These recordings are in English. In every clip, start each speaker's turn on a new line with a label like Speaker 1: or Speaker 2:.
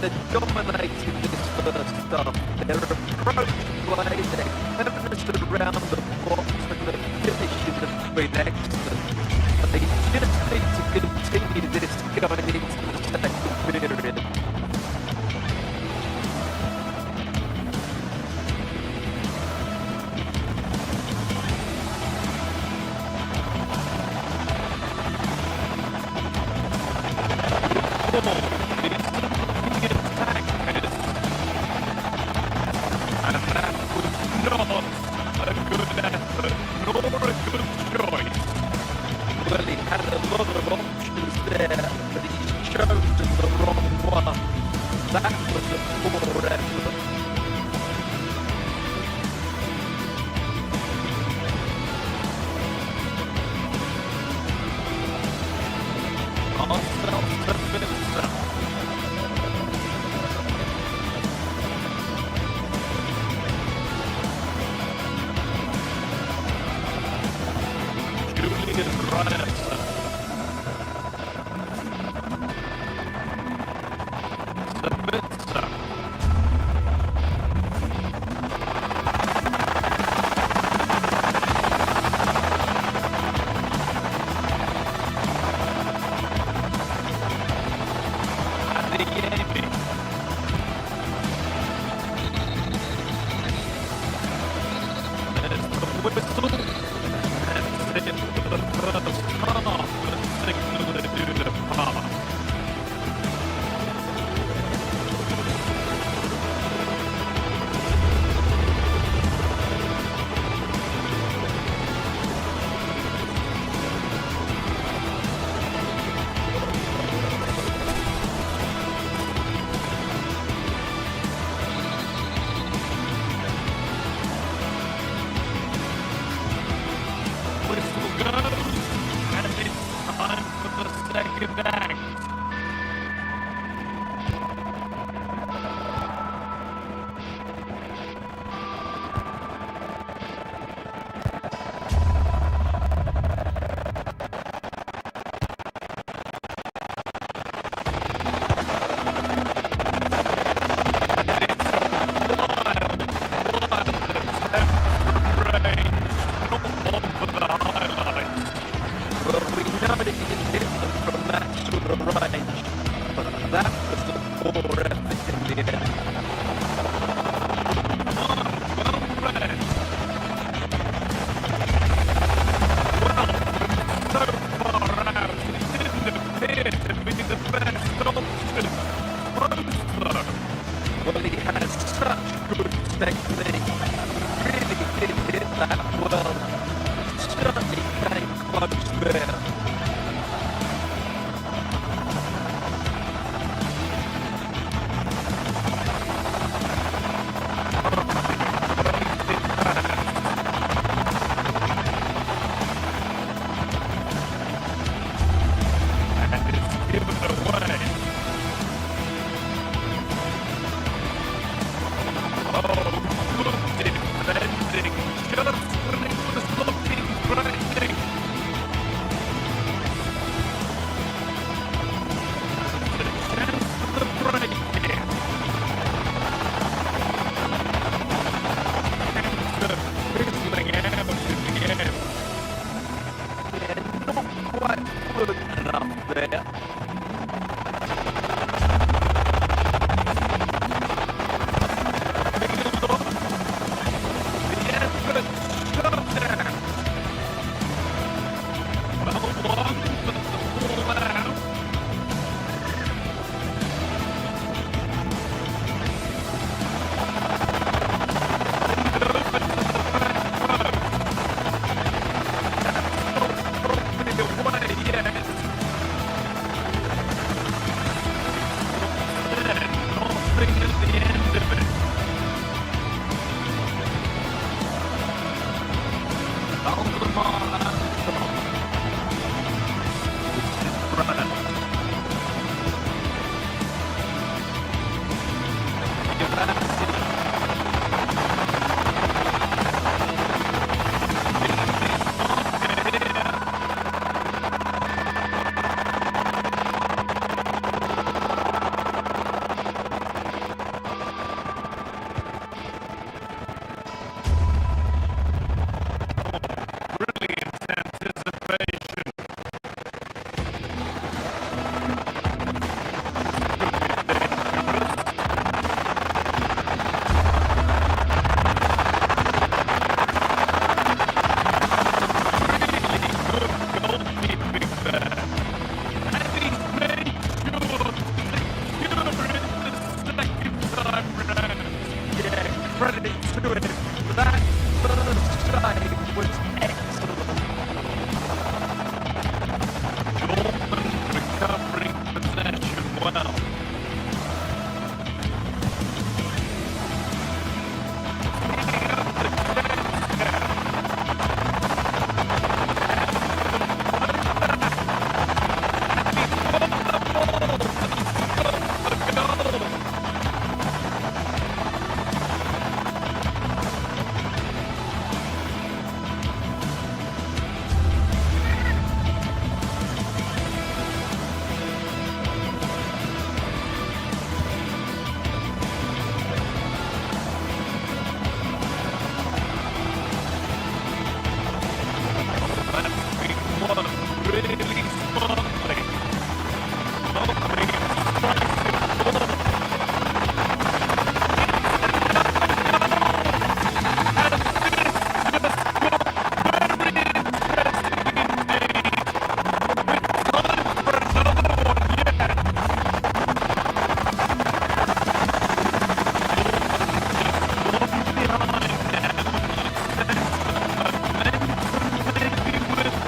Speaker 1: they're dominating this first half. Their approach play, their cleverness around the box and the finishing have been excellent. They just need to continue this going into the second period.
Speaker 2: That's been won really smartly. Motley strikes it forward. With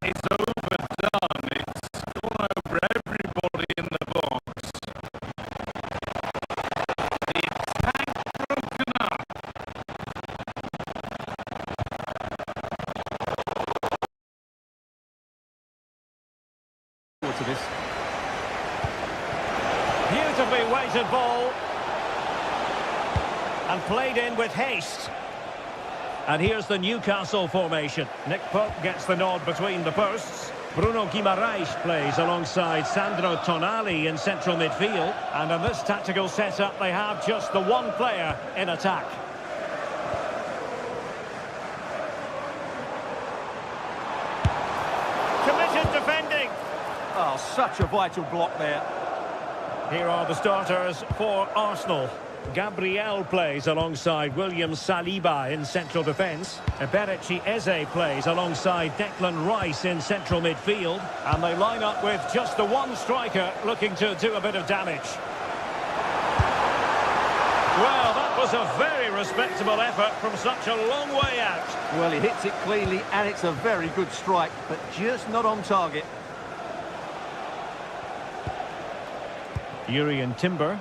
Speaker 2: It's overdone. It's gone over everybody in the box. The attack broken up.
Speaker 1: To this.
Speaker 3: Beautifully weighted ball. And played in with haste. And here's the Newcastle formation. Nick Pope gets the nod between the posts. Bruno Guimaraes plays alongside Sandro Tonali in central midfield. And in this tactical setup, they have just the one player in attack. Committed defending.
Speaker 1: Oh, such a vital block there.
Speaker 3: Here are the starters for Arsenal. Gabriel plays alongside William Saliba in central defence. Eberechi Eze plays alongside Declan Rice in central midfield. And they line up with just the one striker looking to do a bit of damage. Well, that was a very respectable effort from such a long way out.
Speaker 1: Well, he hits it cleanly and it's a very good strike, but just not on target.
Speaker 3: Urian Timber.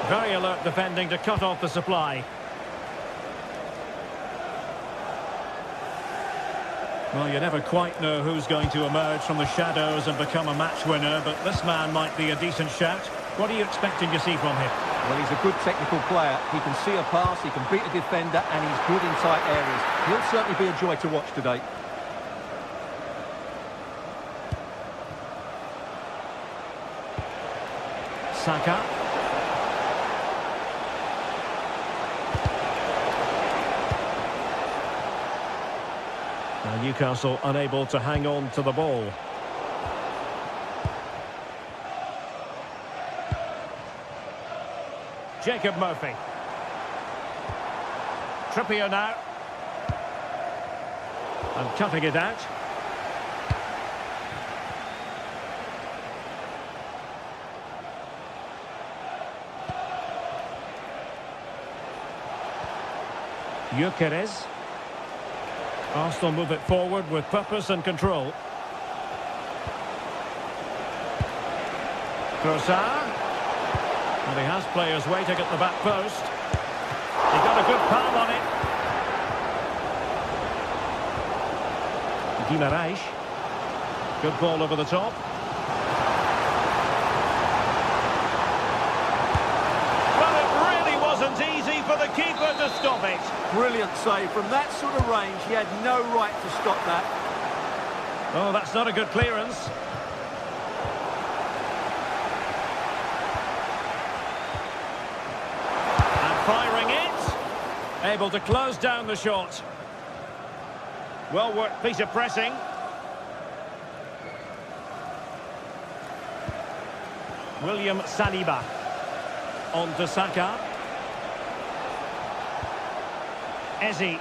Speaker 3: Very alert defending to cut off the supply. Well, you never quite know who's going to emerge from the shadows and become a match winner, but this man might be a decent shout. What are you expecting to see from him?
Speaker 1: Well, he's a good technical player. He can see a pass, he can beat a defender, and he's good in tight areas. He'll certainly be a joy to watch today.
Speaker 3: Saka. Now Newcastle unable to hang on to the ball. Jacob Murphy. Trippier now. And cutting it out. Gyökeres. Arsenal move it forward with purpose and control. Trossard. And he has players waiting at the back post. He got a good palm on it. Guimaraes. Good ball over the top. Well, it really wasn't easy for the keeper to stop it.
Speaker 1: Brilliant save. From that sort of range, he had no right to stop that.
Speaker 3: Oh, that's not a good clearance. Firing it, able to close down the shot. Well worked piece of pressing. William Saliba on to Saka. Eze.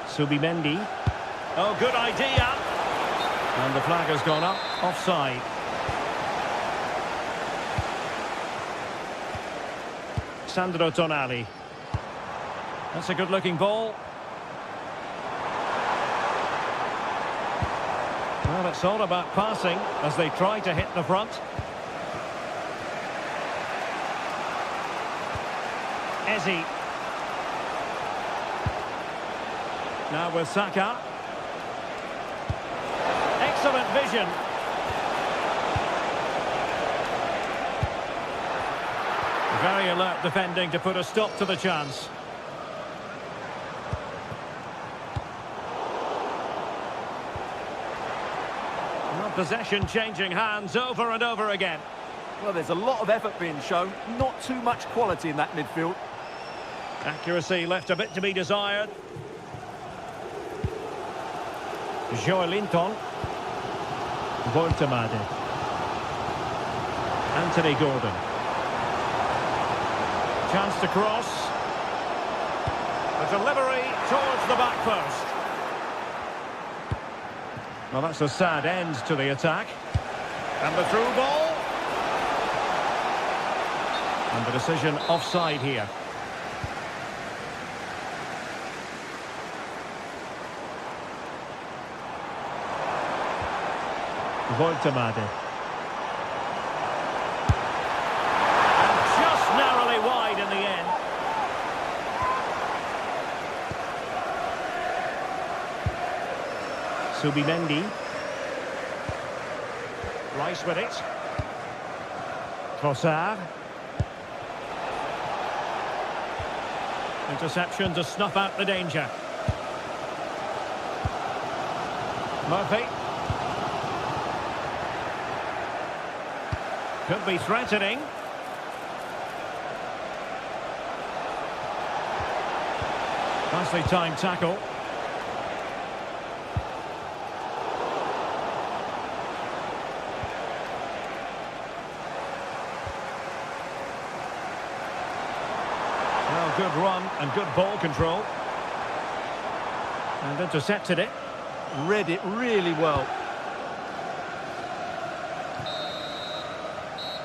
Speaker 3: Subimendi. Oh, good idea. And the flag has gone up, offside. Sandro Tonali. That's a good-looking ball. Well, it's all about passing as they try to hit the front. Eze. Now with Saka. Excellent vision. Very alert defending to put a stop to the chance. Well, possession changing hands over and over again.
Speaker 1: Well, there's a lot of effort being shown, not too much quality in that midfield.
Speaker 3: Accuracy left a bit to be desired. Joelinton. Voltemade. Anthony Gordon. Chance to cross. A delivery towards the back post. Well, that's a sad end to the attack. And the through ball. And the decision offside here. Voltemade. And just narrowly wide in the end. Subimendi. Rice with it. Trossard. Interception to snuff out the danger. Murphy. Could be threatening. Nicely timed tackle. Well, good run and good ball control. And intercepted it.
Speaker 1: Read it really well.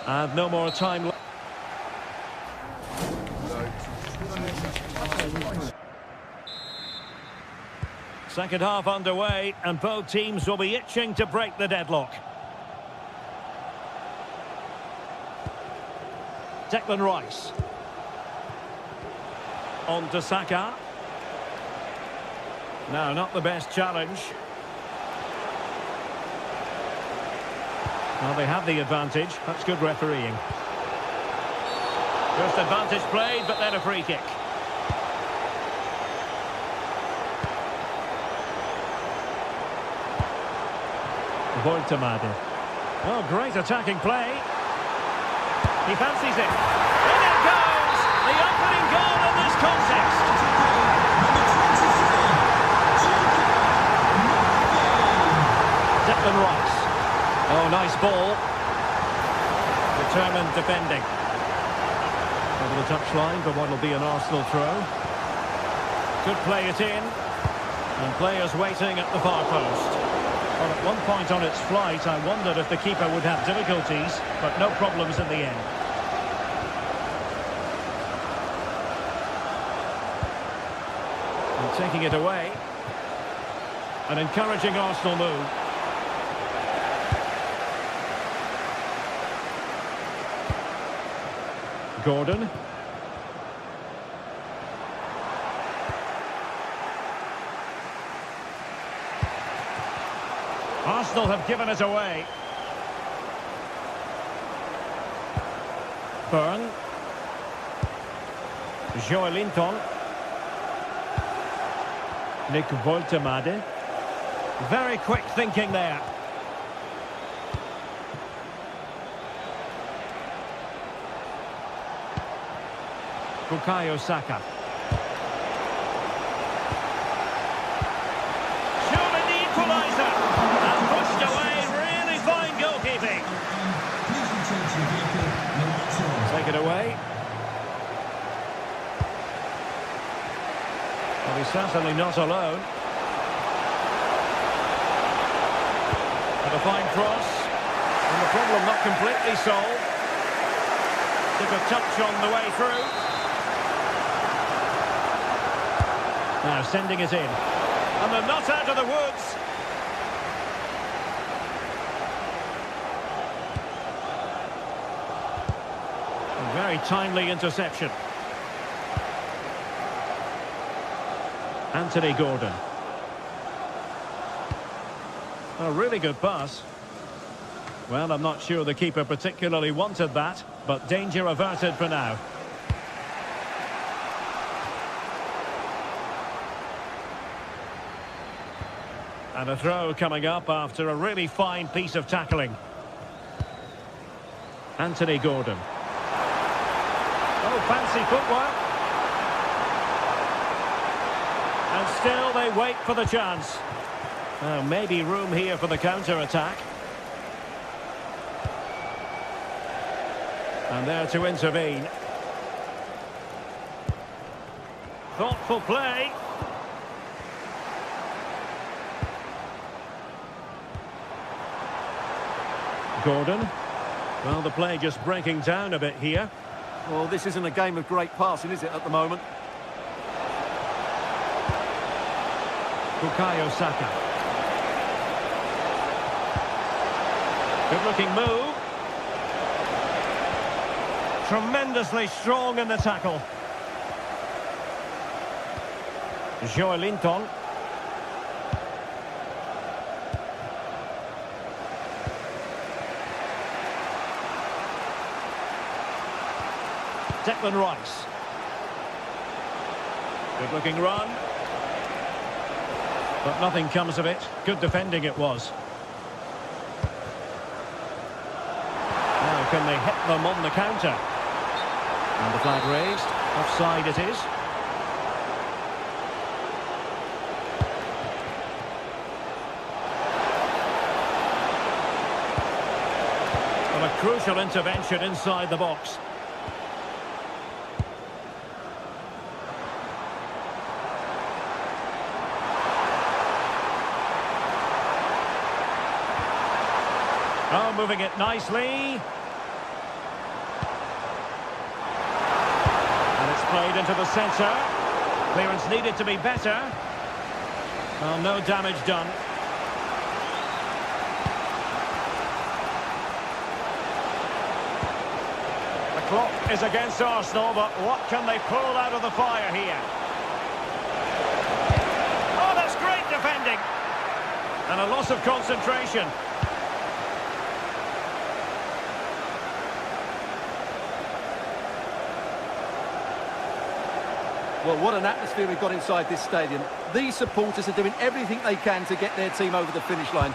Speaker 3: And no more time left. Second half underway, and both teams will be itching to break the deadlock. Declan Rice. On to Saka. No, not the best challenge. Well, they have the advantage. That's good refereeing. First advantage played, but then a free kick. Voltemade. Oh, great attacking play. He fancies it. In it goes! The opening goal in this contest. Declan Rice. Oh, nice ball. Determined defending. Over the touchline for what will be an Arsenal throw. Could play it in. And players waiting at the far post. Well, at one point on its flight, I wondered if the keeper would have difficulties, but no problems in the end. And taking it away. An encouraging Arsenal move. Gordon. Arsenal have given it away. Byrne. Joelinton. Nick Voltemade. Very quick thinking there. Bukayo Saka. Surely the equaliser. And pushed away. Really fine goalkeeping. Take it away. Well, he's certainly not alone. And a fine cross. And the problem not completely solved. Took a touch on the way through. Now sending it in. And they're not out of the woods. A very timely interception. Anthony Gordon. A really good pass. Well, I'm not sure the keeper particularly wanted that, but danger averted for now. And a throw coming up after a really fine piece of tackling. Anthony Gordon. Oh, fancy footwork. And still they wait for the chance. Oh, maybe room here for the counter-attack. And there to intervene. Thoughtful play. Gordon. Well, the play just breaking down a bit here.
Speaker 1: Well, this isn't a game of great passing, is it, at the moment?
Speaker 3: Bukayo Saka. Good-looking move. Tremendously strong in the tackle. Joelinton. Declan Rice. Good-looking run. But nothing comes of it. Good defending it was. Now can they hit them on the counter? And the flag raised. Offside it is. Well, a crucial intervention inside the box. Oh, moving it nicely. And it's played into the centre. Clearance needed to be better. Well, no damage done. The clock is against Arsenal, but what can they pull out of the fire here? Oh, that's great defending. And a loss of concentration.
Speaker 1: Well, what an atmosphere we've got inside this stadium. These supporters are doing everything they can to get their team over the finish line.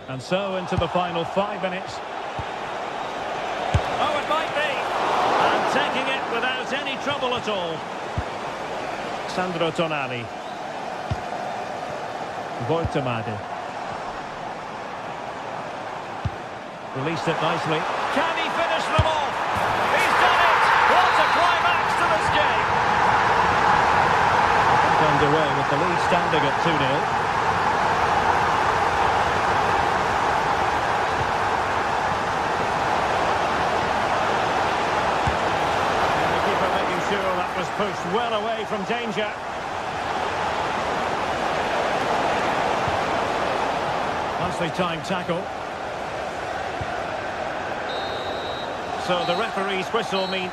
Speaker 3: And so into the final 5 minutes. Oh, it might be. And taking it without any trouble at all. Sandro Tonali. Voltemade. Released it nicely. Can he finish them off? He's done it! What a climax to this game! It's underway with the lead standing at 2-0. The keeper making sure that was pushed well away from danger. Nicely timed tackle. So the referee's whistle means...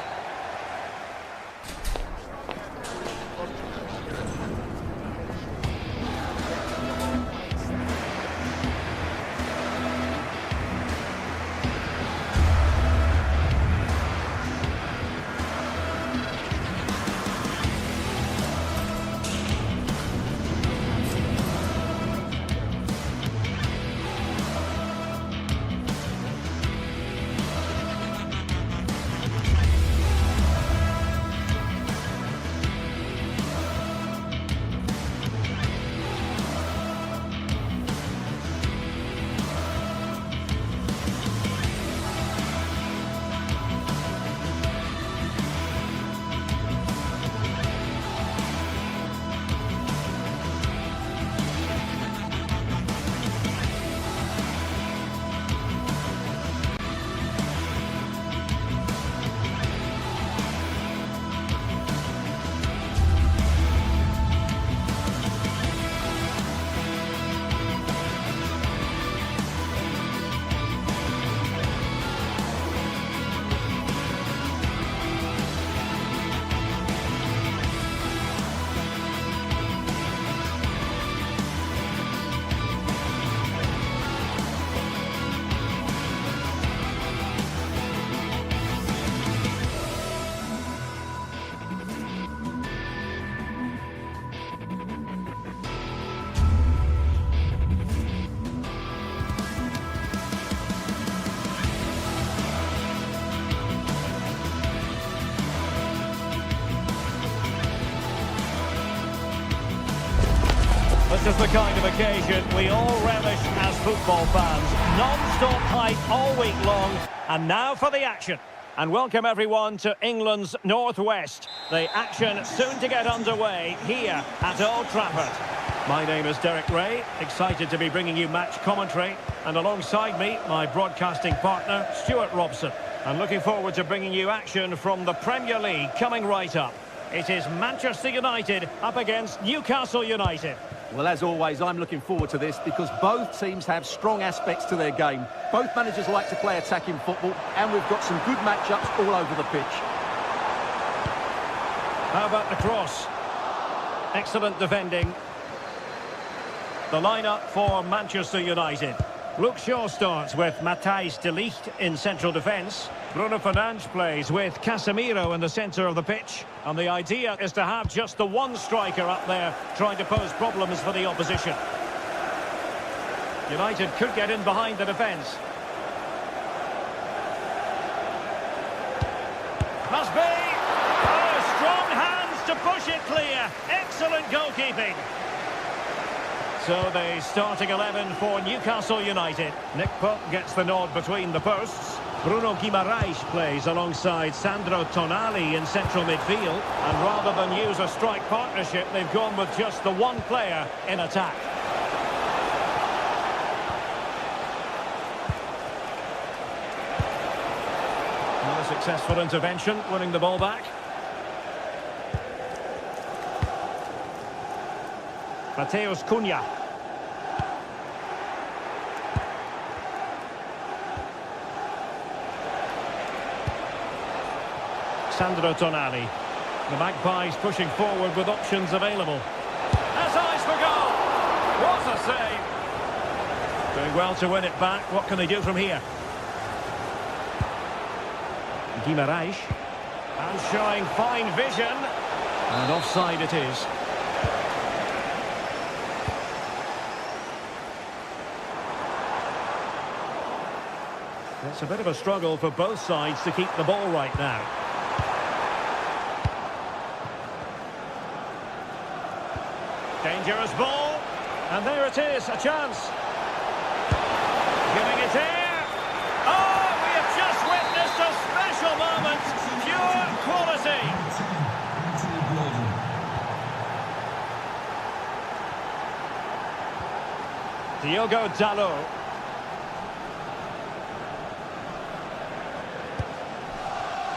Speaker 3: This is the kind of occasion we all relish as football fans. Non-stop hype all week long. And now for the action. And welcome everyone to England's Northwest. The action soon to get underway here at Old Trafford. My name is Derek Ray, excited to be bringing you match commentary. And alongside me, my broadcasting partner, Stuart Robson. And looking forward to bringing you action from the Premier League coming right up. It is Manchester United up against Newcastle United.
Speaker 1: Well, as always, I'm looking forward to this because both teams have strong aspects to their game. Both managers like to play attacking football, and we've got some good matchups all over the pitch.
Speaker 3: How about the cross? Excellent defending. The lineup for Manchester United. Luke Shaw starts with Matthijs de Ligt in central defence. Bruno Fernandes plays with Casemiro in the centre of the pitch. And the idea is to have just the one striker up there trying to pose problems for the opposition. United could get in behind the defence. Must be! Oh, strong hands to push it clear. Excellent goalkeeping. So the starting 11 for Newcastle United. Nick Pope gets the nod between the posts. Bruno Guimaraes plays alongside Sandro Tonali in central midfield. And rather than use a strike partnership, they've gone with just the one player in attack. Another successful intervention, winning the ball back. Mateus Cunha. Sandro Tonali. The Magpies pushing forward with options available. Has eyes for goal! What a save! Doing well to win it back. What can they do from here? Guimaraes. And showing fine vision. And offside it is. It's a bit of a struggle for both sides to keep the ball right now. Dangerous ball, and there it is, a chance. Giving it here. Oh, we have just witnessed a special moment. Pure quality. Diogo Dalot.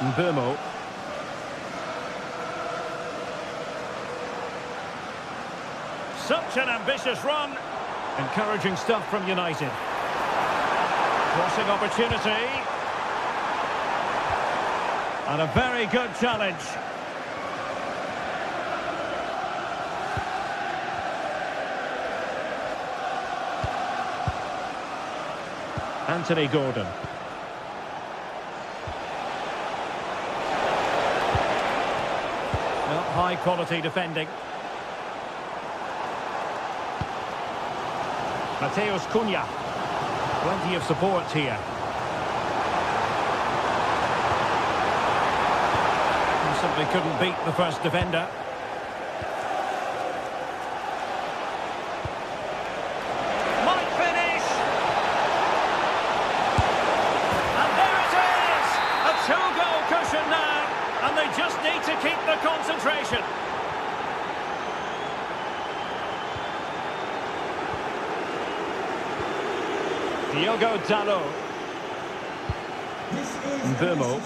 Speaker 3: Mbeumo. Such an ambitious run. Encouraging stuff from United. Crossing opportunity. And a very good challenge. Anthony Gordon. Well, high quality defending. Mateus Cunha. Plenty of support here. He simply couldn't beat the first defender. Might finish! And there it is! A two-goal cushion now, and they just need to keep the concentration. Diogo Dalot. Mbeumo.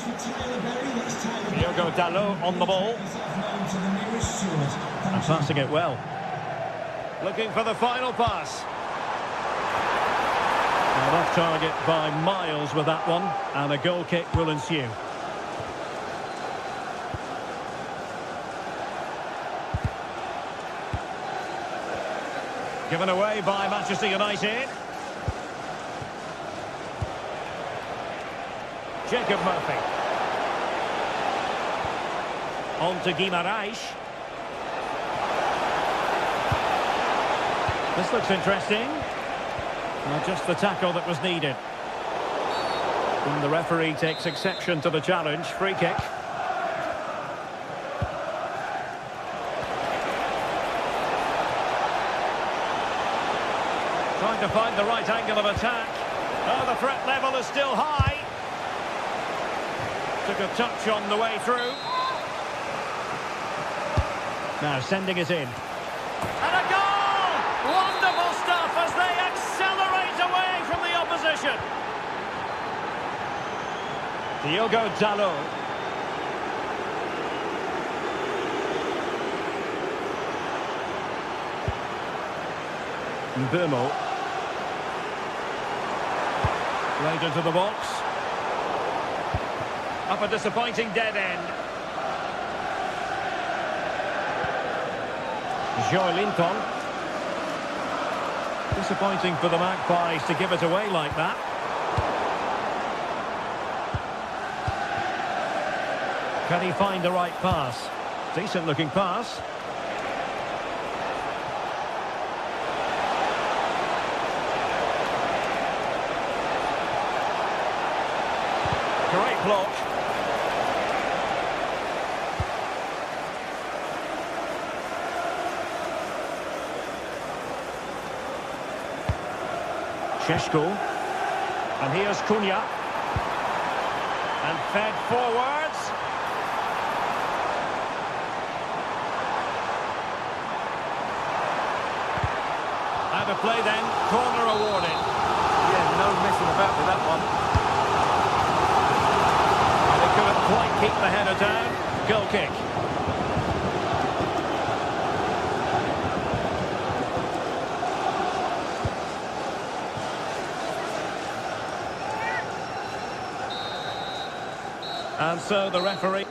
Speaker 3: Diogo Dalot on the ball. And passing it well. Looking for the final pass. And off target by miles with that one. And a goal kick will ensue. Given away by Manchester United. Jacob Murphy. On to Guimaraes. This looks interesting. Well, just the tackle that was needed. And the referee takes exception to the challenge. Free kick. Trying to find the right angle of attack. Oh, the threat level is still high. Took a touch on the way through. Now sending it in. And a goal! possession. Diogo Dalot. Mbeumo. Played into the box. Up a disappointing dead end. Joelinton. Disappointing for the Magpies to give it away like that. Can he find the right pass? Decent looking pass. Great block. Šeško. And here's Cunha. And fed forwards. Out of play then. Corner awarded.
Speaker 1: Yeah, no messing about with that one.
Speaker 3: And they couldn't quite keep the header down. Goal kick. And so the referee...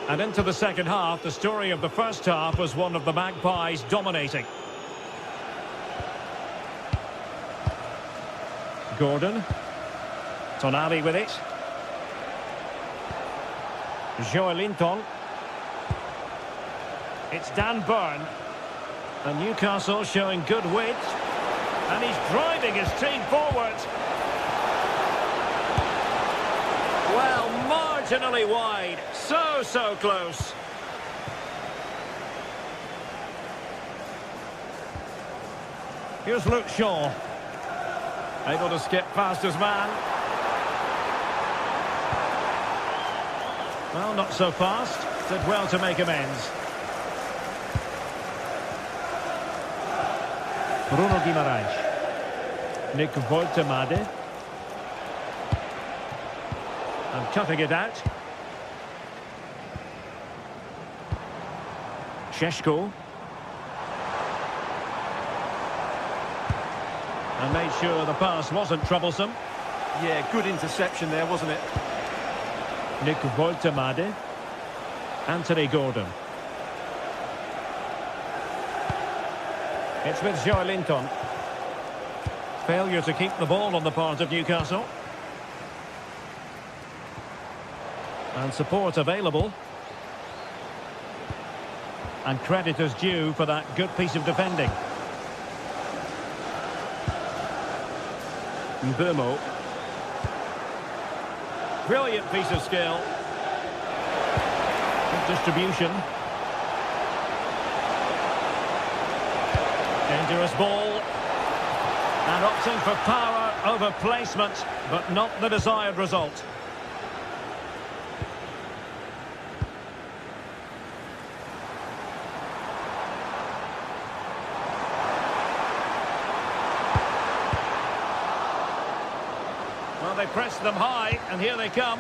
Speaker 3: And into the second half, the story of the first half was one of the Magpies dominating. Gordon. Tonali with it. Joelinton. It's Dan Burn. And Newcastle showing good width. And he's driving his team forward. Well, marginally wide. So close. Here's Luke Shaw. Able to skip past his man. Well, not so fast. Did well to make amends. Bruno Guimaraes. Nick Woltemade. And cutting it out. Šeško. And made sure the pass wasn't troublesome.
Speaker 1: Yeah, good interception there, wasn't it?
Speaker 3: Nick Woltemade. Anthony Gordon. It's with Joelinton. Failure to keep the ball on the part of Newcastle. And support available. And credit is due for that good piece of defending. Mbeumo. Brilliant piece of skill. Good distribution. Dangerous ball. And opting for power over placement, but not the desired result. Well, they pressed them high, and here they come.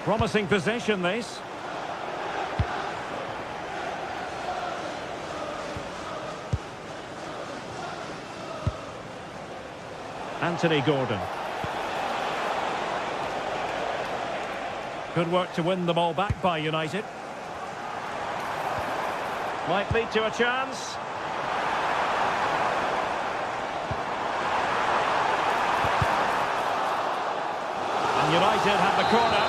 Speaker 3: Promising possession, this. Anthony Gordon. Good work to win the ball back by United. Might lead to a chance. And United have the corner.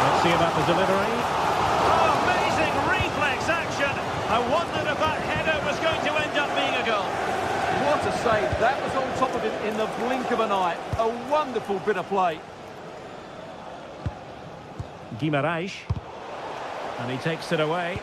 Speaker 3: Let's see about the delivery. Oh, amazing reflex action. I wondered if that header was going to end up being a goal.
Speaker 1: What a save. That was on top of him in the blink of an eye. A wonderful bit of play.
Speaker 3: Guimaraes. And he takes it away.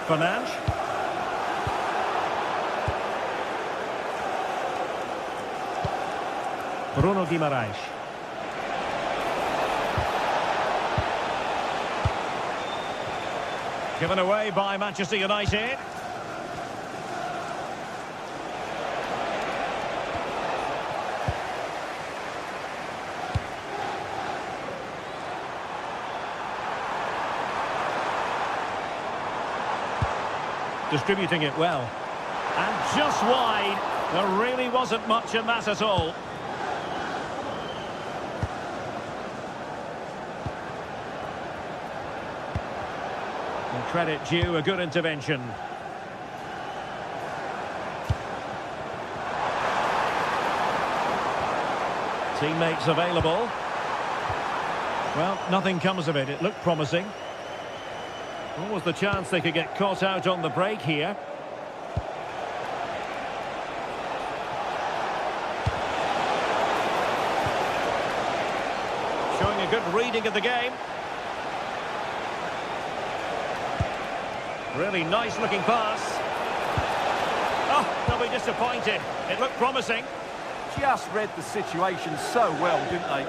Speaker 3: Fernandes. Bruno Guimaraes. Given away by Manchester United. Distributing it well. And just wide. There really wasn't much in that at all. And credit due, a good intervention. Teammates available. Well, nothing comes of it. It looked promising. What was the chance they could get caught out on the break here? Showing a good reading of the game. Really nice looking pass. Oh, they'll be disappointed. It looked promising.
Speaker 4: Just read the situation so well, didn't they?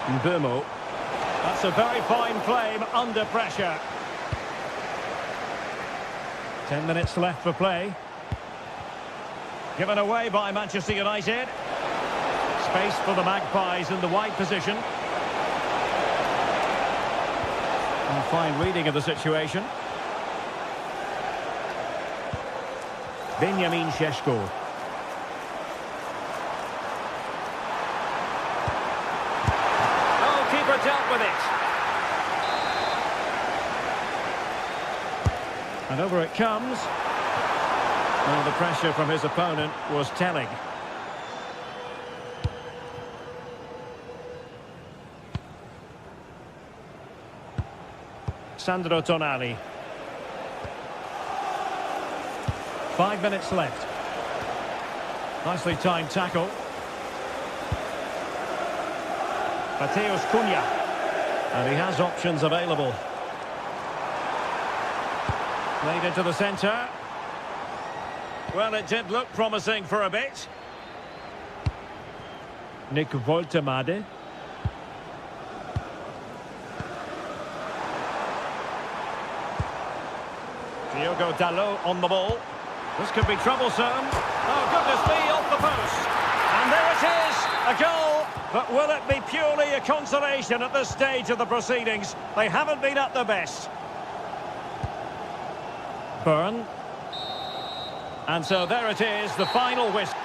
Speaker 3: Mbumo. That's a very fine claim under pressure. 10 minutes left for play. Given away by Manchester United. Space for the Magpies in the wide position. And fine reading of the situation. Benjamin Šeško. Dealt with it. And over it comes. Well, the pressure from his opponent was telling. Sandro Tonali. 5 minutes left. Nicely timed tackle. Mateus Cunha. And he has options available. Played into the centre. Well, it did look promising for a bit. Nick Woltemade. Diogo Dalot on the ball. This could be troublesome. Oh, goodness me, off the post. And there it is, a goal. But will it be purely a consolation at this stage of the proceedings? They haven't been at their best. Burn. And so there it is, the final whistle.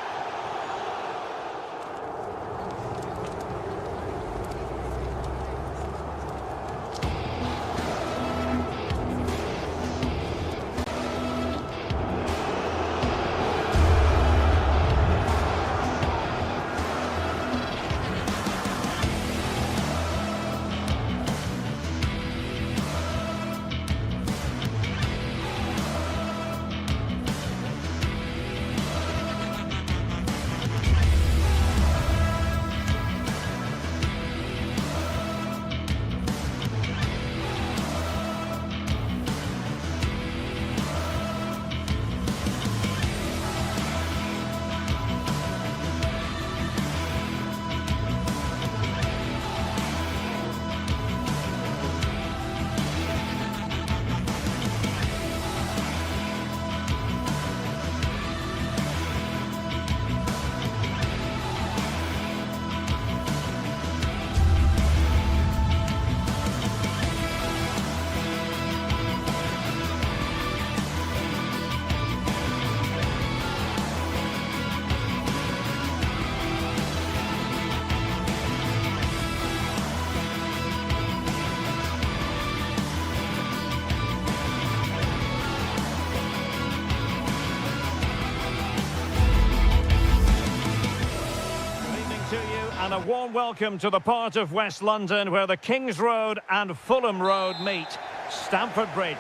Speaker 3: And a warm welcome to the part of West London where the Kings Road and Fulham Road meet, Stamford Bridge.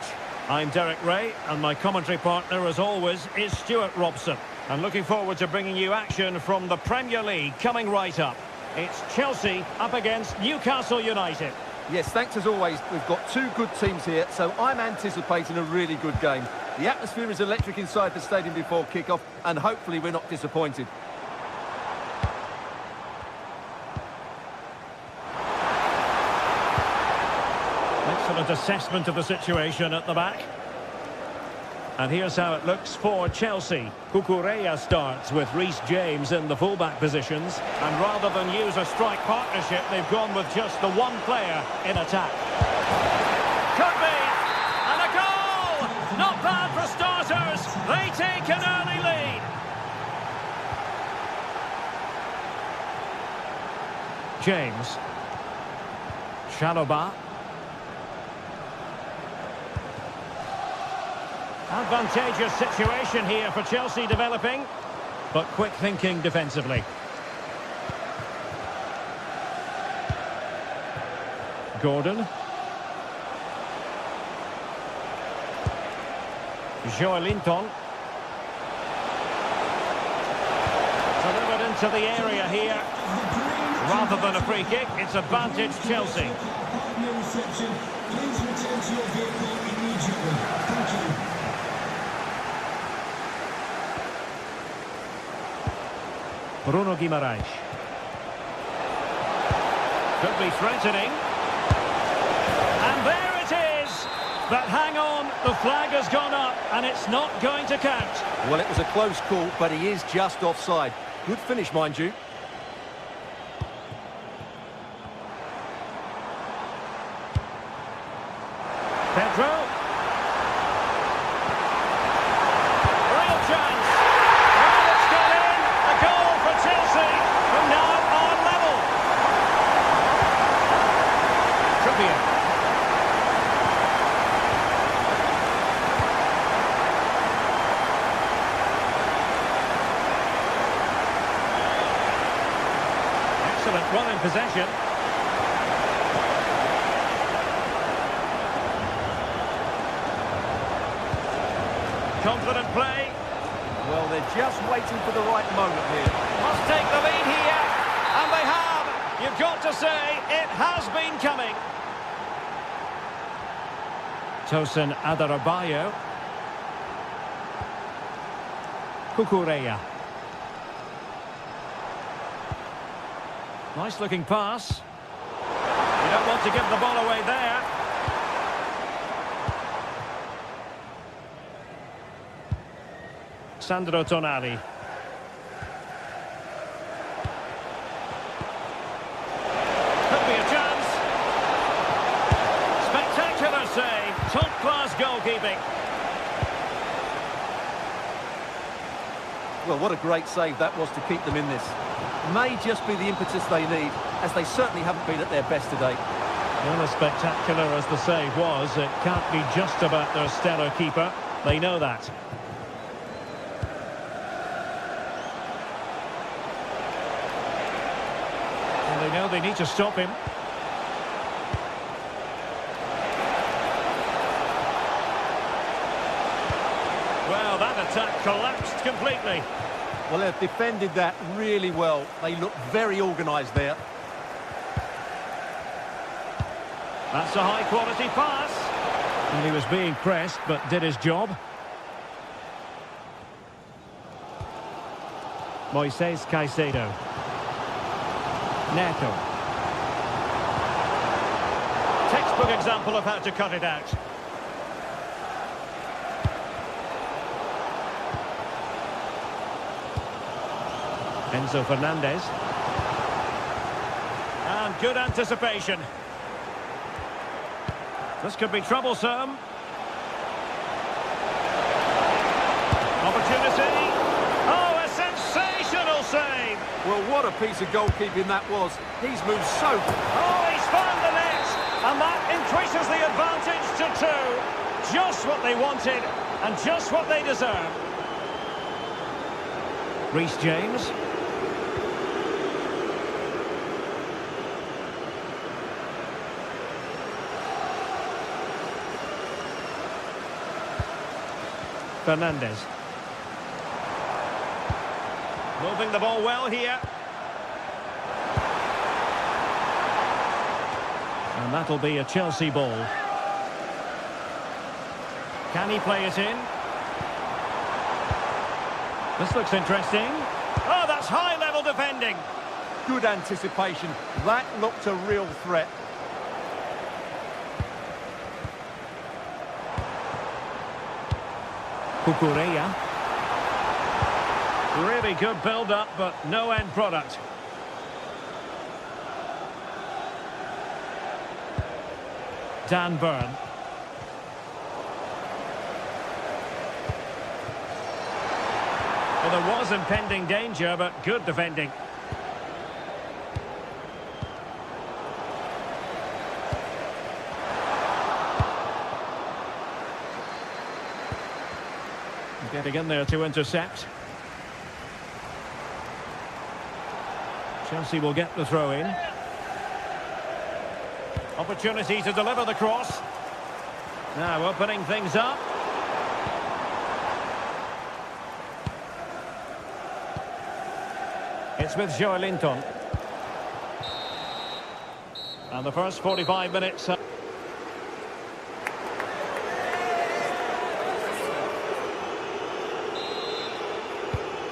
Speaker 3: I'm Derek Ray, and my commentary partner, as always, is Stuart Robson. I'm looking forward to bringing you action from the Premier League coming right up. It's Chelsea up against Newcastle United.
Speaker 4: Yes, thanks as always. We've got two good teams here, so I'm anticipating a really good game. The atmosphere is electric inside the stadium before kick-off, and hopefully we're not disappointed.
Speaker 3: Excellent assessment of the situation at the back. And here's how it looks for Chelsea. Cucurella starts with Reece James in the fullback positions. And rather than use a strike partnership, they've gone with just the one player in attack. Could be! And a goal! Not bad for starters. They take an early lead. James. Chalobah. Advantageous situation here for Chelsea developing, but quick thinking defensively. Gordon. Joelinton. Delivered into the area here. Rather than a free kick, it's advantage Chelsea.
Speaker 5: No reception. Please return to your vehicle immediately. Thank you.
Speaker 3: Bruno Guimaraes. Could be threatening. And there it is! But hang on, the flag has gone up and it's not going to count.
Speaker 4: Well, it was a close call, but he is just offside. Good finish, mind you.
Speaker 3: Pedro. Real chance. Well, it's got in. A goal for Chelsea, who now are level. Trippier. Excellent run in possession. Confident play.
Speaker 4: Well, they're just waiting for the right moment here.
Speaker 3: Must take the lead here. And they have. You've got to say, it has been coming. Tosin Adarabioyo. Cucurella. Nice looking pass. You don't want to give the ball away there. Sandro Tonali. Could be a chance. Spectacular save. Top-class goalkeeping.
Speaker 4: Well, what a great save that was to keep them in this. May just be the impetus they need, as they certainly haven't been at their best today.
Speaker 3: Well, as spectacular as the save was, it can't be just about their stellar keeper. They know that. And they know they need to stop him. Well, that attack collapsed completely.
Speaker 4: Well, they've defended that really well. They look very organised there.
Speaker 3: That's a high-quality pass. And he was being pressed, but did his job. Moises Caicedo. Neto. Textbook example of how to cut it out. Enzo Fernandez. And good anticipation. This could be troublesome. Opportunity. Oh, a sensational save.
Speaker 4: Well, what a piece of goalkeeping that was. He's moved so...
Speaker 3: Oh, he's found the net. And that increases the advantage to 2. Just what they wanted and just what they deserve. Reece James. Fernandez. Moving the ball well here. And that'll be a Chelsea ball. Can he play it in? This looks interesting. Oh, that's high-level defending.
Speaker 4: Good anticipation. That looked a real threat.
Speaker 3: Cucurella. Really good build-up, but no end product. Dan Burn. Well, there was impending danger, but good defending. Getting in there to intercept. Chelsea will get the throw in. Opportunity to deliver the cross. Now opening things up. It's with Joelinton. And the first 45 minutes...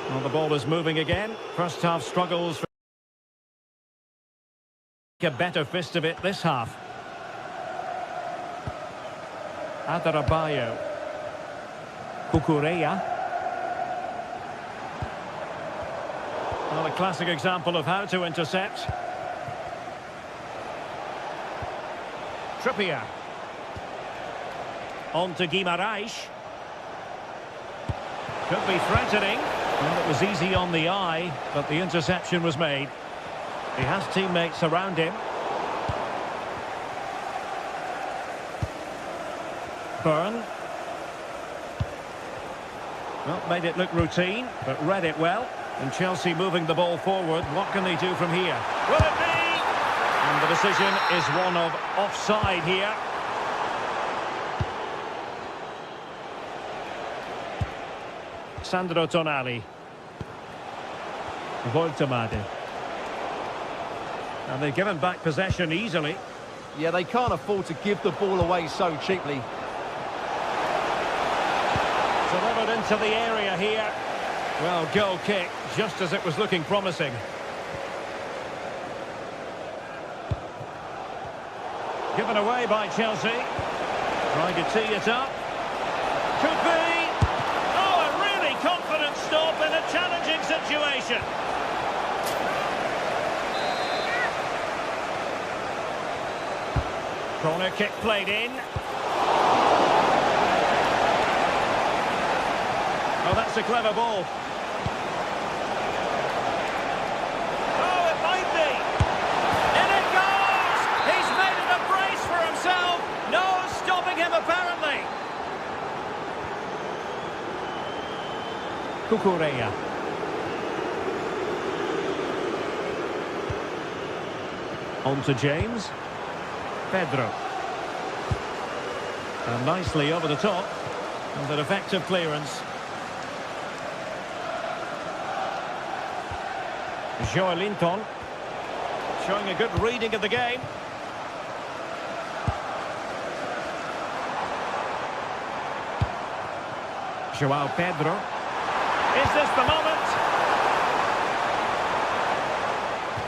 Speaker 3: Well, the ball is moving again. First half struggles for a better fist of it this half. Adarabioyo. Cucurella. Well, a classic example of how to intercept. Trippier. On to Guimaraes. Could be threatening. Well, it was easy on the eye, but the interception was made. He has teammates around him. Burn. Well, made it look routine, but read it well. And Chelsea moving the ball forward. What can they do from here? Will it be? And the decision is one of offside here. Sandro Tonali. Voltemade. And they've given back possession easily.
Speaker 4: Yeah, they can't afford to give the ball away so cheaply.
Speaker 3: Delivered into the area here. Well, goal kick, just as it was looking promising. Given away by Chelsea. Trying to tee it up. Could be. Oh, a really confident stop in a challenging situation. Corner kick played in. Oh, that's a clever ball. Oh, it might be. In it goes! He's made it a brace for himself. No stopping him, apparently. Cucurella. On to James. Pedro. And nicely over the top. And an effective clearance. Joelinton. Showing a good reading of the game. Joao Pedro. Is this the moment?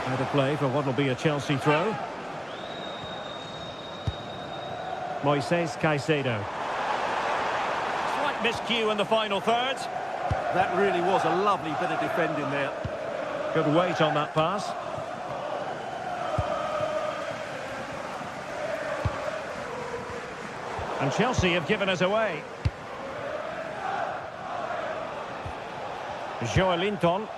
Speaker 3: Out of play for what will be a Chelsea throw. Moises Caicedo. Slight miscue in the final third.
Speaker 4: That really was a lovely bit of defending there.
Speaker 3: Good weight on that pass. And Chelsea have given us away. Joelinton.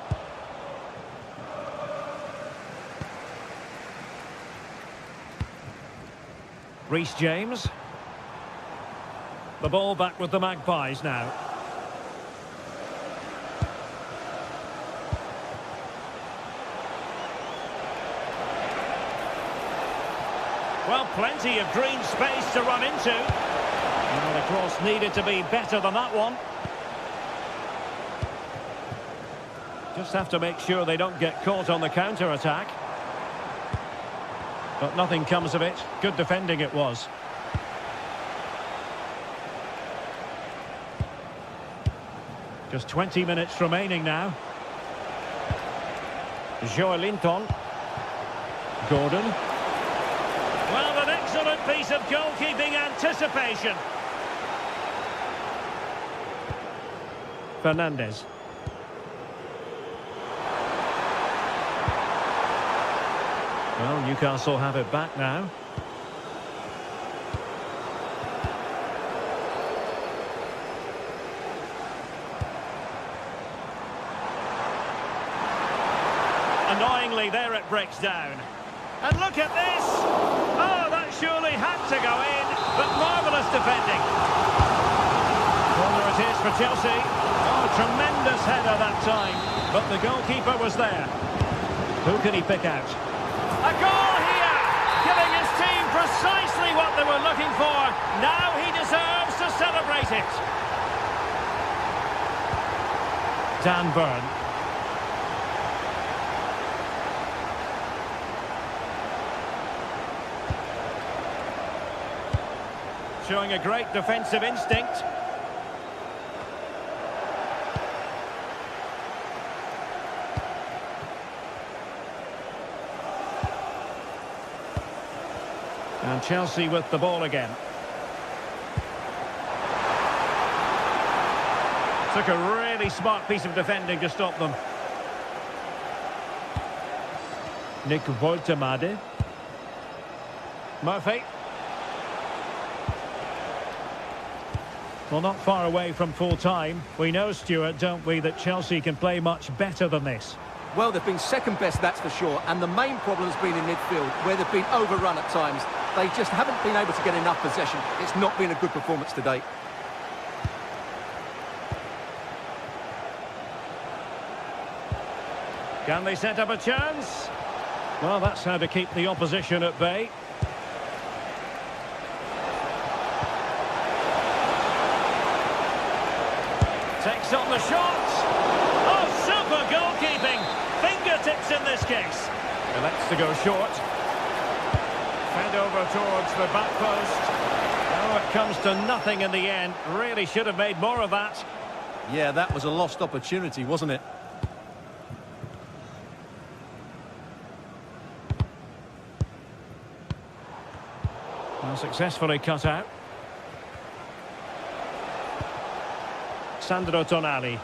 Speaker 3: Reece James. The ball back with the Magpies now. Well, plenty of green space to run into. And the cross needed to be better than that one. Just have to make sure they don't get caught on the counter-attack. But nothing comes of it. Good defending it was. Just 20 minutes remaining now. Joelinton. Gordon. Well, an excellent piece of goalkeeping anticipation. Fernandez. Well, Newcastle have it back now. Annoyingly, there it breaks down. And look at this! Oh, that surely had to go in, but marvellous defending. Corner it is for Chelsea. Oh, tremendous header that time, but the goalkeeper was there. Who can he pick out? A goal here, giving his team precisely what they were looking for. Now he deserves to celebrate it. Dan Burn. Showing a great defensive instinct. And Chelsea with the ball again. Took a really smart piece of defending to stop them. Nick Woltemade. Murphy. Well, not far away from full time. We know, Stuart, don't we, that Chelsea can play much better than this.
Speaker 4: Well, they've been second best, that's for sure, and the main problem has been in midfield, where they've been overrun at times. They just haven't been able to get enough possession. It's not been a good performance to date.
Speaker 3: Can they set up a chance? Well, that's how to keep the opposition at bay. Takes on the shot. Oh, super goalkeeping. Fingertips in this case. Elects to go short. Fed over towards the back post. Oh, it comes to nothing in the end. Really should have made more of that.
Speaker 4: Yeah, that was a lost opportunity, wasn't it?
Speaker 3: Well, successfully cut out. Sandro Tonali.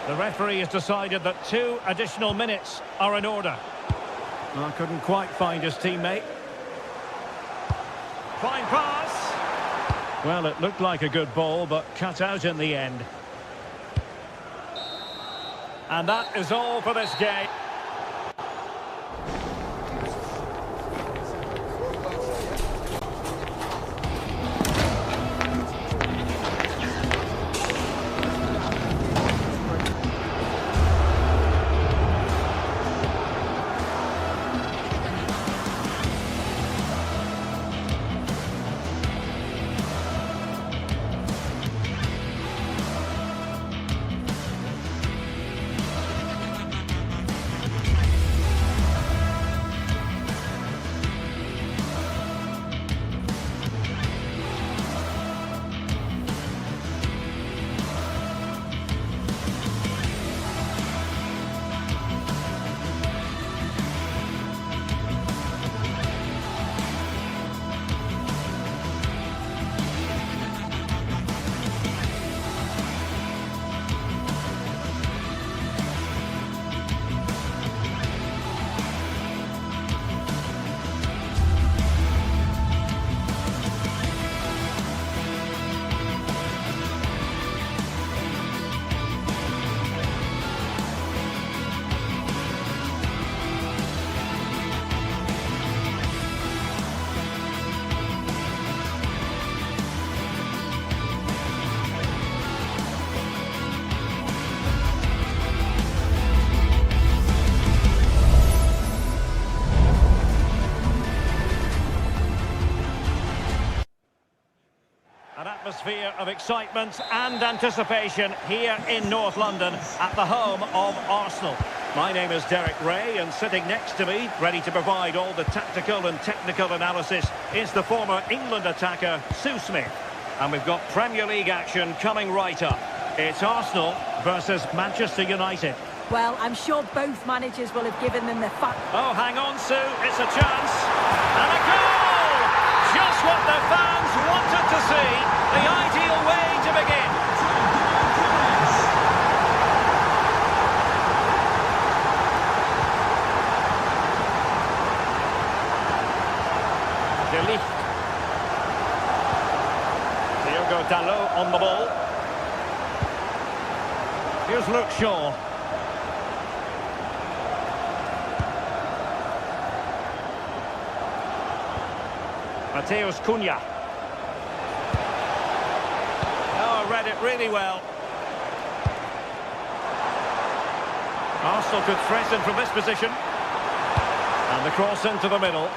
Speaker 3: The referee has decided that 2 additional minutes are in order. Well, couldn't quite find his teammate. Fine pass. Well, it looked like a good ball, but cut out in the end. And that is all for this game. Atmosphere of excitement and anticipation here in North London at the home of Arsenal. My name is Derek Ray, and sitting next to me, ready to provide all the tactical and technical analysis, is the former England attacker, Sue Smith. And we've got Premier League action coming right up. It's Arsenal versus Manchester United.
Speaker 6: Well, I'm sure both managers will have given them the fact.
Speaker 3: Oh, hang on, Sue. It's a chance. And a goal! Just what the fans wanted to see. The ideal way to begin. De Ligt. Diogo Dalot on the ball. Here's Luke Shaw. Mateus Cunha. Oh, read it really well. Arsenal could threaten from this position. And the cross into the middle.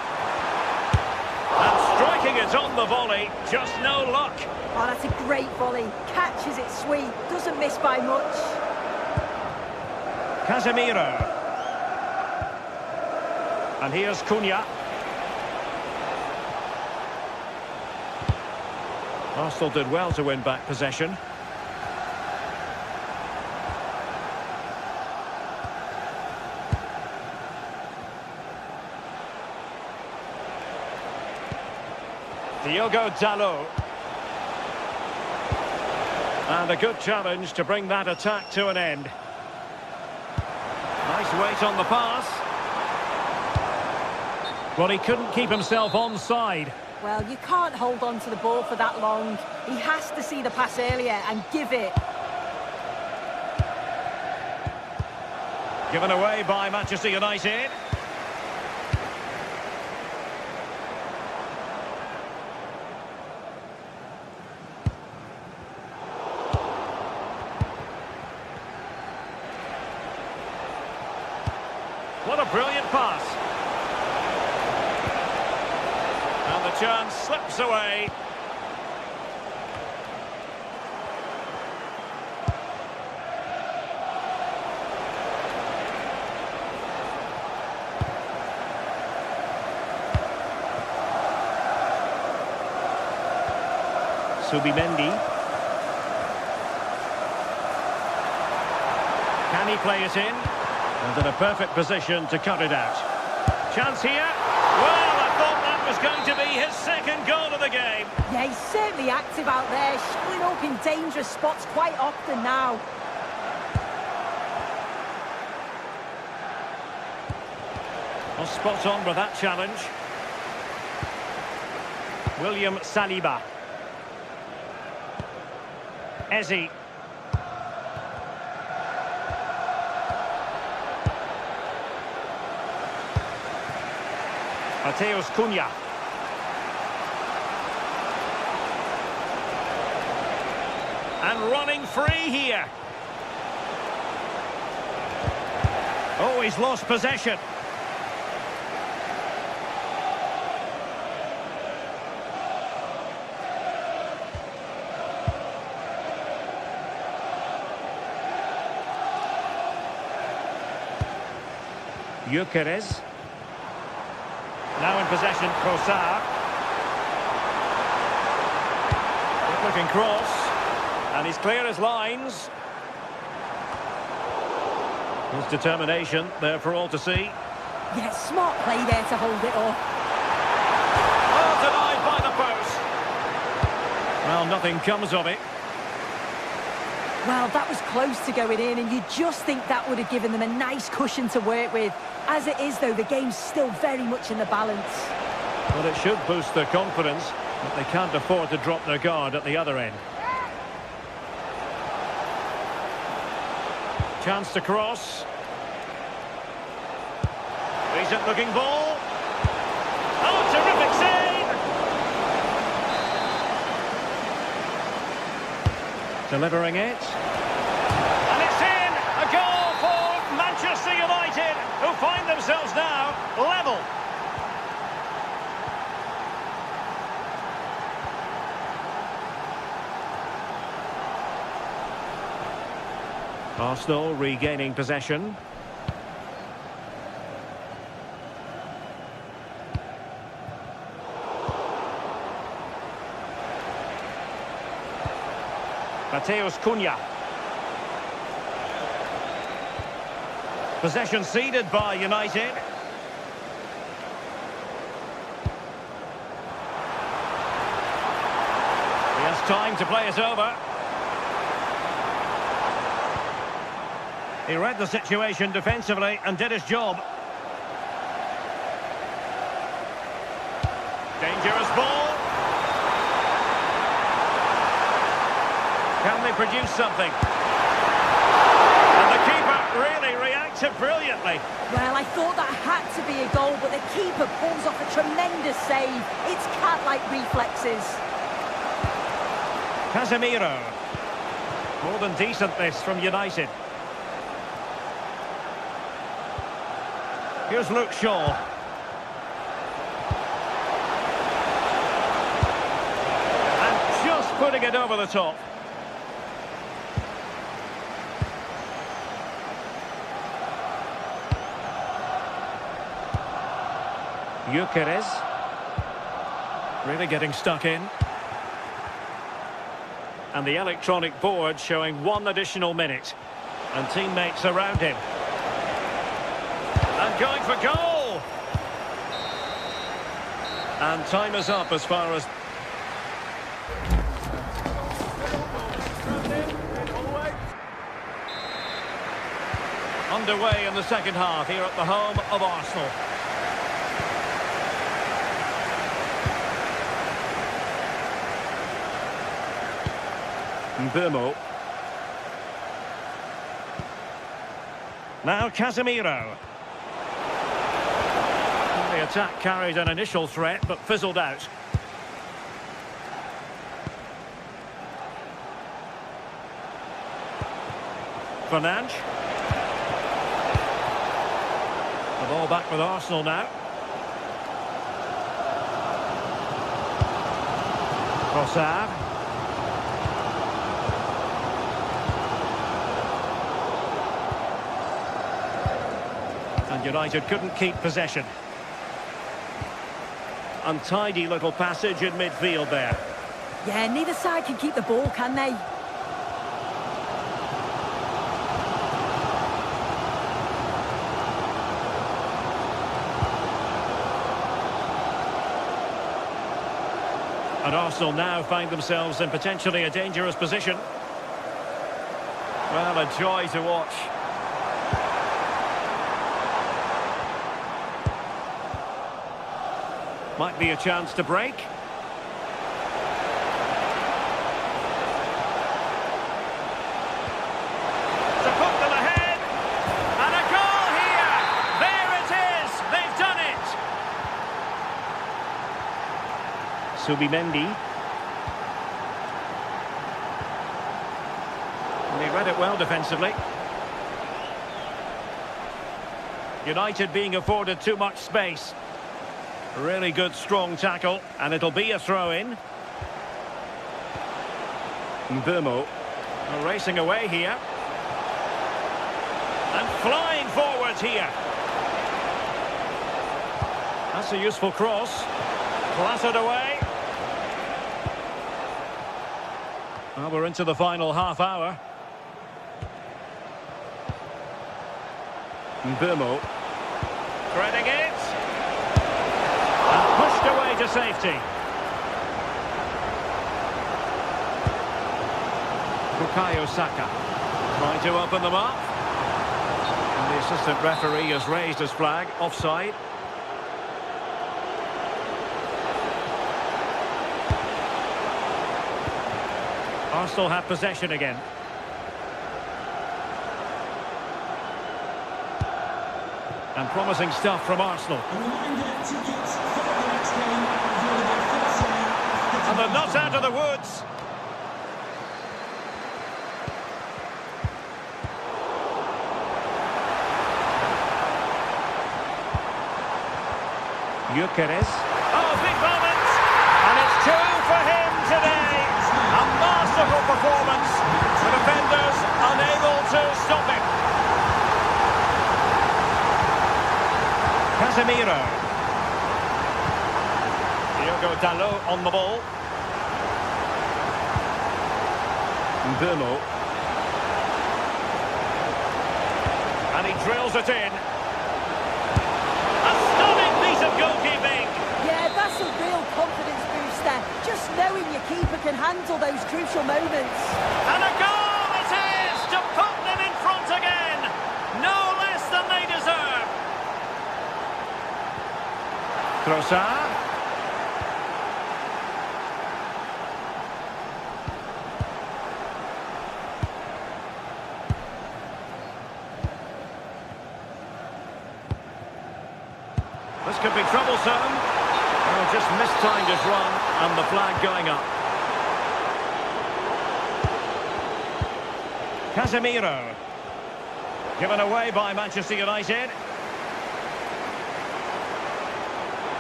Speaker 3: And striking it on the volley, just no luck.
Speaker 6: Oh, that's a great volley. Catches it sweet, doesn't miss by much.
Speaker 3: Casemiro. And here's Cunha. Arsenal did well to win back possession. Diogo Dalot. And a good challenge to bring that attack to an end. Nice weight on the pass. Well, he couldn't keep himself onside.
Speaker 6: Well, you can't hold on to the ball for that long. He has to see the pass earlier and give it.
Speaker 3: Given away by Manchester United. What a brilliant pass. And the chance slips away. Subimendi. Can he play it in? And in a perfect position to cut it out. Chance here. Well, I thought that was going to be his second goal of the game.
Speaker 6: Yeah, he's certainly active out there, showing up in dangerous spots quite often now.
Speaker 3: Well, spot on with that challenge. William Saliba. Eze. Mateus Cunha. And running free here. Oh, he's lost possession. Gyökeres. Now in possession, Trossard. Good-looking cross. And he's clear as lines. His determination there for all to see.
Speaker 6: Yeah, smart play there to hold it off.
Speaker 3: Oh, denied by the post. Well, nothing comes of it.
Speaker 6: Well, that was close to going in, and you just think that would have given them a nice cushion to work with. As it is, though, the game's still very much in the balance.
Speaker 3: Well, it should boost their confidence, but they can't afford to drop their guard at the other end. Chance to cross. Decent looking ball. Oh, terrific save! Delivering it. And it's in! A goal for Manchester United, who find themselves now level. Arsenal regaining possession. Mateus Cunha. Possession ceded by United. He has time to play it over. He read the situation defensively and did his job. Dangerous ball. Can they produce something? And the keeper really reacted brilliantly.
Speaker 6: Well, I thought that had to be a goal, but the keeper pulls off a tremendous save. It's cat-like reflexes.
Speaker 3: Casemiro. More than decent this from United. Here's Luke Shaw. And just putting it over the top. Gyökeres. Really getting stuck in. And the electronic board showing 1 additional minute. And teammates around him. And going for goal! And time is up as far as... Underway in the second half here at the home of Arsenal. Mbeumo. Now Casemiro. The attack carried an initial threat, but fizzled out. Fernandes. The ball back with Arsenal now. Trossard. And United couldn't keep possession. Untidy little passage in midfield there.
Speaker 6: Yeah, neither side can keep the ball, can they?
Speaker 3: And Arsenal now find themselves in potentially a dangerous position. Well, a joy to watch. Might be a chance to break. To put them ahead. And a goal here. There it is. They've done it. Subimendi. And they read it well defensively. United being afforded too much space. Really good, strong tackle, and it'll be a throw-in. Mbeumo racing away here. And flying forwards here. That's a useful cross. Clattered away. Well, we're into the final half hour. Mbeumo threading it. Pushed away to safety. Bukayo Saka trying to open them up. And the assistant referee has raised his flag, offside. Arsenal have possession again. And promising stuff from Arsenal. And they're not out of the woods. Gyökeres. Oh, big moment! And it's 2 for him today. A masterful performance. The defenders unable to stop him. Casemiro. Diogo Dalot on the ball. Mbumo. And he drills it in. A stunning piece of goalkeeping.
Speaker 6: Yeah, that's a real confidence booster. Just knowing your keeper can handle those crucial moments.
Speaker 3: And a goal it is to put them in front again. No less than they deserve. Trossard. This could be troublesome. Oh, just mistimed his run, and the flag going up. Casemiro. Given away by Manchester United.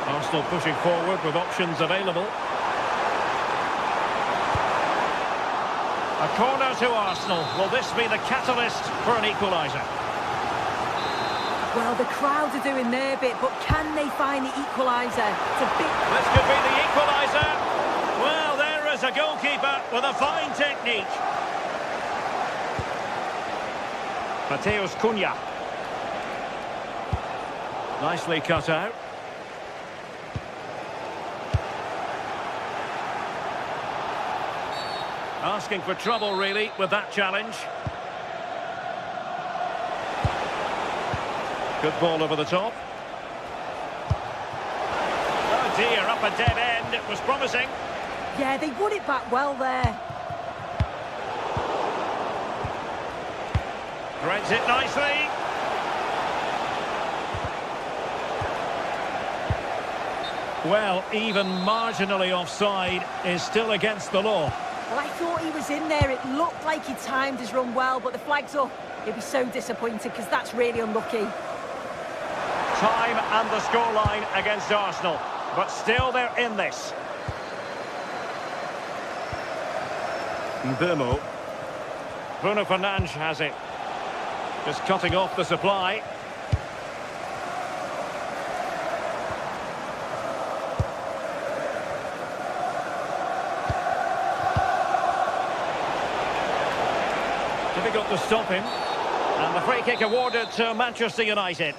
Speaker 3: Arsenal pushing forward with options available. A corner to Arsenal. Will this be the catalyst for an equaliser?
Speaker 6: Well, the crowd are doing their bit, but can they find the equaliser?
Speaker 3: This could be the equaliser. Well, there is a goalkeeper with a fine technique. Mateus Cunha. Nicely cut out. Asking for trouble, really, with that challenge. Good ball over the top. Oh dear, up a dead end. It was promising.
Speaker 6: Yeah, they won it back well there.
Speaker 3: Threads it nicely. Well, even marginally offside is still against the law.
Speaker 6: Well, I thought he was in there. It looked like he timed his run well, but the flag's up. He'll be so disappointed because that's really unlucky.
Speaker 3: Time and the scoreline against Arsenal, but still they're in this. Mbumo. Bruno Fernandes has it. Just cutting off the supply. Difficult to stop him. And the free kick awarded to Manchester United.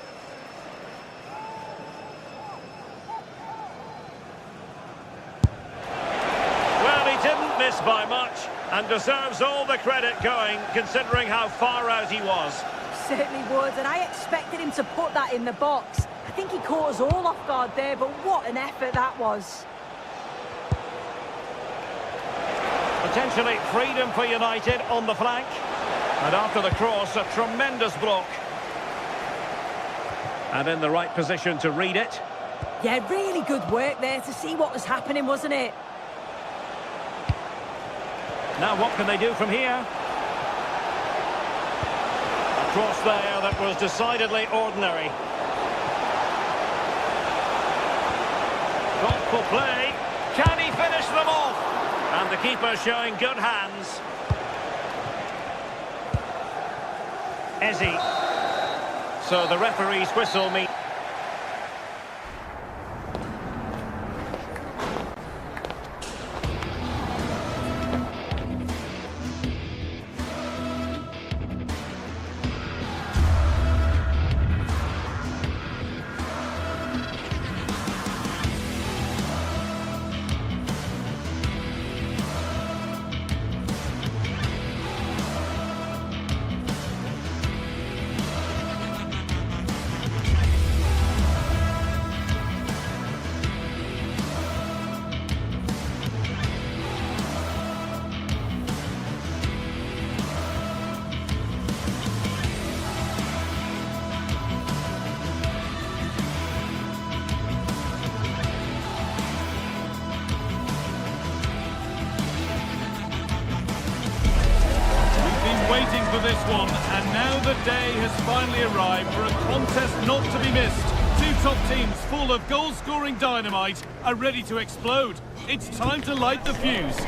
Speaker 3: By much, and deserves all the credit going, considering how far out he was.
Speaker 6: Certainly would, and I expected him to put that in the box. I think he caught us all off guard there, but what an effort that was.
Speaker 3: Potentially freedom for United on the flank. And after the cross, a tremendous block. And in the right position to read it.
Speaker 6: Yeah, really good work there to see what was happening, wasn't it?
Speaker 3: Now what can they do from here? A cross there that was decidedly ordinary. Thoughtful play. Can he finish them off? And the keeper showing good hands. Eze. So the referee's whistle means...
Speaker 2: Waiting for this one, and now the day has finally arrived for a contest not to be missed. Two top teams full of goal-scoring dynamite are ready to explode. It's time to light the fuse.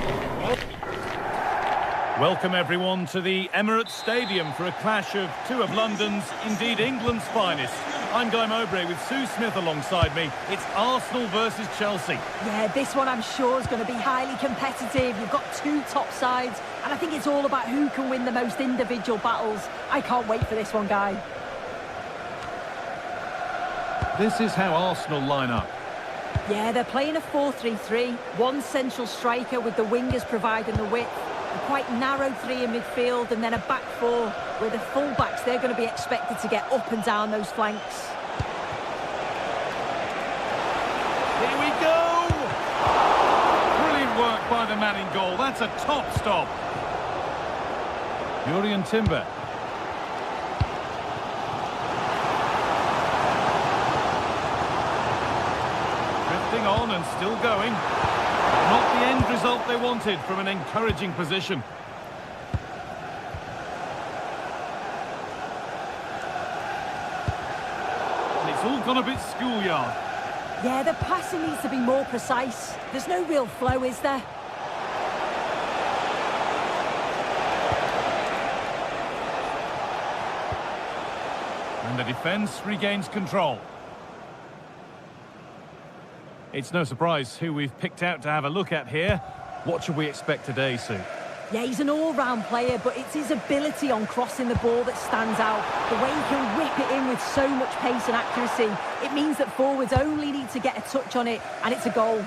Speaker 2: Welcome everyone to the Emirates Stadium for a clash of two of London's, indeed England's finest. I'm Guy Mowbray with Sue Smith alongside me. It's Arsenal versus Chelsea.
Speaker 6: Yeah, this one I'm sure is going to be highly competitive. You've got two top sides, and I think it's all about who can win the most individual battles. I can't wait for this one, Guy.
Speaker 2: This is how Arsenal line up.
Speaker 6: Yeah, they're playing a 4-3-3. One central striker with the wingers providing the width. A quite narrow three in midfield, and then a back four where the full-backs, they're going to be expected to get up and down those flanks.
Speaker 2: Here we go! Brilliant work by the man in goal. That's a top stop. Jurriën Timber. Drifting on and still going. Not the end result they wanted from an encouraging position. And it's all gone a bit schoolyard.
Speaker 6: Yeah, the passing needs to be more precise. There's no real flow, is there?
Speaker 2: And the defence regains control. It's no surprise who we've picked out to have a look at here. What should we expect today, Sue?
Speaker 6: Yeah, he's an all-round player, but it's his ability on crossing the ball that stands out. The way he can whip it in with so much pace and accuracy. It means that forwards only need to get a touch on it, and it's a goal.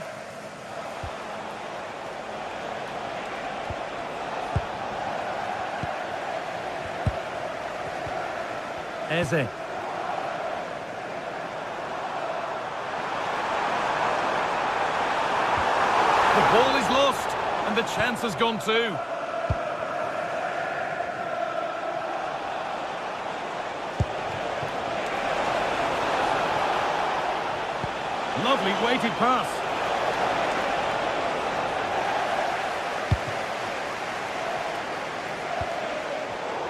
Speaker 2: Eze. The ball is lost, and the chance has gone too. Lovely weighted pass.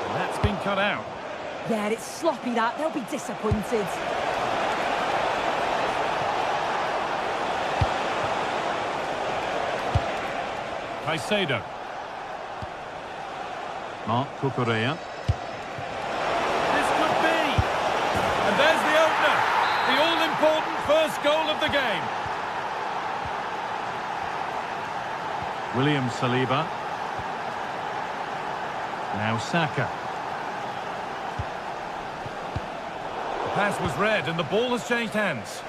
Speaker 2: And that's been cut out.
Speaker 6: Yeah, it's sloppy that. They'll be disappointed.
Speaker 2: Caicedo. Marc Cucurella. This could be! And there's the opener! The all-important first goal of the game. William Saliba. Now Saka. The pass was read and the ball has changed hands.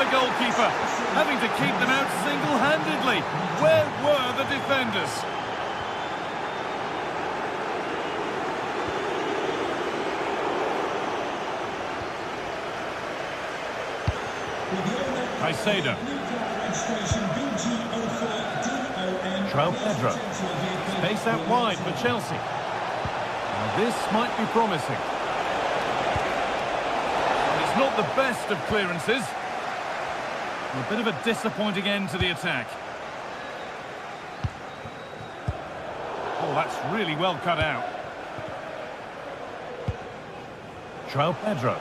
Speaker 2: Goalkeeper, having to keep them out single-handedly. Where were the defenders? Caicedo. João Pedro. Space out wide for Chelsea. Now this might be promising. It's not the best of clearances. A bit of a disappointing end to the attack. Oh, that's really well cut out. João Pedro.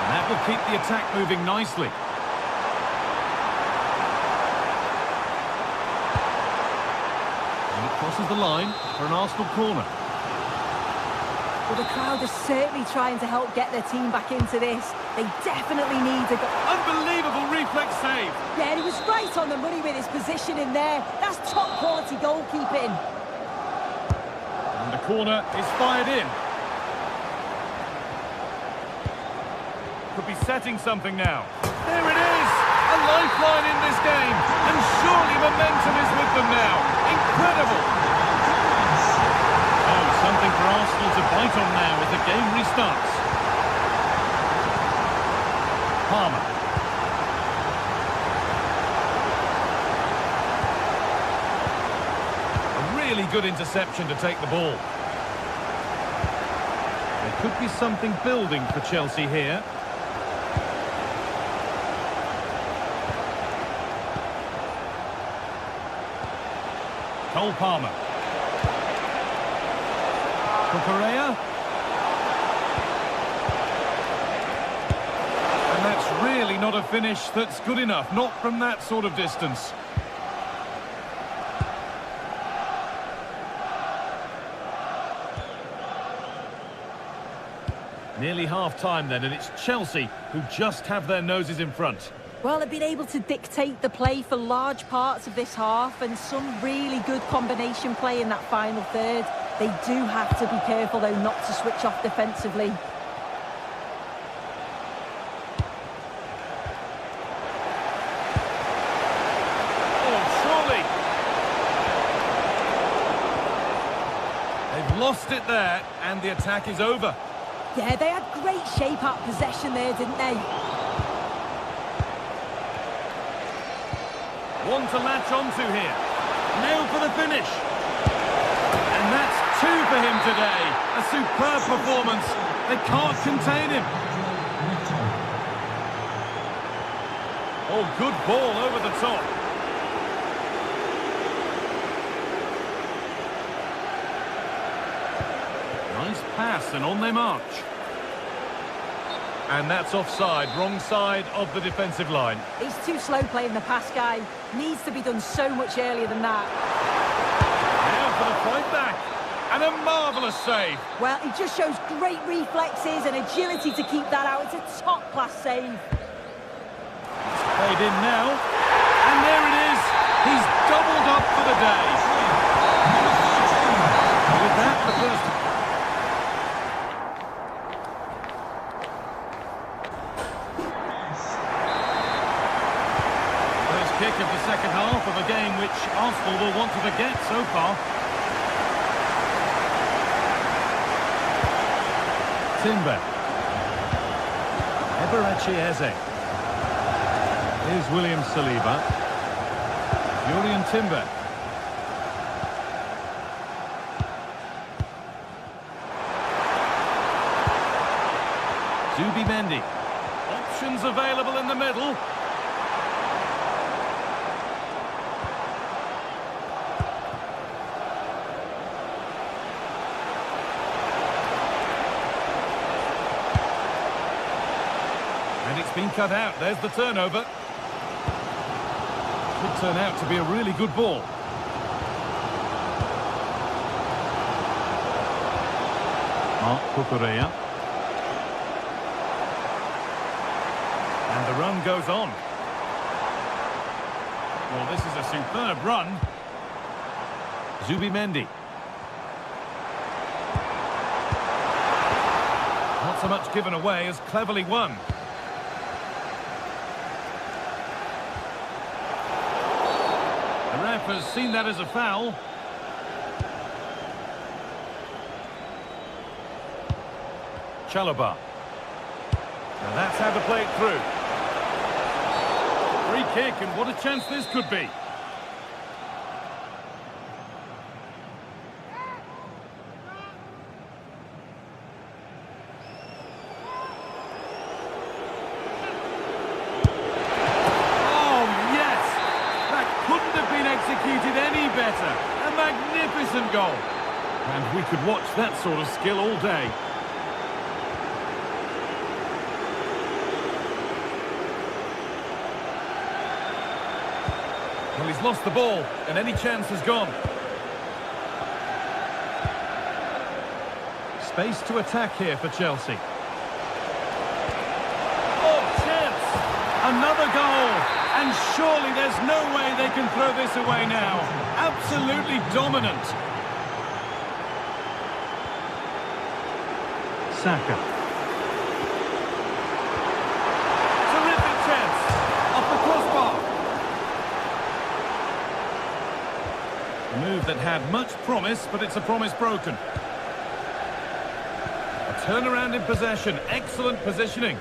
Speaker 2: And that will keep the attack moving nicely. And it crosses the line for an Arsenal corner.
Speaker 6: Well, the crowd are certainly trying to help get their team back into this. They definitely need a goal.
Speaker 2: Unbelievable reflex save.
Speaker 6: Yeah, he was right on the money with his position in there. That's top-quality goalkeeping.
Speaker 2: And the corner is fired in. Could be setting something now. There it is! A lifeline in this game. And surely momentum is with them now. Incredible! Something for Arsenal to bite on now as the game restarts. Palmer. A really good interception to take the ball. There could be something building for Chelsea here. Cole Palmer. Cucurella. And that's really not a finish that's good enough, not from that sort of distance. Nearly half-time then, and it's Chelsea who just have their noses in front.
Speaker 6: Well, they've been able to dictate the play for large parts of this half, and some really good combination play in that final third. They do have to be careful, though, not to switch off defensively.
Speaker 2: Oh, surely! They've lost it there, and the attack is over.
Speaker 6: Yeah, they had great shape-up possession there, didn't they?
Speaker 2: One to latch onto here. Now for the finish. And that's two for him today. A superb performance. They can't contain him. Oh, good ball over the top. Nice pass, and on they march. And that's offside, wrong side of the defensive line.
Speaker 6: He's too slow playing the pass, guy. Needs to be done so much earlier than that.
Speaker 2: Now for the point back. And a marvellous save.
Speaker 6: Well, he just shows great reflexes and agility to keep that out. It's a top-class save.
Speaker 2: Played in now. And there it is. He's doubled up for the day. With that, the first... kick of the second half of a game which Arsenal will want to forget so far. Timber. Eberechi Eze. Here's William Saliba. Julian Timber. Zubimendi. Options available in the middle. Been cut out. There's the turnover. Could turn out to be a really good ball. Mark Cucurella. And the run goes on. Well, this is a superb run. Zubimendi. Not so much given away as cleverly won. The ref has seen that as a foul. Chalobah. Now that's how to play it through. Free kick, and what a chance this could be. Executed any better. A magnificent goal. And we could watch that sort of skill all day. Well, he's lost the ball, and any chance has gone. Space to attack here for Chelsea. Oh, chance! Another goal! And surely there's no way they can throw this away now. Absolutely dominant. Saka. Terrific chance. Off the crossbar. A move that had much promise, but it's a promise broken. A turnaround in possession. Excellent positioning.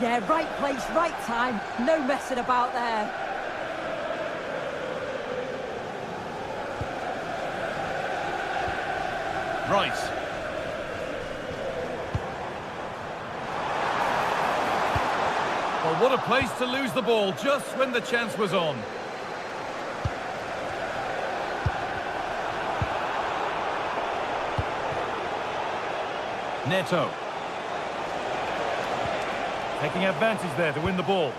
Speaker 6: Yeah, right place, right time. No messing about there.
Speaker 2: Rice. Well, what a place to lose the ball just when the chance was on. Neto. Taking advantage there to win the ball.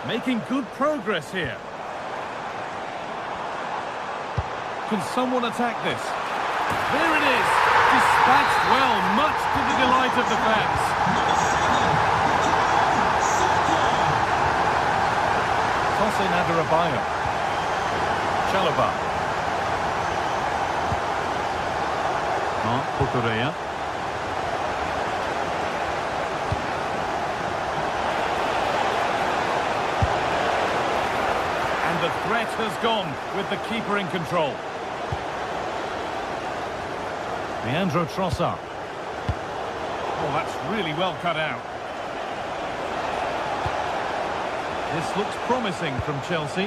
Speaker 2: Making good progress here. Can someone attack this? There it is! Dispatched well, much to the delight of the fans. Tosin Adarabayo. Chalobah. Pukurea. And the threat has gone with the keeper in control. Leandro Trossard. Oh, that's really well cut out. This looks promising from Chelsea.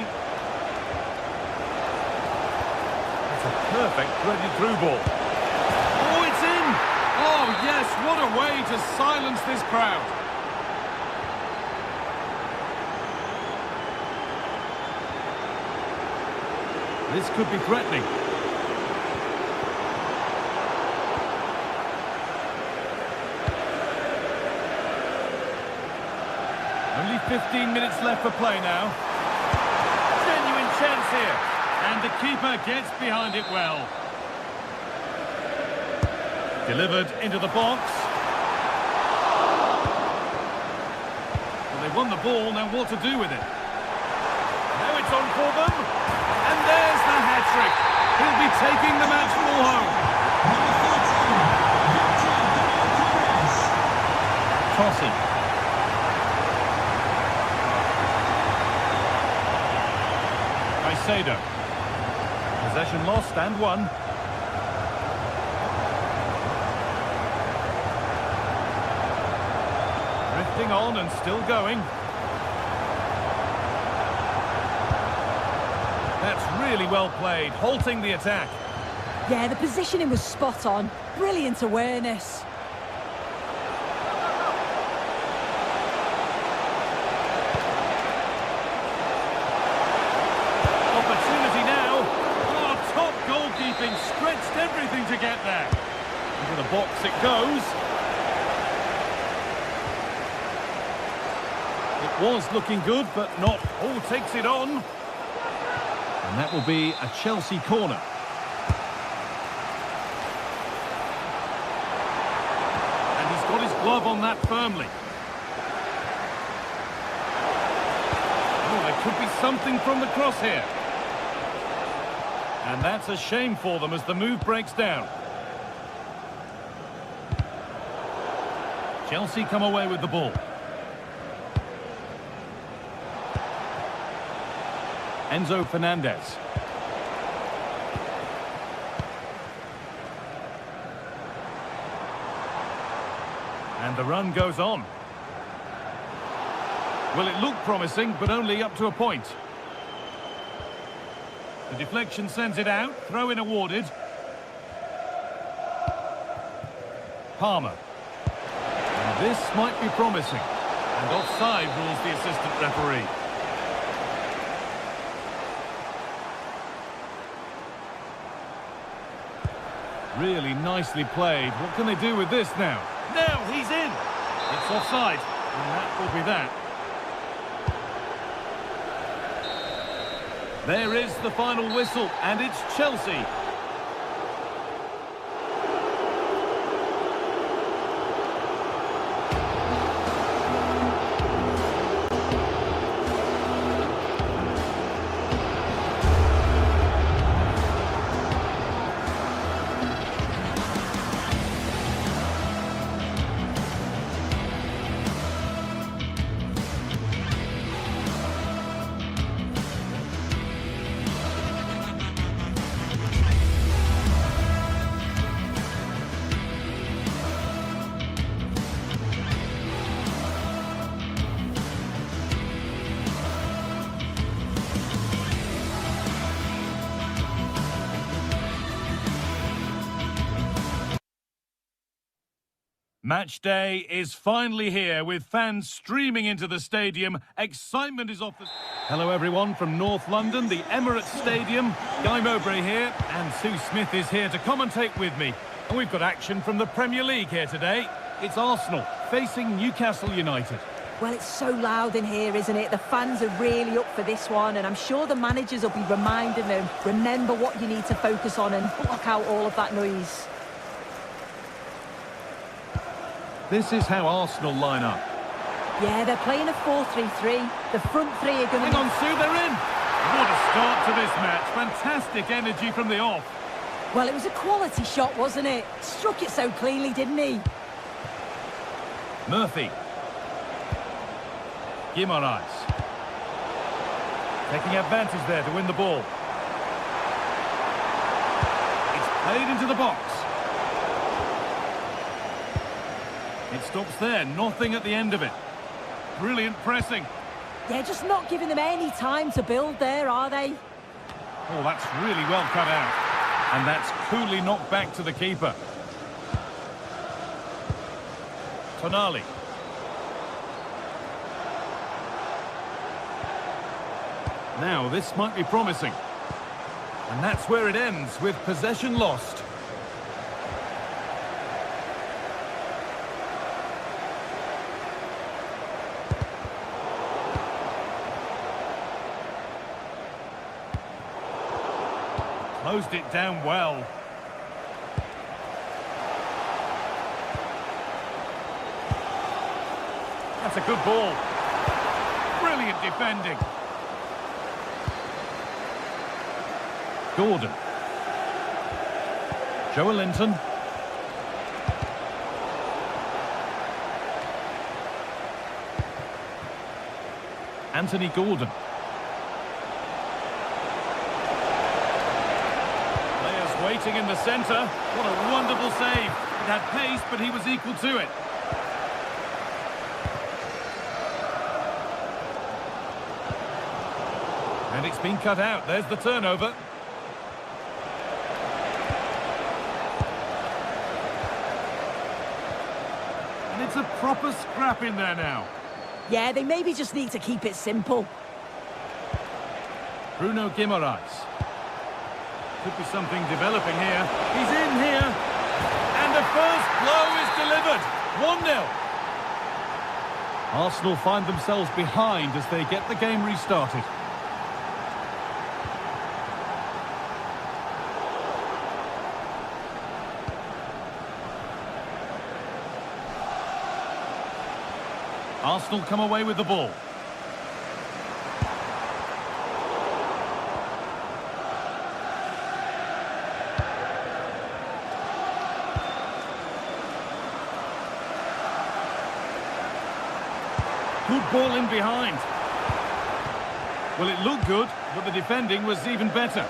Speaker 2: It's a perfect threaded through ball. Oh, it's in! Oh, yes, what a way to silence this crowd. This could be threatening. Only 15 minutes left for play now. Genuine chance here. And the keeper gets behind it well. Delivered into the box. Well, they've won the ball, now what to do with it? Now it's on for them. And there's the hat-trick. He'll be taking the match ball home. Tosin. Caicedo. Possession lost and won. Drifting on and still going. That's really well played, halting the attack.
Speaker 6: Yeah, the positioning was spot on. Brilliant awareness.
Speaker 2: Opportunity now. Oh, top goalkeeping, stretched everything to get there. Into the box it goes. It was looking good, but not. Oh, takes it on. And that will be a Chelsea corner. And he's got his glove on that firmly. Oh, there could be something from the cross here. And that's a shame for them as the move breaks down. Chelsea come away with the ball. Enzo Fernandez. And the run goes on. Well, it looked promising, but only up to a point. The deflection sends it out. Throw-in awarded. Palmer. And this might be promising. And offside rules the assistant referee. Really nicely played. What can they do with this now? Now he's in. It's offside. And that will be that. There is the final whistle, and it's Chelsea. Match day is finally here with fans streaming into the stadium. Excitement is off the... Hello everyone from North London, the Emirates Stadium. Guy Mowbray here and Sue Smith is here to commentate with me. And we've got action from the Premier League here today. It's Arsenal facing Newcastle United.
Speaker 6: Well, it's so loud in here, isn't it? The fans are really up for this one, and I'm sure the managers will be reminding them, remember what you need to focus on and block out all of that noise.
Speaker 2: This is how Arsenal line up.
Speaker 6: Yeah, they're playing a 4-3-3. The front three are going to...
Speaker 2: Hang on, Sue, they're in! What a start to this match. Fantastic energy from the off.
Speaker 6: Well, it was a quality shot, wasn't it? Struck it so cleanly, didn't he?
Speaker 2: Murphy. Guimaraes. Taking advantage there to win the ball. It's played into the box. It stops there, nothing at the end of it. Brilliant pressing.
Speaker 6: Yeah, just not giving them any time to build there, are they?
Speaker 2: Oh, that's really well cut out. And that's coolly knocked back to the keeper. Tonali. Now, this might be promising. And that's where it ends, with possession lost. Closed it down well. That's a good ball. Brilliant defending. Gordon. Joelinton. Anthony Gordon. Players waiting in the centre. What a wonderful save. It had pace, but he was equal to it. And it's been cut out. There's the turnover. And it's a proper scrap in there now.
Speaker 6: Yeah, they maybe just need to keep it simple.
Speaker 2: Bruno Guimaraes. Could be something developing here. He's in here. And the first blow is delivered. 1-0. Arsenal find themselves behind as they get the game restarted. Arsenal come away with the ball. Good ball in behind. Well, it looked good, but the defending was even better.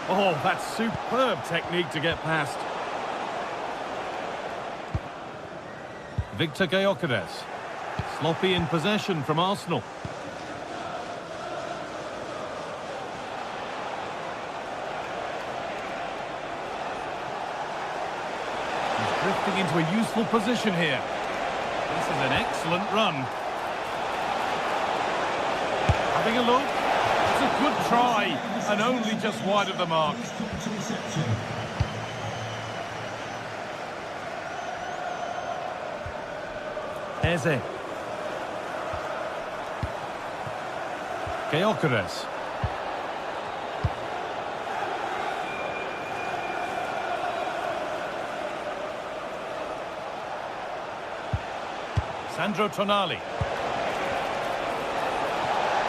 Speaker 2: Oh, that's superb technique to get past. Victor Gyökeres. Sloppy in possession from Arsenal. He's drifting into a useful position here. This is an excellent run. Having a look. It's a good try, and only just wide of the mark. Eze. Gyökeres. Sandro Tonali.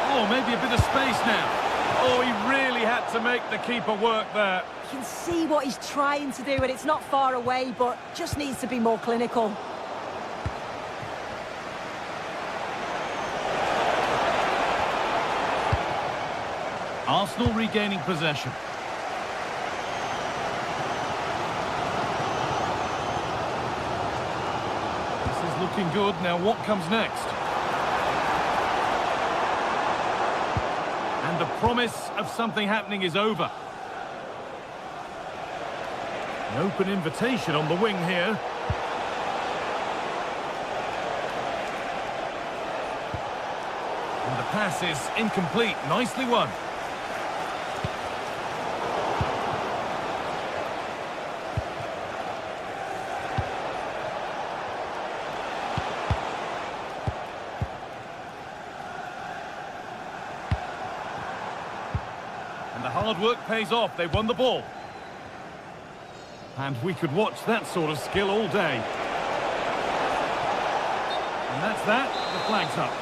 Speaker 2: Oh, maybe a bit of space now. Oh, he really had to make the keeper work there.
Speaker 6: You can see what he's trying to do, and it's not far away, but just needs to be more clinical.
Speaker 2: Arsenal regaining possession. This is looking good. Now what comes next? And the promise of something happening is over. An open invitation on the wing here. And the pass is incomplete. Nicely won. And the hard work pays off. They won the ball. And we could watch that sort of skill all day. And that's that. The flag's up.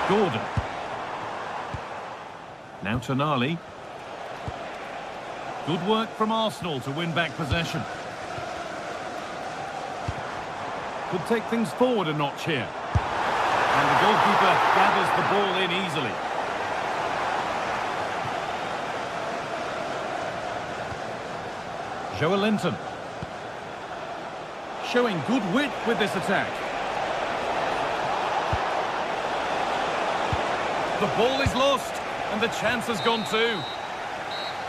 Speaker 2: Gordon. Now Tonali. Good work from Arsenal to win back possession. Could take things forward a notch here. And the goalkeeper gathers the ball in easily. Joelinton. Showing good wit with this attack. The ball is lost, and the chance has gone too.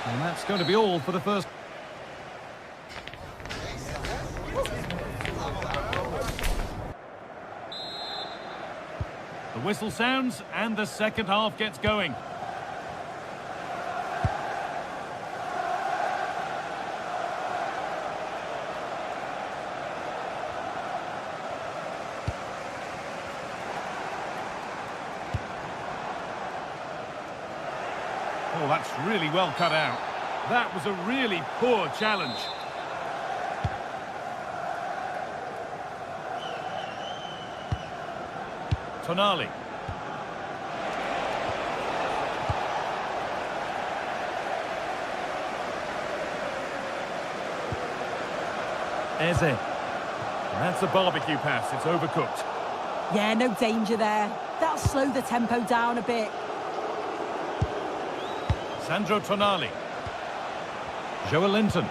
Speaker 2: And that's going to be all for the first. The whistle sounds, and the second half gets going. Oh, that's really well cut out. That was a really poor challenge. Tonali. Eze. That's a barbecue pass. It's overcooked.
Speaker 6: Yeah, no danger there. That'll slow the tempo down a bit.
Speaker 2: Sandro Tonali. Joelinton.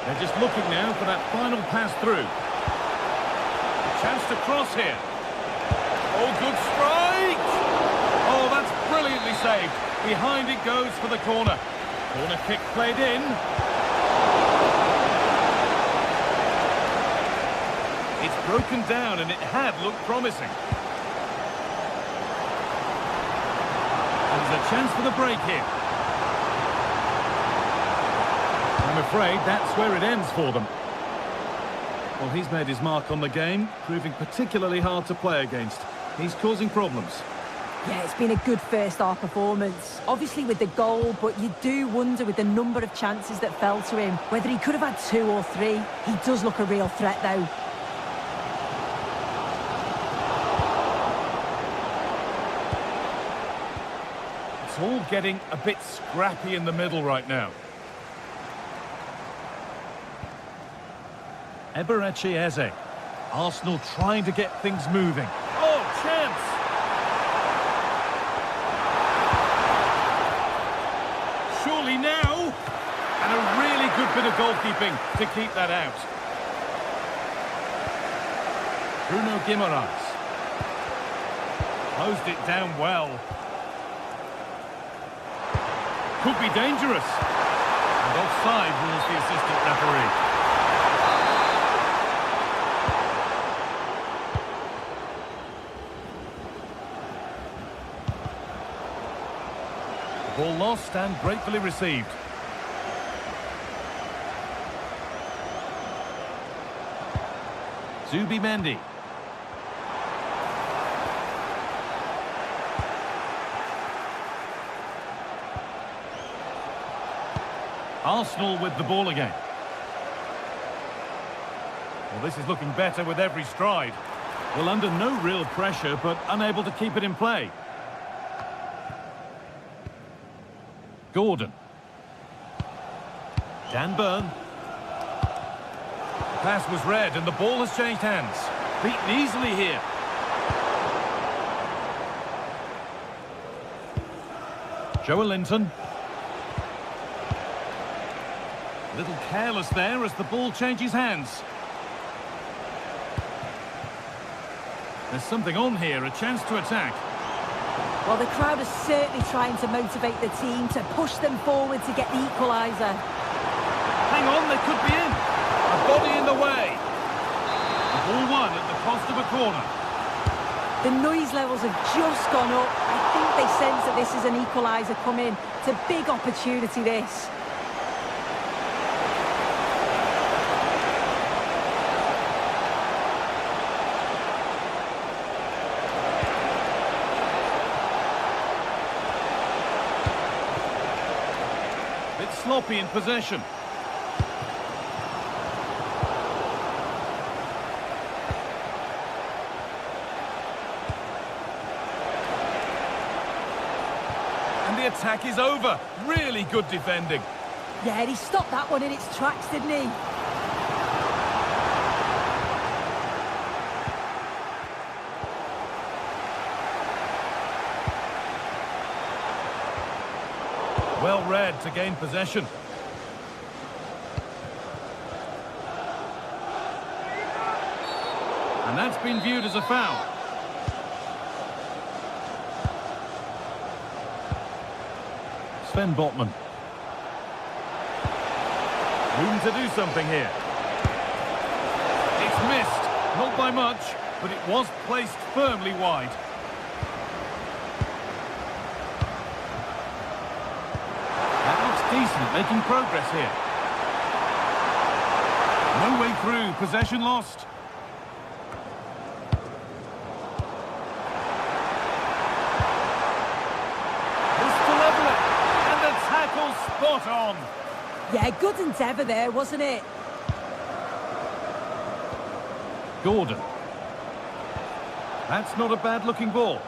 Speaker 2: They're just looking now for that final pass through. Chance to cross here. Oh, good strike! Oh, that's brilliantly saved. Behind it goes for the corner. Corner kick played in. It's broken down and it had looked promising. There's a chance for the break here. I'm afraid that's where it ends for them. Well, he's made his mark on the game, proving particularly hard to play against. He's causing problems.
Speaker 6: Yeah, it's been a good first half performance. Obviously with the goal, but you do wonder with the number of chances that fell to him, whether he could have had 2 or 3. He does look a real threat though.
Speaker 2: It's all getting a bit scrappy in the middle right now. Eberechi Eze. Arsenal trying to get things moving. Oh, chance! Surely now! And a really good bit of goalkeeping to keep that out. Bruno Guimaraes. Closed it down well. Could be dangerous. And offside rules the assistant referee. Ball lost and gratefully received. Zubimendi. Arsenal with the ball again. Well, this is looking better with every stride. Well, under no real pressure, but unable to keep it in play. Gordon. Dan Burn. The pass was read and the ball has changed hands. Beaten easily here. Joelinton. A little careless there as the ball changes hands. There's something on here, a chance to attack.
Speaker 6: Well, the crowd are certainly trying to motivate the team to push them forward to get the equaliser.
Speaker 2: Hang on, they could be in. A body in the way. The ball won at the cost of a corner.
Speaker 6: The noise levels have just gone up. I think they sense that this is an equaliser coming. It's a big opportunity, this.
Speaker 2: Sloppy in possession. And the attack is over. Really good defending.
Speaker 6: Yeah, he stopped that one in its tracks, didn't he?
Speaker 2: Well read to gain possession. And that's been viewed as a foul. Sven Botman. Room to do something here. It's missed. Not by much, but it was placed firmly wide. Decent, making progress here. No way through, possession lost. This to level it, and the tackle spot on.
Speaker 6: Yeah, good endeavour there, wasn't it?
Speaker 2: Gordon. That's not a bad-looking ball.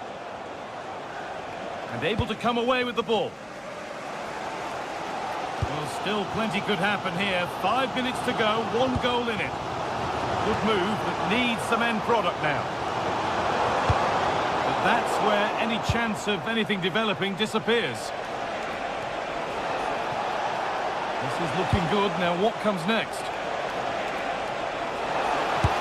Speaker 2: And able to come away with the ball. Well, still plenty could happen here. 5 minutes to go, 1 goal in it. Good move, but needs some end product now. But that's where any chance of anything developing disappears. This is looking good. Now what comes next?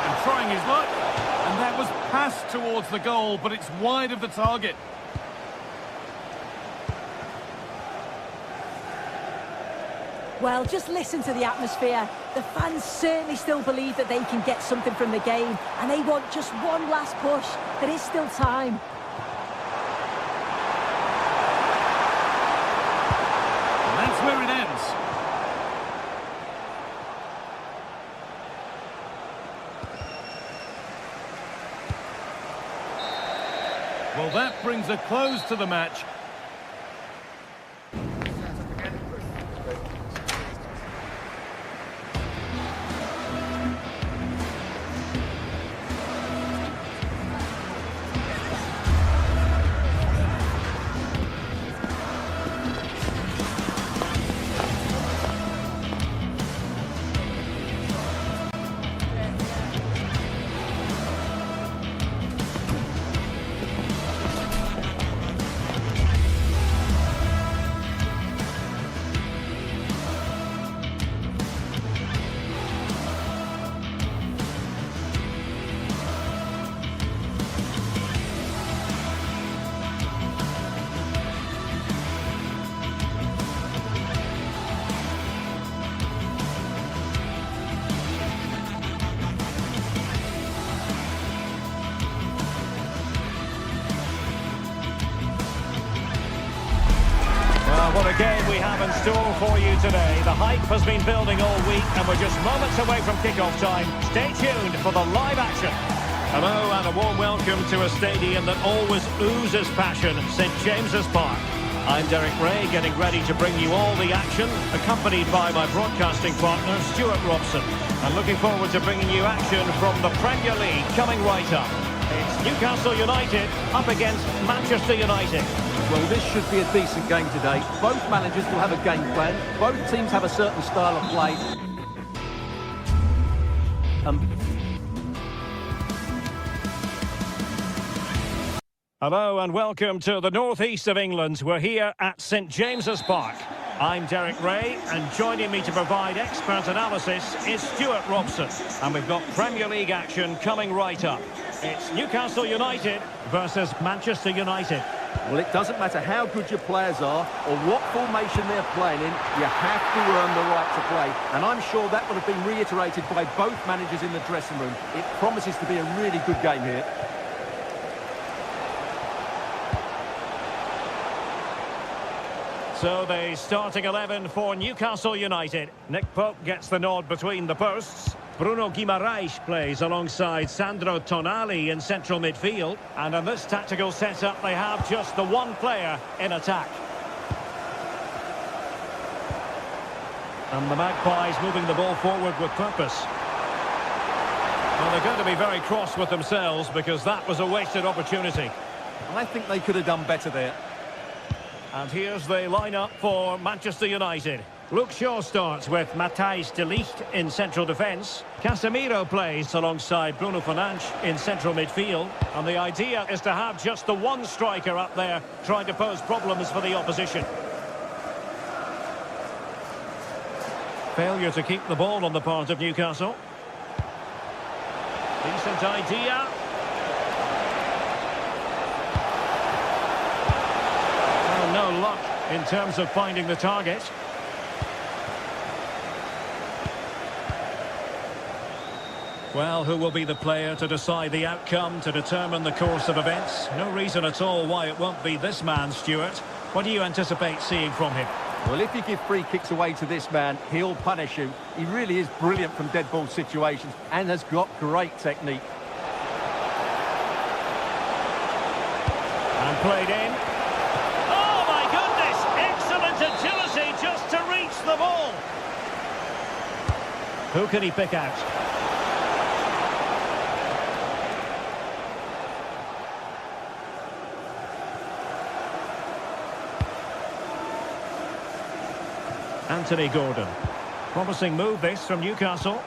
Speaker 2: And trying his luck. And that was passed towards the goal, but it's wide of the target.
Speaker 6: Well, just listen to the atmosphere. The fans certainly still believe that they can get something from the game, and they want just one last push. There is still time.
Speaker 2: And that's where it ends. Well, that brings a close to the match.
Speaker 3: What a game we have in store for you today. The hype has been building all week and we're just moments away from kick-off time. Stay tuned for the live action. Hello and a warm welcome to a stadium that always oozes passion, St James's Park. I'm Derek Ray, getting ready to bring you all the action, accompanied by my broadcasting partner, Stuart Robson. And looking forward to bringing you action from the Premier League coming right up. It's Newcastle United up against Manchester United.
Speaker 4: Well, this should be a decent game today. Both managers will have a game plan. Both teams have a certain style of play.
Speaker 3: Hello and welcome to the northeast of England. We're here at St James's Park. I'm Derek Ray, and joining me to provide expert analysis is Stuart Robson. And we've got Premier League action coming right up. It's Newcastle United versus Manchester United.
Speaker 4: Well, it doesn't matter how good your players are or what formation they're playing in, you have to earn the right to play. And I'm sure that would have been reiterated by both managers in the dressing room. It promises to be a really good game here.
Speaker 3: So the starting 11 for Newcastle United. Nick Pope gets the nod between the posts. Bruno Guimaraes plays alongside Sandro Tonali in central midfield. And in this tactical setup, they have just the one player in attack. And the Magpies moving the ball forward with purpose. Well, they're going to be very cross with themselves because that was a wasted opportunity.
Speaker 4: I think they could have done better there.
Speaker 3: And here's the lineup for Manchester United. Luke Shaw starts with Matthijs de Ligt in central defence. Casemiro plays alongside Bruno Fernandes in central midfield. And the idea is to have just the one striker up there trying to pose problems for the opposition. Failure to keep the ball on the part of Newcastle. Decent idea. No luck in terms of finding the target. Well, who will be the player to decide the outcome, to determine the course of events? No reason at all why it won't be this man, Stuart. What do you anticipate seeing from him?
Speaker 4: Well, if you give free kicks away to this man, he'll punish you. He really is brilliant from dead ball situations and has got great technique.
Speaker 3: And played in. Agility just to reach the ball. Who can he pick out? Anthony Gordon. Promising move this from Newcastle.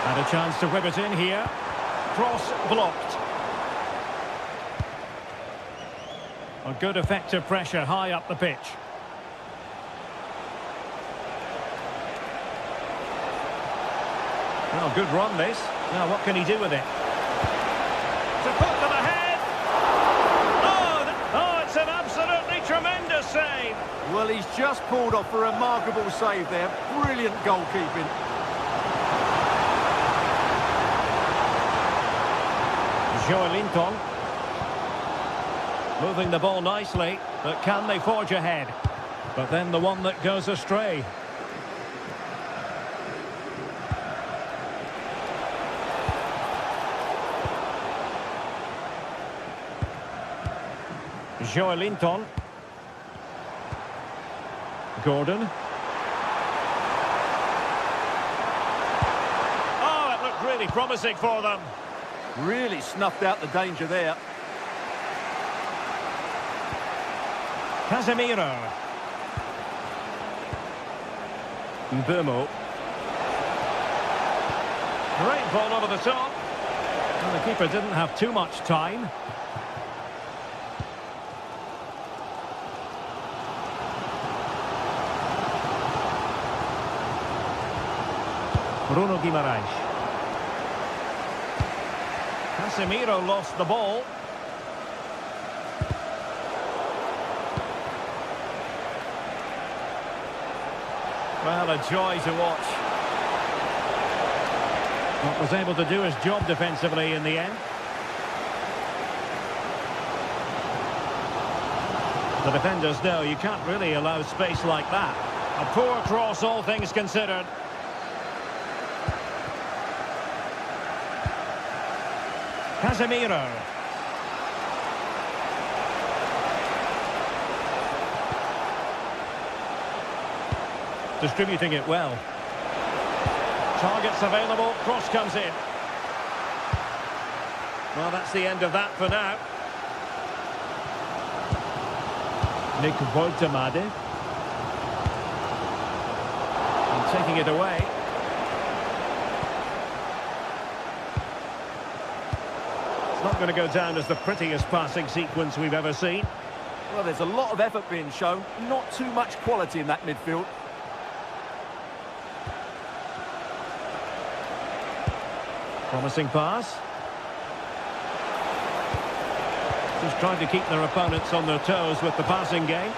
Speaker 3: And a chance to whip it in here. Cross blocked. A good effective pressure high up the pitch. Well, good run this. Now what can he do with it? To put them ahead! Oh, it's an absolutely tremendous save!
Speaker 4: Well, he's just pulled off a remarkable save there. Brilliant goalkeeping.
Speaker 3: Joelinton. Moving the ball nicely, but can they forge ahead? But then the one that goes astray. Joelinton. Gordon. Oh, it looked really promising for them.
Speaker 4: Really snuffed out the danger there.
Speaker 3: Casemiro. Mbumo. Great ball over the top. And the keeper didn't have too much time. Bruno Guimaraes. Casemiro lost the ball. Well, a joy to watch. But was able to do his job defensively in the end. The defenders know you can't really allow space like that. A poor cross, all things considered. Casemiro. Distributing it well. Targets available, cross comes in. Well, that's the end of that for now. Nick Woltemade. And taking it away. Not going to go down as the prettiest passing sequence we've ever seen.
Speaker 4: Well, there's a lot of effort being shown, not too much quality in that midfield.
Speaker 3: Promising pass. Just trying to keep their opponents on their toes with the passing game.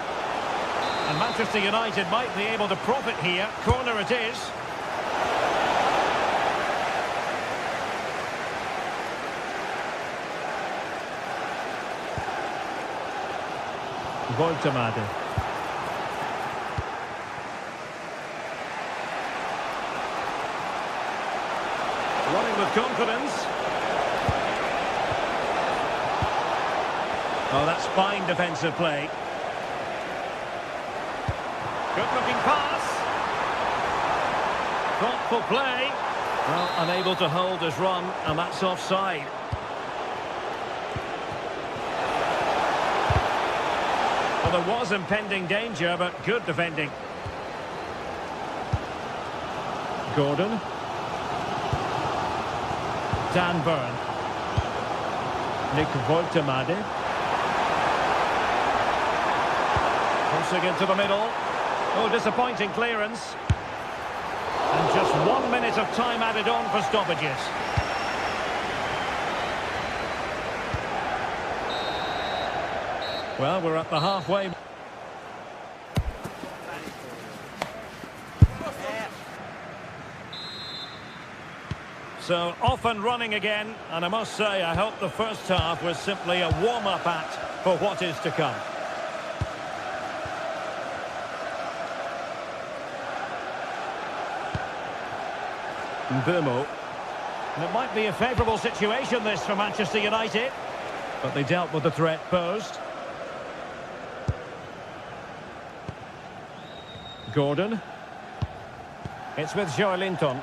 Speaker 3: And Manchester United might be able to profit here. Corner it is. Voltemade. Running with confidence. Oh, that's fine defensive play. Good-looking pass. Thoughtful play. Well, unable to hold his run, and that's offside. Well, there was impending danger, but good defending. Gordon. Dan Burn. Nick Voltemade. Crossing into the middle. Oh, disappointing clearance. And just 1 minute of time added on for stoppages. Well, we're at the halfway. So, off and running again. And I must say, I hope the first half was simply a warm-up act for what is to come. Mbeumo. And it might be a favourable situation, this, for Manchester United. But they dealt with the threat posed. Gordon. It's with Joelinton.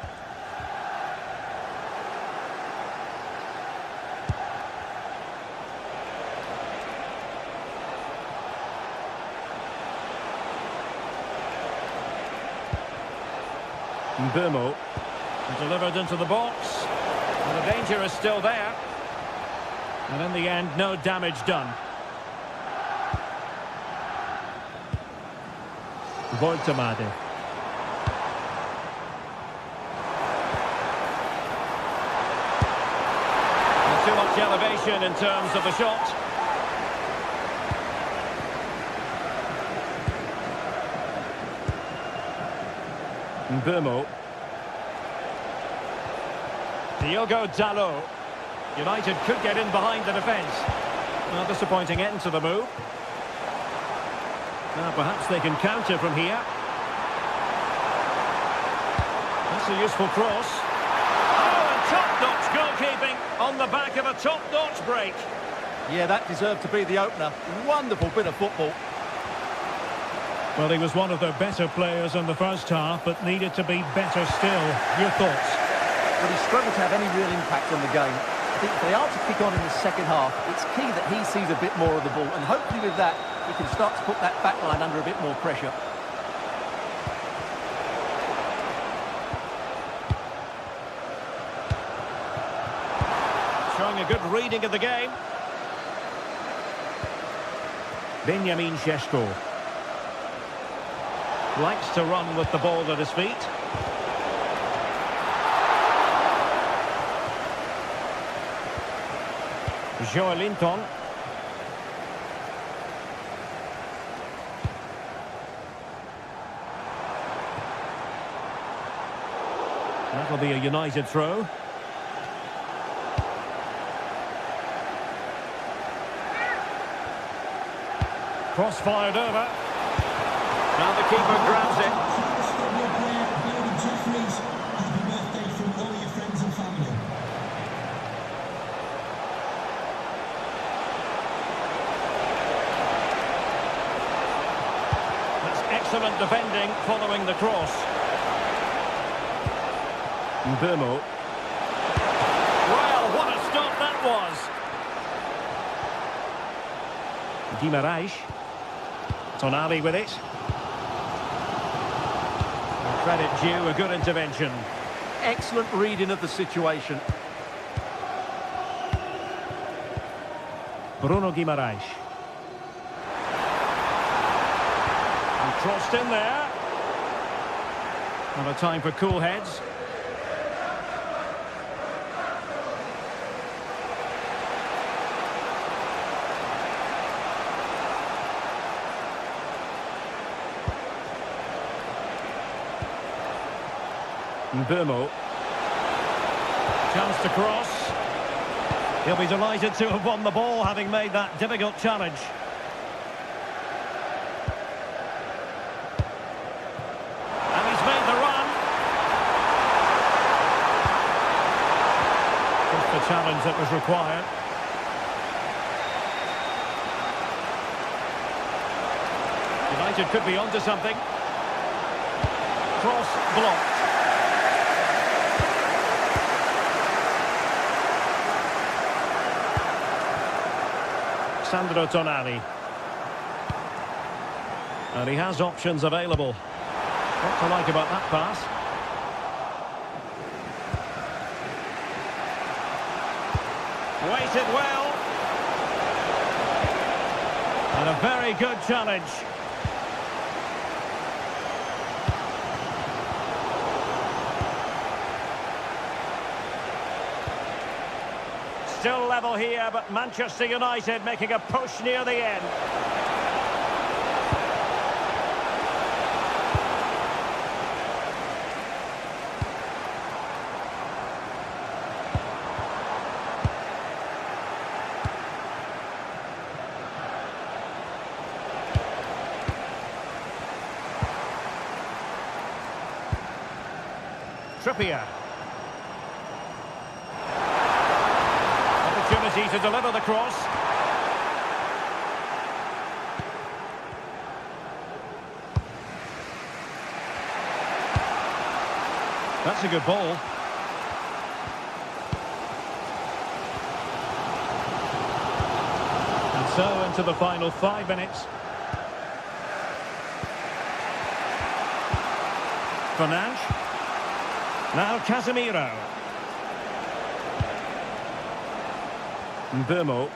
Speaker 3: Mbeumo. Delivered into the box. And the danger is still there. And in the end, no damage done. Voltemade. Not too much elevation in terms of the shot. Mbeumo. Diogo Dalot. United could get in behind the defence. Well, disappointing end to the move. Now perhaps they can counter from here. That's a useful cross. Oh, and top-notch goalkeeping on the back of a top-notch break.
Speaker 4: Yeah, that deserved to be the opener. Wonderful bit of football.
Speaker 3: Well, he was one of their better players in the first half, but needed to be better still. Your thoughts?
Speaker 4: Well, he struggled to have any real impact on the game. I think if they are to kick on in the second half, it's key that he sees a bit more of the ball, and hopefully with that, he can start to put that back line under a bit more pressure.
Speaker 3: Showing a good reading of the game. Benjamin Šeško. Likes to run with the ball at his feet. Joelinton. That will be a United throw. Cross fired over. Now the keeper grabs it. Excellent defending following the cross. Mbeumo. Well, what a stop that was. Guimarães. Tonali with it. Credit due, a good intervention.
Speaker 4: Excellent reading of the situation.
Speaker 3: Bruno Guimaraes. And crossed in there. And a time for cool heads. Burmo. Chance to cross. He'll be delighted to have won the ball, having made that difficult challenge. And he's made the run. Just the challenge that was required. United could be onto something. Cross blocked. Sandro Tonali. And he has options available. What to like about that pass? Waited well. And a very good challenge. Still level here, but Manchester United making a push near the end. Trippier. Opportunity to deliver the cross. That's a good ball. And so into the final 5 minutes. Fernandes. Now Casemiro. Burmo.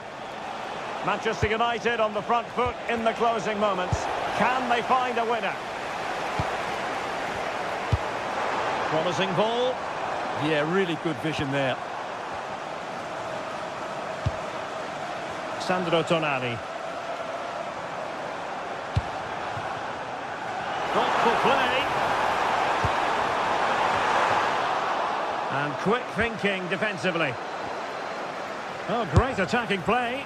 Speaker 3: Manchester United on the front foot in the closing moments. Can they find a winner? Promising ball.
Speaker 4: Yeah, really good vision there.
Speaker 3: Sandro Tonali. Thoughtful play. And quick thinking defensively. Oh, great attacking play.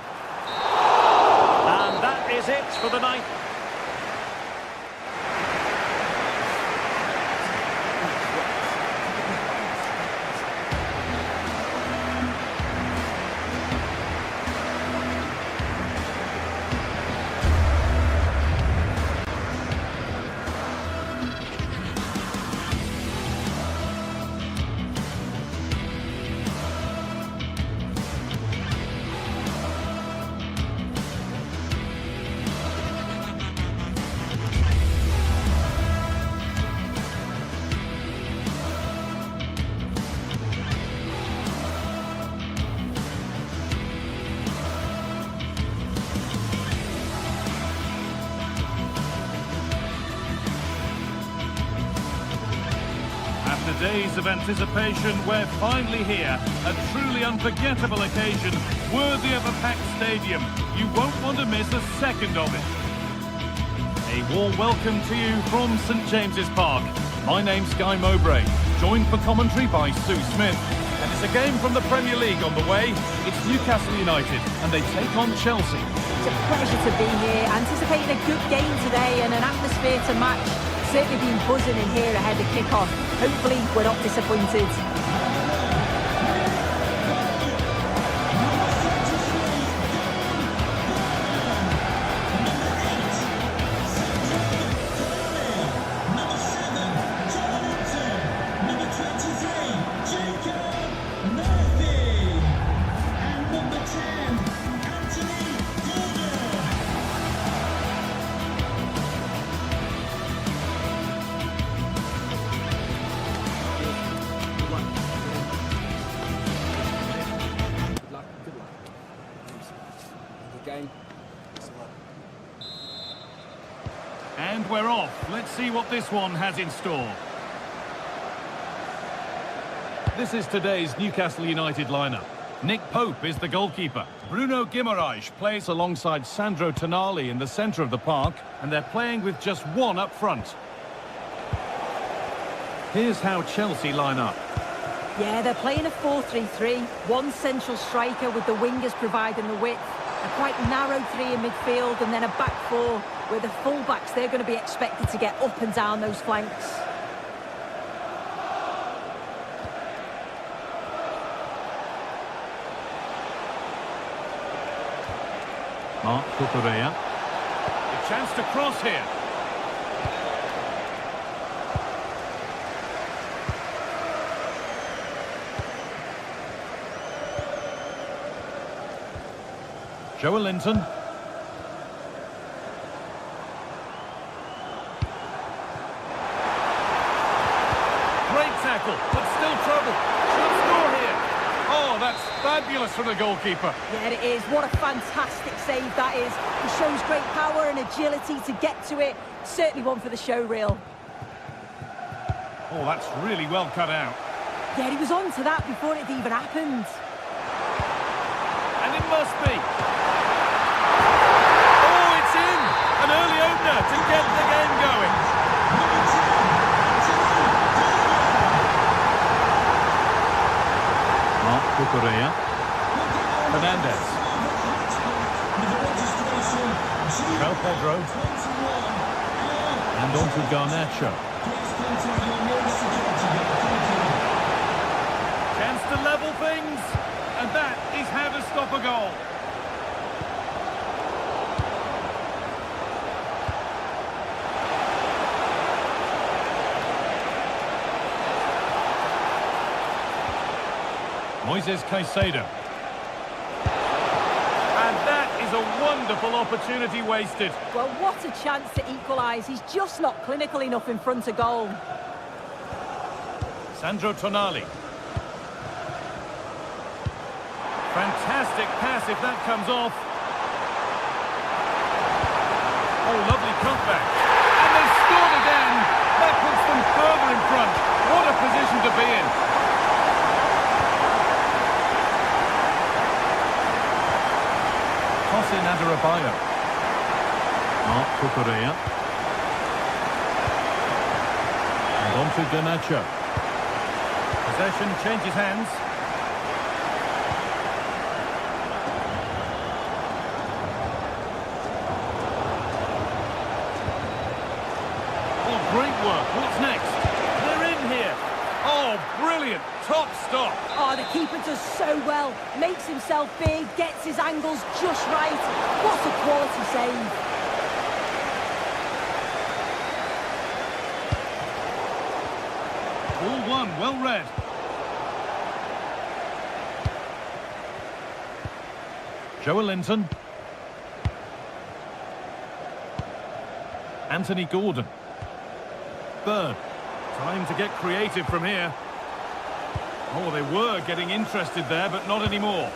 Speaker 3: And that is it for the ninth.
Speaker 2: After days of anticipation, we're finally here. A truly unforgettable occasion, worthy of a packed stadium. You won't want to miss a second of it. A warm welcome to you from St James's Park. My name's Guy Mowbray, joined for commentary by Sue Smith. And it's a game from the Premier League on the way. It's Newcastle United, and they take on Chelsea.
Speaker 6: It's a pleasure to be here, anticipating a good game today and an atmosphere to match. Certainly been buzzing in here ahead of kick-off. Hopefully we're not disappointed.
Speaker 2: And we're off. Let's see what this one has in store. This is today's Newcastle United lineup. Nick Pope is the goalkeeper. Bruno Guimaraes plays alongside Sandro Tonali in the centre of the park, and they're playing with just one up front. Here's how Chelsea line up.
Speaker 6: Yeah, they're playing a 4-3-3. One central striker with the wingers providing the width. A quite narrow three in midfield, and then a back four where the full-backs, they're going to be expected to get up and down those flanks.
Speaker 2: Marc Cucurella. A chance to cross here. Joelinton. Great tackle, but still trouble. Should score here. Oh, that's fabulous from the goalkeeper.
Speaker 6: Yeah, it is. What a fantastic save that is. He shows great power and agility to get to it. Certainly one for the show reel.
Speaker 2: Oh, that's really well cut out.
Speaker 6: Yeah, he was on to that before it even happened.
Speaker 2: And it must be. Oh, it's in! An early opener to get the game going. Marc Cucurella. Fernandez. João Pedro. And on to Garnacho. Chance to level things. And that is how to stop a goal. Moises Caicedo. And that is a wonderful opportunity wasted.
Speaker 6: Well, what a chance to equalise. He's just not clinical enough in front of goal.
Speaker 2: Sandro Tonali. Fantastic pass if that comes off. Oh, lovely cutback. And they've scored again. That puts them further in front. What a position to be in. Tosin Adarabioyo. Marc Cucurella. And on to Garnacho. Possession changes hands. Great work. What's next? They're in here. Oh, brilliant. Top stop.
Speaker 6: Oh, the keeper does so well. Makes himself big, gets his angles just right. What a quality save.
Speaker 2: Ball one, well read. Joelinton. Anthony Gordon. Bird. Time to get creative from here. Oh, they were getting interested there, but not anymore.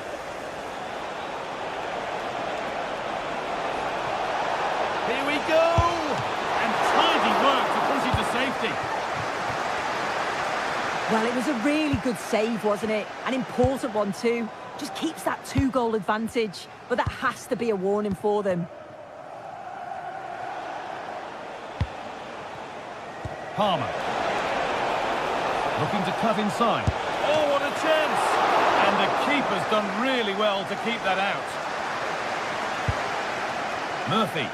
Speaker 2: Here we go! And tidy work to push it to safety.
Speaker 6: Well, it was a really good save, wasn't it? An important one too. Just keeps that 2-goal advantage. But that has to be a warning for them.
Speaker 2: Palmer. Looking to cut inside. Oh, what a chance! And the keeper's done really well to keep that out. Murphy.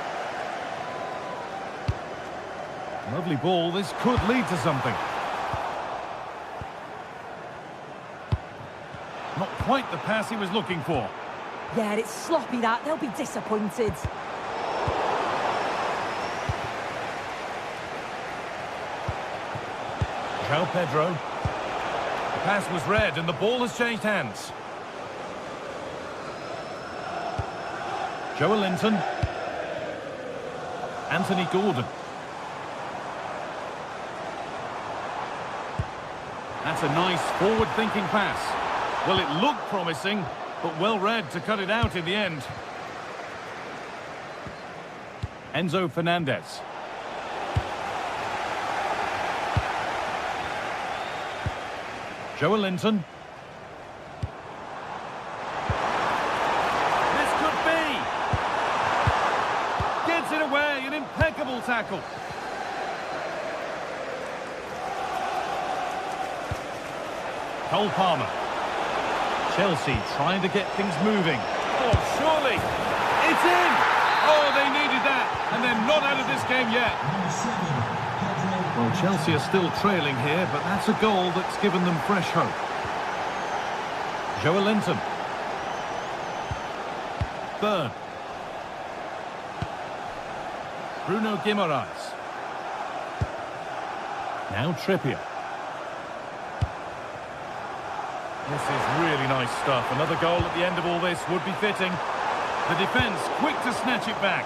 Speaker 2: Lovely ball. This could lead to something. Not quite the pass he was looking for.
Speaker 6: Yeah, it's sloppy that. They'll be disappointed.
Speaker 2: João Pedro. The pass was read and the ball has changed hands. Joelinton. Anthony Gordon. That's a nice forward-thinking pass. Well, it looked promising, but well read to cut it out in the end. Enzo Fernandez. Joelinton. This could be. Gets it away, an impeccable tackle. Cole Palmer. Chelsea trying to get things moving. Oh, surely. It's in! Oh, they needed that. And they're not out of this game yet. Well, Chelsea are still trailing here, but that's a goal that's given them fresh hope. Joelinton. Byrne. Bruno Guimaraes. Now Trippier. This is really nice stuff. Another goal at the end of all this would be fitting. The defence quick to snatch it back.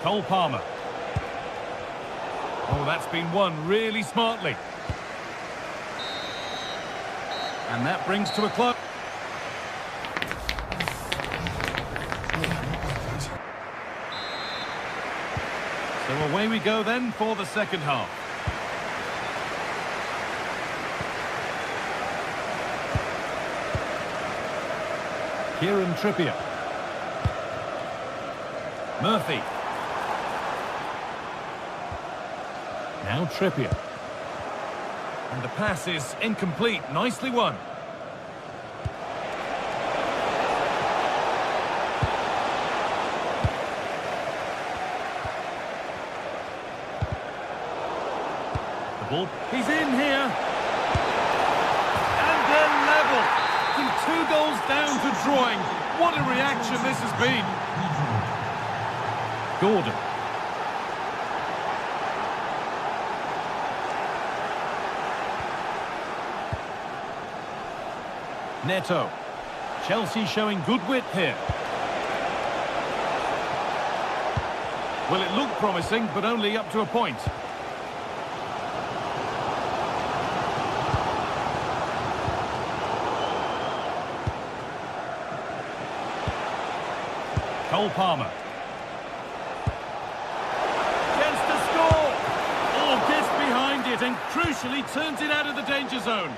Speaker 2: Cole Palmer. Oh, that's been won really smartly. And that brings to a close. So away we go then for the second half. Kieran Trippier. Murphy. Now Trippier. And the pass is incomplete. Nicely won. The ball. He's in here. And they're level. From 2 goals down to drawing. What a reaction this has been. Gordon. Neto. Chelsea showing good wit here. Well, it looked promising, but only up to a point. Cole Palmer. Chance to score! Oh, gets behind it and crucially turns it out of the danger zone.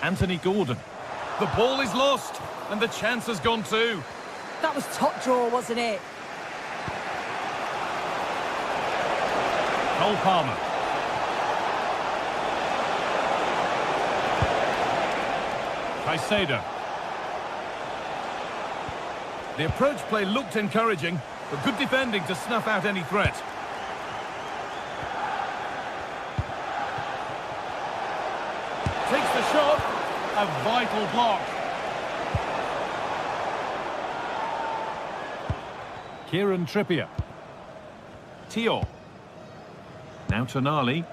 Speaker 2: Anthony Gordon. The ball is lost, and the chance has gone too.
Speaker 6: That was top draw, wasn't it?
Speaker 2: Cole Palmer. Caicedo. The approach play looked encouraging, but good defending to snuff out any threat. Takes the shot. A vital block. Kieran Trippier. Tio. Now Tonali.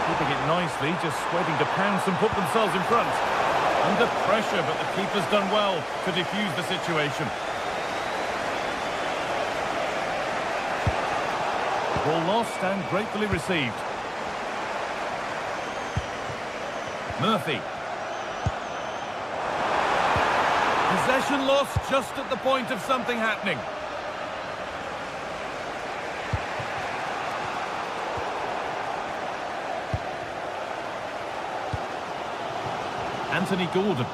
Speaker 2: Keeping it nicely, just waiting to pounce and put themselves in front. Under pressure, but the keeper's done well to defuse the situation. Ball lost and gratefully received. Murphy. Possession lost just at the point of something happening. Anthony Gordon.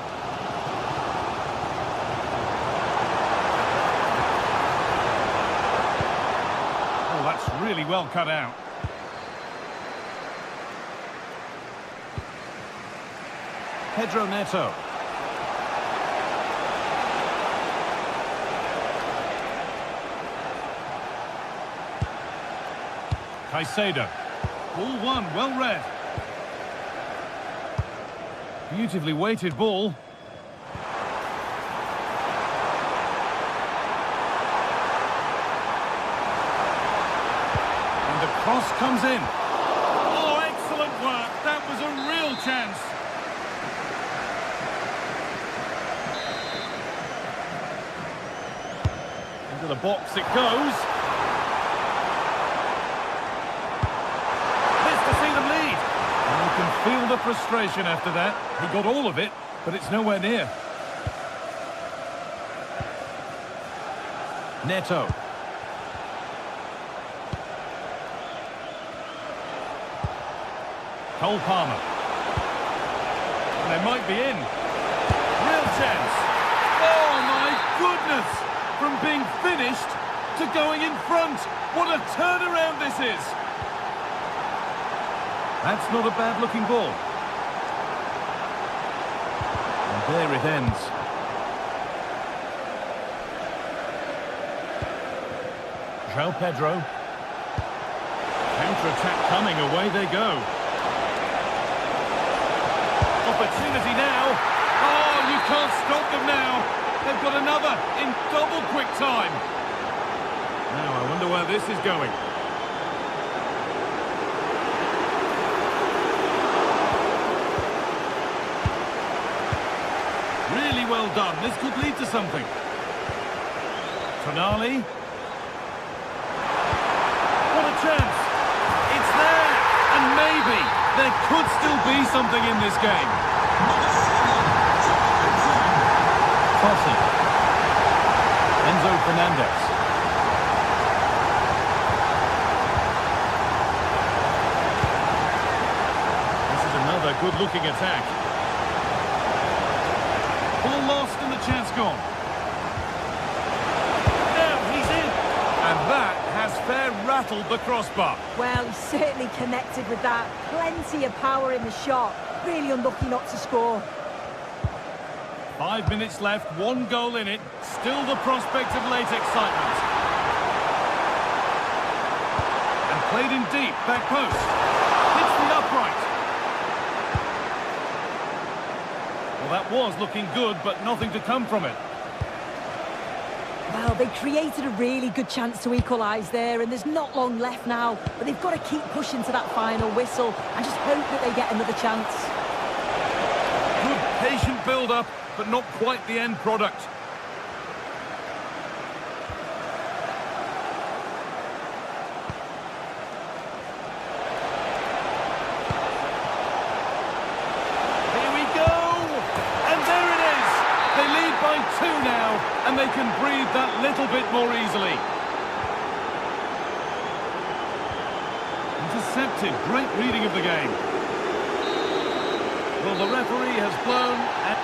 Speaker 2: Oh, that's really well cut out. Pedro Neto. Caicedo. Ball one, well read. Beautifully weighted ball. And the cross comes in. Oh, excellent work. That was a real chance. the box it goes. This to see them lead. And you can feel the frustration after that. He got all of it, but it's nowhere near. Neto. Cole Palmer. And they might be in. Real chance. Oh my goodness! From being finished to going in front. What a turnaround this is! That's not a bad looking ball. And there it ends. João Pedro. Counter-attack coming, away they go. Opportunity now. Oh, you can't stop them now. They've got another in double quick time. Now, I wonder where this is going. Really well done. This could lead to something. Tonali. What a chance. It's there. And maybe there could still be something in this game. Fossey. Enzo Fernandez. This is another good-looking attack. Ball lost and the chance gone. Now he's in. And that has fair rattled the crossbar.
Speaker 6: Well, he certainly connected with that. Plenty of power in the shot. Really unlucky not to score.
Speaker 2: 5 minutes left, 1 goal in it. Still the prospect of late excitement. And played in deep, back post. Hits the upright. Well, that was looking good, but nothing to come from it.
Speaker 6: Well, they created a really good chance to equalise there, and there's not long left now. But they've got to keep pushing to that final whistle and just hope that they get another chance.
Speaker 2: Good, patient build-up, but not quite the end product. Here we go! And there it is! They lead by 2 now, and they can breathe that little bit more easily. Intercepted, great reading of the game. Well, the referee has blown and...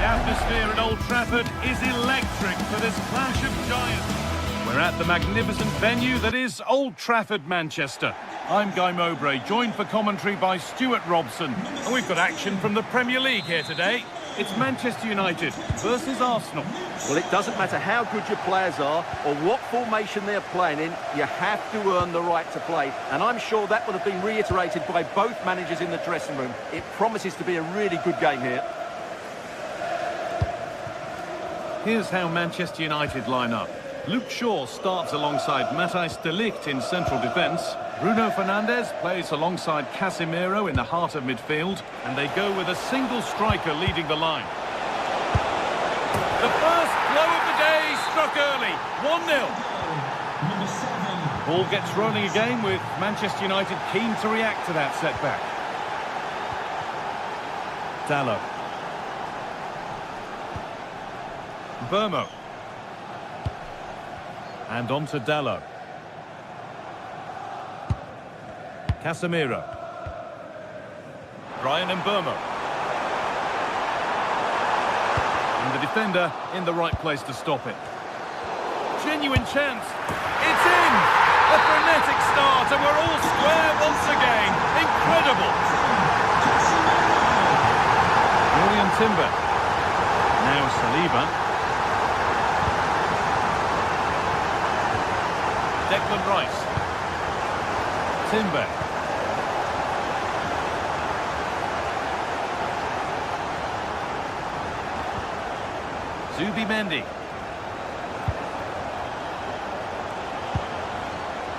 Speaker 2: atmosphere at Old Trafford is electric for this clash of giants. We're at the magnificent venue that is Old Trafford, Manchester. I'm Guy Mowbray, joined for commentary by Stuart Robson. And we've got action from the Premier League here today. It's Manchester United versus Arsenal.
Speaker 4: Well, it doesn't matter how good your players are or what formation they're playing in, you have to earn the right to play. And I'm sure that would have been reiterated by both managers in the dressing room. It promises to be a really good game here.
Speaker 2: Here's how Manchester United line up. Luke Shaw starts alongside Matthijs de Ligt in central defence. Bruno Fernandes plays alongside Casemiro in the heart of midfield. And they go with a single striker leading the line. The first blow of the day struck early. 1-0.
Speaker 5: Number 7.
Speaker 2: Ball gets rolling again with Manchester United keen to react to that setback. Dalot. Burmo. And on to Dalot. Casemiro. Brian Mbeumo. And the defender in the right place to stop it. Genuine chance. It's in! A frenetic start and we're all square once again. Incredible! Julian Timber. Now Saliba. Declan Rice. Timber. Zubimendi.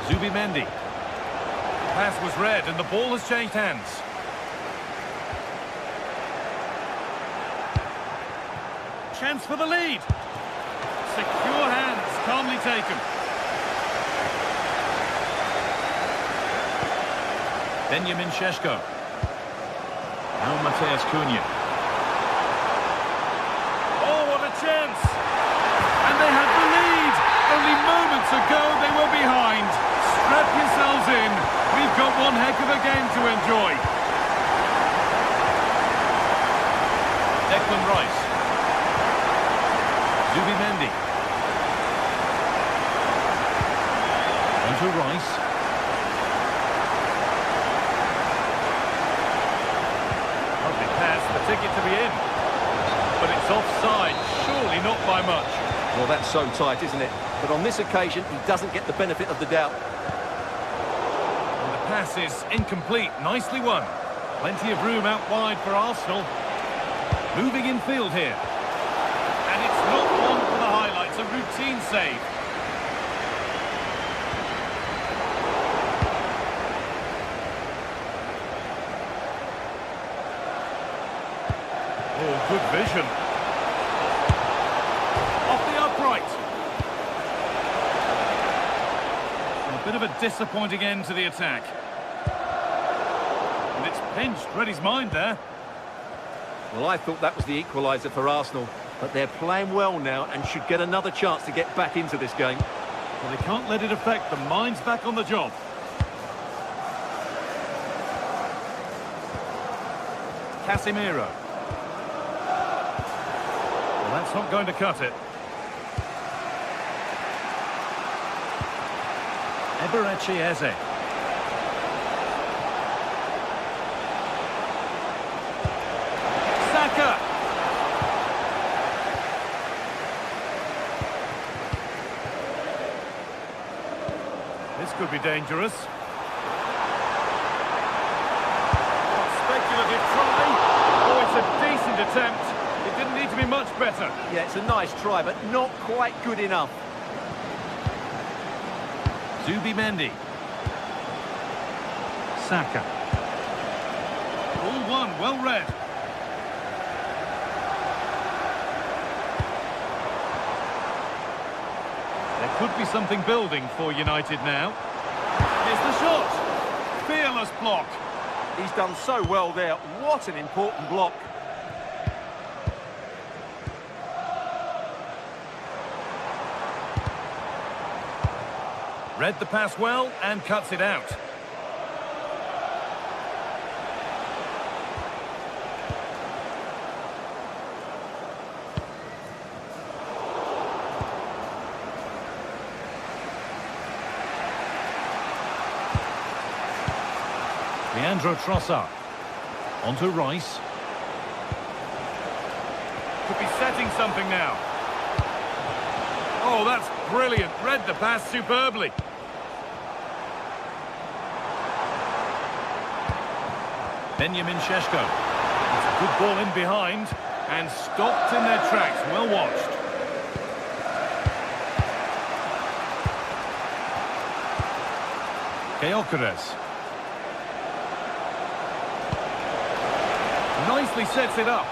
Speaker 2: Zubimendi. Pass was read and the ball has changed hands. Chance for the lead. Secure hands, calmly taken. Benjamin Šeško. Now Mateus Cunha. Oh, what a chance! And they had the lead! Only moments ago they were behind. Strap yourselves in. We've got one heck of a game to enjoy. Declan Rice. Zubimendi. On to Rice. The ticket to be in, but it's offside, surely not by much.
Speaker 4: Well, that's so tight, isn't it? But on this occasion, he doesn't get the benefit of the doubt.
Speaker 2: And the pass is incomplete, nicely won. Plenty of room out wide for Arsenal. Moving in field here. And it's not one for the highlights, a routine save. Oh, good vision. Off the upright. A bit of a disappointing end to the attack. And it's pinched, read his mind there.
Speaker 4: Well, I thought that was the equaliser for Arsenal, but they're playing well now and should get another chance to get back into this game.
Speaker 2: Well, they can't let it affect them. Mind's back on the job. Casemiro. Well, that's not going to cut it. Eberechi Eze. Saka. This could be dangerous. Speculative try. Oh, it's a decent attempt. It didn't need to be much better.
Speaker 4: Yeah, it's a nice try, but not quite good enough.
Speaker 2: Zubimendi. Saka. All one, well read. There could be something building for United now. Here's the shot. Fearless block.
Speaker 4: He's done so well there. What an important block.
Speaker 2: Read the pass well and cuts it out. Leandro Trossard. On to Rice. creating something now. Oh, that's brilliant. Read the pass superbly. Benjamin Šeško. It's a good ball in behind and stopped in their tracks. Well watched. Gyökeres. Nicely sets it up.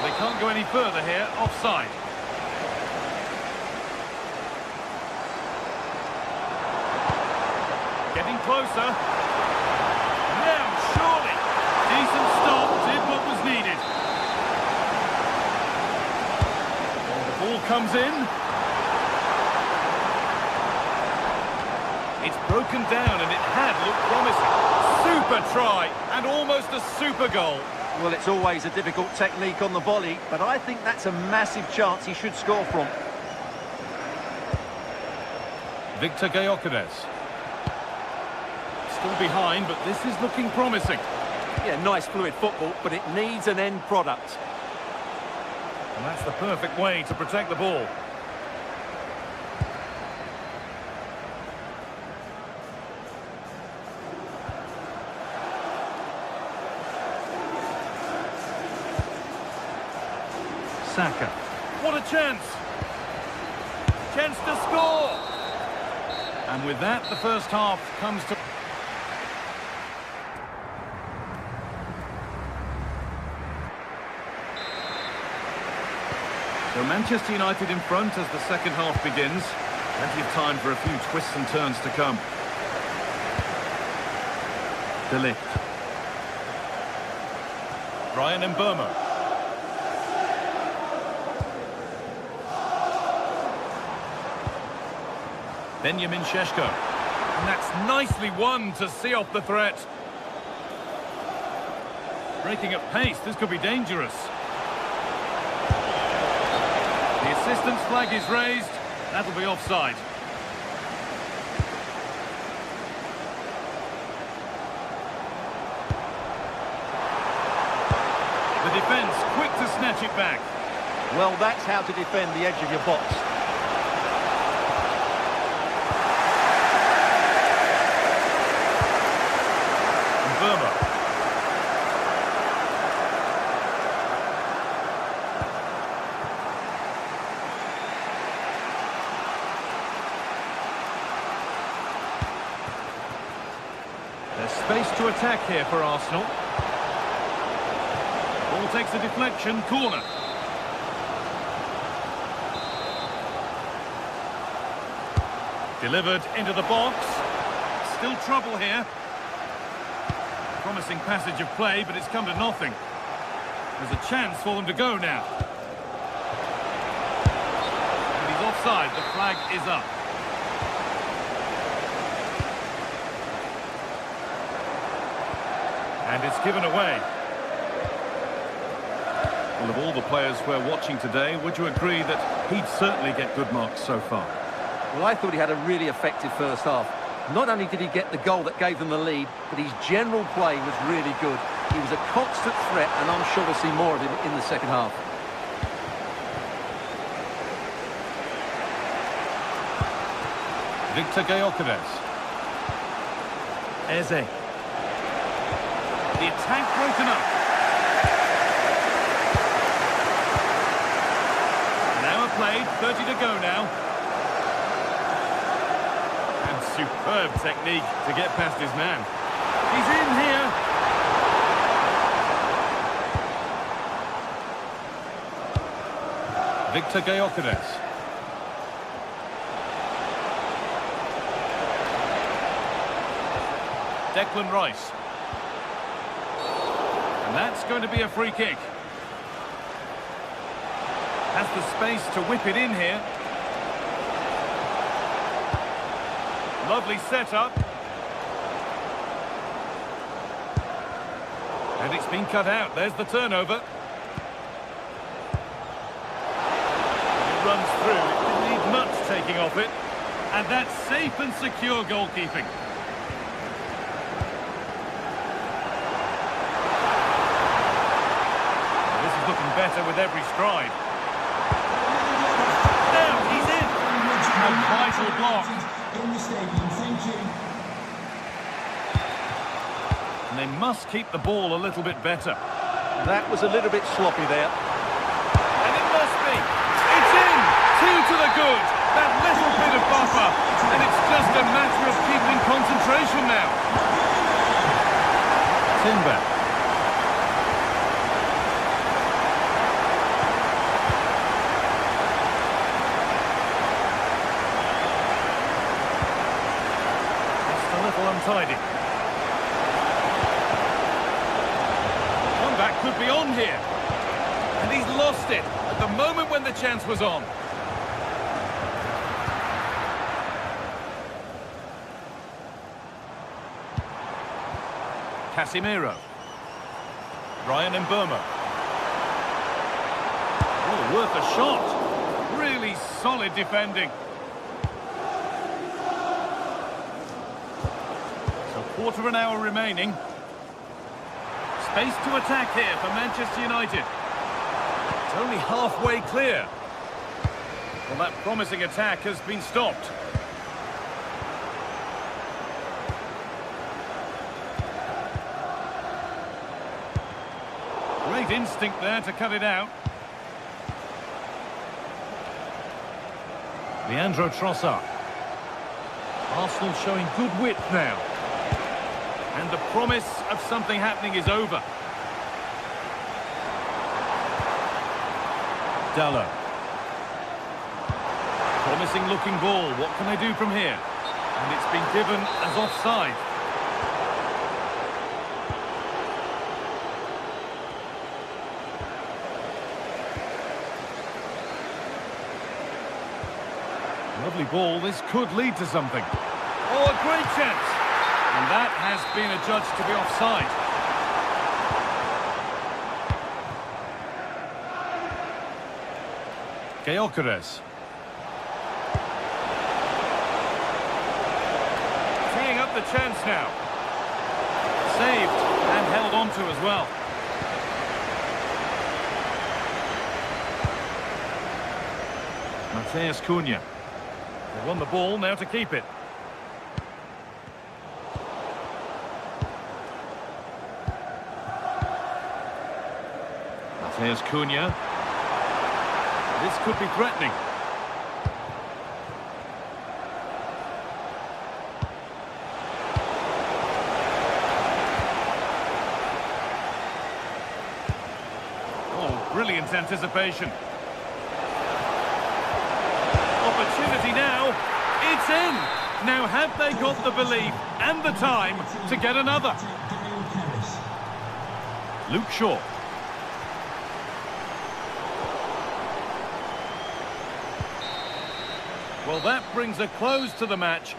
Speaker 2: They can't go any further here. Offside. Getting closer. Now, surely. Decent stop. Did what was needed. The ball comes in. It's broken down and it had looked promising. Super try and almost a super goal.
Speaker 4: Well, it's always a difficult technique on the volley, but I think that's a massive chance he should score from.
Speaker 2: Victor Gyökeres. Still behind, but this is looking promising.
Speaker 4: Yeah, nice fluid football, but it needs an end product.
Speaker 2: And that's the perfect way to protect the ball. Saka. What a chance! Chance to score! And with that, the first half comes to... So Manchester United in front as the second half begins. Plenty of time for a few twists and turns to come. De Ligt. Brian Mbeumo. Benjamin Šeško. And that's nicely won to see off the threat. Breaking at pace, this could be dangerous. The assistant's flag is raised. That'll be offside. The defence quick to snatch it back.
Speaker 4: Well, that's how to defend the edge of your box.
Speaker 2: Burma. There's space to attack here for Arsenal. Ball takes a deflection, corner. Delivered into the box. Still trouble here. Promising passage of play, but it's come to nothing. There's a chance for them to go now. And he's offside. The flag is up. And it's given away. Well, of all the players we're watching today, would you agree that he'd certainly get good marks so far?
Speaker 4: Well, I thought he had a really effective first half. Not only did he get the goal that gave them the lead, but his general play was really good. He was a constant threat, and I'm sure we'll see more of him in the second half.
Speaker 2: Victor Gyökeres. Eze. The attack broken up. An hour played, 30 to go now. And superb technique to get past his man. He's in here. Victor Gyökeres. Declan Rice. And that's going to be a free kick. Has the space to whip it in here. Lovely setup. And it's been cut out. There's the turnover. It runs through. It didn't need much taking off it. And that's safe and secure goalkeeping. This is looking better with every stride. a vital block.
Speaker 5: In the stadium, thank you.
Speaker 2: And they must keep the ball a little bit better.
Speaker 4: That was a little bit sloppy there.
Speaker 2: And it must be. It's in! 2 to the good. That little bit of buffer. And it's just a matter of keeping concentration now. Timber. Just a little untidy. Comeback could be on here. And he's lost it at the moment when the chance was on. Casemiro. Ryan Mbeumo. Oh, worth a shot. Really solid defending. So quarter of an hour remaining. Space to attack here for Manchester United. It's only halfway clear. Well, that promising attack has been stopped. Great instinct there to cut it out. Leandro Trossard. Arsenal showing good width now. And the promise of something happening is over. Dallo. Promising looking ball. What can they do from here? And it's been given as offside. Lovely ball, this could lead to something. Oh, a great chance! And that has been adjudged to be offside. Gyökeres. Teeing up the chance now. Saved and held on to as well. Matheus Cunha. They won the ball, now to keep it. Matheus Cunha. This could be threatening. Oh, brilliant anticipation. Opportunity now. It's in. Now have they got the belief and the time to get another? Luke Shaw. Well, that brings a close to the match.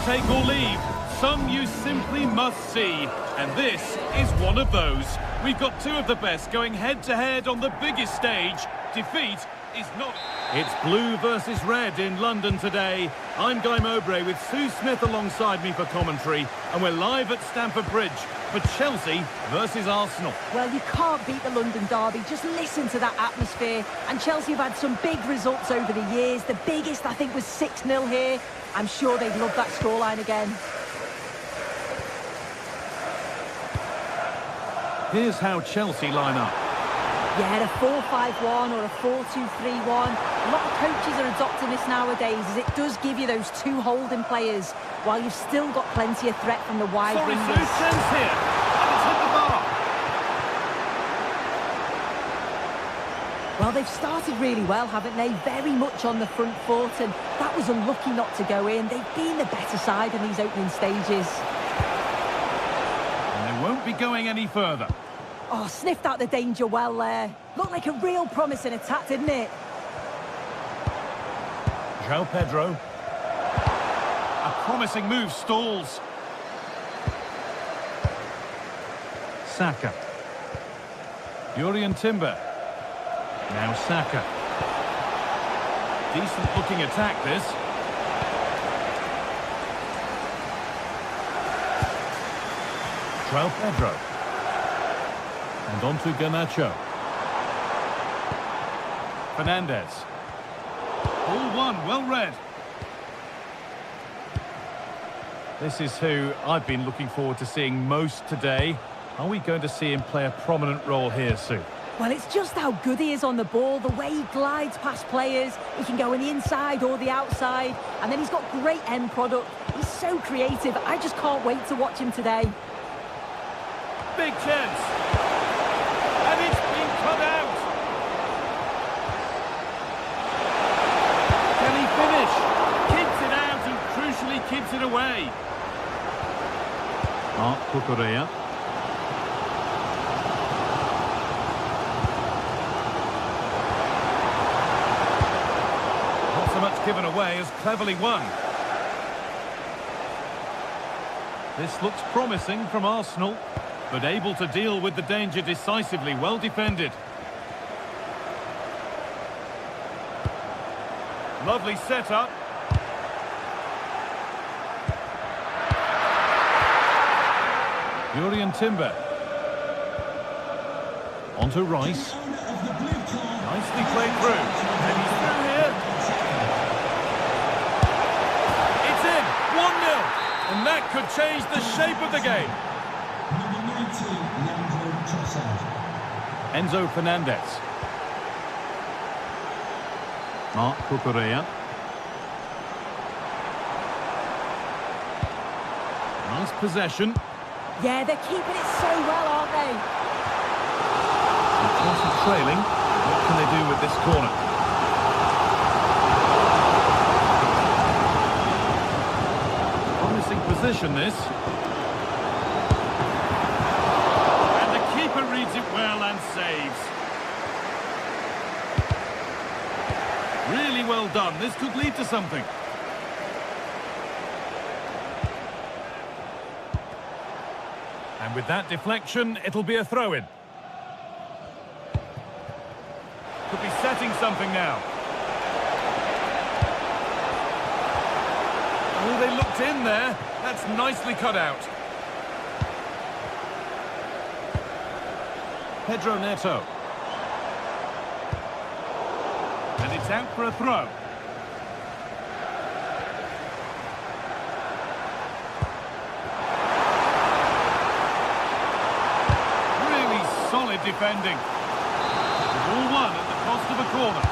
Speaker 2: Take or leave. Some you simply must see. And this is one of those. We've got two of the best going head-to-head on the biggest stage. Defeat is not... It's blue versus red in London today. I'm Guy Mowbray with Sue Smith alongside me for commentary, and we're live at Stamford Bridge for Chelsea versus Arsenal.
Speaker 6: Well, you can't beat the London derby. Just listen to that atmosphere. And Chelsea have had some big results over the years. The biggest, I think, was 6-0 here. I'm sure they'd love that scoreline again.
Speaker 2: Here's how Chelsea line up.
Speaker 6: Yeah, a 4-5-1 or a 4-2-3-1. A lot of coaches are adopting this nowadays, as it does give you those two holding players, while you've still got plenty of threat from the wide
Speaker 2: Sorry,
Speaker 6: wingers.
Speaker 2: Sue, chance here. And it's hit the bar.
Speaker 6: Well, they've started really well, haven't they? Very much on the front foot, and that was unlucky not to go in. They've been the better side in these opening stages.
Speaker 2: And they won't be going any further.
Speaker 6: Oh, sniffed out the danger well there. Looked like a real promising attack, didn't it?
Speaker 2: João Pedro. A promising move stalls. Saka. Jurrien Timber. Now Saka. Decent looking attack this. João Pedro. And on to Garnacho. Fernandez. All one, well read. This is who I've been looking forward to seeing most today. Are we going to see him play a prominent role here, Sue?
Speaker 6: Well, it's just how good he is on the ball, the way he glides past players. He can go on the inside or the outside, and then he's got great end product. He's so creative. I just can't wait to watch him today.
Speaker 2: Big chance. And it's been cut out. Can he finish? Keeps it out and crucially keeps it away. Marc Cucurella. Not so much given away as cleverly won. This looks promising from Arsenal, but able to deal with the danger decisively. Well defended. Lovely setup. Jurrien Timber. On to Rice. Nicely played through. And he's through here. It's in. 1-0. And that could change the shape of the game. Enzo Fernandez. Marc Cucurella. Nice possession.
Speaker 6: Yeah, they're keeping it so well, aren't they?
Speaker 2: Chelsea trailing. What can they do with this corner? Promising position, this. And the keeper reads it well and saves. Really well done. This could lead to something. And with that deflection, it'll be a throw-in. Could be setting something now. Oh, they looked in there. That's nicely cut out. Pedro Neto. And it's out for a throw. Solid defending. All one at the cost of a corner.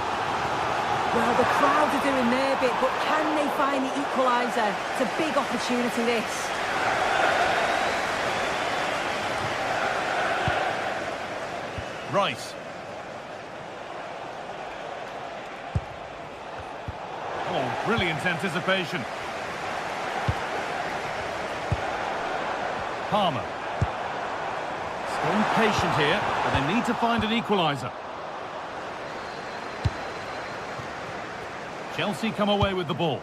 Speaker 6: Well, the crowd are doing their bit, but can they find the equaliser? It's a big opportunity, this.
Speaker 2: Rice. Oh, brilliant anticipation. Palmer. Staying patient here, but they need to find an equaliser. Chelsea come away with the ball.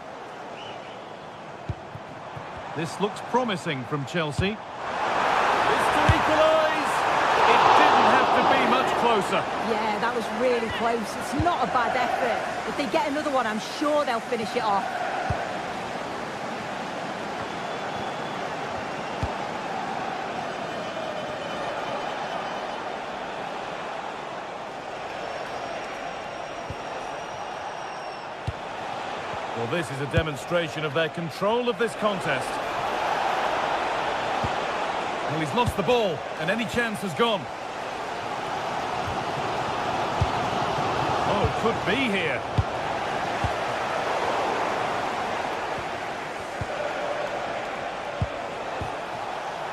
Speaker 2: This looks promising from Chelsea. It's to equalise. It didn't have to be much closer. closer.
Speaker 6: Yeah, that was really close. It's not a bad effort. If they get another one, I'm sure they'll finish it off.
Speaker 2: Well, this is a demonstration of their control of this contest. Well, he's lost the ball, and any chance has gone. Oh, could be here.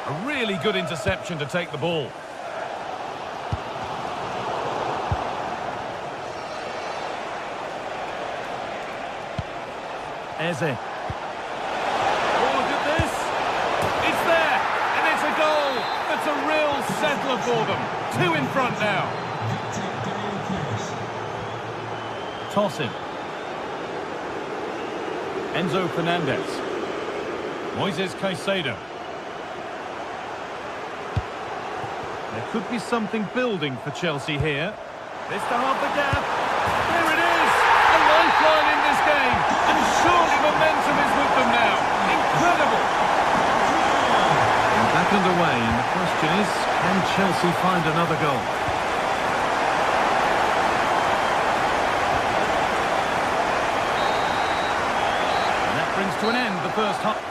Speaker 2: A really good interception to take the ball. Eze. Oh, look at this. It's there, and it's a goal. That's a real settler for them. 2 in front now. Tossing. Enzo Fernandez. Moises Caicedo. There could be something building for Chelsea here. This to half the gap. There it is. A lifeline in this game. And surely momentum is with them now. Incredible.
Speaker 7: And back underway, and the question is, can Chelsea find another goal?
Speaker 2: And that brings to an end the first half.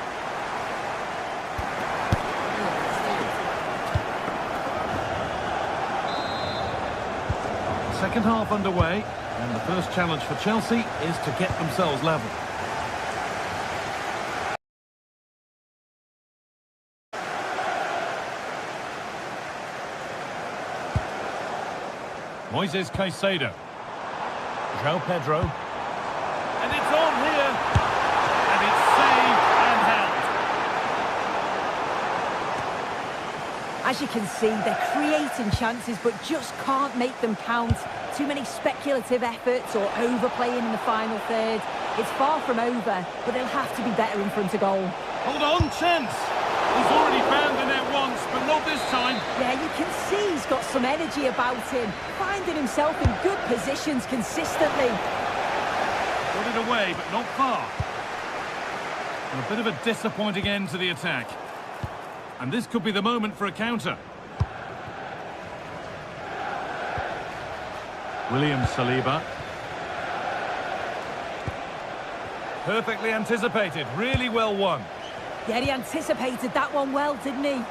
Speaker 2: Second half underway, and the first challenge for Chelsea is to get themselves level. Moises Caicedo. João Pedro. And it's on here. And it's saved and held.
Speaker 6: As you can see, they're creating chances but just can't make them count. Too many speculative efforts or overplaying in the final third. It's far from over, but they'll have to be better in front of goal.
Speaker 2: Hold on, chance. He's already found the net once, but not this time.
Speaker 6: Yeah, you can see he's got some energy about him, finding himself in good positions consistently.
Speaker 2: Got it away, but not far. And a bit of a disappointing end to the attack. And this could be the moment for a counter. William Saliba. Perfectly anticipated, really well won.
Speaker 6: Yeah, he anticipated that one well, didn't he?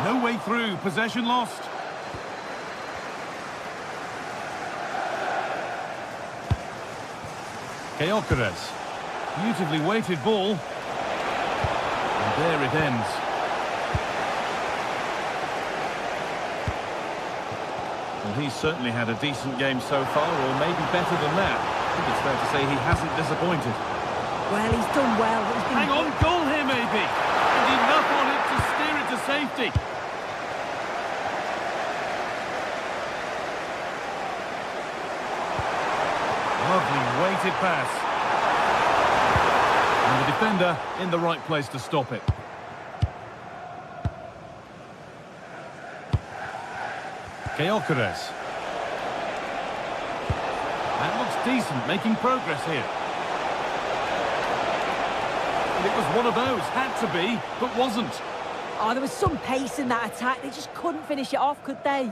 Speaker 2: No way through, possession lost. Gyökeres. Beautifully weighted ball. And there it ends. Well, he's certainly had a decent game so far, or maybe better than that. I think it's fair to say he hasn't disappointed.
Speaker 6: Well, he's done well. He's been...
Speaker 2: Hang on, goal here maybe. And enough on it to steer it to safety. Lovely weighted pass. And the defender in the right place to stop it. Gyökeres. That looks decent, making progress here. And it was one of those, had to be, but wasn't.
Speaker 6: Oh, there was some pace in that attack. They just couldn't finish it off, could they?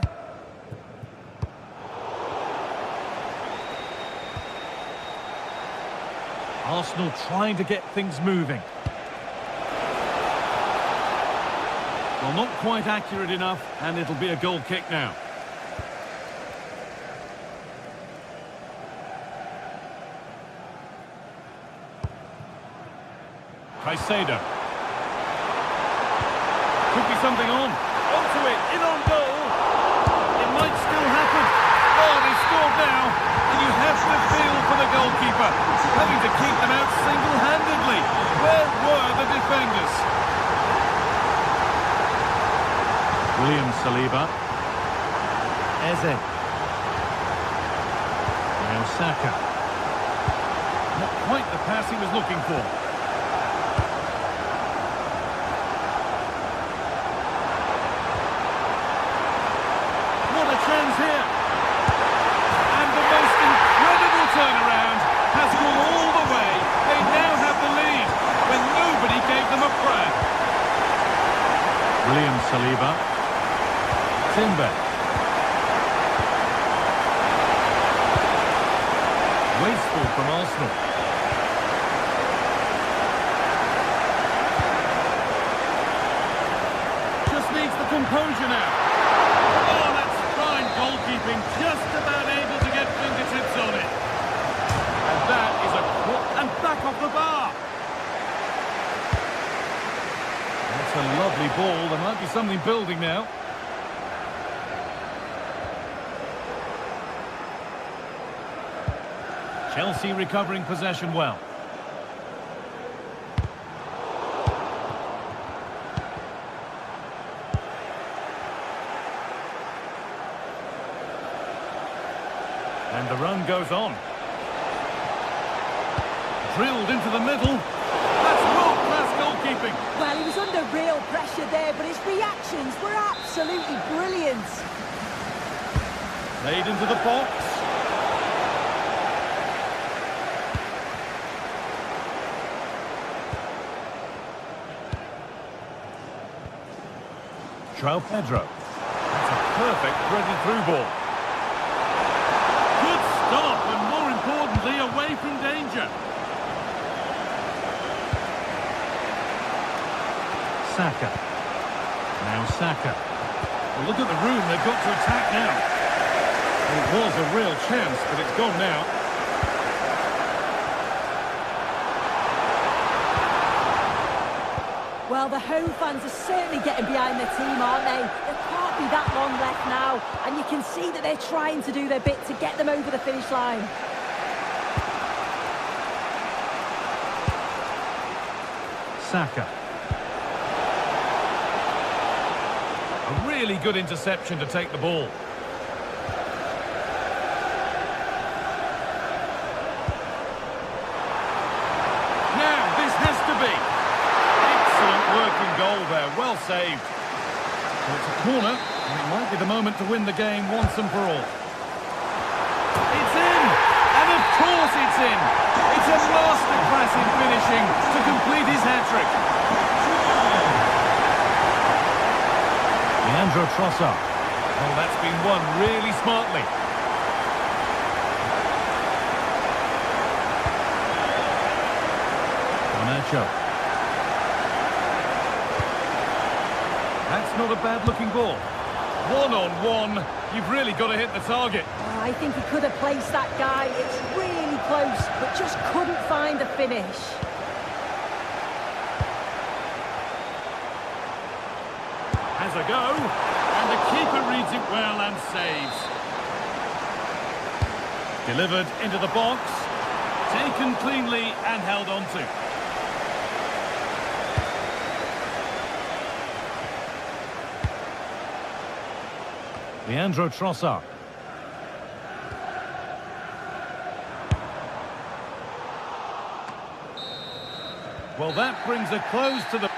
Speaker 2: Arsenal trying to get things moving. Well, not quite accurate enough, and it'll be a goal kick now. Caicedo. Could be something on. Onto it, in on goal. It might still happen. Oh, they scored now. And you have to feel for the goalkeeper, having to keep them out single-handedly. Where were the defenders? William Saliba. Eze. Now Saka. Not quite the pass he was looking for.
Speaker 7: Timber. Wasteful from Arsenal.
Speaker 2: Just needs the composure now. Oh, that's fine goalkeeping. Just about able to get fingertips on it. And that is and back off the bar.
Speaker 7: That's a lovely ball. There might be something building now. Chelsea recovering possession well. And the run goes on. Drilled into the middle. That's world-class goalkeeping.
Speaker 6: Well, he was under real pressure there, but his reactions were absolutely brilliant.
Speaker 2: Played into the box.
Speaker 7: João Pedro.
Speaker 2: That's a perfect threaded through ball. Good stop, and more importantly, away from danger.
Speaker 7: Saka. Now Saka.
Speaker 2: Well, look at the room they've got to attack now. It was a real chance, but it's gone now.
Speaker 6: Well, the home fans are certainly getting behind their team, aren't they? There can't be that long left now, and you can see that they're trying to do their bit to get them over the finish line.
Speaker 7: Saka.
Speaker 2: A really good interception to take the ball. Now, this has to be. Excellent working goal there, well saved. So it's a corner, and it might be the moment to win the game once and for all. It's in! And of course it's in! It's a masterclass in finishing to complete his hat-trick.
Speaker 7: Leandro Trossard.
Speaker 2: Oh, that's been won really smartly.
Speaker 7: Nacho.
Speaker 2: That's not a bad-looking ball. One-on-one, you've really got to hit the target.
Speaker 6: Oh, I think he could have placed that guy. It's really close, but just couldn't find the finish.
Speaker 2: Has a go, and the keeper reads it well and saves. Delivered into the box, taken cleanly and held on to.
Speaker 7: Leandro Trossard.
Speaker 2: Well, that brings a close to the...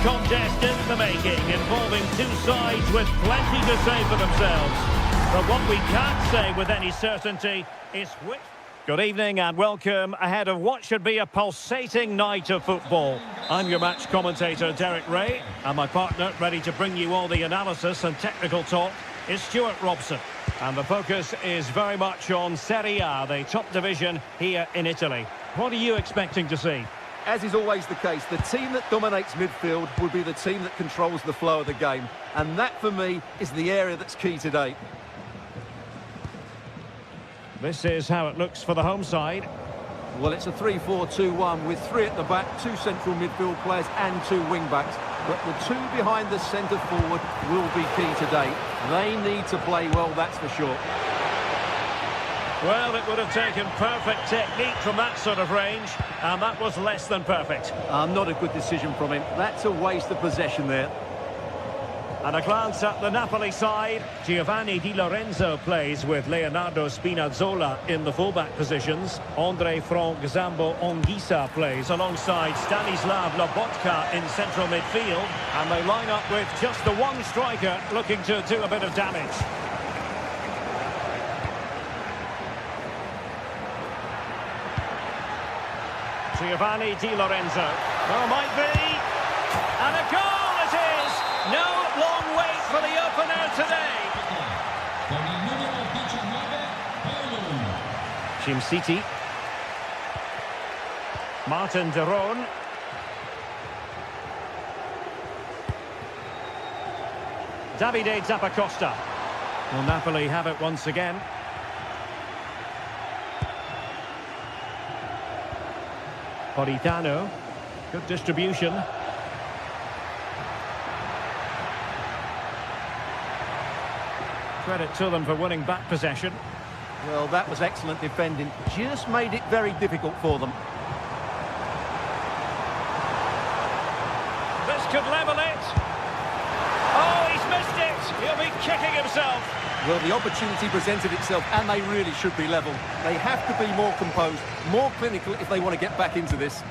Speaker 3: Contest in the making, involving two sides with plenty to say for themselves. But what we can't say with any certainty is which... Good evening and welcome ahead of what should be a pulsating night of football. I'm your match commentator, Derek Ray, and my partner, ready to bring you all the analysis and technical talk, is Stuart Robson. And the focus is very much on Serie A, the top division here in Italy. What are you expecting to see?
Speaker 4: as is always the case, the team that dominates midfield will be the team that controls the flow of the game. And that, for me, is the area that's key today.
Speaker 3: This is how it looks for the home side.
Speaker 4: Well, it's a 3-4-2-1 with 3 at the back, 2 central midfield players and 2 wing-backs. But the 2 behind the centre forward will be key today. They need to play well, that's for sure.
Speaker 3: Well, it would have taken perfect technique from that sort of range, and that was less than perfect.
Speaker 4: Not a good decision from him. That's a waste of possession there.
Speaker 3: And a glance at the Napoli side. Giovanni Di Lorenzo plays with Leonardo Spinazzola in the fullback positions. Andre Frank Zambo Onguisa plays alongside Stanislav Lobotka in central midfield. And they line up with just the one striker looking to do a bit of damage. Giovanni Di Lorenzo. Oh, might be. And a goal it is! No long wait for the opener today. City. Martin de Roon. Davide Zappacosta. Will Napoli have it once again? Politano. Good distribution. Credit to them for winning back possession.
Speaker 4: Well, that was excellent defending. Just made it very difficult for them.
Speaker 3: This could level it. Oh, he's missed it. He'll be kicking himself.
Speaker 4: Well, the opportunity presented itself, and they really should be level. They have to be more composed, more clinical if they want to get back into this.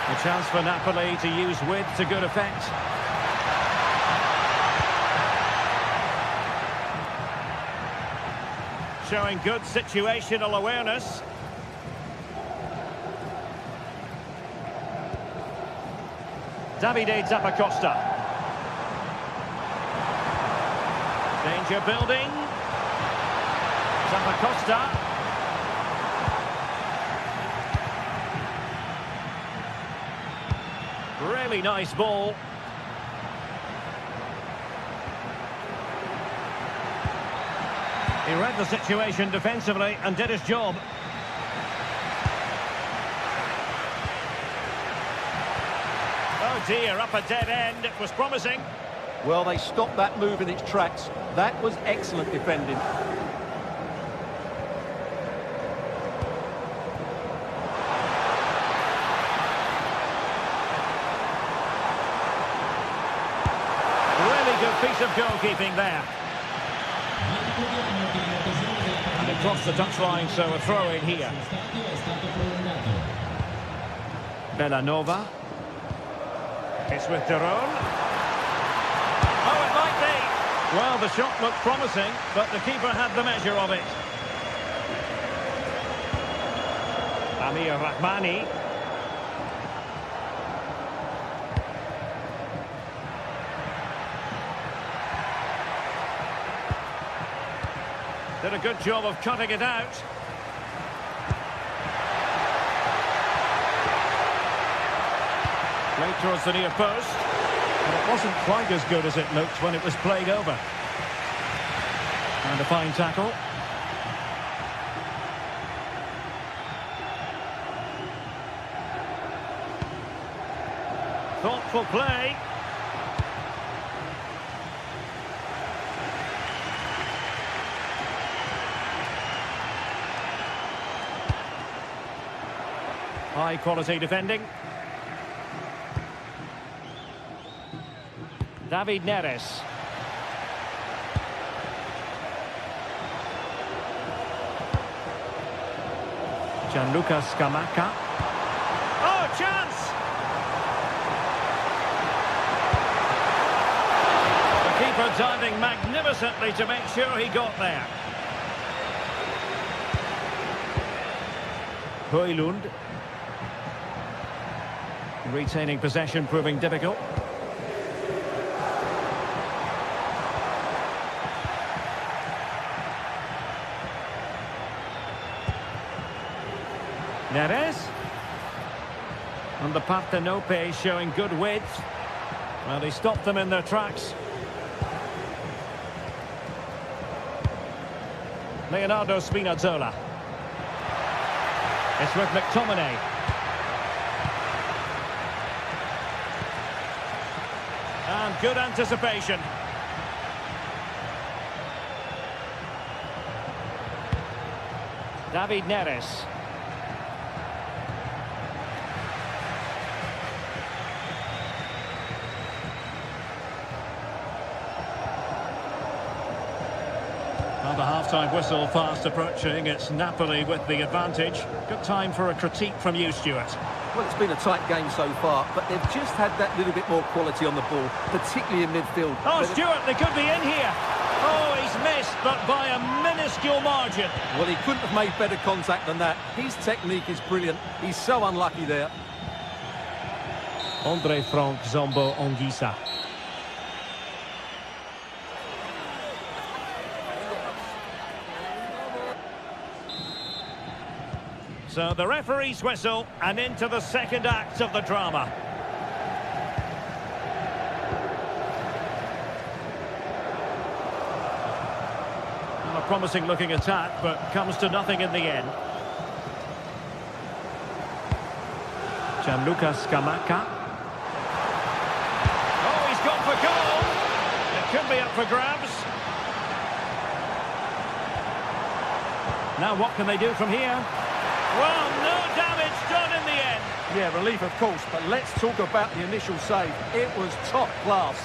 Speaker 3: A chance for Napoli to use width to good effect. Showing good situational awareness. Davide Zappacosta. Danger building. Zappacosta. Really nice ball. He read the situation defensively and did his job. Oh dear, up a dead end. It was promising.
Speaker 4: Well, they stopped that move in its tracks. That was excellent defending.
Speaker 3: Really good piece of goalkeeping there. And across the touchline, so a throw-in here. Bellanova. It's with de Roon. Oh, it might be. Well, the shot looked promising, but the keeper had the measure of it. Amir Rahmani. Did a good job of cutting it out. Played towards the near post. But it wasn't quite as good as it looked when it was played over. And a fine tackle. Thoughtful play. High quality defending. David Neres. Gianluca Scamacca. Oh, chance! The keeper diving magnificently to make sure he got there. Højlund. Retaining possession proving difficult. Neres. And the Partenope showing good width. Well, he stopped them in their tracks. Leonardo Spinazzola. It's with McTominay. And good anticipation. David Neres. Well, the half-time whistle fast approaching. It's Napoli with the advantage. Good time for a critique from you, Stuart.
Speaker 4: Well, it's been a tight game so far, but they've just had that little bit more quality on the ball, particularly in midfield.
Speaker 3: Oh, Stuart, they could be in here. Oh, he's missed, but by a minuscule margin.
Speaker 4: Well, he couldn't have made better contact than that. His technique is brilliant. He's so unlucky there.
Speaker 3: Andre Frank Zombo Anguissa. So the referee's whistle, and into the second act of the drama. A promising looking attack, but comes to nothing in the end. Gianluca Scamacca. Oh, he's gone for goal. It could be up for grabs. Now what can they do from here? Well, no damage done in the end.
Speaker 4: Yeah, relief of course, but let's talk about the initial save. It was top class.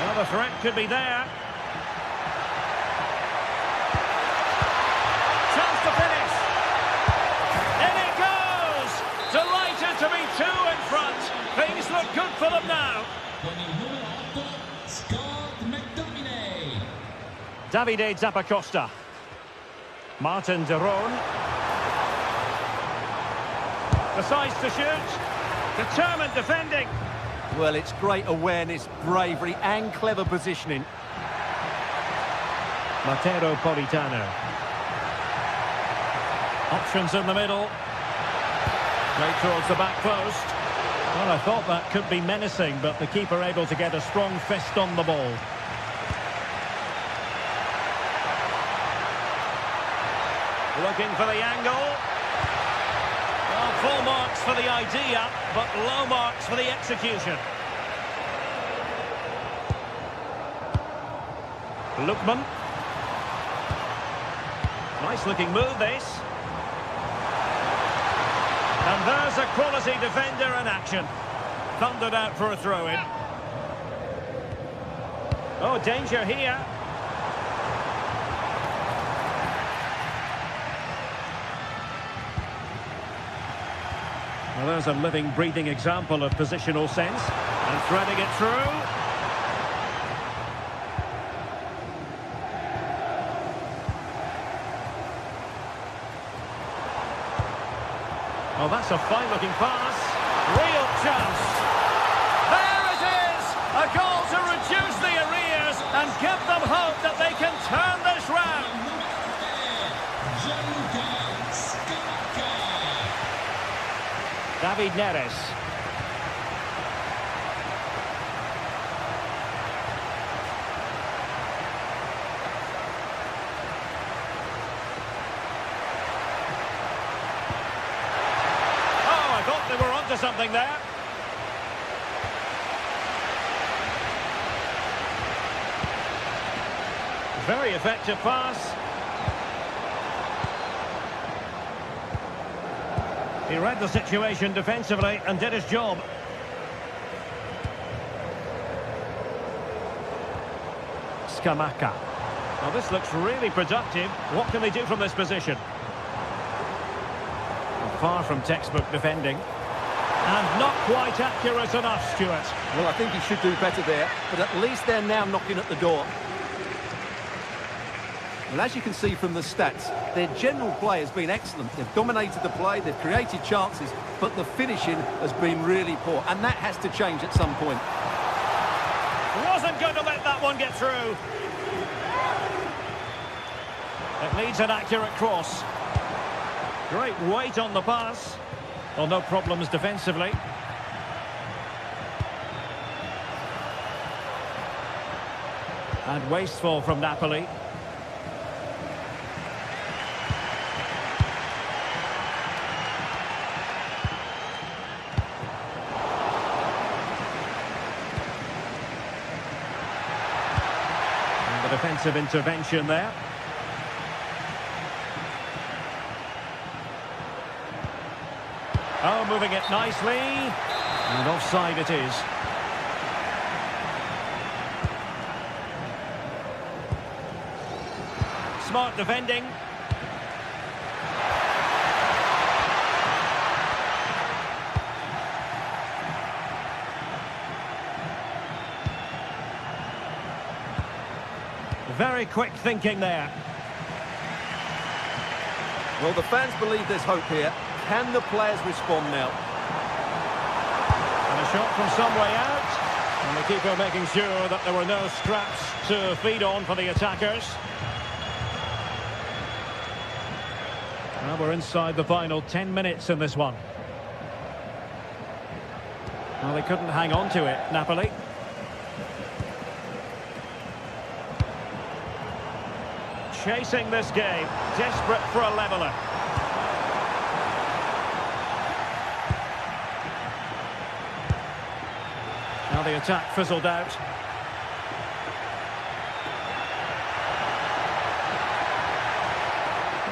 Speaker 3: Well, the threat could be there. Chance to finish. In it goes! Delighted to be two in front. Things look good for them now. Davide Zappacosta. Martin de Roon. Decides to shoot. Determined defending.
Speaker 4: Well, it's great awareness, bravery and clever positioning.
Speaker 3: Matteo Politano. Options in the middle. Straight towards the back post. Well, I thought that could be menacing, but the keeper able to get a strong fist on the ball. Looking for the angle. Well, full marks for the idea, but low marks for the execution. Lookman. Nice looking move, this. And there's a quality defender in action. Thundered out for a throw-in. Oh, danger here. Well, there's a living, breathing example of positional sense. And threading it through. Oh, that's a fine-looking pass. Real chance. There it is! A goal to reduce the arrears and give them hope that they can turn this round. David Neres. Oh, I thought they were onto something there. Very effective pass. He read the situation defensively and did his job. Scamacca. Well, this looks really productive. What can they do from this position? Far from textbook defending. And not quite accurate enough, Stuart.
Speaker 4: Well, I think he should do better there, but at least they're now knocking at the door. And as you can see from the stats, their general play has been excellent. They've dominated the play, they've created chances, but the finishing has been really poor, and that has to change at some point.
Speaker 3: Wasn't going to let that one get through. It needs an accurate cross. Great weight on the pass. Well, no problems defensively. And wasteful from Napoli. And the defensive intervention there. Oh, moving it nicely. And offside it is. Smart defending. Very quick thinking there.
Speaker 4: Well, the fans believe there's hope here. Can the players respond now?
Speaker 3: And a shot from some way out. And the keeper making sure that there were no scraps to feed on for the attackers. Well, we're inside the final 10 minutes in this one. Well, they couldn't hang on to it, Napoli. Chasing this game, desperate for a leveller. Now the attack fizzled out.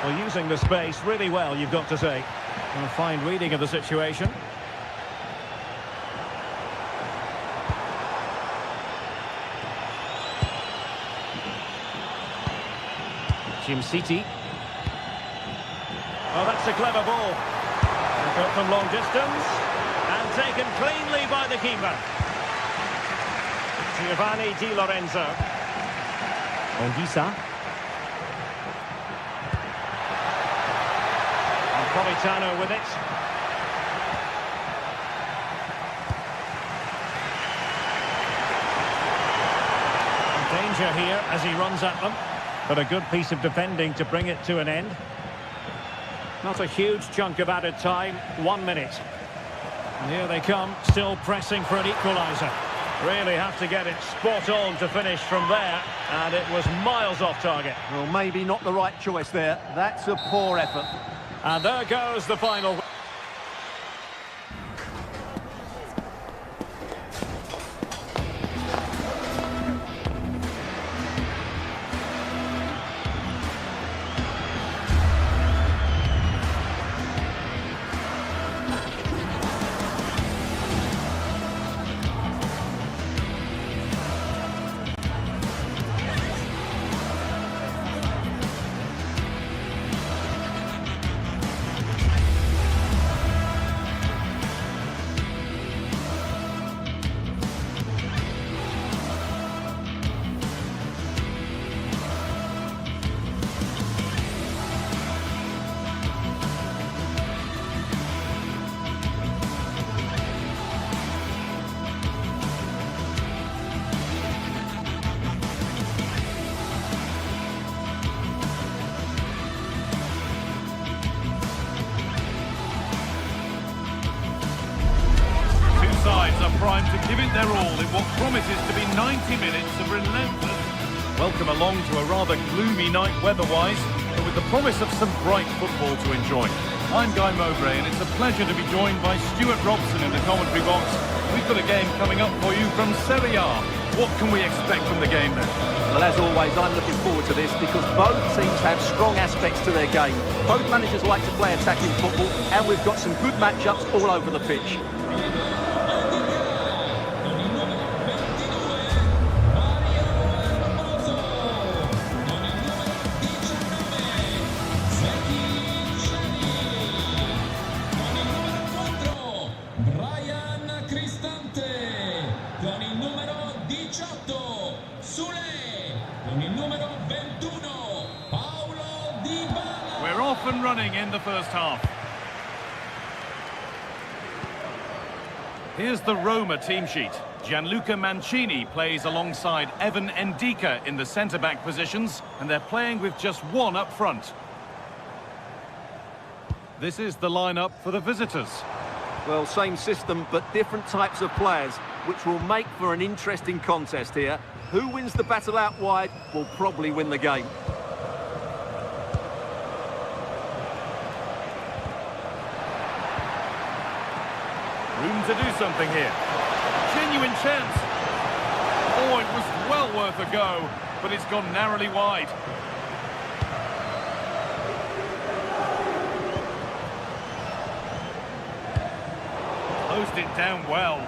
Speaker 3: Well, using the space really well, you've got to say. A fine reading of the situation. Jim City. Oh, that's a clever ball. Put from long distance. And taken cleanly by the keeper. Giovanni Di Lorenzo. Ongisa. And Politano with it. Danger here as he runs at them. But a good piece of defending to bring it to an end. Not a huge chunk of added time, 1 minute. And here they come, still pressing for an equaliser. Really have to get it spot on to finish from there. And it was miles off target.
Speaker 4: Well, maybe not the right choice there. That's a poor effort.
Speaker 3: And there goes the final.
Speaker 2: Sides are primed to give it their all in what promises to be 90 minutes of relentless. Welcome along to a rather gloomy night weather-wise, but with the promise of some bright football to enjoy. I'm Guy Mowbray, and it's a pleasure to be joined by Stuart Robson in the commentary box. We've got a game coming up for you from Serie A. What can we expect from the game then?
Speaker 4: Well, as always, I'm looking forward to this because both teams have strong aspects to their game. Both managers like to play attacking football, and we've got some good matchups all over the pitch.
Speaker 2: We're off and running in the first half. Here's the Roma team sheet. Gianluca Mancini plays alongside Evan Ndika in the centre-back positions, and they're playing with just one up front. This is the lineup for the visitors.
Speaker 4: Well, same system, but different types of players, which will make for an interesting contest here. Who wins the battle out wide will probably win the game.
Speaker 2: Room to do something here. Genuine chance. Oh, it was well worth a go, but it's gone narrowly wide. Closed it down well.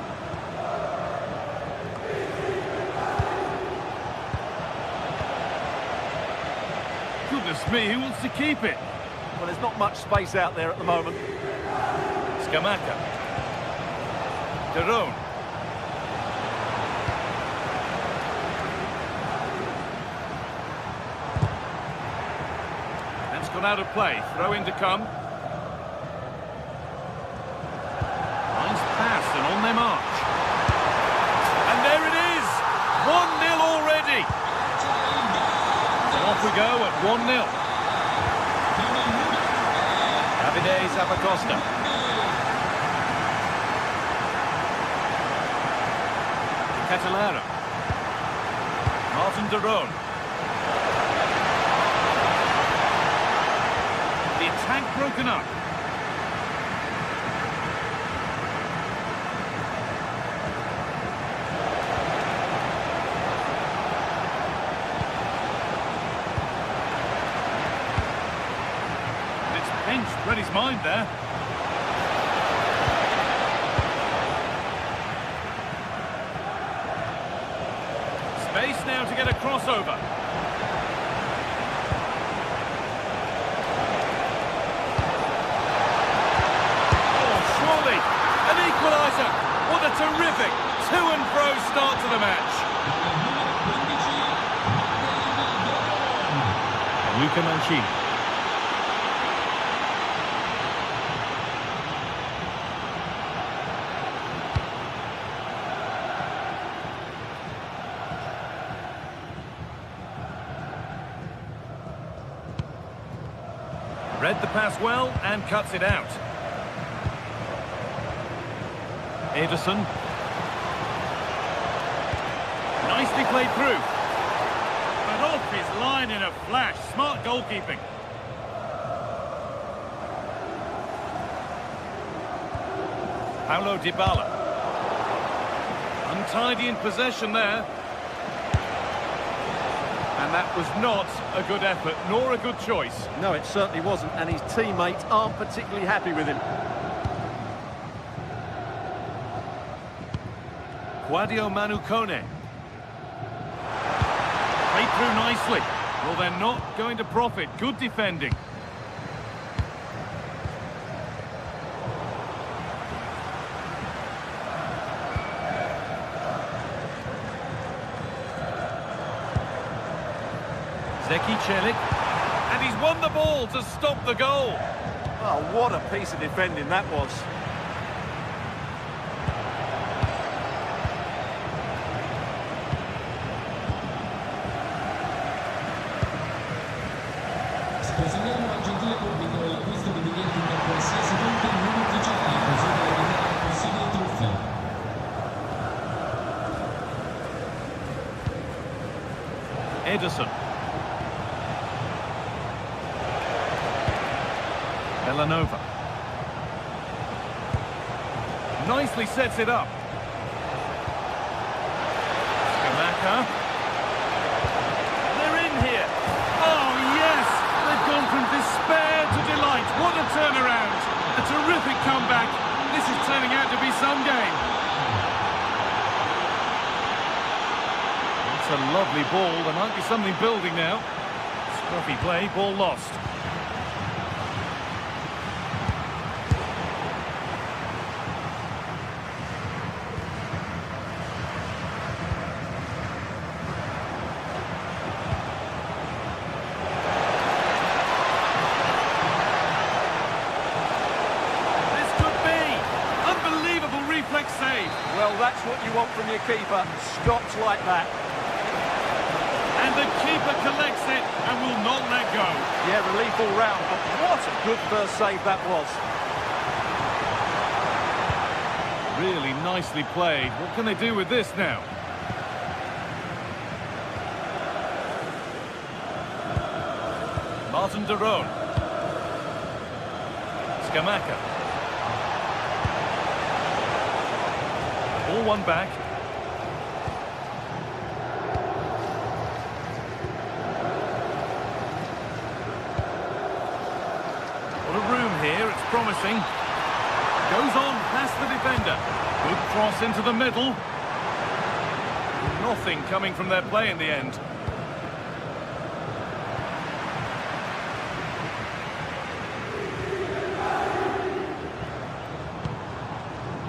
Speaker 2: Goodness me, who wants to keep it?
Speaker 4: Well, there's not much space out there at the moment.
Speaker 2: Scamacca. Derone. That's gone out of play. Throw in to come. Pass and on their march. And there it is! 1-0 already! And off we go at 1-0. Davide Zappacosta. Catalara. Martin Derone. The attack broken up. Read his mind there. Space now to get a crossover. Oh, surely an equaliser. What a terrific to and fro start to the match. Luca Mancini. Read the pass well and cuts it out. Ederson. Nicely played through. But off his line in a flash. Smart goalkeeping. Paulo Dybala. Untidy in possession there. And that was not a good effort, nor a good choice.
Speaker 4: No, it certainly wasn't, and his teammates aren't particularly happy with him.
Speaker 2: Guadio Manucone. Played through nicely. Well, they're not going to profit. Good defending. Zeki Celik, and he's won the ball to stop the goal.
Speaker 4: Oh, what a piece of defending that was.
Speaker 5: Sposiamo al gentile pubblico l'acquisto di biglietti per qualsiasi volta non ufficiali, così da eliminare possibili truffe.
Speaker 2: Ederson. Villanova. Nicely sets it up. Scamacca. They're in here. Oh, yes! They've gone from despair to delight. What a turnaround. A terrific comeback. This is turning out to be some game. It's a lovely ball. There might be something building now. Scruffy play, ball lost.
Speaker 4: that's what you want from your keeper. Stops like that.
Speaker 2: And the keeper collects it and will not let go.
Speaker 4: Yeah, relief all round, but what a good first save that was.
Speaker 2: Really nicely played. What can they do with this now? Martin de Roon. Scamacca. All one back. What a room here, it's promising. Goes on past the defender. Good cross into the middle. Nothing coming from their play in the end.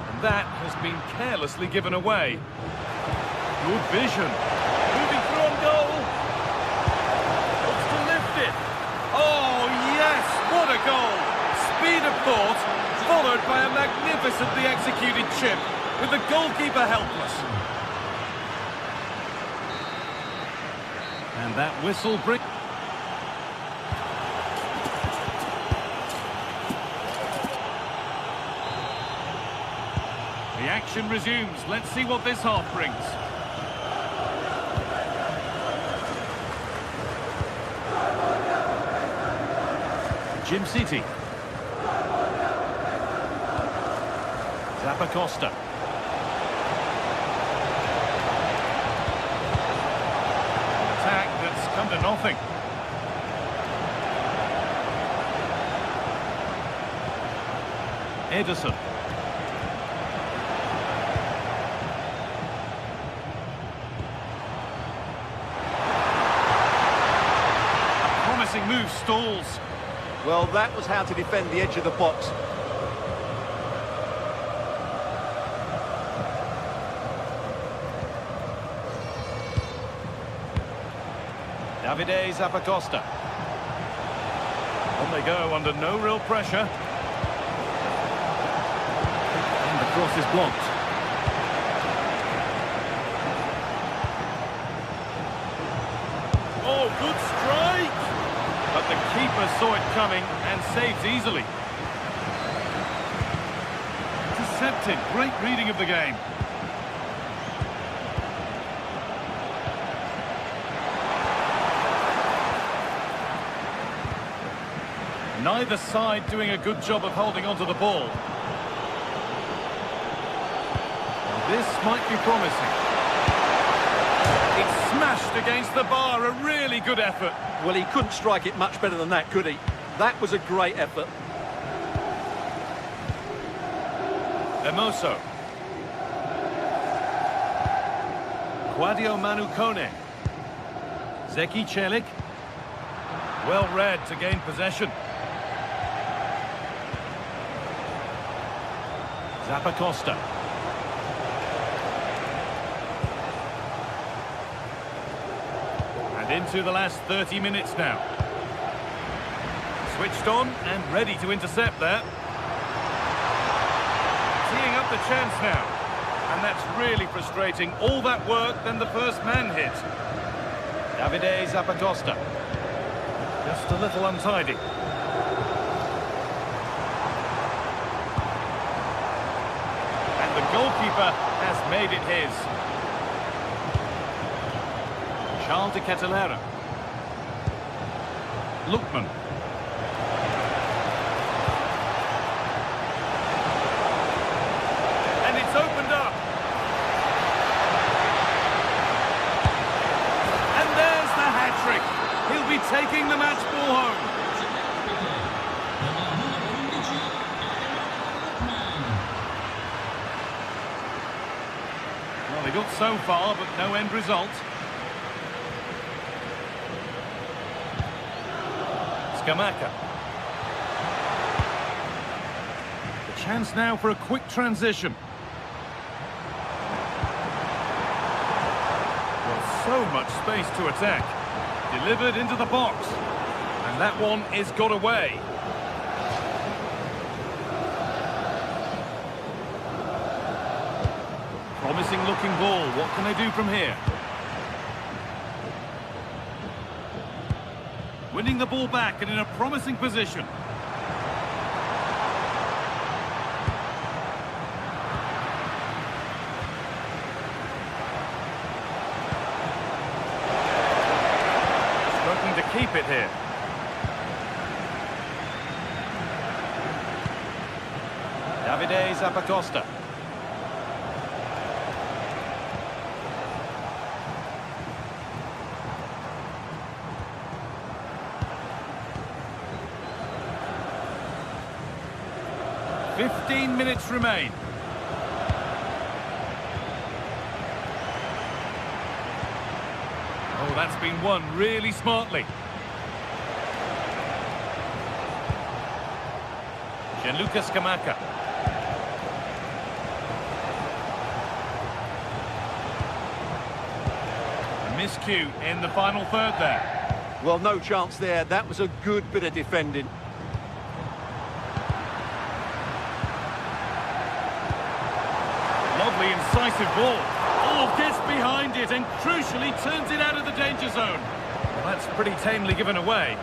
Speaker 2: And that has been carelessly given away. Good vision. Moving through on goal. Looks to lift it. Oh, yes! What a goal! Speed of thought, followed by a magnificently executed chip, with the goalkeeper helpless. And that whistle brings... The action resumes. Let's see what this half brings. Jim City. Zappacosta. Attack that's come to nothing. Edison. A promising move stalls.
Speaker 4: Well, that was how to defend the edge of the box.
Speaker 2: Davide Zappacosta. On they go under no real pressure. And the cross is blocked. Oh, good strike! But the keeper saw it coming and saves easily. Intercepted. Great reading of the game. Neither side doing a good job of holding onto the ball. This might be promising. It's smashed against the bar, a really good effort.
Speaker 4: Well, he couldn't strike it much better than that, could he? That was a great effort.
Speaker 2: Hermoso. Quadio Manucone. Zeki Celik. Well read to gain possession. Zappacosta. And into the last 30 minutes now. Switched on and ready to intercept there. Teeing up the chance now. And that's really frustrating. All that work, then the first man hit. Davide Zappacosta. Just a little untidy. The goalkeeper has made it his. Charles de Ketelera. Lookman. And it's opened up. And there's the hat-trick. He'll be taking the match ball home. They got so far, but no end result. Scamacca. The chance now for a quick transition. Well, so much space to attack. Delivered into the box. And that one is got away. Promising looking ball. What can they do from here? Winning the ball back and in a promising position. Struggling to keep it here. Davide Zappacosta. "15 minutes remain. Oh, that's been won really smartly. Gianluca Scamacca. A miscue in the final third there.
Speaker 4: Well, no chance there. That was a good bit of defending.
Speaker 2: Lovely incisive ball. Oh, gets behind it and crucially turns it out of the danger zone. Well, that's pretty tamely given away.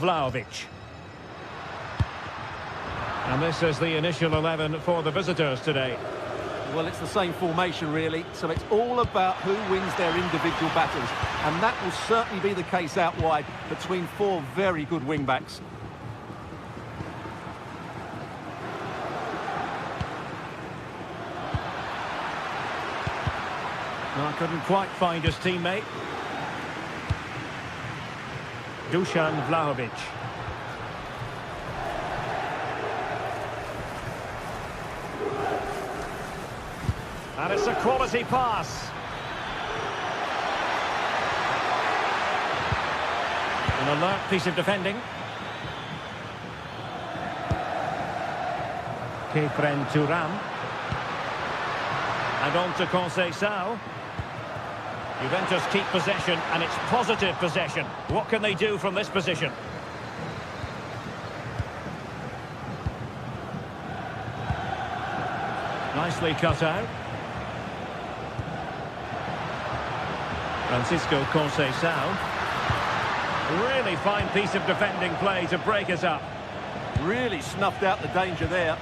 Speaker 3: Vlahovic. And this is the initial 11 for the visitors today.
Speaker 4: Well, it's the same formation, really, so it's all about who wins their individual battles. And that will certainly be the case out wide between four very good wing-backs.
Speaker 3: No, couldn't quite find his teammate. Dusan Vlahovic. And it's a quality pass. An alert piece of defending. Kefren Turam. And on to Conceição. Juventus keep possession, and it's positive possession. What can they do from this position? Nicely cut out. Francisco Conceição. Really fine piece of defending play to break us up.
Speaker 4: Really snuffed out the danger there.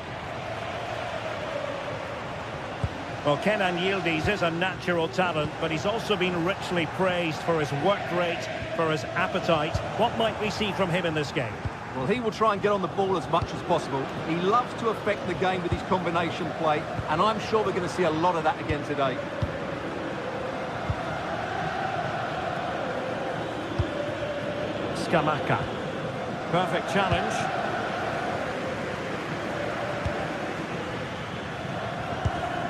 Speaker 3: Well, Kenan Yildiz is a natural talent, but he's also been richly praised for his work rate, for his appetite. What might we see from him in this game?
Speaker 4: Well, he will try and get on the ball as much as possible. He loves to affect the game with his combination play, and I'm sure we're going to see a lot of that again today.
Speaker 3: Scamacca. Perfect challenge.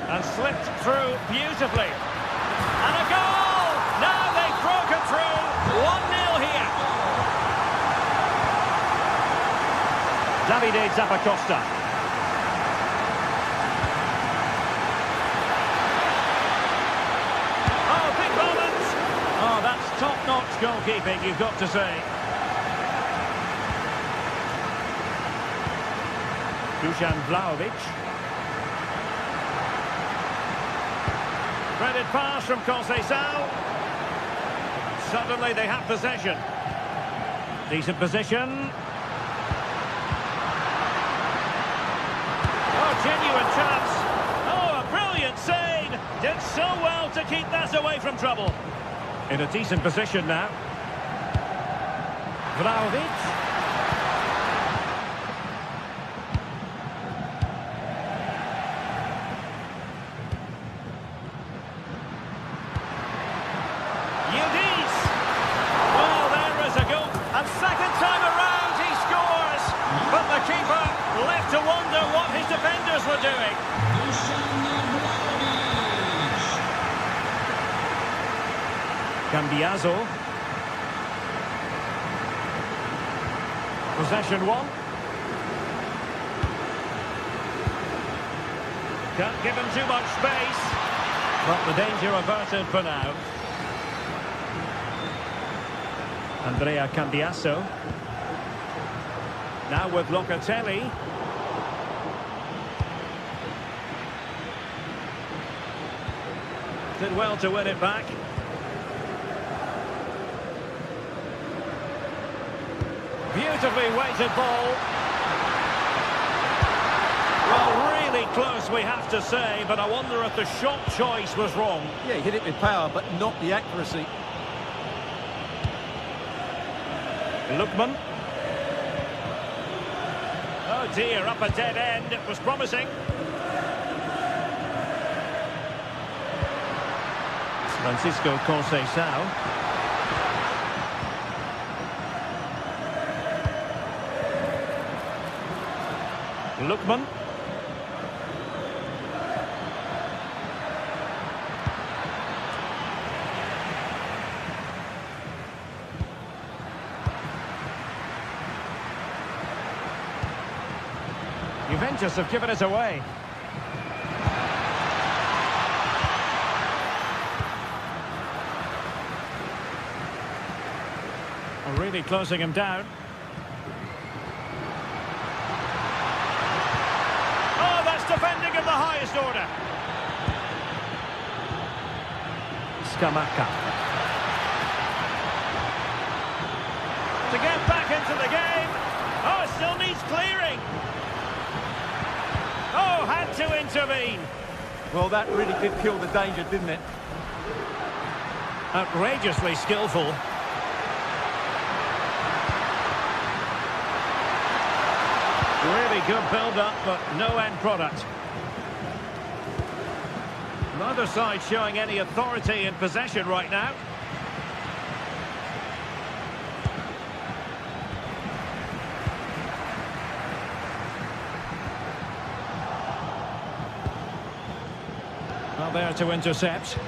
Speaker 3: And slipped through beautifully. And a goal! Now they've broken through. 1-0 here. Davide Zappacosta. Oh, big moment! Oh, that's top-notch goalkeeping, you've got to say. Dusan Vlahovic. Threaded pass from Conceição. Suddenly they have possession. Decent position. Oh, genuine chance. Oh, a brilliant save. Did so well to keep that away from trouble. In a decent position now. Vlahovic. Left to wonder what his defenders were doing. Cambiaso. Possession one. Can't give him too much space. But the danger averted for now. Andrea Cambiaso. Now with Locatelli. Did well to win it back. Beautifully weighted ball. Well, really close, we have to say, but I wonder if the shot choice was wrong.
Speaker 4: Yeah, he hit it with power, but not the accuracy.
Speaker 3: Lookman. Oh dear, up a dead end. It was promising. Francisco Conceição. Lookman. Juventus have given it away. Really closing him down. Oh, that's defending of the highest order. Scamacca. To get back into the game. to intervene.
Speaker 4: Well, that really did kill the danger, didn't it?
Speaker 3: Outrageously skillful. Really good build-up, but no end product. Neither side showing any authority in possession right now. Well, there to intercept.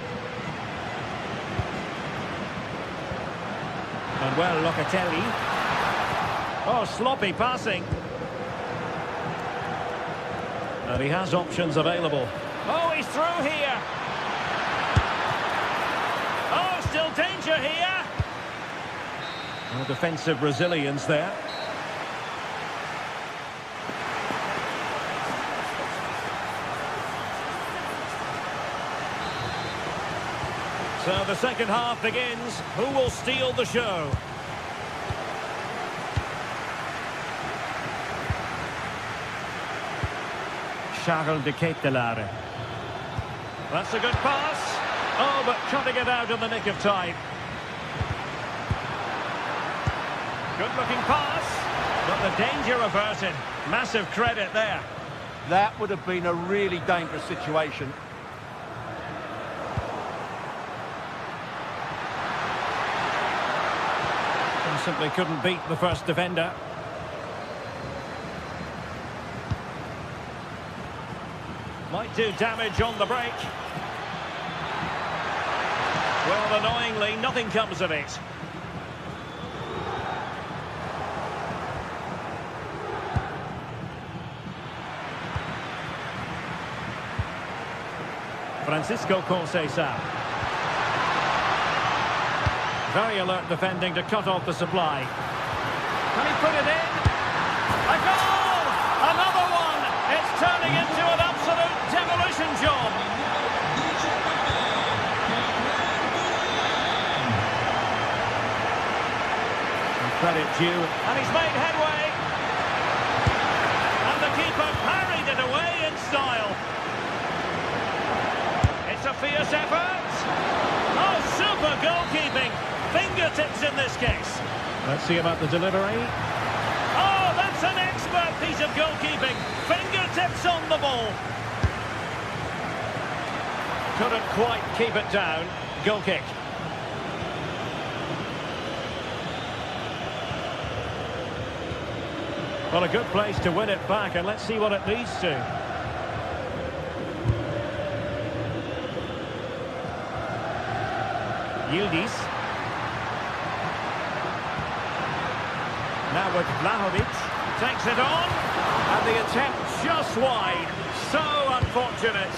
Speaker 3: And well, Locatelli. Oh, sloppy passing. And he has options available. Oh, he's through here. Oh, still danger here. No defensive resilience there. So the second half begins. Who will steal the show? Charles de Ketelaere. That's a good pass. Oh, but cutting it out in the nick of time. Good-looking pass. But the danger averted. Massive credit there.
Speaker 4: That would have been a really dangerous situation.
Speaker 3: And simply couldn't beat the first defender. Might do damage on the break. Well, annoyingly, nothing comes of it. Francisco Conceição. Very alert defending to cut off the supply. Can he put it in? A goal! Another one! It's turning into an absolute demolition job. And credit due. And he's made headway. And the keeper parried it away in style. It's a fierce effort. Oh, super goalkeeping. Fingertips in this case. Let's see about the delivery. Oh, that's an expert piece of goalkeeping. Fingertips on the ball. Couldn't quite keep it down. Goal kick. Well, a good place to win it back, and let's see what it leads to. Yildiz. Now with Vlahovic. Takes it on. And the attempt just wide. So unfortunate.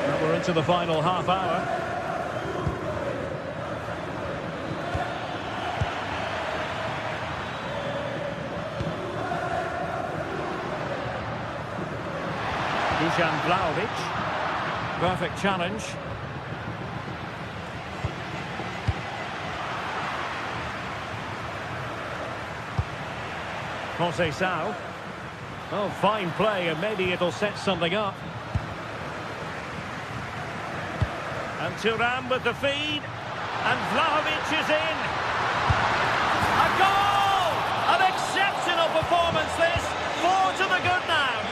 Speaker 3: Well, we're into the final half hour. Dusan Vlahovic. Perfect challenge. Conceição. Oh, fine play, and maybe it'll set something up. And Thuram with the feed. And Vlahovic is in. A goal! An exceptional performance this. 4 to the good now.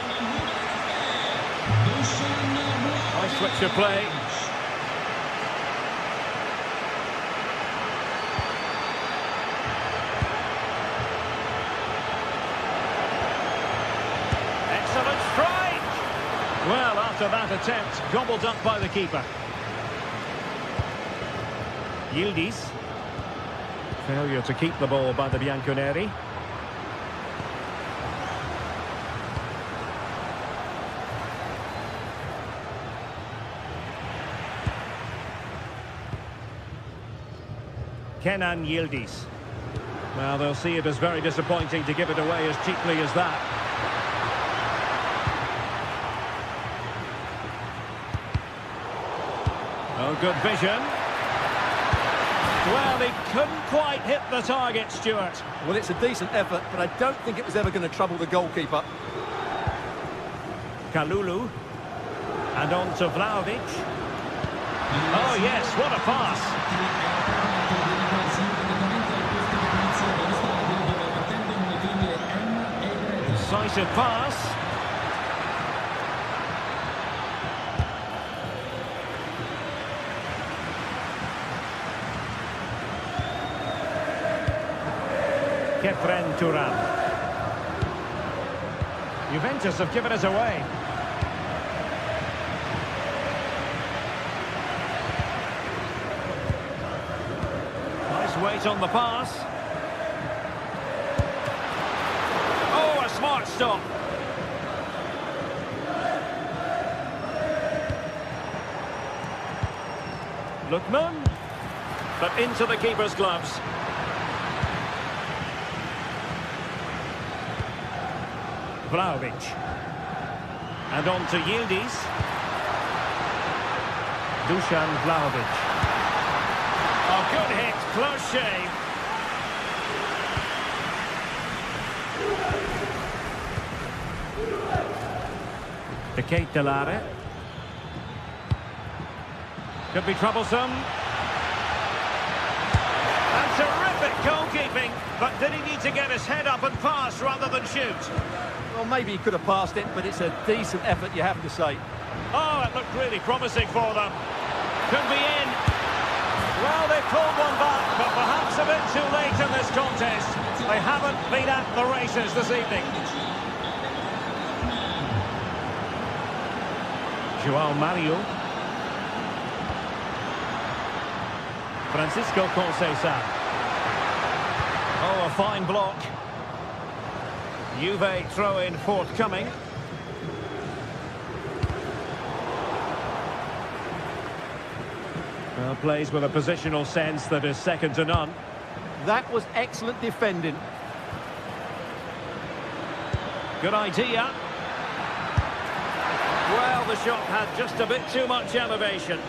Speaker 3: Nice switch of play. Excellent strike! Well, after that attempt, gobbled up by the keeper. Yildiz. Failure to keep the ball by the Bianconeri. Kenan Yildiz. Well, they'll see it as very disappointing to give it away as cheaply as that. Oh, good vision. Well, he couldn't quite hit the target, Stuart.
Speaker 4: Well, it's a decent effort, but I don't think it was ever going to trouble the goalkeeper.
Speaker 3: Kalulu. And on to Vlahovic. Oh, yes, what a pass. Decisive pass. Kefren Turan. Juventus have given us away. Nice weight on the pass. Oh, a smart stop. Lookman. But into the keeper's gloves. Vlahovic. And on to Yildiz. Dusan Vlahovic. Oh, good hit, close shave. De Ketelare. Could be troublesome. And terrific goalkeeping. But did he need to get his head up and pass rather than shoot?
Speaker 4: Well, maybe he could have passed it, but it's a decent effort, you have to say.
Speaker 3: Oh, it looked really promising for them. Could be in. Well, they pulled one back, but perhaps a bit too late in this contest. They haven't been at the races this evening. João Mario. Francisco Conceição. Oh, a fine block. Juve throw-in forthcoming. Well, plays with a positional sense that is second to none.
Speaker 4: That was excellent defending.
Speaker 3: Good idea. Well, the shot had just a bit too much elevation.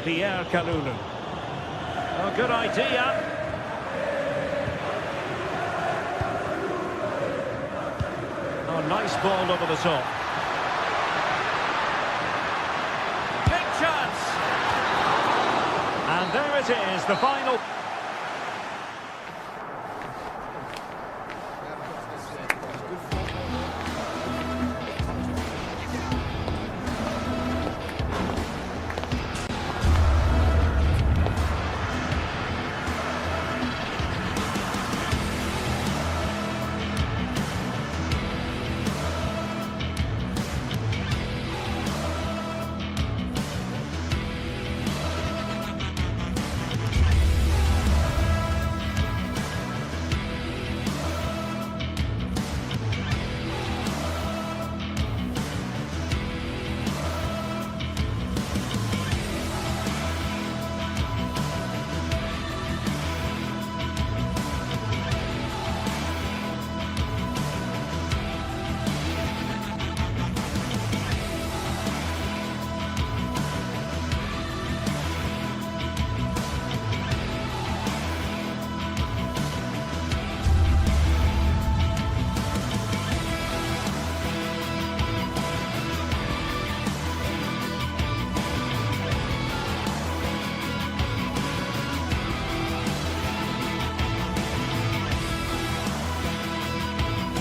Speaker 3: Pierre Kalulu. Oh, good idea. Oh, nice ball over the top. Big chance. And there it is, the final.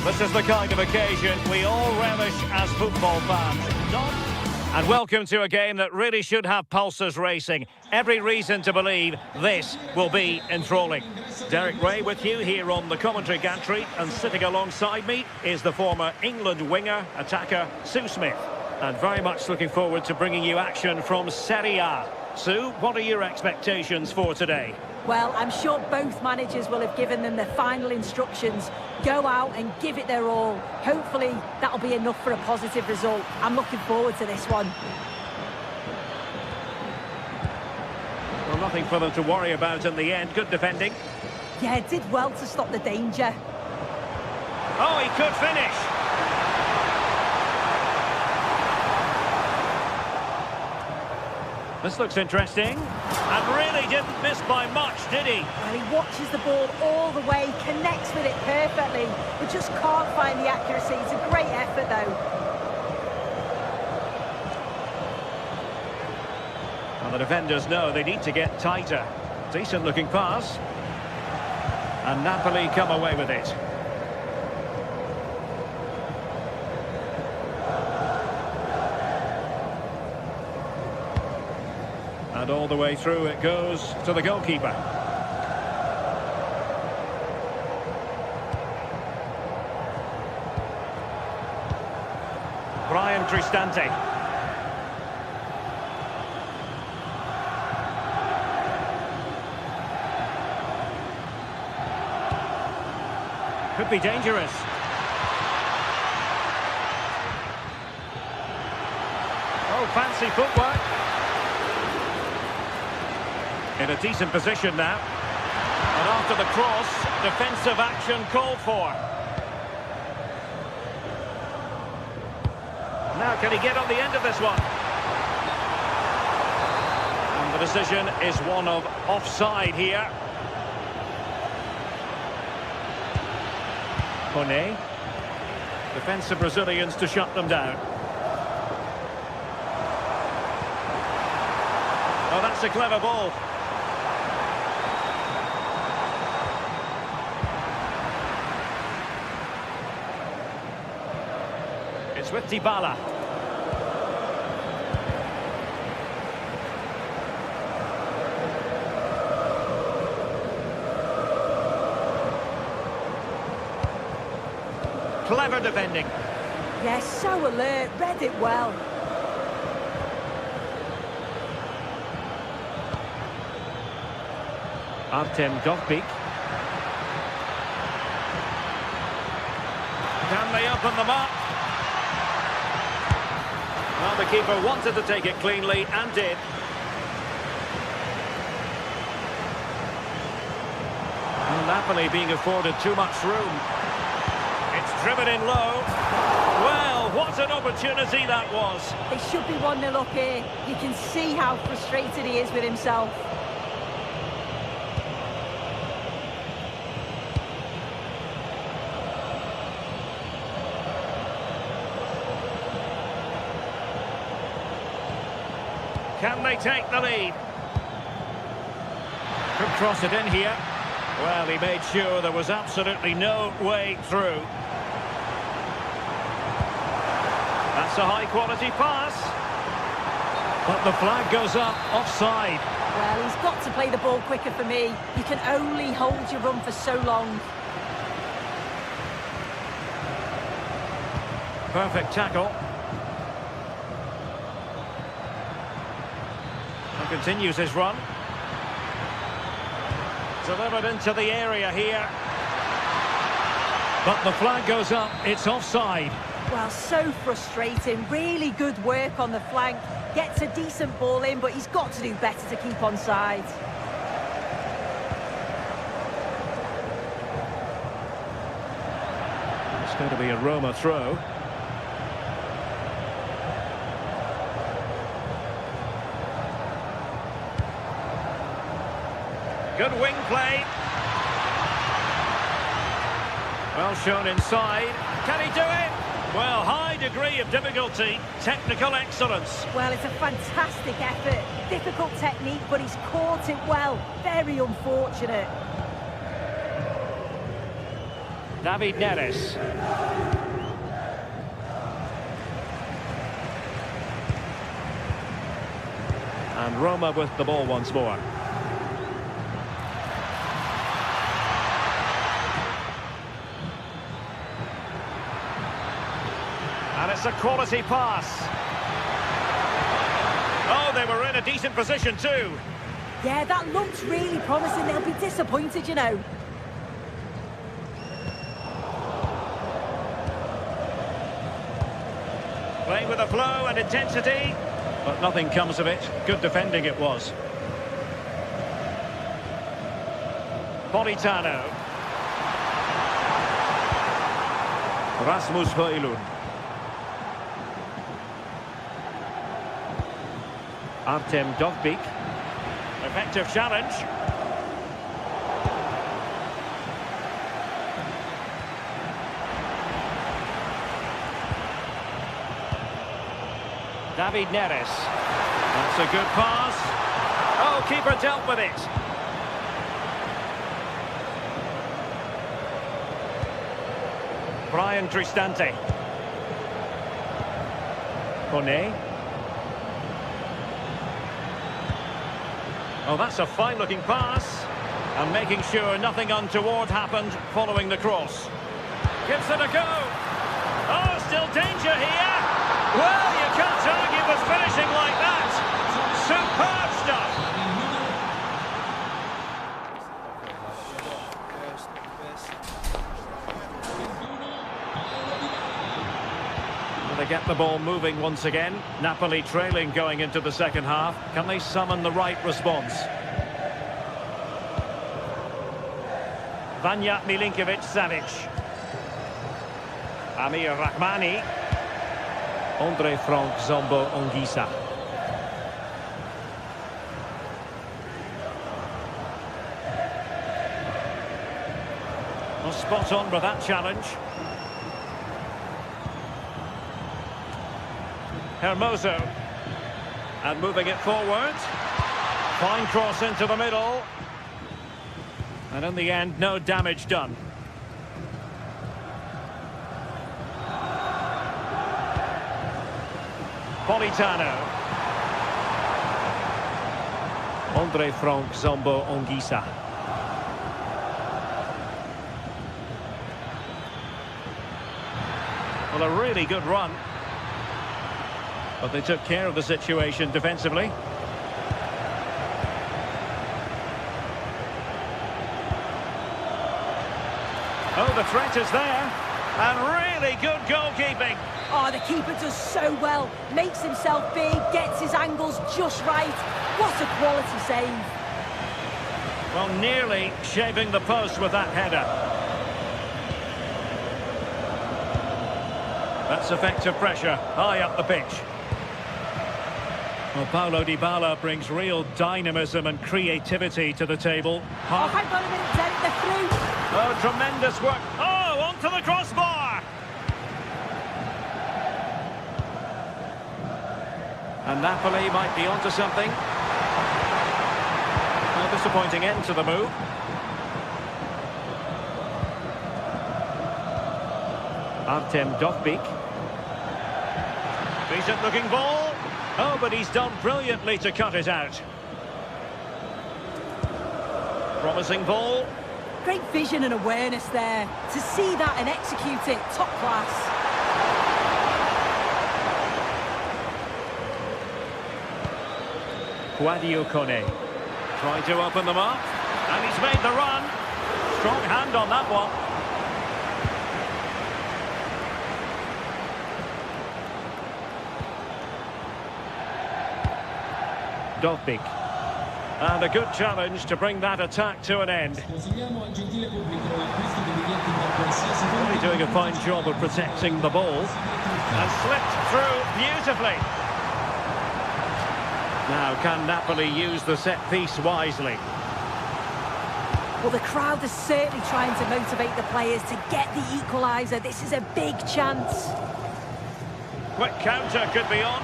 Speaker 3: This is the kind of occasion we all relish as football fans. And welcome to a game that really should have pulses racing. Every reason to believe this will be enthralling. Derek Ray with you here on the commentary gantry, and sitting alongside me is the former England winger, attacker Sue Smith. And very much looking forward to bringing you action from Serie A. Sue, what are your expectations for today?
Speaker 6: Well, I'm sure both managers will have given them their final instructions. Go out and give it their all. Hopefully, that'll be enough for a positive result. I'm looking forward to this one.
Speaker 3: Well, nothing for them to worry about in the end. Good defending.
Speaker 6: Yeah, did well to stop the danger.
Speaker 3: Oh, he could finish. This looks interesting. And really didn't miss by much, did he?
Speaker 6: Well, he watches the ball all the way, connects with it perfectly, but just can't find the accuracy. It's a great effort, though.
Speaker 3: Well, the defenders know they need to get tighter. Decent looking pass. And Napoli come away with it. And all the way through it goes to the goalkeeper. Brian Cristante. Could be dangerous. Oh, fancy footwork. In a decent position now. And after the cross, defensive action called for. Now can he get on the end of this one? And the decision is one of offside here. Kone. Defensive Brazilians to shut them down. Oh, that's a clever ball. It's with Dybala. Clever defending.
Speaker 6: Yes, so alert, read it well.
Speaker 3: Artem Dovbyk. Can they open them up? Well, the keeper wanted to take it cleanly and did. And Napoli being afforded too much room. It's driven in low. Well, what an opportunity that was.
Speaker 6: It should be 1-0 up here. You can see how frustrated he is with himself.
Speaker 3: Can they take the lead? Could cross it in here. Well, he made sure there was absolutely no way through. That's a high-quality pass. But the flag goes up, offside.
Speaker 6: Well, he's got to play the ball quicker for me. You can only hold your run for so long.
Speaker 3: Perfect tackle. And continues his run. Delivered into the area here. But the flag goes up, it's offside.
Speaker 6: Well, so frustrating. Really good work on the flank. Gets a decent ball in, but he's got to do better to keep onside.
Speaker 3: It's going to be a Roma throw. Good wing play. Well shown inside. Can he do it? Well, high degree of difficulty. Technical excellence.
Speaker 6: Well, it's a fantastic effort. Difficult technique, but he's caught it well. Very unfortunate.
Speaker 3: David Neres. And Roma with the ball once more. And it's a quality pass. Oh, they were in a decent position too.
Speaker 6: Yeah, that looks really promising. They'll be disappointed, you know.
Speaker 3: Playing with a flow and intensity, but nothing comes of it. Good defending it was. Politano. Rasmus Højlund. Artem Dovbyk. Effective challenge. David Neres. That's a good pass. Oh, keeper dealt with it. Brian Cristante. Kone. Oh, that's a fine-looking pass. And making sure nothing untoward happened following the cross. Gives it a go. Oh, still danger here. Well, you can't argue with finishing like that. Superb stuff. They get the ball moving once again. Napoli trailing going into the second half. Can they summon the right response? Vanja Milinkovic-Savic. Amir Rahmani. Andre Frank Zombo Ongisa. Well, spot on with that challenge. Hermoso. And moving it forward. Fine cross into the middle. And in the end, no damage done. Politano. Andre Frank Zombo Ongisa. Well, a really good run. But they took care of the situation defensively. Oh, the threat is there. And really good goalkeeping.
Speaker 6: Oh, the keeper does so well. Makes himself big, gets his angles just right. What a quality save.
Speaker 3: Well, nearly shaving the post with that header. That's effective pressure, high up the pitch. Well, Paulo Dybala brings real dynamism and creativity to the table.
Speaker 6: Oh, hang on a minute, Derek, they're through.
Speaker 3: Oh, tremendous work. Oh, onto the crossbar. And Napoli might be onto something. A disappointing end to the move. Artem Dovbyk. Decent looking ball. Oh, but he's done brilliantly to cut it out. Promising ball.
Speaker 6: Great vision and awareness there. To see that and execute it, top class.
Speaker 3: Guadio Kone. Trying to open them up. And he's made the run. Strong hand on that one. Dovbyk. And a good challenge to bring that attack to an end. Really doing a fine job of protecting the ball. And slipped through beautifully. Now, can Napoli use the set piece wisely?
Speaker 6: Well, the crowd is certainly trying to motivate the players to get the equaliser. This is a big chance.
Speaker 3: Quick counter could be on.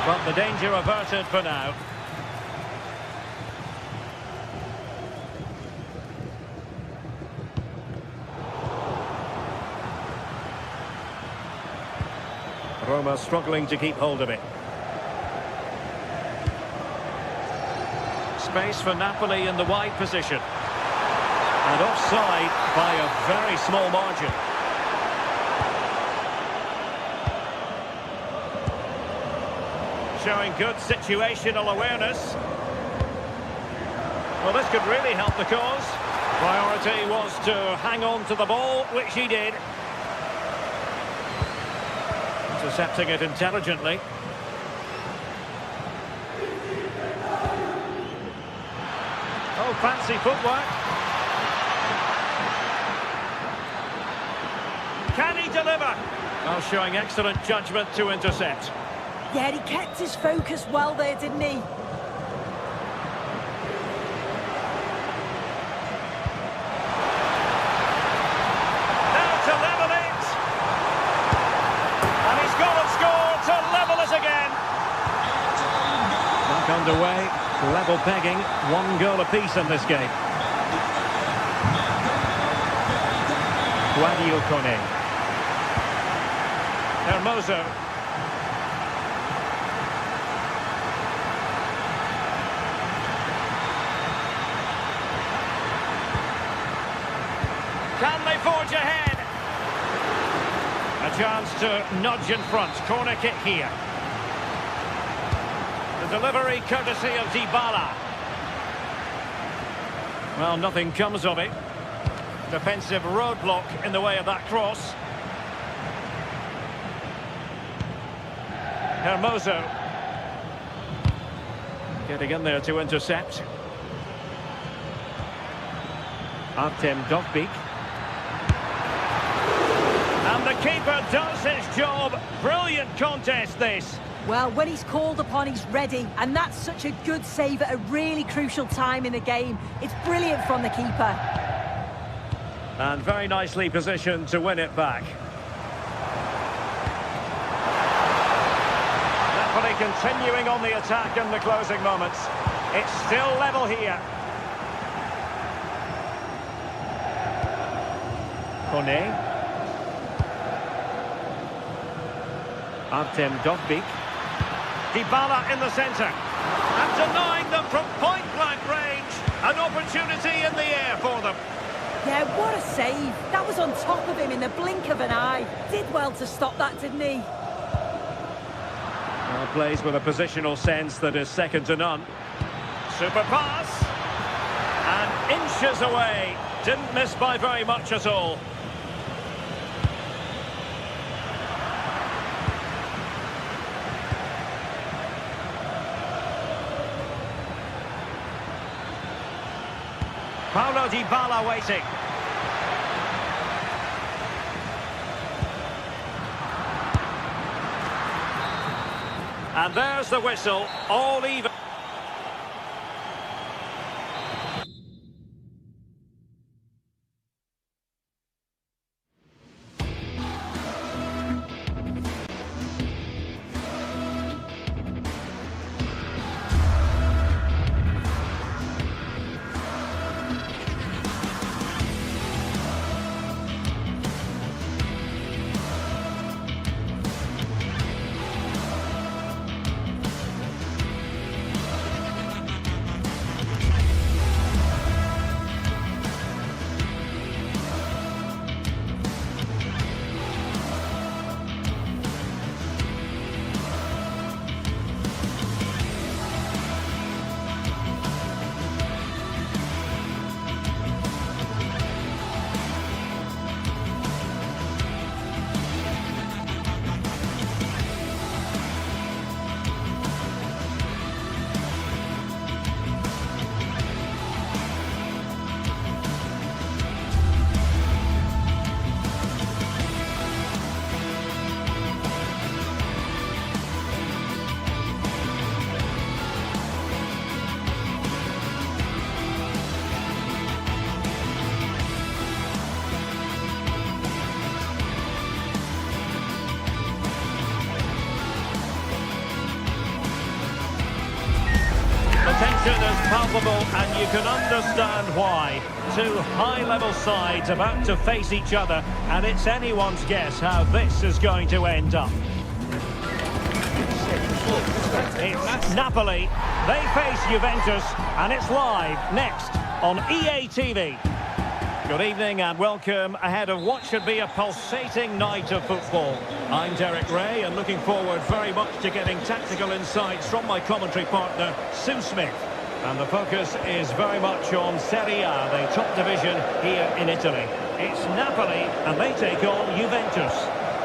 Speaker 3: But the danger averted for now. Roma struggling to keep hold of it. Space for Napoli in the wide position. And offside by a very small margin. Showing good situational awareness. Well, this could really help the cause. Priority was to hang on to the ball, which he did. Intercepting it intelligently. Oh, fancy footwork. Can he deliver? Well, showing excellent judgment to intercept.
Speaker 6: Yeah, he kept his focus well there, didn't he?
Speaker 3: Now to level it. And he's gone and scored to level it again. Back underway, level pegging, 1 goal apiece in this game. Guadio Kone. Hermoso. Can they forge ahead? A chance to nudge in front. Corner kick here. The delivery courtesy of Dybala. Well, nothing comes of it. Defensive roadblock in the way of that cross. Hermoso. Getting in there to intercept. Artem Dovbyk. And the keeper does his job. Brilliant contest, this.
Speaker 6: Well, when he's called upon, he's ready. And that's such a good save at a really crucial time in the game. It's brilliant from the keeper.
Speaker 3: And very nicely positioned to win it back. Napoli continuing on the attack in the closing moments. It's still level here. Kone. Artem Dovbyk. Dybala in the centre. And denying them from point-blank range. An opportunity in the air for them.
Speaker 6: Yeah, what a save. That was on top of him in the blink of an eye. Did well to stop that, didn't he?
Speaker 3: Well, plays with a positional sense that is second to none. Super pass. And inches away. Didn't miss by very much at all. Paulo Dybala waiting. And there's the whistle, all even. Tension is palpable, and you can understand why. Two high-level sides about to face each other, and it's anyone's guess how this is going to end up. It's Napoli. They face Juventus, and it's live next on EA TV. Good evening and welcome ahead of what should be a pulsating night of football. I'm Derek Ray and looking forward very much to getting tactical insights from my commentary partner, Sue Smith. And the focus is very much on Serie A, the top division here in Italy. It's Napoli and they take on Juventus.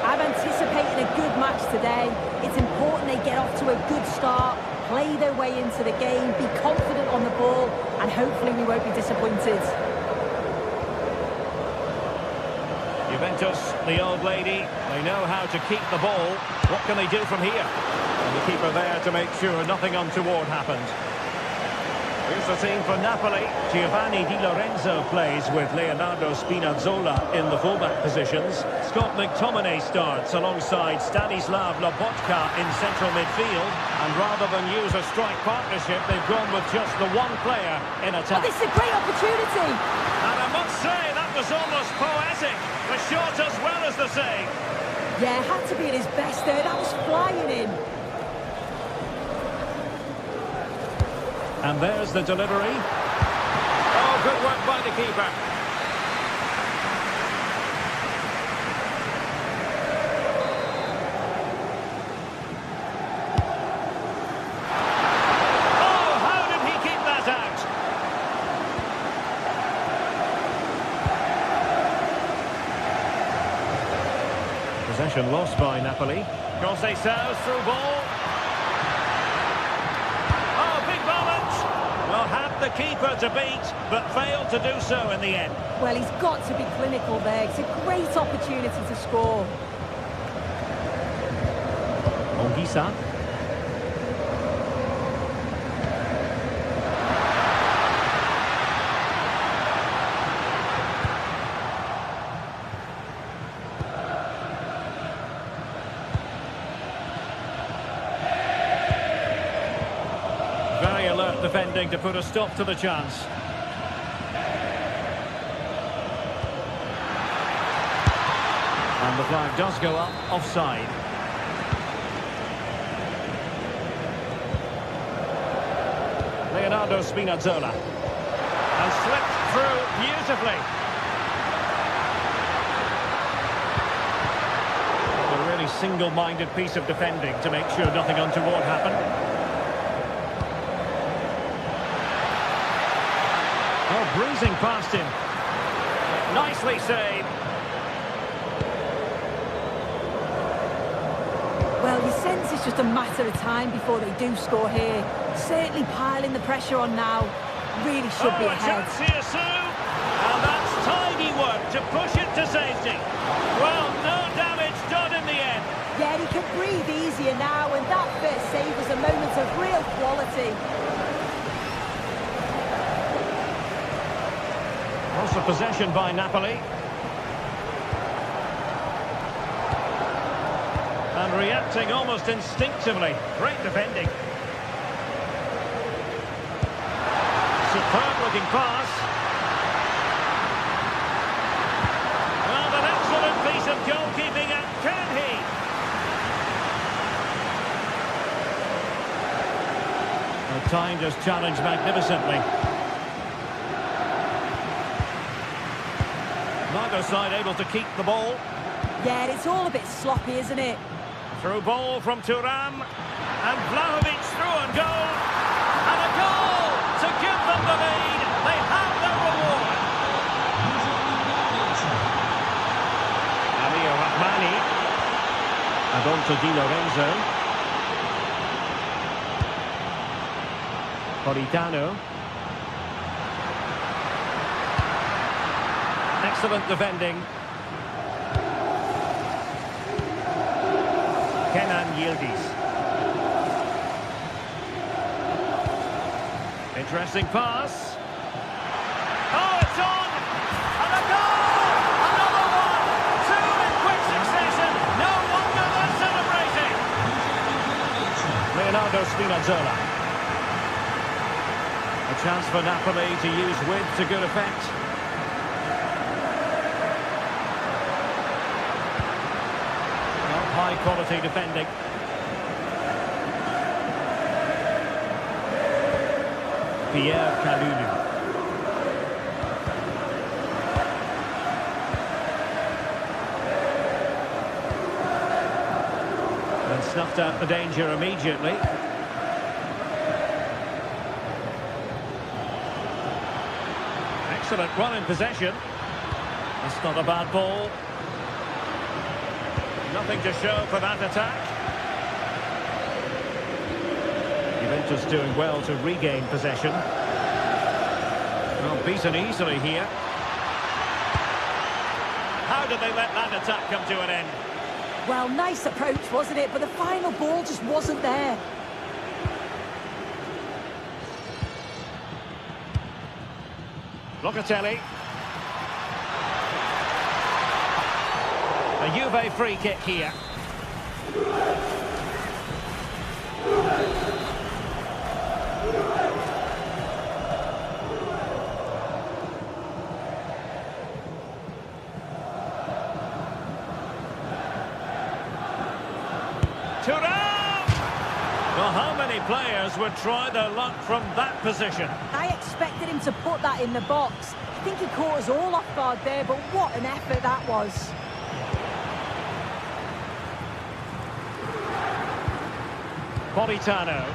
Speaker 6: I'm anticipating a good match today. It's important they get off to a good start, play their way into the game, be confident on the ball, and hopefully we won't be disappointed. Juventus, the old lady, they know how to keep the ball. What can they do from here? And the
Speaker 3: goalkeeper there to make sure nothing untoward happened. Here's the team for Napoli. Giovanni Di Lorenzo plays with Leonardo Spinazzola in the fullback positions. Scott McTominay starts alongside Stanislav Lobotka in central midfield. And rather than use a strike partnership, they've gone with just the one player in attack.
Speaker 6: Oh, this is a great opportunity.
Speaker 3: And I must say, that was almost poetic. The shot as well as the save.
Speaker 6: Yeah, had to be at his best there. That was flying in.
Speaker 3: And there's the delivery. Oh, good work by the keeper. Oh, how did he keep that out? Possession lost by Napoli. Conceição through ball. Well, had the keeper to beat, but failed to do so in the end.
Speaker 6: Well, he's got to be clinical there. It's a great opportunity to score.
Speaker 3: Ongisa. Very alert defending to put a stop to the chance. And the flag does go up, offside. Leonardo Spinazzola. And slipped through beautifully. A really single-minded piece of defending to make sure nothing untoward happened. Oh, breezing past him. Nicely saved.
Speaker 6: Well, you sense it's just a matter of time before they do score here. Certainly piling the pressure on now. Really should be ahead.
Speaker 3: A chance here soon. And that's tidy work to push it to safety. Well, no damage done in the end.
Speaker 6: Yeah, he can breathe easier now, and that first save was a moment of real quality.
Speaker 3: Loss of possession by Napoli. And reacting almost instinctively. Great defending. Superb looking pass. And an excellent piece of goalkeeping, and can he? Timed his challenge magnificently. Neither side able to keep the ball.
Speaker 6: Yeah, it's all a bit sloppy, isn't it?
Speaker 3: Through ball from Thuram. And Vlahovic through and goal. And a goal to give them the lead. They have their reward. Amir Rahmani. And on to Di Lorenzo. Politano. Excellent defending. Kenan Yildiz. Interesting pass. Oh, it's on! And a goal! Another one! Two in quick succession! No wonder they're celebrating! Leonardo Spinazzola. A chance for Napoli to use width to good effect. Well, high quality defending. Pierre Kalulu. And snuffed out the danger immediately. Excellent run in possession. That's not a bad ball. Nothing to show for that attack. Juventus doing well to regain possession. Well, beaten easily here. How did they let that attack come to an end?
Speaker 6: Well, nice approach, wasn't it? But the final ball just wasn't there.
Speaker 3: Locatelli. A Juve free kick here. Well, how many players would try their luck from that position?
Speaker 6: I expected him to put that in the box. I think he caught us all off guard there, but what an effort that was.
Speaker 3: Politano.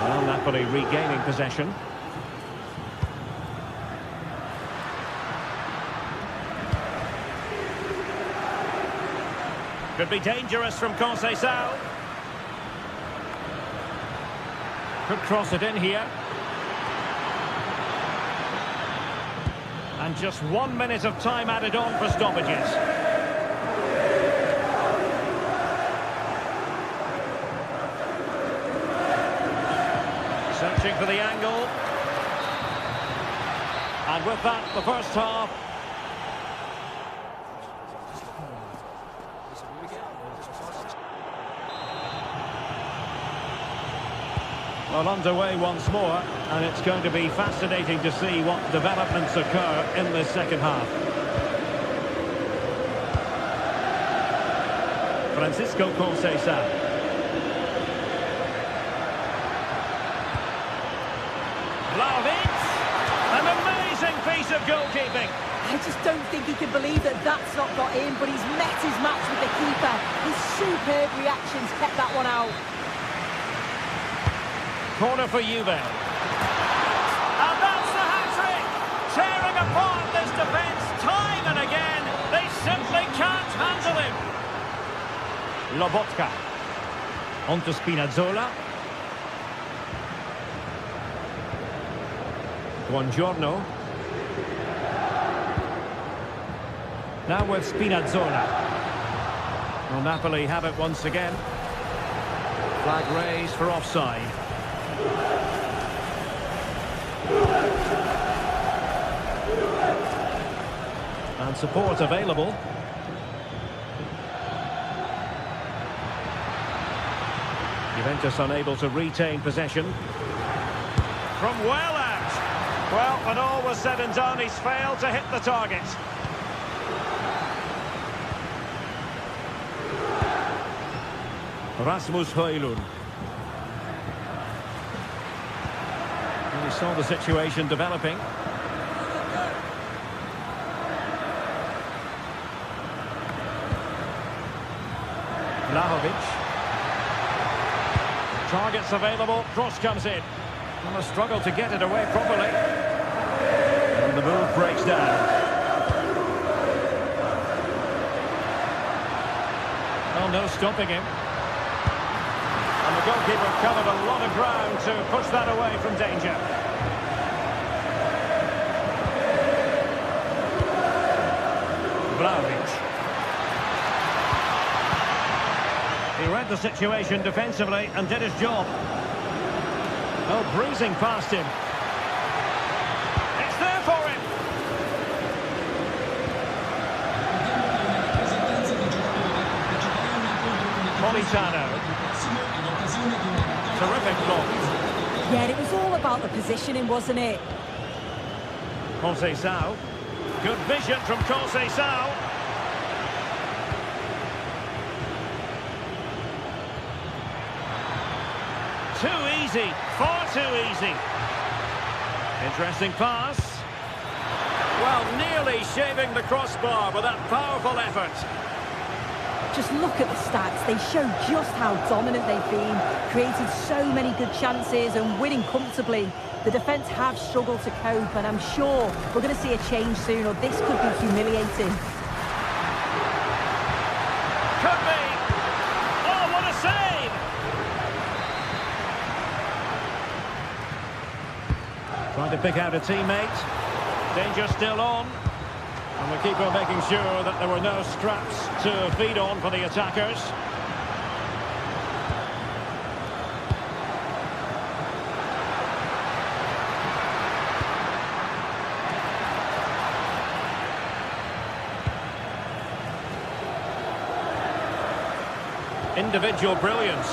Speaker 3: Well, Napoli regaining possession. Could be dangerous from Conceição. Could cross it in here. And just 1 minute of time added on for stoppages. Searching for the angle. And with that, the first half. Well, underway once more, and it's going to be fascinating to see what developments occur in this second half. Francisco Conceição. Vlahovic! An amazing piece of goalkeeping.
Speaker 6: I just don't think he can believe that that's not got in, but he's met his match with the keeper. His superb reactions kept that one out.
Speaker 3: Corner for Juve. And that's the hat-trick! Tearing apart this defence time and again. They simply can't handle him. Lobotka. On to Spinazzola. Buongiorno. Now with Spinazzola. Well, Napoli have it once again. Flag raised for offside. And support available. Juventus unable to retain possession. From well out. Well, when all was said and done, he's failed to hit the target. Rasmus Højlund. We saw the situation developing. Vlahovic. Targets available, cross comes in. And a struggle to get it away properly. And the move breaks down. Well, no stopping him. And the goalkeeper covered a lot of ground to push that away from danger. Vlahovic. He read the situation defensively and did his job. Oh, breezing past him. It's there for him. Politano. Terrific block.
Speaker 6: Yeah, it was all about the positioning, wasn't it?
Speaker 3: Conceição. Good vision from Conceição. Too easy, far too easy. Interesting pass. Well, nearly shaving the crossbar with that powerful effort.
Speaker 6: Just look at the stats. They show just how dominant they've been. Created so many good chances and winning comfortably. The defence have struggled to cope, and I'm sure we're going to see a change soon, or this could be humiliating.
Speaker 3: Could be. Oh, what a save! Trying to pick out a teammate. Danger still on. And the keeper making sure that there were no scraps to feed on for the attackers. Individual brilliance.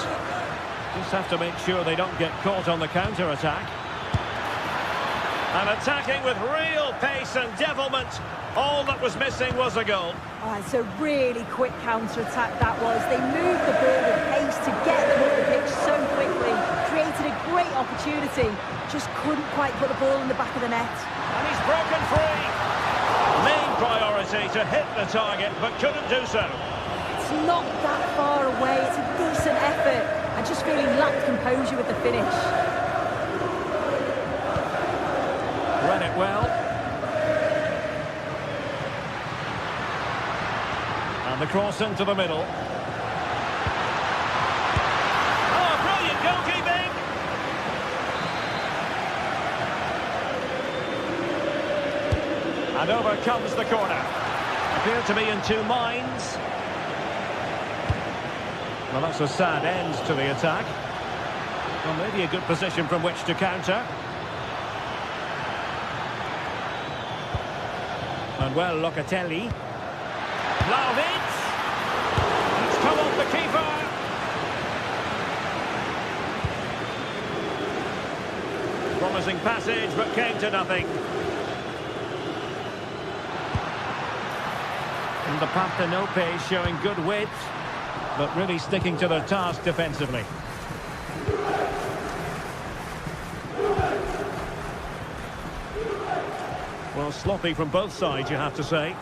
Speaker 3: Just have to make sure they don't get caught on the counter-attack. And attacking with real pace and devilment. All that was missing was a goal.
Speaker 6: Oh, it's a really quick counter-attack that was. They moved the ball with pace to get them up the pitch so quickly. Created a great opportunity. Just couldn't quite put the ball in the back of the net.
Speaker 3: And he's broken free. Main priority to hit the target, but couldn't do so.
Speaker 6: It's not that far away. It's a decent effort. And just feeling lacked composure with the finish.
Speaker 3: Read it well. And the cross into the middle. Oh, brilliant goalkeeping! And over comes the corner. Appear to be in two minds. Well, that's a sad end to the attack. Well, maybe a good position from which to counter. And well, Locatelli. Vlahovic! It's come off the keeper! Promising passage, but came to nothing. And the Partenope showing good width, but really sticking to their task defensively. Well, sloppy from both sides, you have to say.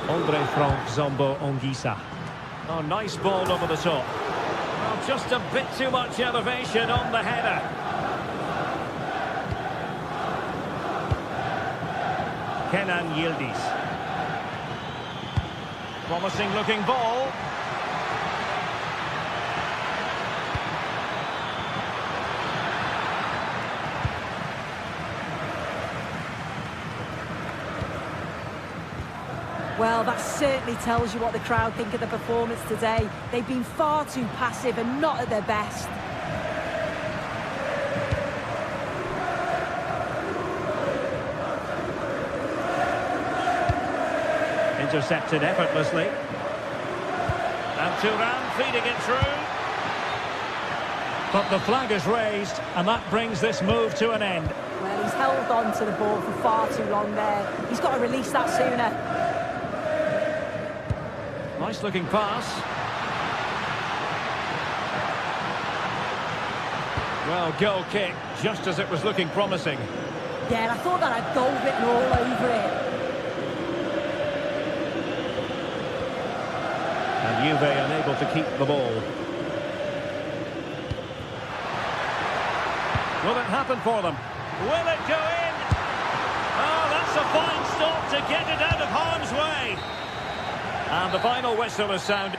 Speaker 3: Andre Frank Zombo Onguisa. Oh, nice ball over the top. Well, just a bit too much elevation on the header. Kenan Yildiz. Promising looking ball.
Speaker 6: Well, that certainly tells you what the crowd think of the performance today. They've been far too passive and not at their best.
Speaker 3: Intercepted effortlessly. And Thuram feeding it through. But the flag is raised, and that brings this move to an end.
Speaker 6: Well, he's held on to the ball for far too long there. He's got to release that sooner.
Speaker 3: Nice looking pass. Well, goal kick, just as it was looking promising.
Speaker 6: Yeah, and I thought that had goal written all over it.
Speaker 3: And Juve unable to keep the ball. Will it happen for them? Will it go in? Oh, that's a fine stop to get it out of harm's way. And the final whistle is sounded.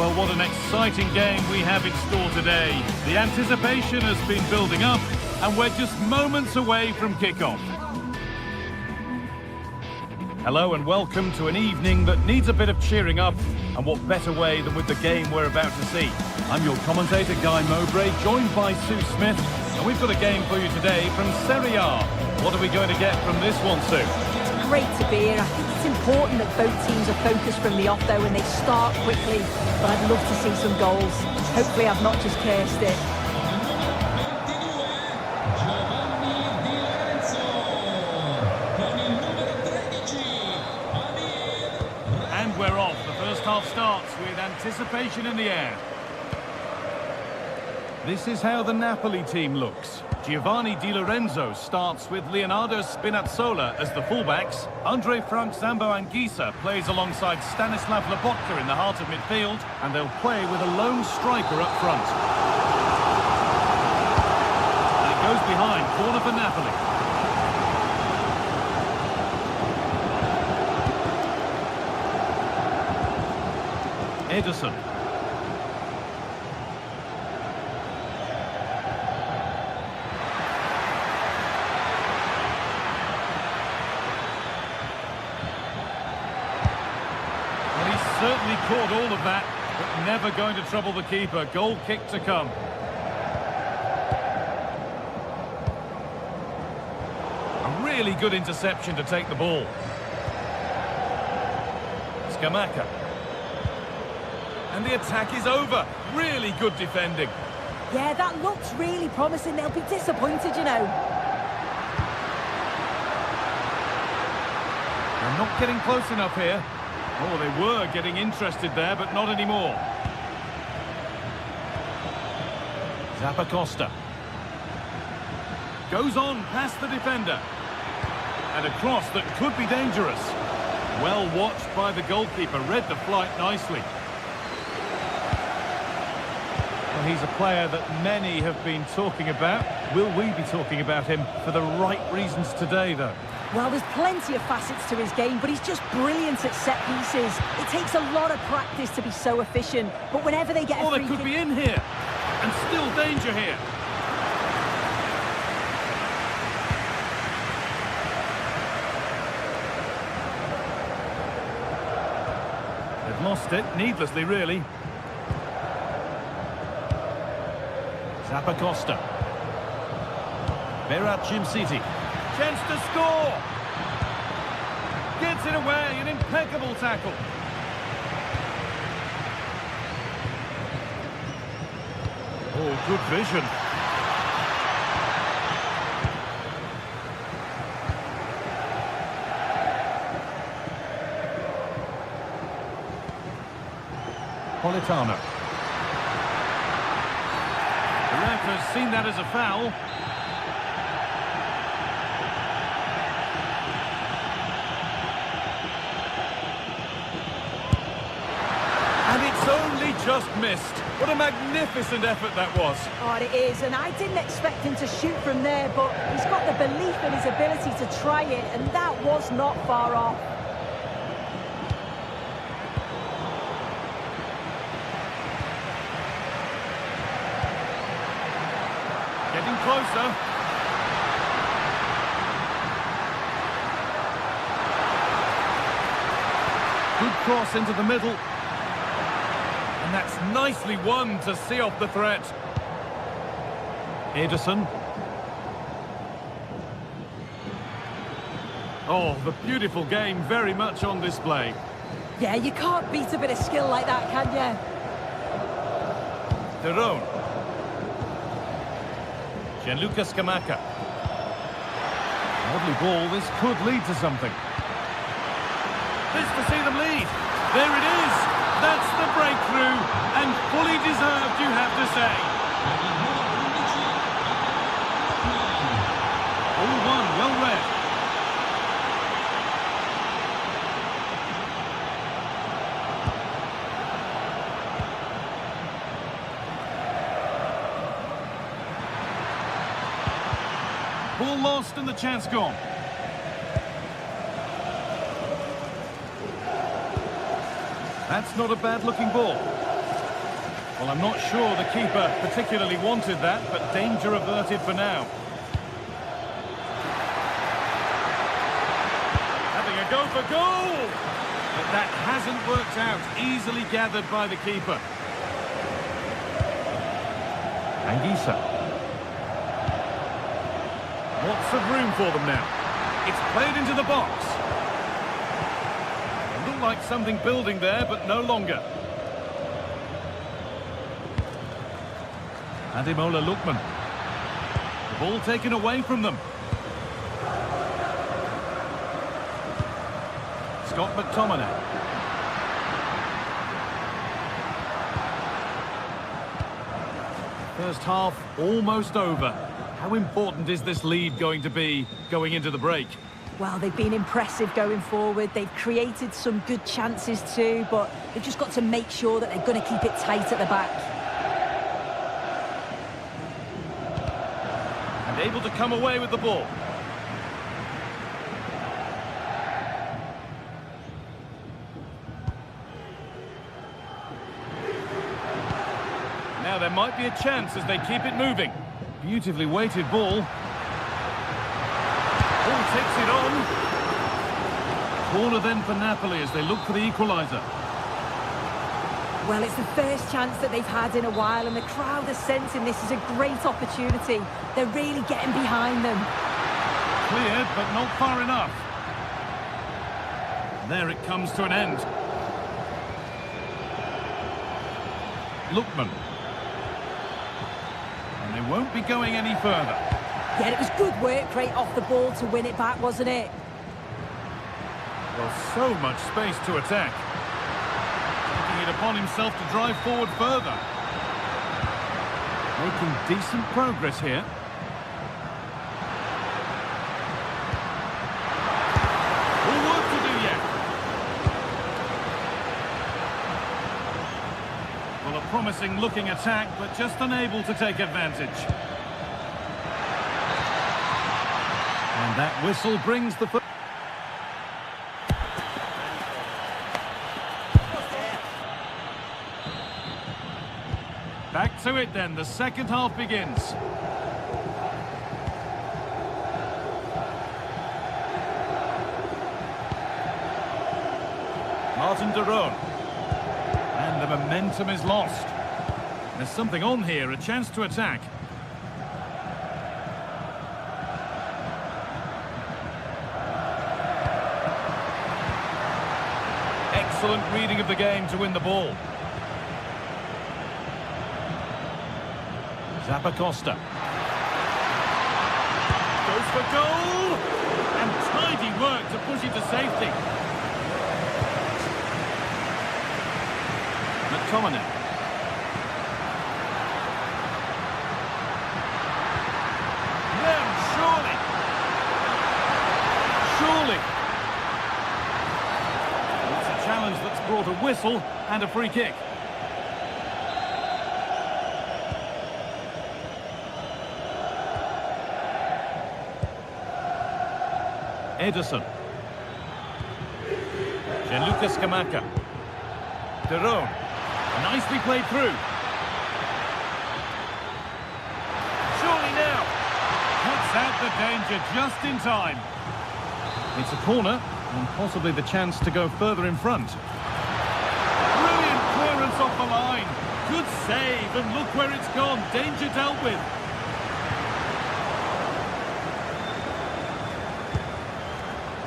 Speaker 2: Well, what an exciting game we have in store today. The anticipation has been building up, and we're just moments away from kickoff. Hello and welcome to an evening that needs a bit of cheering up, and what better way than with the game we're about to see. I'm your commentator, Guy Mowbray, joined by Sue Smith, and we've got a game for you today from Serie A. What are we going to get from this one, Sue?
Speaker 6: It's great to be here. I think it's important that both teams are focused from the off, though, and they start quickly. But I'd love to see some goals. Hopefully I've not just cursed it.
Speaker 2: And we're off. The first half starts with anticipation in the air. This is how the Napoli team looks. Giovanni Di Lorenzo starts with Leonardo Spinazzola as the fullbacks. Andre Frank Zambo-Anguissa plays alongside Stanislav Lobotka in the heart of midfield, and they'll play with a lone striker up front. And it goes behind, corner for Napoli. Ederson. Certainly caught all of that, but never going to trouble the keeper. Goal kick to come. A really good interception to take the ball. Scamacca. And the attack is over. Really good defending.
Speaker 6: Yeah, that looks really promising. They'll be disappointed, you know.
Speaker 2: They're not getting close enough here. Oh, they were getting interested there, but not anymore. Zappacosta. Goes on past the defender. And a cross that could be dangerous. Well watched by the goalkeeper, read the flight nicely. Well, he's a player that many have been talking about. Will we be talking about him for the right reasons today, though?
Speaker 6: Well, there's plenty of facets to his game, but he's just brilliant at set pieces. It takes a lot of practice to be so efficient, but whenever they get a free
Speaker 2: kick... Oh, they could be in here, and still danger here. They've lost it, needlessly, really. Zappacosta. Berat Jimsiti. Chance to score. Gets it away, an impeccable tackle. Oh, good vision. Politano. The ref has seen that as a foul. Just missed. What a magnificent effort that was.
Speaker 6: Oh, it is, and I didn't expect him to shoot from there, but he's got the belief in his ability to try it, and that was not far off.
Speaker 2: Getting closer. Good cross into the middle. And that's nicely won to see off the threat. Ederson. Oh, the beautiful game very much on display.
Speaker 6: Yeah, you can't beat a bit of skill like that, can you?
Speaker 2: Derone. Gianluca Scamacca. Lovely ball, this could lead to something. This to see them lead. There it is. That's the breakthrough, and fully deserved, you have to say. All one, well read. Ball lost and the chance gone. That's not a bad-looking ball. Well, I'm not sure the keeper particularly wanted that, but danger averted for now. Having a go for goal! But that hasn't worked out. Easily gathered by the keeper. Anguissa. Lots of room for them now. It's played into the box. It looked like something building there, but no longer. Ademola Lookman. The ball taken away from them. Scott McTominay. First half almost over. How important is this lead going to be going into the break?
Speaker 6: Well, they've been impressive going forward. They've created some good chances too, but they've just got to make sure that they're going to keep it tight at the back.
Speaker 2: And able to come away with the ball. Now there might be a chance as they keep it moving. Beautifully weighted ball. Ball takes it on. Corner then for Napoli as they look for the equaliser.
Speaker 6: Well, it's the first chance that they've had in a while, and the crowd are sensing this is a great opportunity. They're really getting behind them.
Speaker 2: Cleared, but not far enough. There it comes to an end. Lookman. And they won't be going any further.
Speaker 6: Yeah, it was good work right off the ball to win it back, wasn't it?
Speaker 2: Well, so much space to attack. Taking it upon himself to drive forward further. Making decent progress here. All work to do yet. Well, a promising looking attack, but just unable to take advantage. And that whistle brings the... Back to it then, the second half begins. Martin de Roon. And the momentum is lost. There's something on here, a chance to attack. Excellent reading of the game to win the ball. Zappacosta. Goes for goal! And tidy work to push it to safety. McTominay. No, surely! Surely! It's a challenge that's brought a whistle and a free kick. Ederson. Gianluca Scamacca. De Roon. Nicely played through. Surely now. Cuts out the danger just in time. It's a corner and possibly the chance to go further in front. Brilliant clearance off the line. Good save, and look where it's gone. Danger dealt with.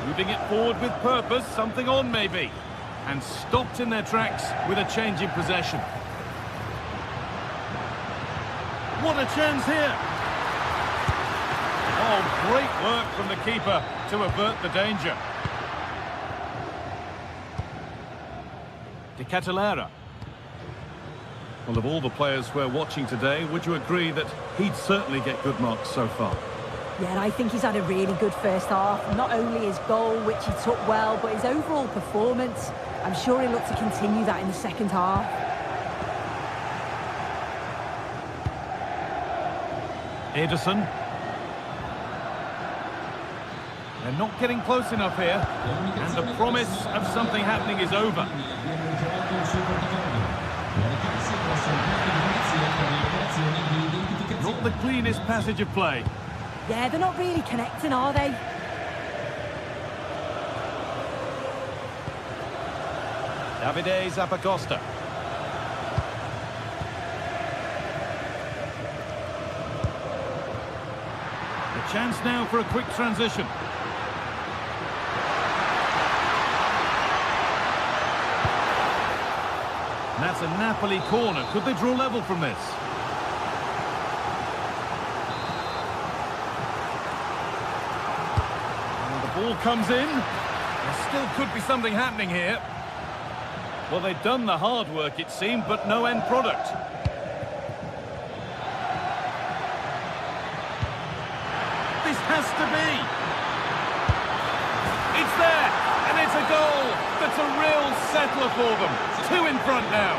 Speaker 2: Moving it forward with purpose, something on maybe. And stopped in their tracks with a change in possession. What a chance here! Oh, great work from the keeper to avert the danger. De Catalera. Well, of all the players we're watching today, would you agree that he'd certainly get good marks so far?
Speaker 6: Yeah, I think he's had a really good first half. Not only his goal, which he took well, but his overall performance. I'm sure he'll look to continue that in the second half.
Speaker 2: Ederson. They're not getting close enough here. And the promise of something happening is over. not the cleanest passage of play.
Speaker 6: Yeah, they're not really connecting, are they?
Speaker 2: Davide Zappacosta. The chance now for a quick transition. And that's a Napoli corner. Could they draw level from this? And the ball comes in. There still could be something happening here. Well, they've done the hard work, it seemed, but no end product. This has to be. It's there, and it's a goal. That's a real settler for them. 2 in front now.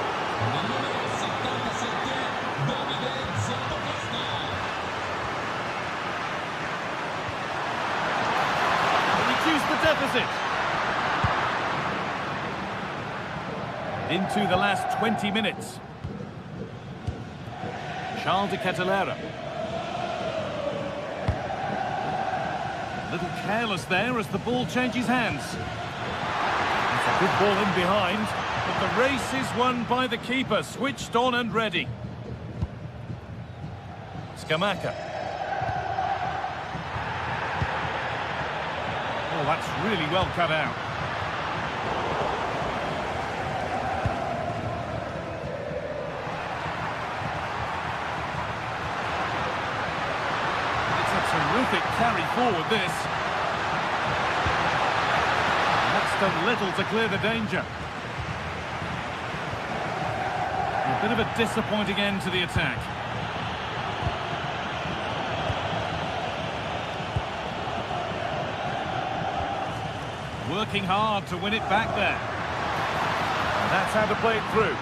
Speaker 2: Reduce the deficit. Into the last 20 minutes. Charles de Ketelera. A little careless there as the ball changes hands. It's a good ball in behind, but the race is won by the keeper, switched on and ready. Scamacca. Oh, that's really well cut out. Terrific carry forward, this. That's done little to clear the danger. A bit of a disappointing end to the attack. Working hard to win it back there. And that's how to play it through.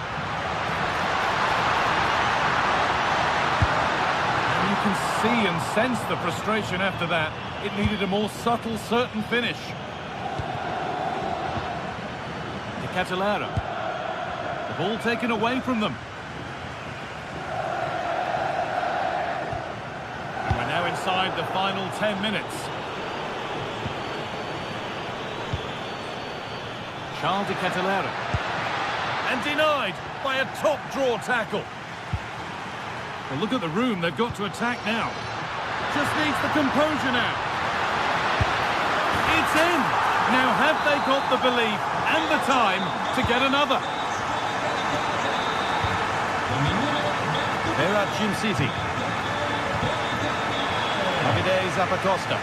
Speaker 2: You can see and sense the frustration after that. It needed a more subtle, certain finish. De Ketelera. The ball taken away from them. And we're now inside the final 10 minutes. Charles de Ketelera. And denied by a top-draw tackle. Well, look at the room they've got to attack now. Just needs the composure now. It's in. Now have they got the belief and the time to get another? They're at Jim City. Davide Zappacosta.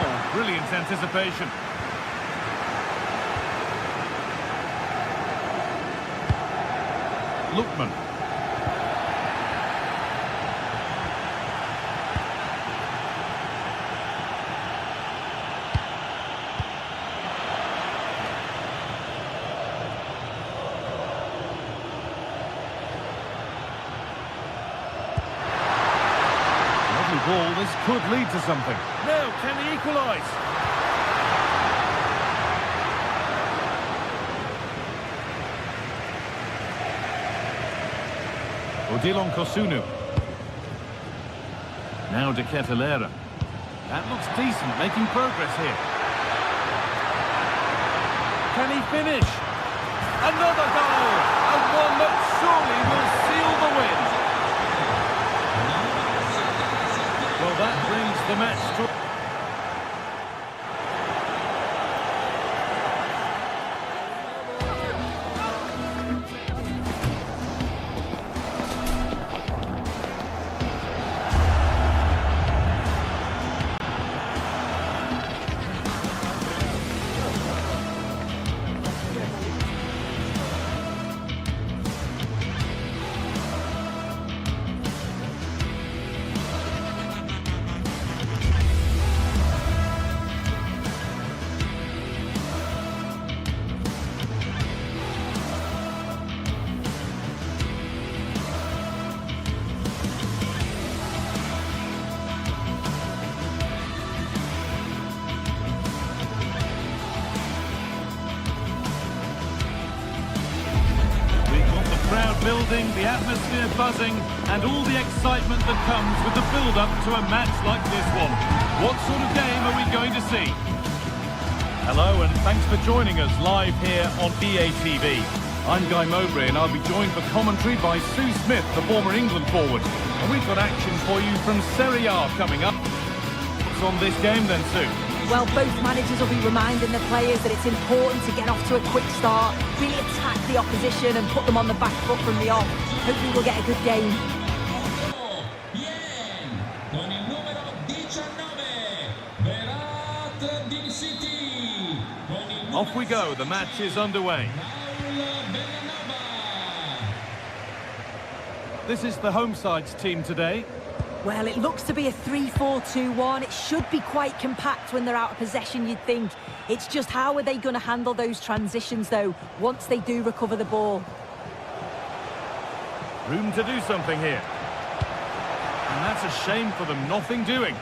Speaker 2: Oh, brilliant anticipation. Lookman. Lovely ball, this could lead to something. Now, can he equalise? Odilon Kosunu. Now de Ketelera. That looks decent, making progress here. Can he finish? Another goal! And one that surely will seal the win. Well, that brings the match to... building, the atmosphere buzzing, and all the excitement that comes with the build-up to a match like this one. What sort of game are we going to see? Hello, and thanks for joining us live here on EA TV. I'm Guy Mowbray, and I'll be joined for commentary by Sue Smith, the former England forward. And we've got action for you from Serie A coming up. What's on this game then, Sue?
Speaker 6: Well, both managers will be reminding the players that it's important to get off to a quick start, really attack the opposition and put them on the back foot from the off. Hopefully we'll get a good game.
Speaker 5: Con il numero 19, Berat Deep City.
Speaker 2: Off we go, the match is underway. This is the home side's team today.
Speaker 6: Well, it looks to be a 3-4-2-1. It should be quite compact when they're out of possession, you'd think. It's just how are they going to handle those transitions, though, once they do recover the ball?
Speaker 2: Room to do something here. And that's a shame for them, nothing doing.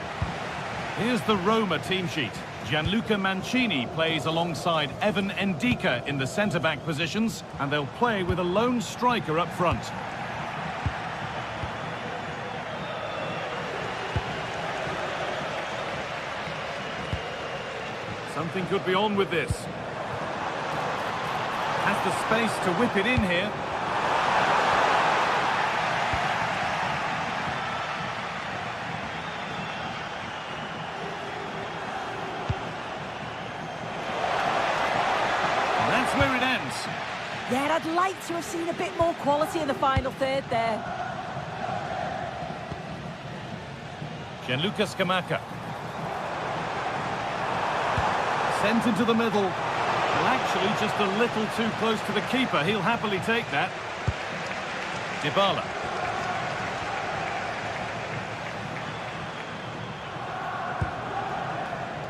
Speaker 2: Here's the Roma team sheet. Gianluca Mancini plays alongside Evan Ndika in the centre-back positions, and they'll play with a lone striker up front. Something could be on with this. Has the space to whip it in here. And that's where it ends.
Speaker 6: Yeah, I'd like to have seen a bit more quality in the final third there.
Speaker 2: Gianluca Scamacca. Sent into the middle. Well, actually, just a little too close to the keeper. He'll happily take that. Dybala.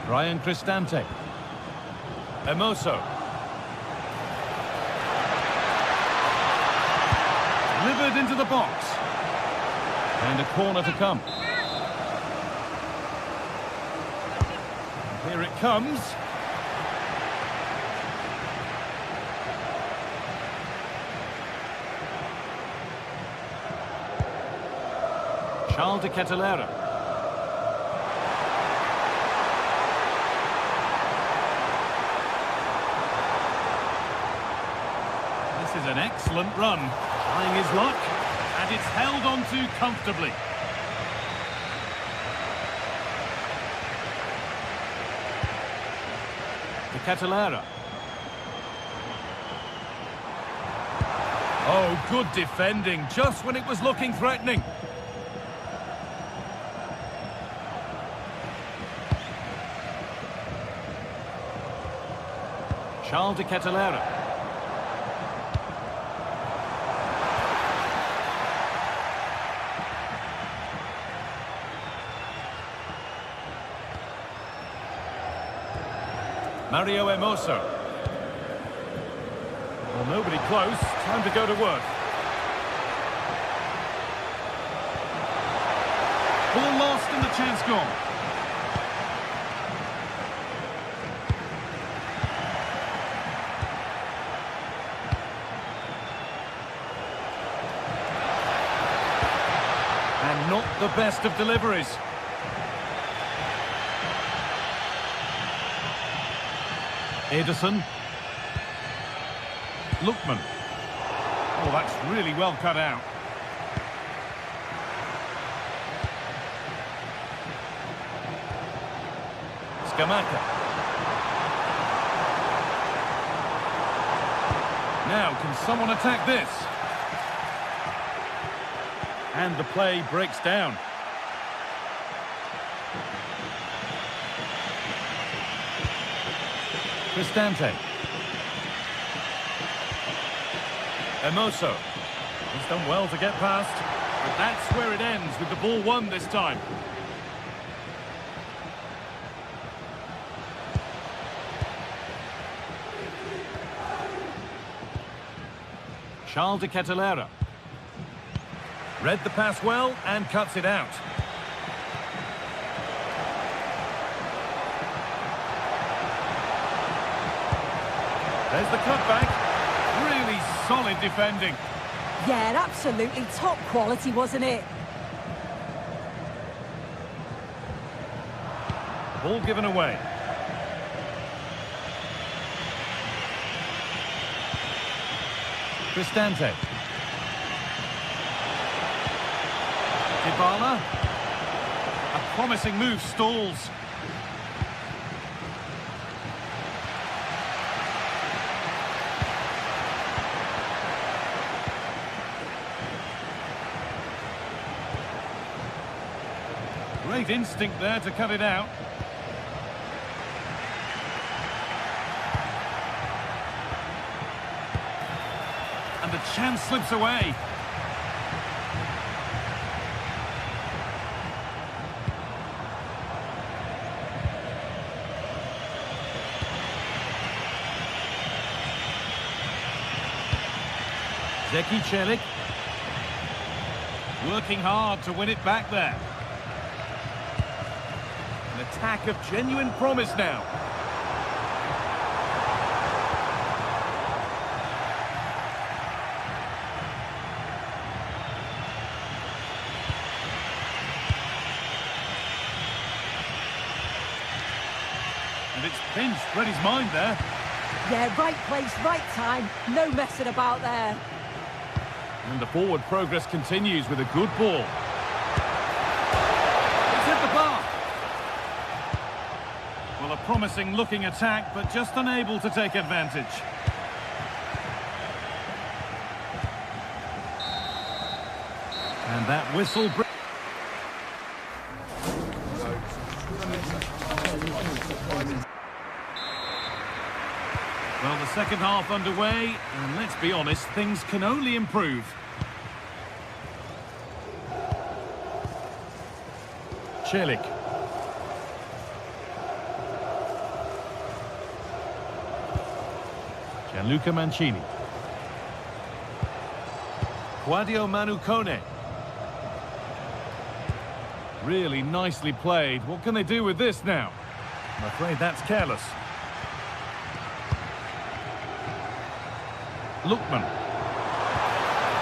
Speaker 2: Ryan Cristante. Hermoso. Delivered into the box. And a corner to come. Here it comes. Charles de Ketelera. This is an excellent run. Trying his luck. And it's held on to comfortably. De Ketelera. Oh, good defending. Just when it was looking threatening. Charles de Ketelera. Mario Hermoso. Well, nobody close. Time to go to work. Ball lost and the chance gone. And not the best of deliveries. Ederson. Lookman. Oh, that's really well cut out. Scamacca. Now, can someone attack this? And the play breaks down. Cristante. Hermoso. He's done well to get past, but that's where it ends with the ball won this time. Charles de Ketelera. Read the pass well and cuts it out. There's the cutback. Really solid defending.
Speaker 6: Yeah, absolutely top quality, wasn't it?
Speaker 2: Ball given away. Cristante. Dybala. A promising move stalls. Great instinct there to cut it out. And the chance slips away. Zeki Celik. Working hard to win it back there. An attack of genuine promise now. And it's pinched, read his mind there.
Speaker 6: Yeah, right place, right time. No messing about there.
Speaker 2: And the forward progress continues with a good ball. It's hit the bar. Well, a promising looking attack, but just unable to take advantage. And that whistle... Well, the second half underway, and let's be honest, things can only improve. Celik. Gianluca Mancini. Quadio Manu Kone. Really nicely played. What can they do with this now? I'm afraid that's careless. Lookman.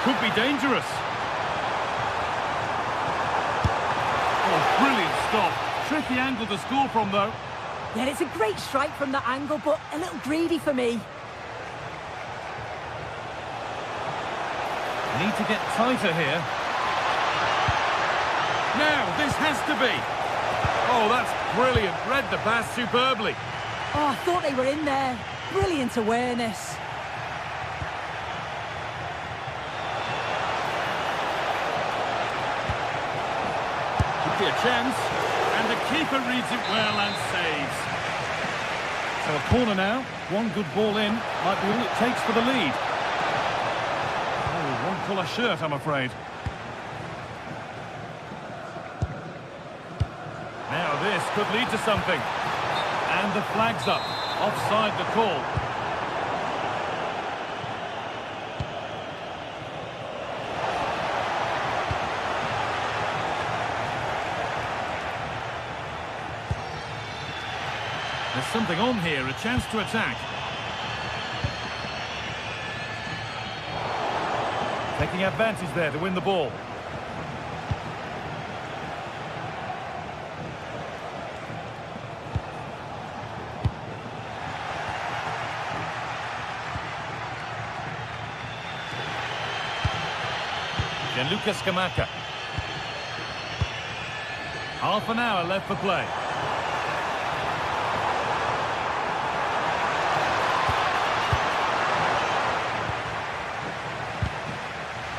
Speaker 2: Could be dangerous. Oh, brilliant stop. Tricky angle to score from, though.
Speaker 6: Yeah, it's a great strike from that angle, but a little greedy for me.
Speaker 2: Need to get tighter here. Now, this has to be. Oh, that's brilliant. Read the pass superbly.
Speaker 6: Oh, I thought they were in there. Brilliant awareness.
Speaker 2: Could be a chance. And the keeper reads it well and saves. So a corner now. One good ball in. Might be all it takes for the lead. Oh, won't pull a shirt, I'm afraid. Now this could lead to something. And the flag's up. Offside the call. There's something on here, a chance to attack. Taking advantage there to win the ball. Gianluca Scamacca. Half an hour left for play.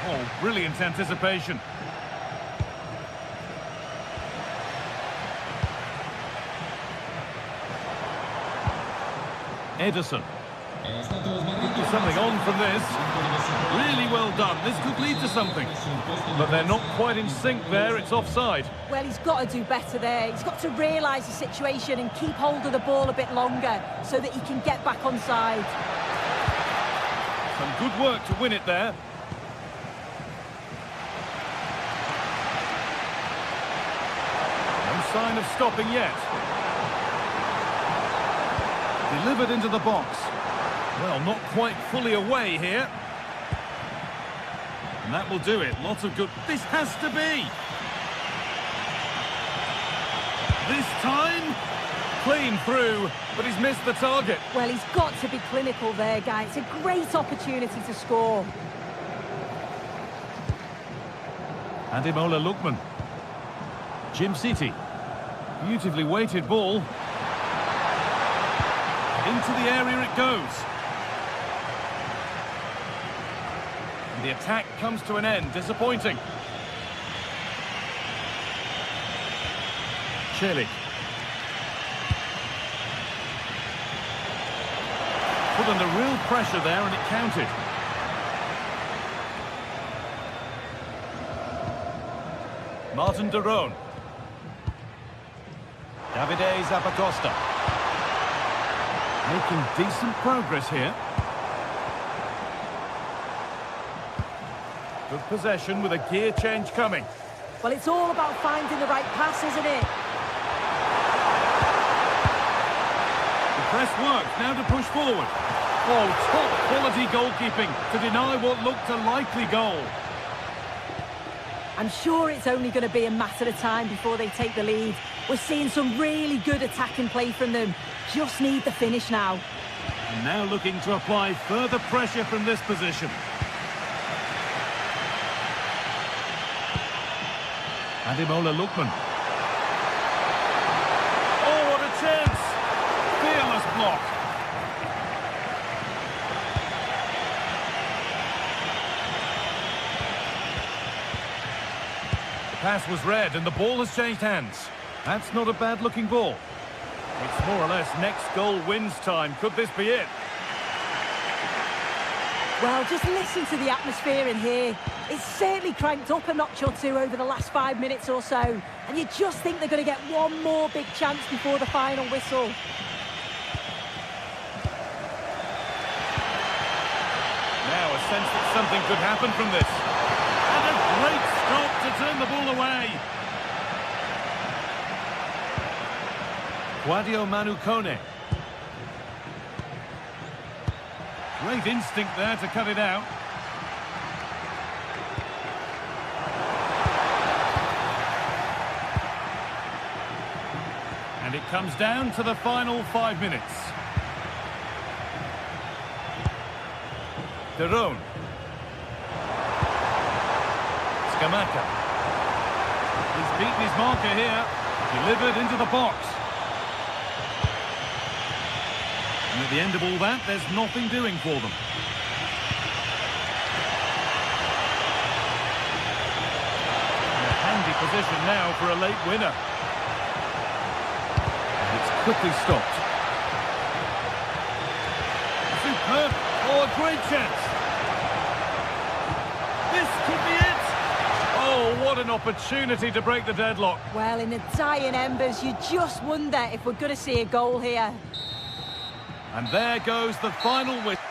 Speaker 2: Oh, brilliant anticipation. Ederson. There's something on from this. Really well done. This could lead to something. But they're not quite in sync there. It's offside.
Speaker 6: Well, he's got to do better there. He's got to realise the situation and keep hold of the ball a bit longer so that he can get back on side.
Speaker 2: Some good work to win it there. No sign of stopping yet. Delivered into the box. Well, not quite fully away here. And that will do it. Lots of good... This has to be! This time, clean through, but he's missed the target.
Speaker 6: Well, he's got to be clinical there, guy. It's a great opportunity to score.
Speaker 2: Ademola Lookman. Jim City. Beautifully weighted ball. Into the area it goes. And the attack comes to an end. Disappointing. Celik. Put under real pressure there and it counted. Martin de Roon. Davide Zappacosta. Making decent progress here. Good possession with a gear change coming.
Speaker 6: Well, it's all about finding the right pass, isn't it?
Speaker 2: The press works, now to push forward. Oh, top quality goalkeeping to deny what looked a likely goal.
Speaker 6: I'm sure it's only going to be a matter of time before they take the lead. We're seeing some really good attacking play from them. Just need the finish now.
Speaker 2: And now looking to apply further pressure from this position. Ademola Lookman. Oh, what a chance! Fearless block. The pass was read and the ball has changed hands. That's not a bad-looking ball. It's more or less next goal wins time. Could this be it?
Speaker 6: Well, just listen to the atmosphere in here. It's certainly cranked up a notch or two over the last 5 minutes or so. And you just think they're going to get one more big chance before the final whistle.
Speaker 2: Now a sense that something could happen from this. And a great stop to turn the ball away. Guadio Manu Kone. Great instinct there to cut it out. And it comes down to the final 5 minutes. De Roon. Scamacca. He's beaten his marker here. Delivered into the box. And at the end of all that, there's nothing doing for them. In a handy position now for a late winner. And it's quickly stopped. Superb. Oh, a great chance. This could be it. Oh, what an opportunity to break the deadlock.
Speaker 6: Well, in the dying embers, you just wonder if we're going to see a goal here.
Speaker 2: And there goes the final whistle.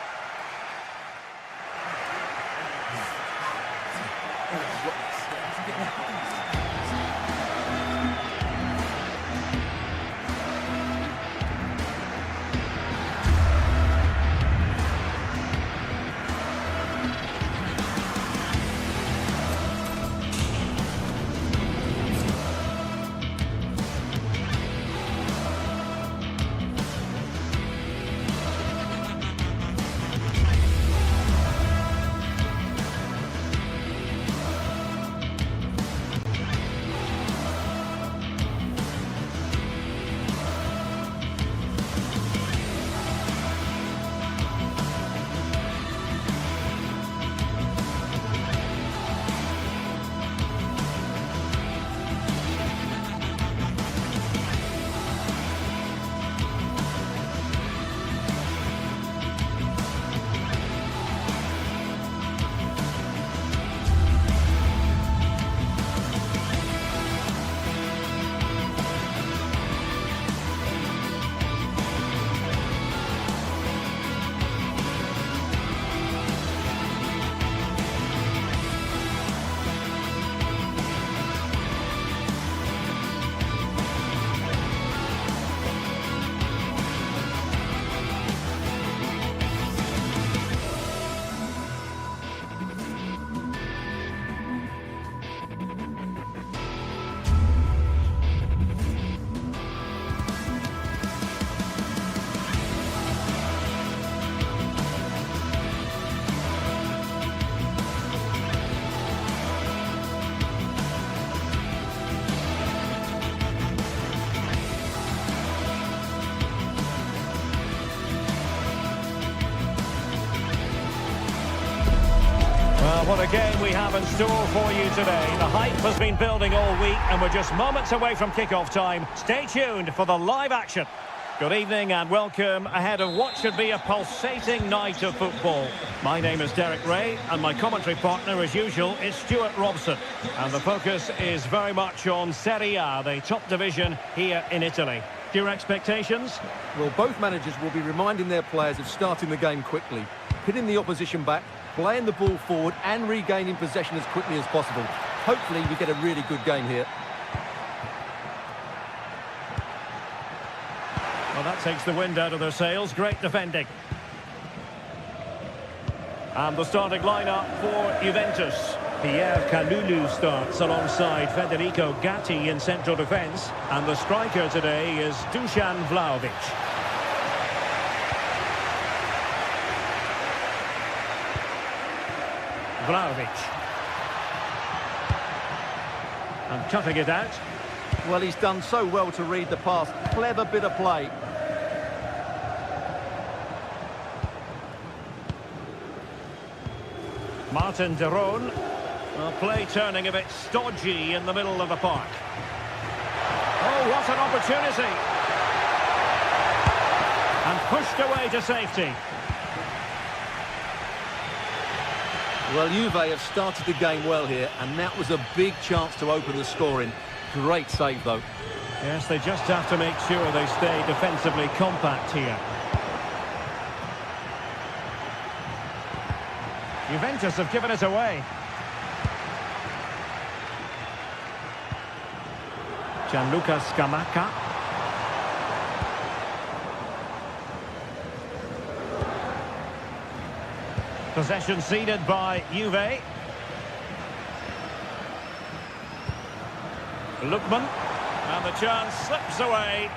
Speaker 3: Well, what a game we have in store for you today. The hype has been building all week and we're just moments away from kick-off time. Stay tuned for the live action. Good evening and welcome ahead of what should be a pulsating night of football. My name is Derek Ray and my commentary partner as usual is Stuart Robson. And the focus is very much on Serie A, the top division here in Italy. Your expectations?
Speaker 4: Well, both managers will be reminding their players of starting the game quickly, hitting the opposition back, playing the ball forward and regaining possession as quickly as possible. Hopefully we get a really good game here.
Speaker 3: Well, that takes the wind out of their sails. Great defending. And the starting lineup for Juventus. Pierre Kalulu starts alongside Federico Gatti in central defence. And the striker today is Dusan Vlahovic. Vlahovic. And cutting it out.
Speaker 4: Well, he's done so well to read the pass. Clever bit of play.
Speaker 3: Martin de Roon. Well, play turning a bit stodgy in the middle of the park. Oh, what an opportunity. And pushed away to safety.
Speaker 4: Well, Juve have started the game well here, and that was a big chance to open the scoring. Great save, though.
Speaker 3: Yes, they just have to make sure they stay defensively compact here. Juventus have given it away. Gianluca Scamacca. Possession ceded by Juve. Lookman. And the chance slips away.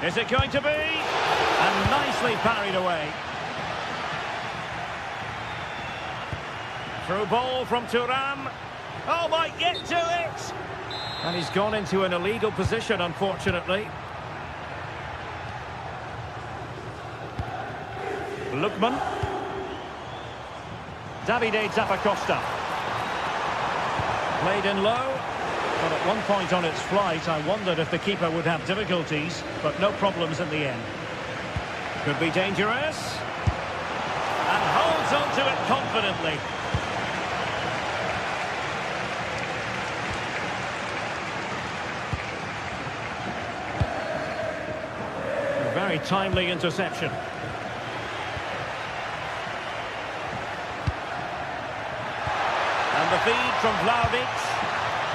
Speaker 3: Is it going to be? And nicely parried away. Through ball from Thuram. Oh, might get to it. And he's gone into an illegal position, unfortunately. Lookman. Davide Zappacosta. Played in low. But at one point on its flight, I wondered if the keeper would have difficulties, but no problems in the end. Could be dangerous. And holds on to it confidently. A very timely interception. And the feed from Vlahovic.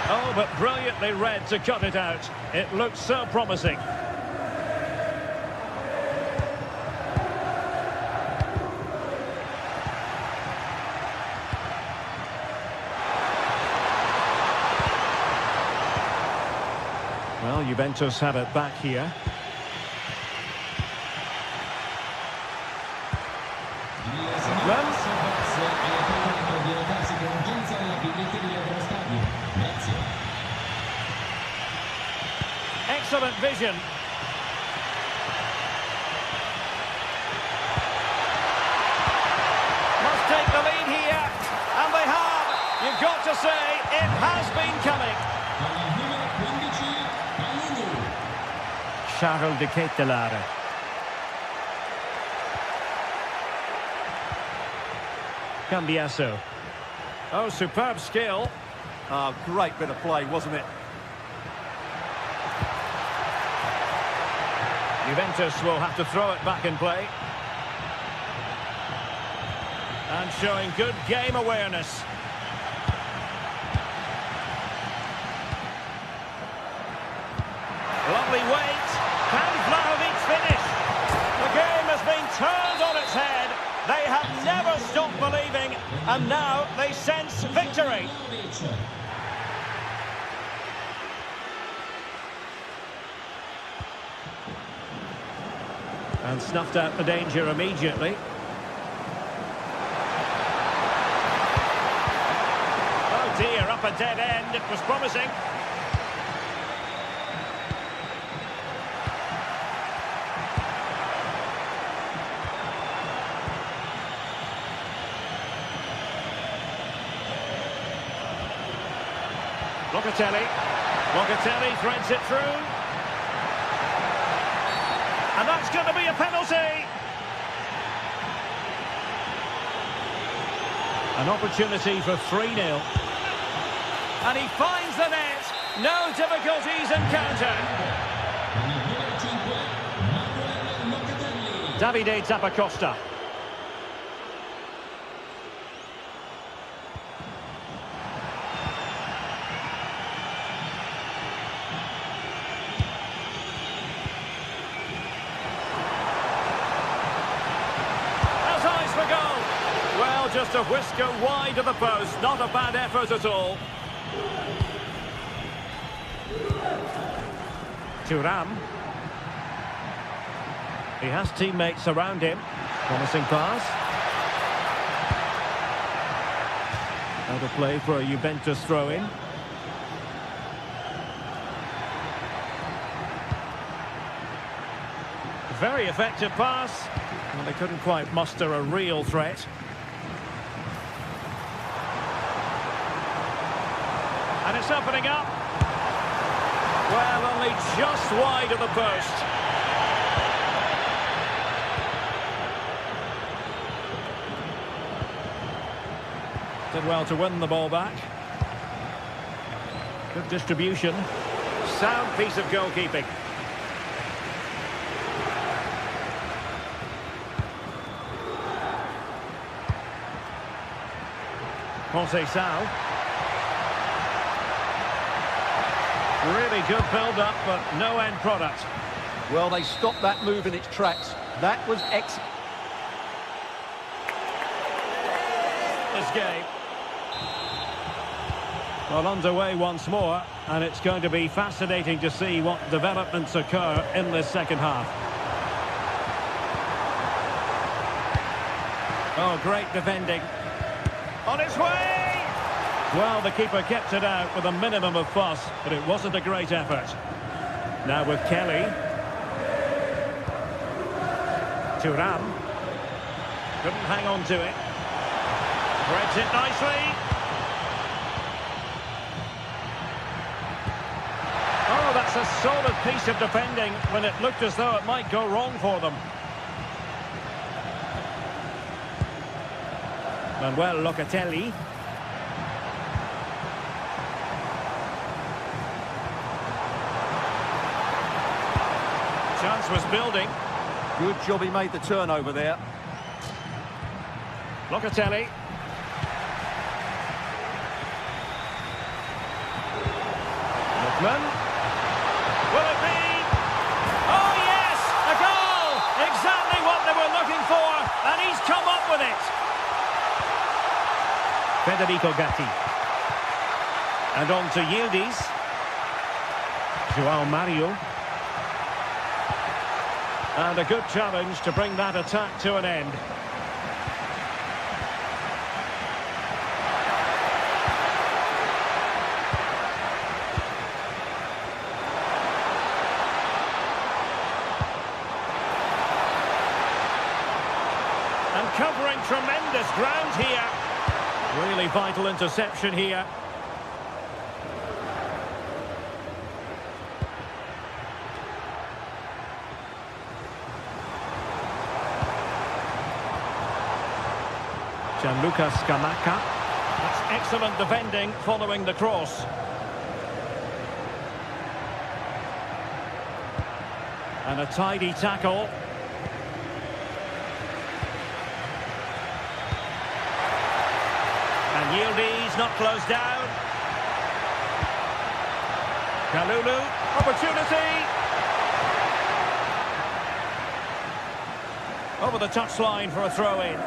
Speaker 3: Oh, but brilliantly read to cut it out. It looks so promising. Well, Juventus have it back here. Excellent vision. Must take the lead here. And they have. You've got to say, it has been coming. Charles de Ketelaere. Cambiasso. Oh, superb skill.
Speaker 4: Ah, great bit of play, wasn't it?
Speaker 3: Juventus will have to throw it back in play. And showing good game awareness. Lovely weight. Can Vlahovic finish? The game has been turned on its head. They have never stopped believing, and now they sense victory. And snuffed out the danger immediately. Oh dear, up a dead end. It was promising. Locatelli. Locatelli threads it through. And that's going to be a penalty. An opportunity for 3-0. And he finds the net. No difficulties encountered. Davide Zappacosta. Has eyes for goal. Well, just a whisker wide of the post. Not a bad effort at all. Thuram. He has teammates around him. Promising pass. Out of play for a Juventus throw-in. Very effective pass. Well, they couldn't quite muster a real threat. And it's opening up. Well, only just wide of the post. Did well to win the ball back. Good distribution. Sound piece of goalkeeping. Conceição. Really good build-up, but no end product.
Speaker 4: Well, they stopped that move in its tracks. That was excellent.
Speaker 3: This game. Well, underway once more, and it's going to be fascinating to see what developments occur in this second half. Oh, great defending. On its way! Well, the keeper kept it out with a minimum of fuss, but it wasn't a great effort. Now with Kelly. Thuram. Couldn't hang on to it. Threads it nicely. Oh, that's a solid piece of defending when it looked as though it might go wrong for them. Manuel Locatelli. Chance was building.
Speaker 4: Good job he made the turnover there.
Speaker 3: Locatelli. Lookman. Will it be? Oh yes! A goal! Exactly what they were looking for, and he's come up with it. Federico Gatti. And on to Yildiz. João Mario. And a good challenge to bring that attack to an end. And covering tremendous ground here. Really vital interception here. Gianluca Scamacca. That's excellent defending following the cross. And a tidy tackle. And Yildiz not closed down. Kalulu, opportunity. Over the touchline for a throw-in.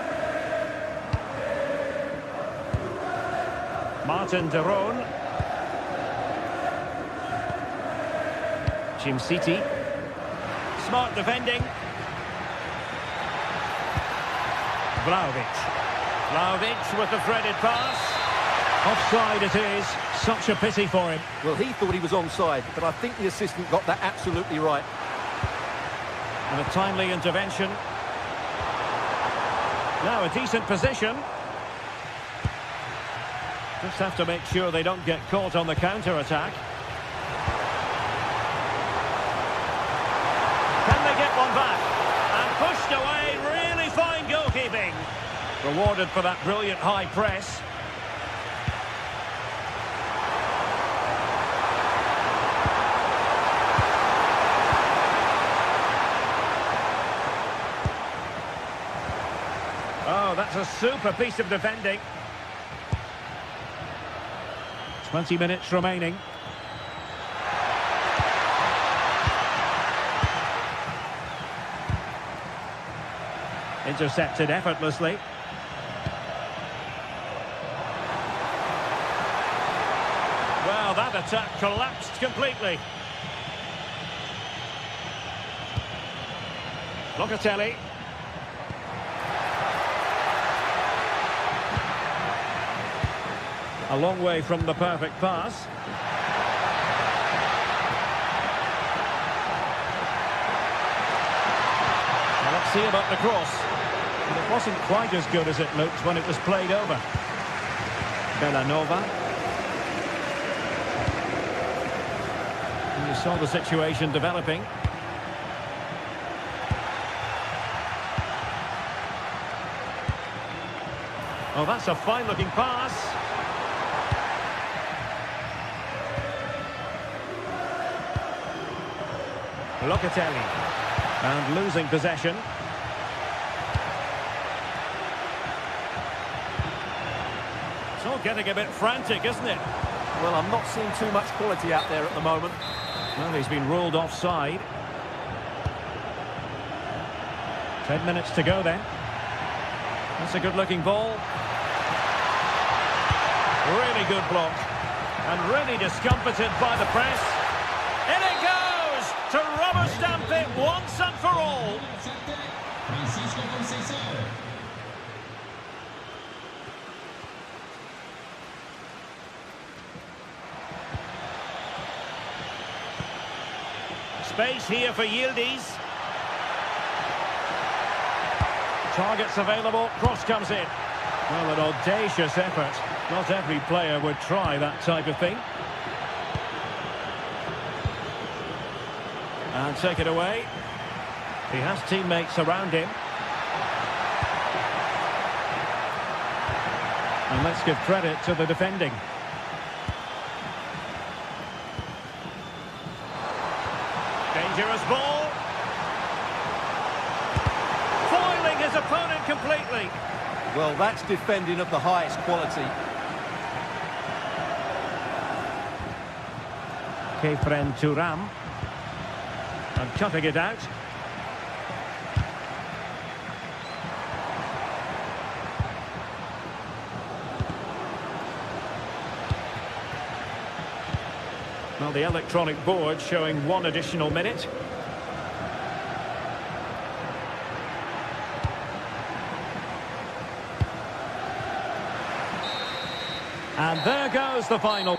Speaker 3: Martin de Roon. Jim City. Smart defending. Vlahovic. Vlahovic with the threaded pass. Offside it is. Such a pity for him.
Speaker 4: Well, he thought he was onside, but I think the assistant got that absolutely right.
Speaker 3: And a timely intervention. Now a decent position. Just have to make sure they don't get caught on the counter-attack. Can they get one back? And pushed away, really fine goalkeeping. Rewarded for that brilliant high press. Oh, that's a super piece of defending. 20 minutes remaining. Intercepted effortlessly. Well, that attack collapsed completely. Locatelli. A long way from the perfect pass. Well, let's see about the cross. And it wasn't quite as good as it looked when it was played over. Bellanova. And you saw the situation developing. Oh, that's a fine-looking pass. Locatelli. And losing possession. It's all getting a bit frantic, isn't it?
Speaker 4: Well, I'm not seeing too much quality out there at the moment.
Speaker 3: Well, he's been ruled offside. 10 minutes to go then. That's a good-looking ball. Really good block. And really discomfited by the press. In it goes! To rubber stamp it once and for all. Space here for Yildiz. Targets available, cross comes in. Well, an audacious effort. Not every player would try that type of thing. And take it away. He has teammates around him. And let's give credit to the defending. Dangerous ball. Foiling his opponent completely.
Speaker 4: Well, that's defending of the highest quality.
Speaker 3: Kefren Thuram. And cutting it out. Well, the electronic board showing 1 additional minute. And there goes the final.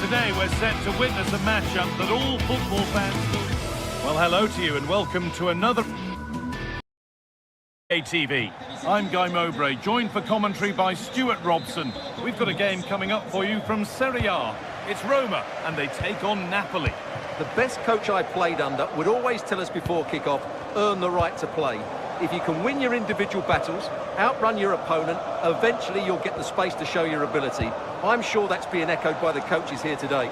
Speaker 2: Today we're set to witness a matchup that all football fans will... Well, hello to you and welcome to another... TV. I'm Guy Mowbray, joined for commentary by Stuart Robson. We've got a game coming up for you from Serie A. It's Roma, and they take on Napoli.
Speaker 4: The best coach I played under would always tell us before kick-off, earn the right to play. If you can win your individual battles, outrun your opponent, eventually you'll get the space to show your ability. I'm sure that's being echoed by the coaches here today.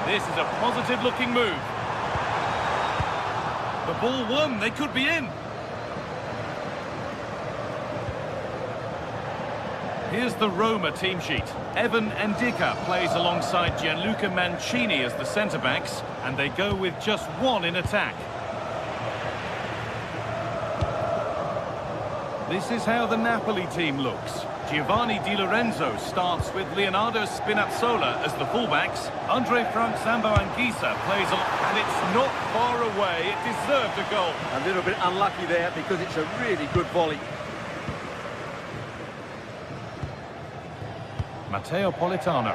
Speaker 2: This is a positive-looking move. The ball won, they could be in. Here's the Roma team sheet. Evan Ndicka plays alongside Gianluca Mancini as the centre-backs, and they go with just one in attack. This is how the Napoli team looks. Giovanni Di Lorenzo starts with Leonardo Spinazzola as the fullbacks. Andre Frank Zambo Anguissa plays and it's not far away. It deserved a goal.
Speaker 4: A little bit unlucky there because it's a really good volley.
Speaker 2: Matteo Politano.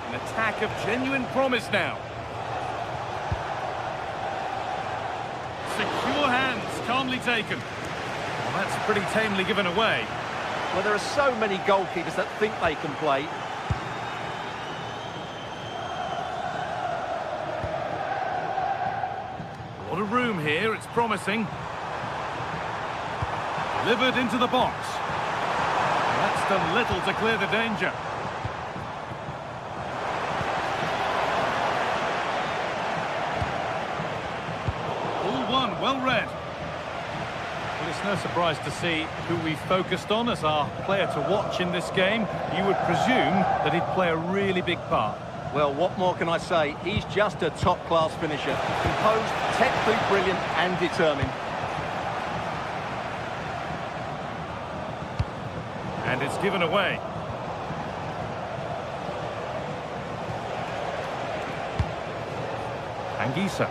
Speaker 2: An attack of genuine promise now. Secure hands, calmly taken. Well, that's pretty tamely given away.
Speaker 4: Well, there are so many goalkeepers that think they can play.
Speaker 2: A lot of room here, it's promising. Delivered into the box. That's done little to clear the danger. All one, well read. Well, it's no surprise to see who we focused on as our player to watch in this game. You would presume that he'd play a really big part.
Speaker 4: Well, what more can I say? He's just a top-class finisher. Composed, technically brilliant and determined.
Speaker 2: And it's given away. Anguissa.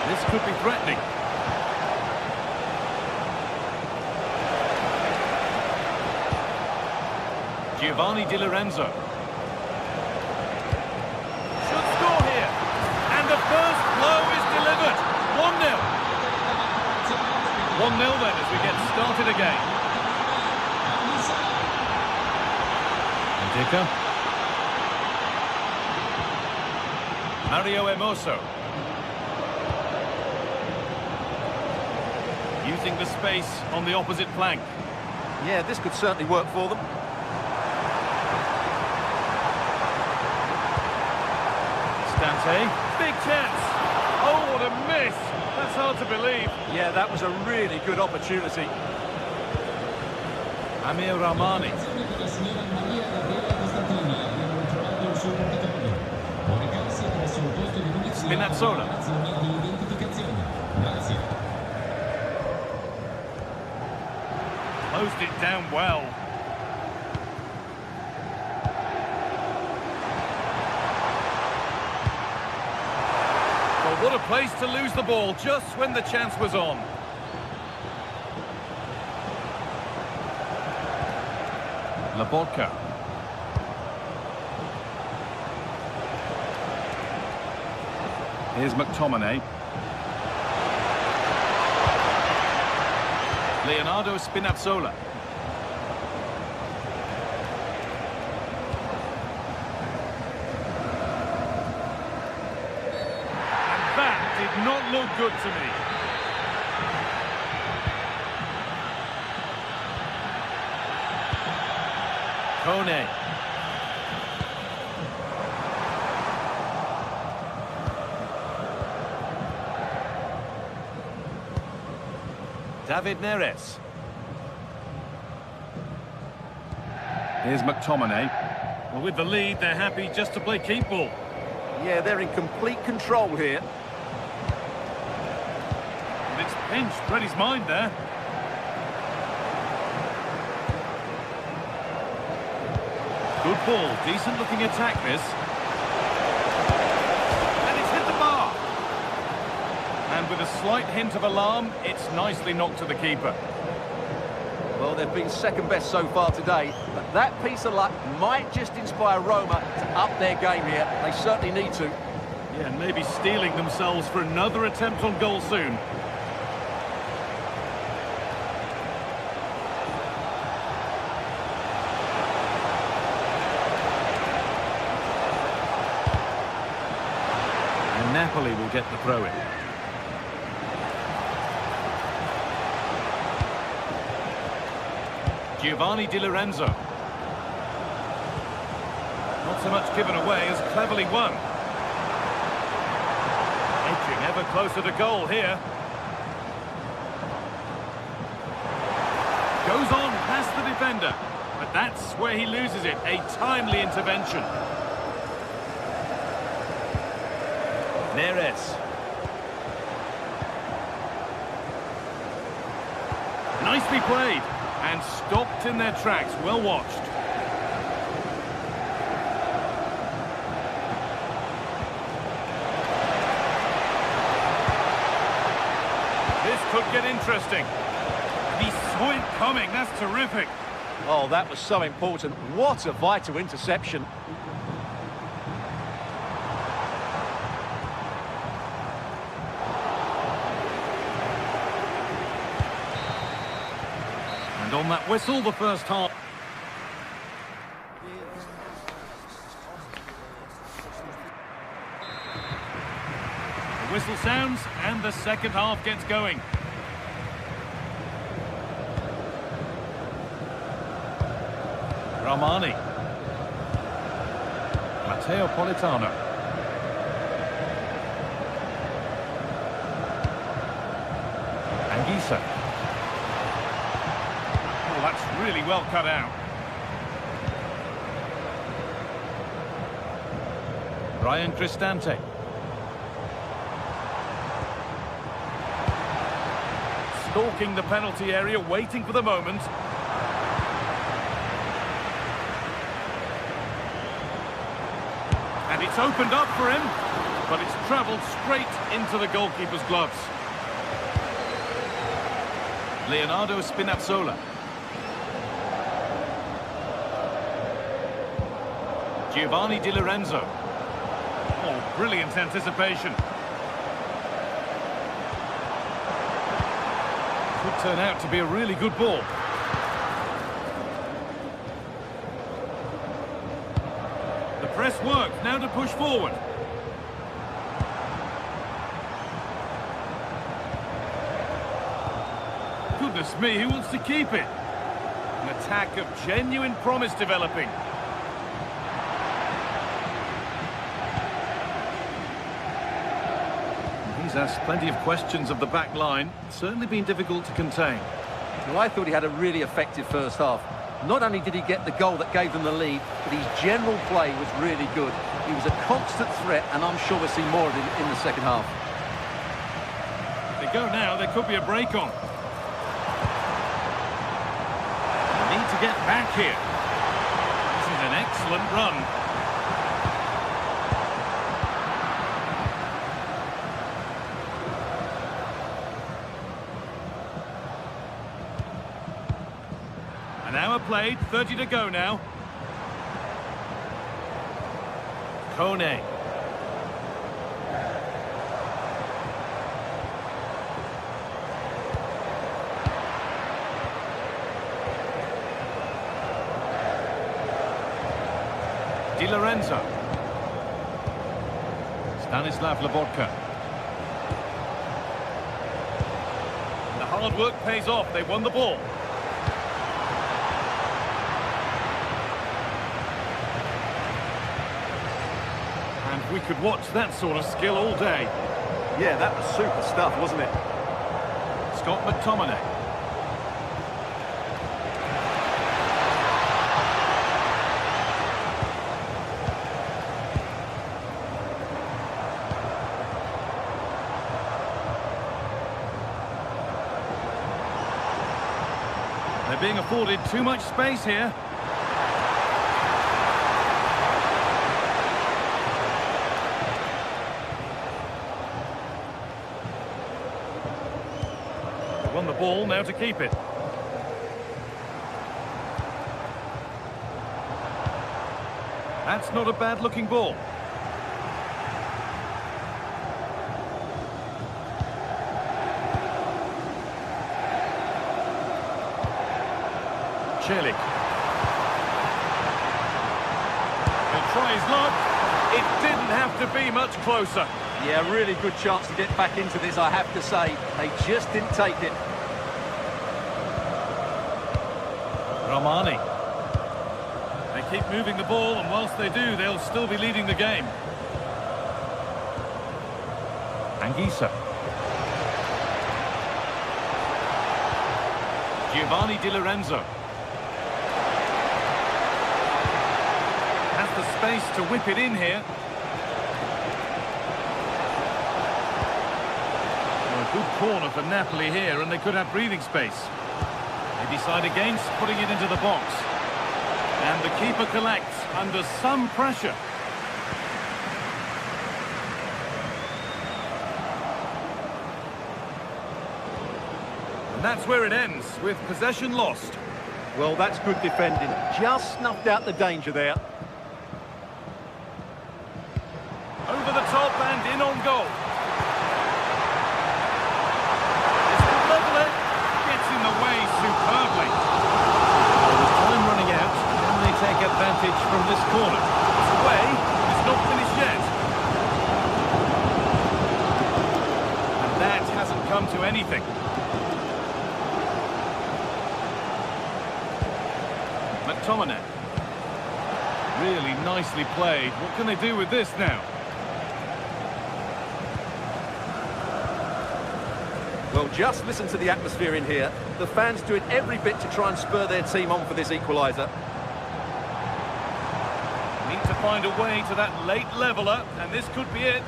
Speaker 2: This could be threatening. Giovanni Di Lorenzo. Should score here. And the first blow is delivered. 1-0. 1-0 then as we get started again. Ndicka. Mario Hermoso. Using the space on the opposite flank.
Speaker 4: Yeah, this could certainly work for them.
Speaker 2: Stante. Big chance. Oh, what a miss. That's hard to believe.
Speaker 4: Yeah, that was a really good opportunity.
Speaker 2: Amir Rahmani. Spinazzola. Closed it down well. Well, what a place to lose the ball just when the chance was on. Laborca. Here's McTominay. Leonardo Spinazzola. And that did not look good to me. Kone. David Neres. Here's McTominay. Well, with the lead, they're happy just to play keep ball.
Speaker 4: Yeah, they're in complete control here.
Speaker 2: And it's pinched, read his mind there. Good ball, decent looking attack this. And it's hit the bar. And with a slight hint of alarm, it's nicely knocked to the keeper.
Speaker 4: they've been second best so far today, but that piece of luck might just inspire Roma to up their game here. They certainly need to.
Speaker 2: Yeah, and maybe steeling themselves for another attempt on goal soon. And Napoli will get the throw-in. Giovanni Di Lorenzo. Not so much given away as cleverly won. Edging ever closer to goal here. Goes on past the defender. But that's where he loses it. A timely intervention. Neres. Nicely played. And stopped in their tracks. Well watched. This could get interesting. He saw it coming. That's terrific.
Speaker 4: Oh, that was so important. What a vital interception.
Speaker 2: And on that whistle, the first half. The whistle sounds, and the second half gets going. Ramani. Matteo Politano. Anguissa. Oh, that's really well cut out. Brian Cristante. Stalking the penalty area, waiting for the moment. And it's opened up for him, but it's travelled straight into the goalkeeper's gloves. Leonardo Spinazzola. Giovanni Di Lorenzo. Oh, brilliant anticipation. Could turn out to be a really good ball. The press worked, now to push forward. Goodness me, who wants to keep it? An attack of genuine promise developing. He's asked plenty of questions of the back line. Certainly been difficult to contain.
Speaker 4: Well, I thought he had a really effective first half. Not only did he get the goal that gave them the lead, but his general play was really good. He was a constant threat, and I'm sure we'll see more of him in the second half.
Speaker 2: If they go now, there could be a break on. They need to get back here. This is an excellent run. An hour played, 30 to go now. Kone. Di Lorenzo. Stanislav Lobotka. The hard work pays off. They won the ball. And we could watch that sort of skill all day.
Speaker 4: Yeah, that was super stuff, wasn't it?
Speaker 2: Scott McTominay. They're being afforded too much space here. They won the ball, now to keep it. That's not a bad-looking ball. Celik. He'll try his luck. It didn't have to be much closer.
Speaker 4: Yeah, really good chance to get back into this, I have to say. They just didn't take it.
Speaker 2: Romani. They keep moving the ball, and whilst they do, they'll still be leading the game. Anguissa. Giovanni Di Lorenzo. Has the space to whip it in here. Well, a good corner for Napoli here, and they could have breathing space. They decide against putting it into the box. And the keeper collects under some pressure. And that's where it ends, with possession lost.
Speaker 4: Well, that's good defending. Just snuffed out the danger there.
Speaker 2: Over the top and in on goal. This could level it. Gets in the way superbly.
Speaker 7: Time running out. Can they take advantage from this corner?
Speaker 2: It's away. It's not finished yet. And that hasn't come to anything. McTominay. Really nicely played. What can they do with this now?
Speaker 4: Well, just listen to the atmosphere in here. The fans doing every bit to try and spur their team on for this equaliser.
Speaker 2: Need to find a way to that late leveller, and this could be it.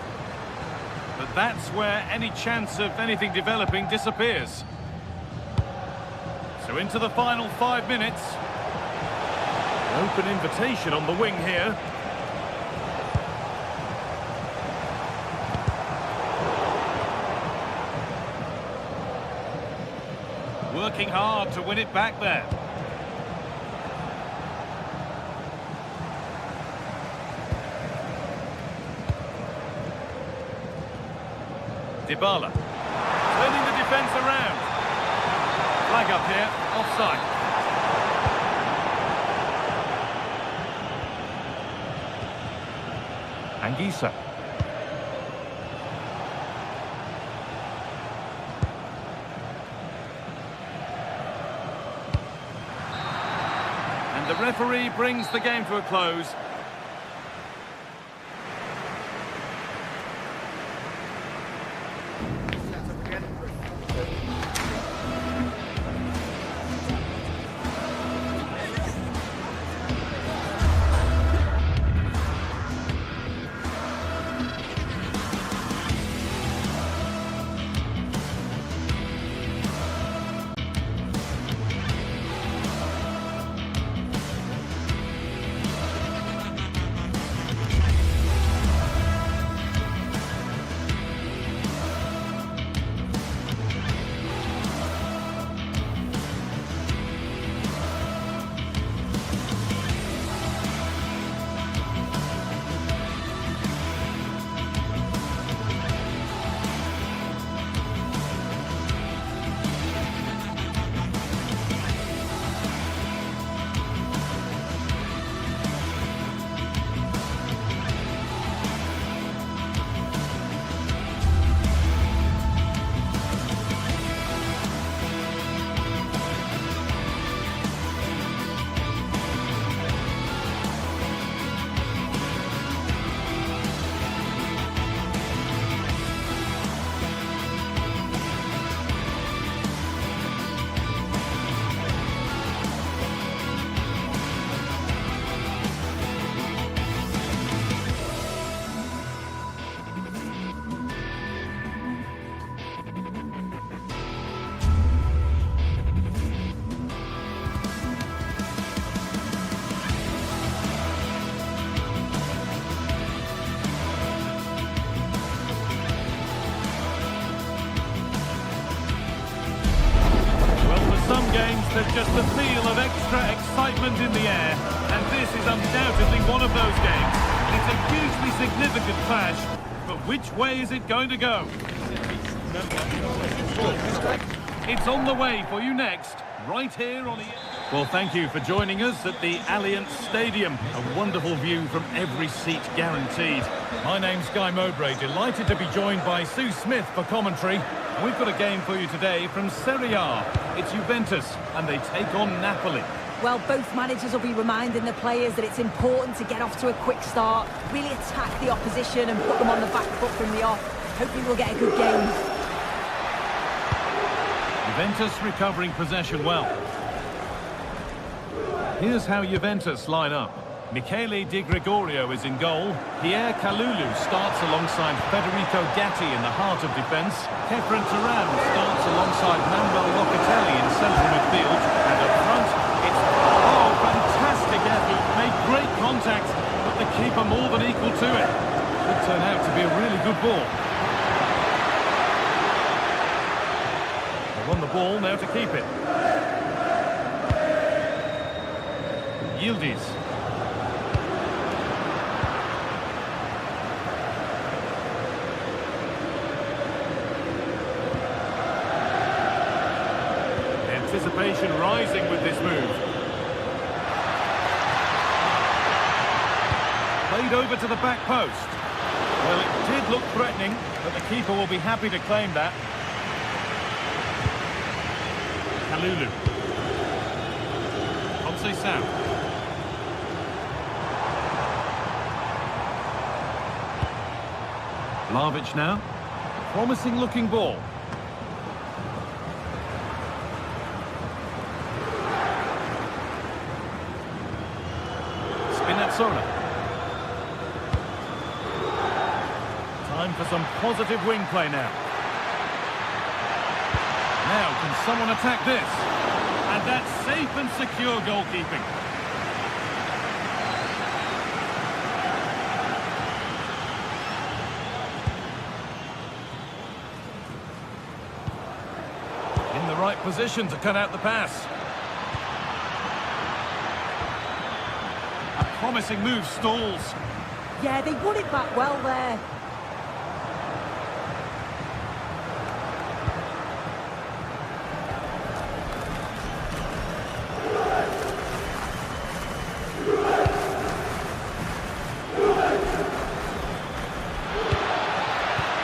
Speaker 2: But that's where any chance of anything developing disappears. So into the final 5 minutes. An open invitation on the wing here. Working hard to win it back there. Dybala. Turning the defence around. Flag up here, offside. Anguissa. And the referee brings the game to a close. tournament in the air, and this is undoubtedly one of those games. It's a hugely significant clash, but which way is it going to go? It's on the way for you next, right here on the... Well, thank you for joining us at the Allianz Stadium. A wonderful view from every seat guaranteed. My name's Guy Mowbray, delighted to be joined by Sue Smith for commentary. And we've got a game for you today from Serie A. It's Juventus, and they take on Napoli.
Speaker 6: Well, both managers will be reminding the players that it's important to get off to a quick start, really attack the opposition and put them on the back foot from the off. Hopefully we'll get a good game.
Speaker 2: Juventus recovering possession well. Here's how Juventus line up. Michele Di Gregorio is in goal. Pierre Kalulu starts alongside Federico Gatti in the heart of defence. Kefren Turan starts alongside Manuel Locatelli in central midfield. And up front, it's... Oh, fantastic effort. Made great contact, but the keeper more than equal to it. Could turn out to be a really good ball. They won the ball, now to keep it. Yildiz. Anticipation rising with this move. Played over to the back post. Well, it did look threatening, but the keeper will be happy to claim that. Kalulu. Conceição. Vlahovic now. Promising looking ball. Spinazzola. Time for some positive wing play now. Now, can someone attack this? And that's safe and secure goalkeeping. In the right position to cut out the pass. A promising move stalls.
Speaker 6: Yeah, they won it back well there.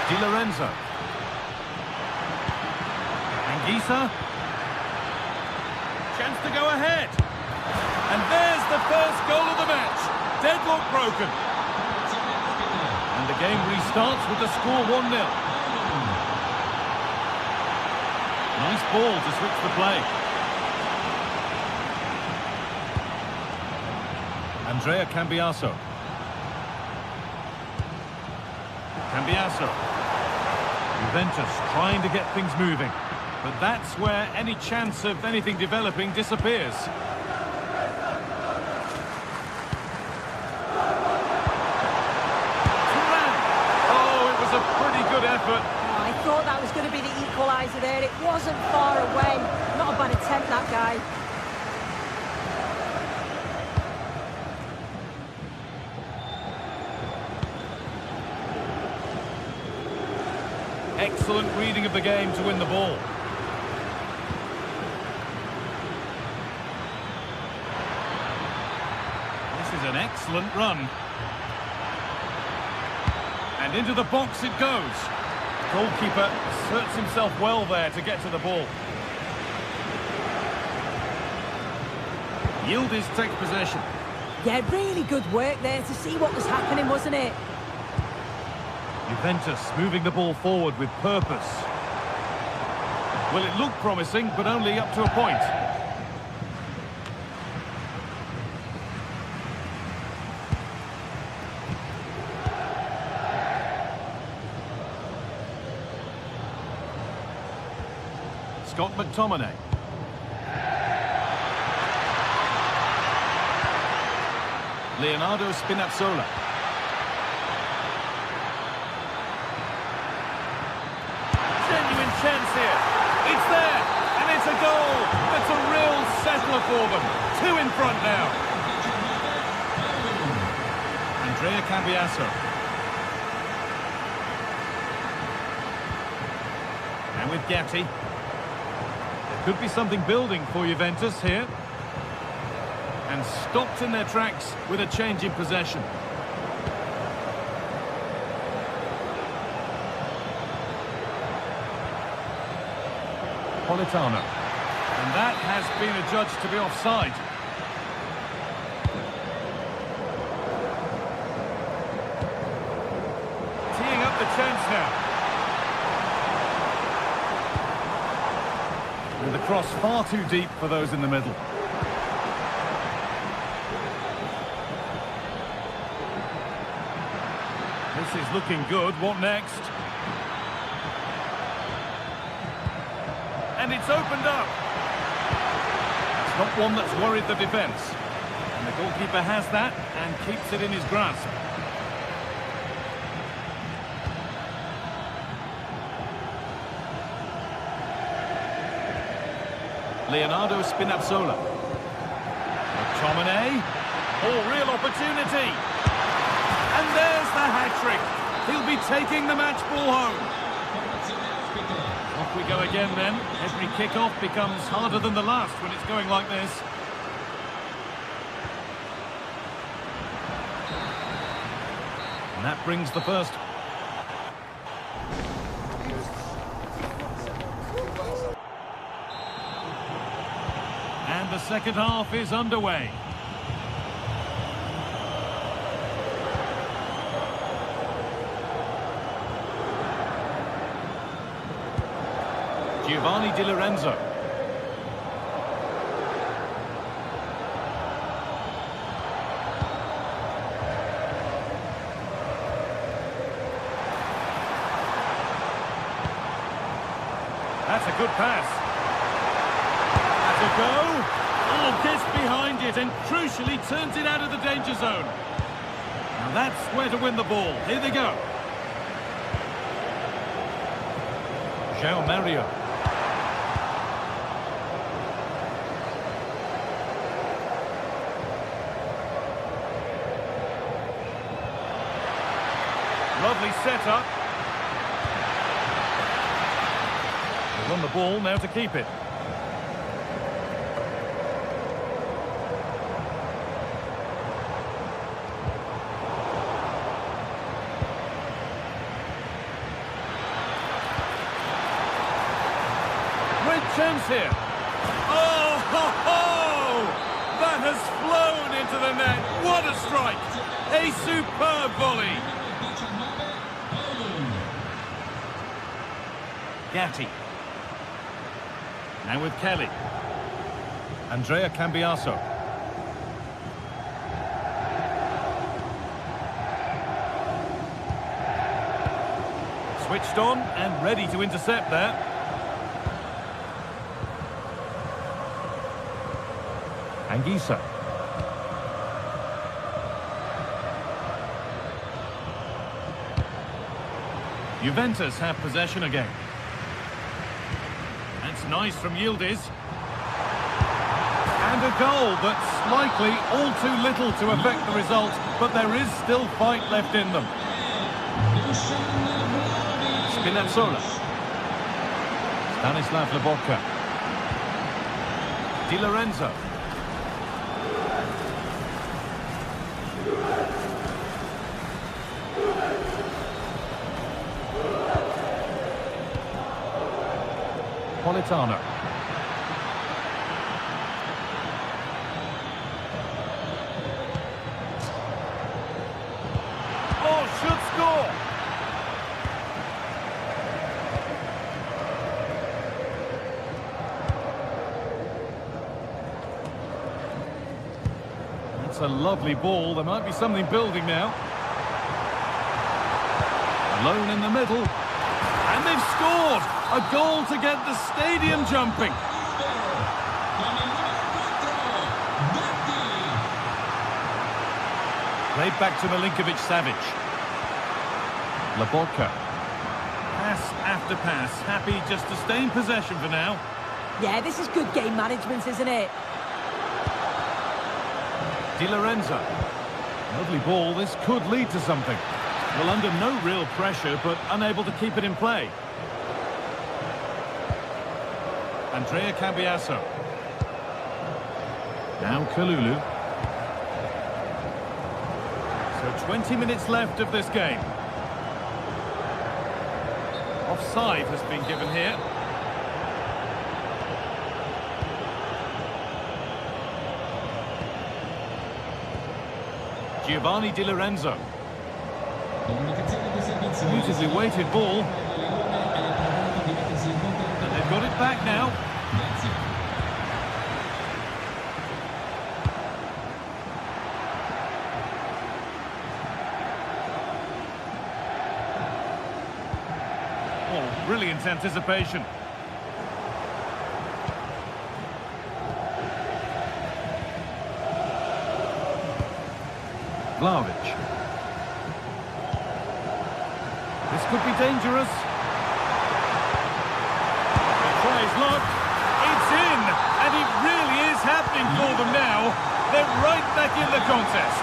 Speaker 2: Di Lorenzo. Anguissa. Chance to go ahead. And there's the first goal of the match. Deadlock broken. And the game restarts with the score 1-0. Nice ball to switch the play. Andrea Cambiaso. Cambiaso. Juventus trying to get things moving. But that's where any chance of anything developing disappears. Turan! Oh, it was a pretty good effort.
Speaker 6: Oh, I thought that was going to be the equaliser there. It wasn't far away. Not a bad attempt, that guy.
Speaker 2: Excellent reading of the game to win the ball. This is an excellent run. And into the box it goes. Goalkeeper asserts himself well there to get to the ball. Yildiz takes possession.
Speaker 6: Yeah, really good work there to see what was happening, wasn't it?
Speaker 2: Juventus moving the ball forward with purpose. Well, it looked promising, but only up to a point. Scott McTominay. Leonardo Spinazzola. Genuine chance here. It's there, and it's a goal. It's a real settler for them. Two in front now. Andrea Cambiasso. And with Gatti. There could be something building for Juventus here. And stopped in their tracks with a change in possession. Politano. And that has been adjudged to be offside. Teeing up the chance now. With the cross far too deep for those in the middle. This is looking good. What next? And it's opened up. It's not one that's worried the defence. And the goalkeeper has that and keeps it in his grasp. Leonardo Spinazzola. McTominay. Oh, real opportunity. And there's the hat-trick. He'll be taking the match ball home. Off we go again then. Every kick-off becomes harder than the last when it's going like this. And that brings the first. And the second half is underway. Giovanni Di Lorenzo. That's a good pass. That's a go. Oh, gets behind it and crucially turns it out of the danger zone. Now that's where to win the ball. Here they go. João Mario. Lovely setup. They won the ball, now to keep it. Great chance here. Oh, ho, ho! That has flown into the net. What a strike! A superb volley. Gatti. Now with Kelly. Andrea Cambiasso. Switched on and ready to intercept there. Anguissa. Juventus have possession again. That's nice from Yildiz. And a goal, but likely all too little to affect the result, but there is still fight left in them. Spinazzola. Stanislav Lobotka. Di Lorenzo. Politano. Oh, should score. That's a lovely ball. There might be something building now. Alone in the middle. And they've scored! A goal to get the stadium jumping. Played back to Milinkovic-Savic. Lobotka. Pass after pass. Happy just to stay in possession for now.
Speaker 6: Yeah, this is good game management, isn't it?
Speaker 2: Di Lorenzo. Lovely ball, this could lead to something. Well, under no real pressure, but unable to keep it in play. Andrea Cambiasso. Now Kalulu. So 20 minutes left of this game. Offside has been given here. Giovanni Di Lorenzo. Beautifully weighted ball. And they've got it back now. Oh, brilliant anticipation. Vlahovic. This could be dangerous. The try is locked. It's in! And it really is happening for them now. They're right back in the contest.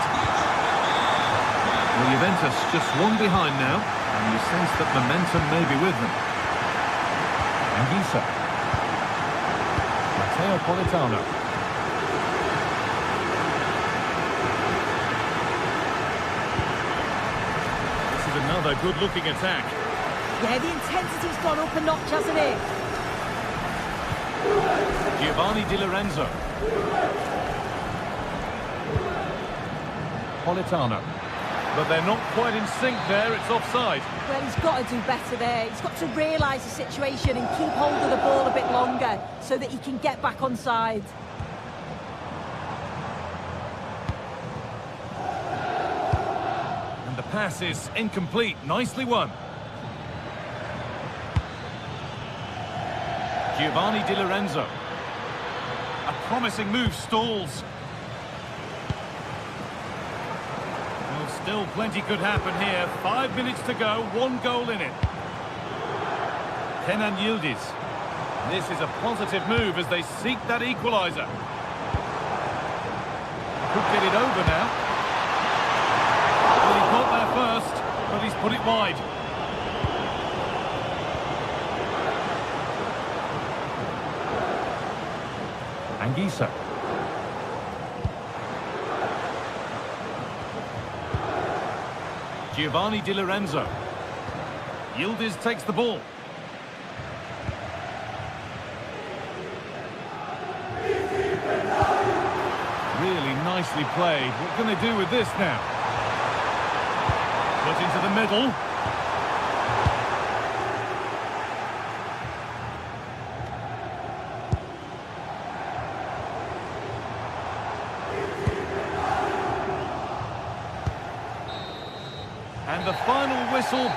Speaker 2: Well, Juventus just one behind now, and you sense that momentum may be with them. Anguissa. Matteo Politano. Another good-looking attack.
Speaker 6: Yeah, the intensity's gone up a notch, hasn't it?
Speaker 2: Giovanni Di Lorenzo. Politano. But they're not quite in sync there, it's offside.
Speaker 6: Well, he's got to do better there. He's got to realise the situation and keep hold of the ball a bit longer so that he can get back onside.
Speaker 2: Pass is incomplete. Nicely won. Giovanni Di Lorenzo. A promising move stalls. Well, still plenty could happen here. 5 minutes to go, 1 goal in it. Kenan Yildiz. This is a positive move as they seek that equaliser. Could get it over now. Well, he got there first, but he's put it wide. Anguissa. Giovanni Di Lorenzo. Yildiz takes the ball. Really nicely played. What can they do with this now? Put into the middle. And the final whistle.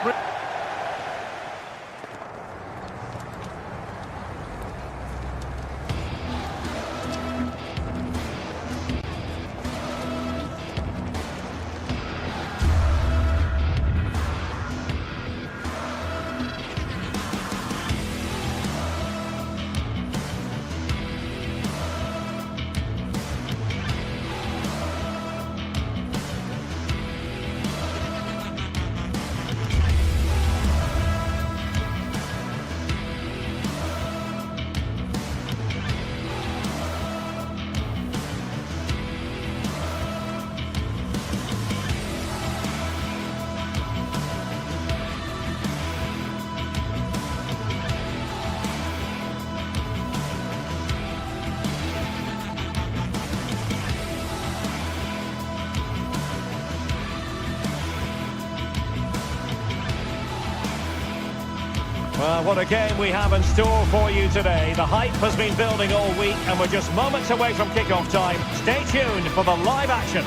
Speaker 3: Well, what a game we have in store for you today. The hype has been building all week and we're just moments away from kick-off time. Stay tuned for the live action.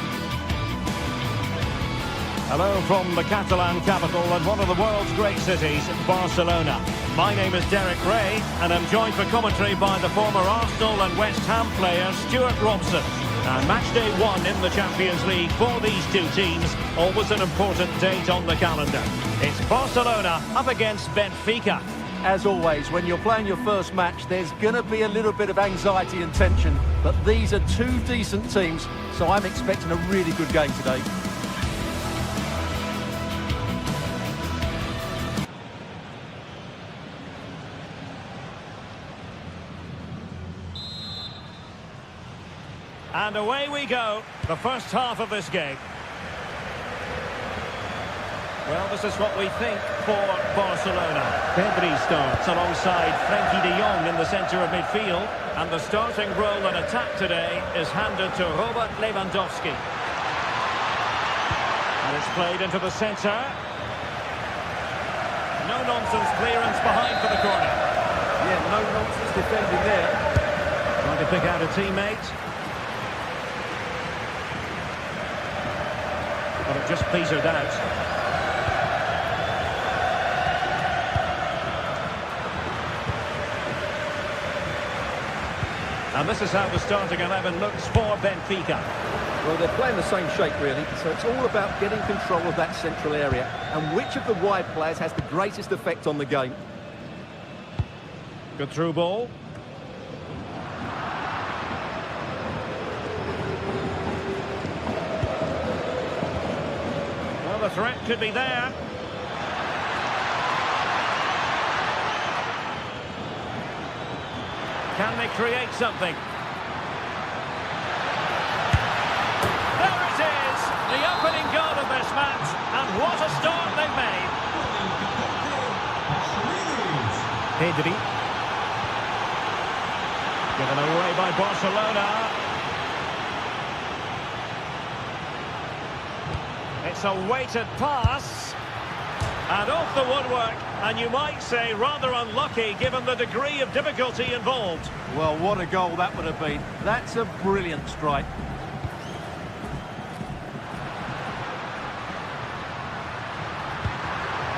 Speaker 3: Hello from the Catalan capital and one of the world's great cities, Barcelona. My name is Derek Ray and I'm joined for commentary by the former Arsenal and West Ham player Stuart Robson. And match day 1 in the Champions League for these two teams, always an important date on the calendar. It's Barcelona up against Benfica.
Speaker 4: As always, when you're playing your first match, there's going to be a little bit of anxiety and tension. but these are two decent teams, so I'm expecting a really good game today.
Speaker 3: And away we go, the first half of this game. Well, this is what we think for Barcelona. Pedri starts alongside Frenkie de Jong in the centre of midfield. And the starting role in attack today is handed to Robert Lewandowski. And it's played into the centre. No-nonsense clearance behind for the corner.
Speaker 4: Yeah, no-nonsense defending there.
Speaker 3: Trying to pick out a teammate. But it just petered out. And this is how the starting 11 looks for Benfica.
Speaker 4: Well, they're playing the same shape, really, so it's all about getting control of that central area and which of the wide players has the greatest effect on the game.
Speaker 3: Good through ball. Well, the threat could be there. Can they create something? There it is! The opening goal of this match. And what a start they've made. Pedri. Given away by Barcelona. It's a weighted pass. And off the woodwork. And you might say rather unlucky given the degree of difficulty involved.
Speaker 4: Well, what a goal that would have been. That's a brilliant strike.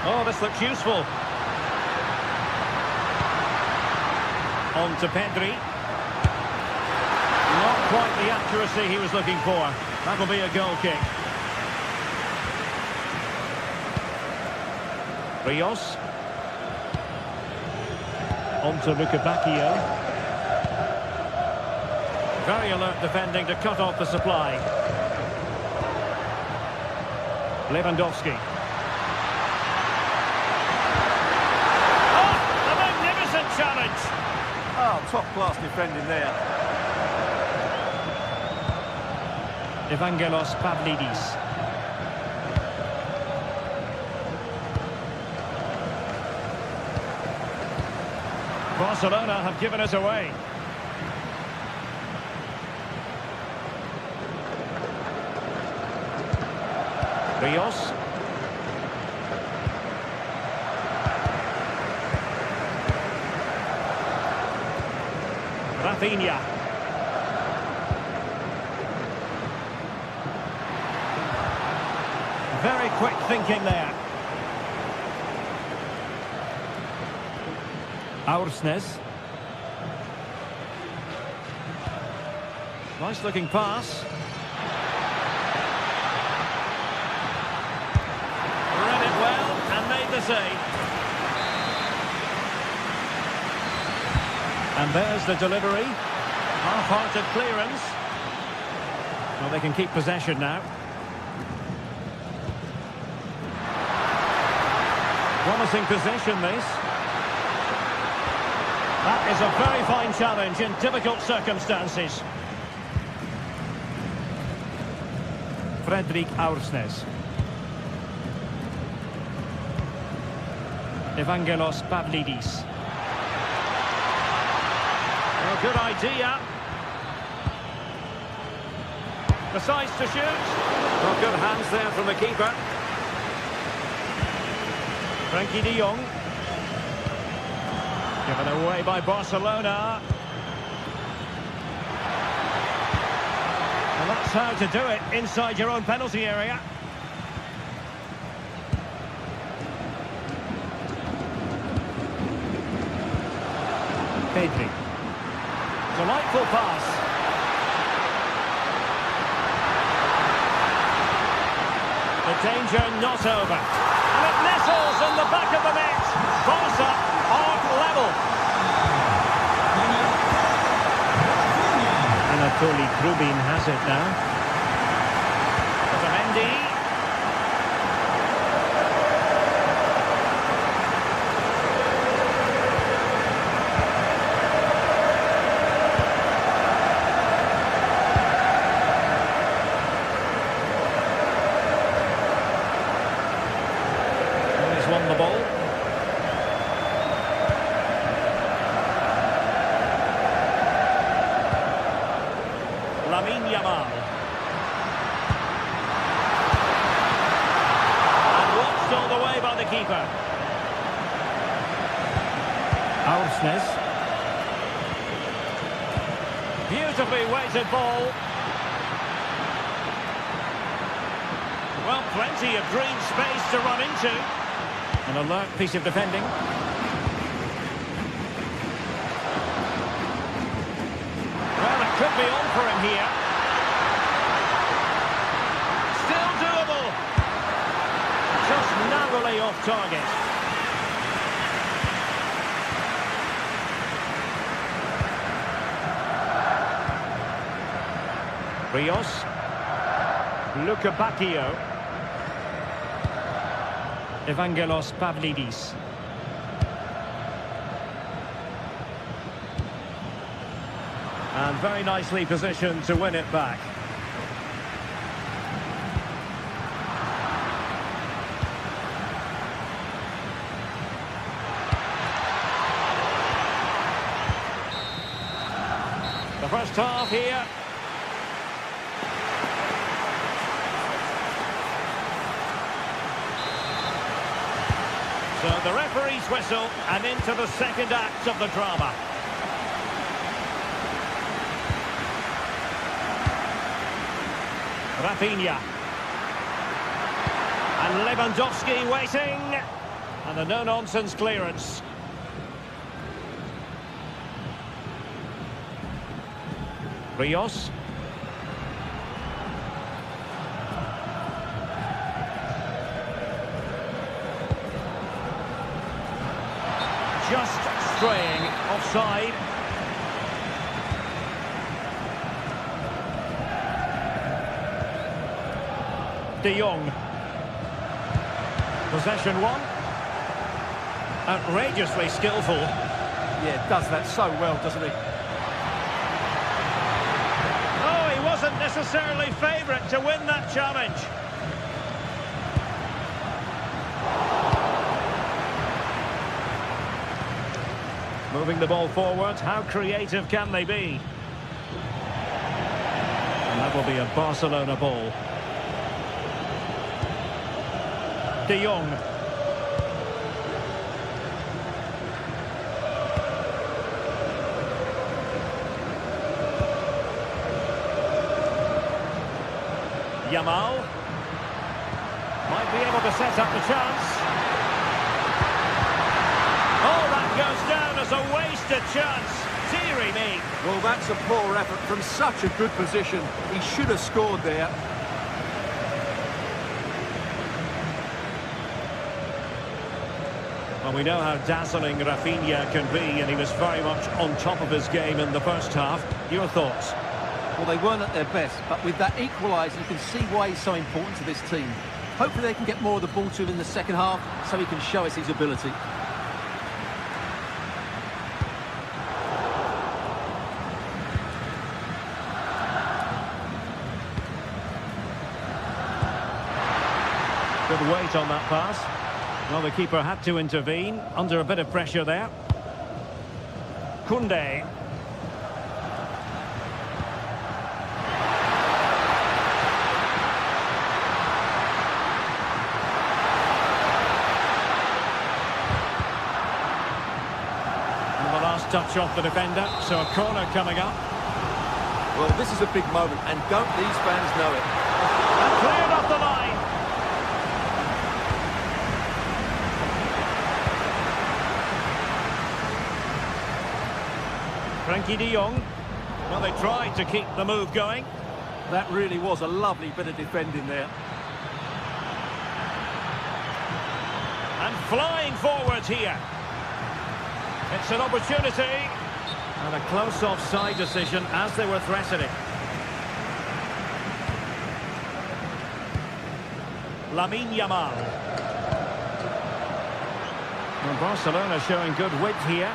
Speaker 3: Oh, this looks useful. On to Pedri. Not quite the accuracy he was looking for. That'll be a goal kick. Rios. On to Bacchio. Very alert defending to cut off the supply. Lewandowski. Oh, a magnificent challenge.
Speaker 4: Oh, top-class defending there.
Speaker 3: Evangelos Pavlidis. Barcelona have given us away. Rios. Rafinha. Very quick thinking there. Aursnes. Nice looking pass. Read it well and made the save. And there's the delivery. Half-hearted clearance. Well, they can keep possession now. Promising possession, this. That is a very fine challenge in difficult circumstances. Fredrik Aursnes. Evangelos Pavlidis. Well, good idea. Decides to shoot. Well, good hands there from the keeper. Frenkie de Jong. Given away by Barcelona. And that's how to do it inside your own penalty area. Pedri. Delightful pass. The danger not over. And it nestles in the back of the net. Barca are level. And Anatoly Krubin has it now. Otamendi. Won the ball. Yamal. And watched all the way by the keeper. Aursnes. Beautifully weighted ball. Well, plenty of green space to run into. An alert piece of defending. Well, it could be on for him here. Still doable. Just narrowly off target. Rios. Luka Bacchio. Evangelos Pavlidis. And very nicely positioned to win it back. The first half here. So the referee's whistle, and into the second act of the drama. Rafinha. And Lewandowski waiting. And a no-nonsense clearance. Rios. Just straying offside. De Jong. Possession one. Outrageously skillful.
Speaker 4: Yeah, does that so well, doesn't he?
Speaker 3: Oh, he wasn't necessarily favourite to win that challenge. Moving the ball forward, how creative can they be? And that will be a Barcelona ball. De Jong. Yamal. Might be able to set up the chance. Oh, that goes down as a wasted chance. Deary me.
Speaker 4: Well, that's a poor effort from such a good position. He should have scored there.
Speaker 3: Well, we know how dazzling Rafinha can be, and he was very much on top of his game in the first half. Your thoughts?
Speaker 4: Well, they weren't at their best, but with that equaliser, you can see why he's so important to this team. Hopefully they can get more of the ball to him in the second half, so he can show us his ability.
Speaker 3: Good weight on that pass. Well, the keeper had to intervene, under a bit of pressure there. Koundé. And the last touch off the defender, so a corner coming up.
Speaker 4: Well, this is a big moment, and don't these fans know it?
Speaker 3: And cleared off the line. Frankie de Jong. Well, they tried to keep the move going.
Speaker 4: That really was a lovely bit of defending there.
Speaker 3: And flying forwards here. It's an opportunity. And a close offside decision as they were threatening. Lamine Yamal. Well, Barcelona showing good width here.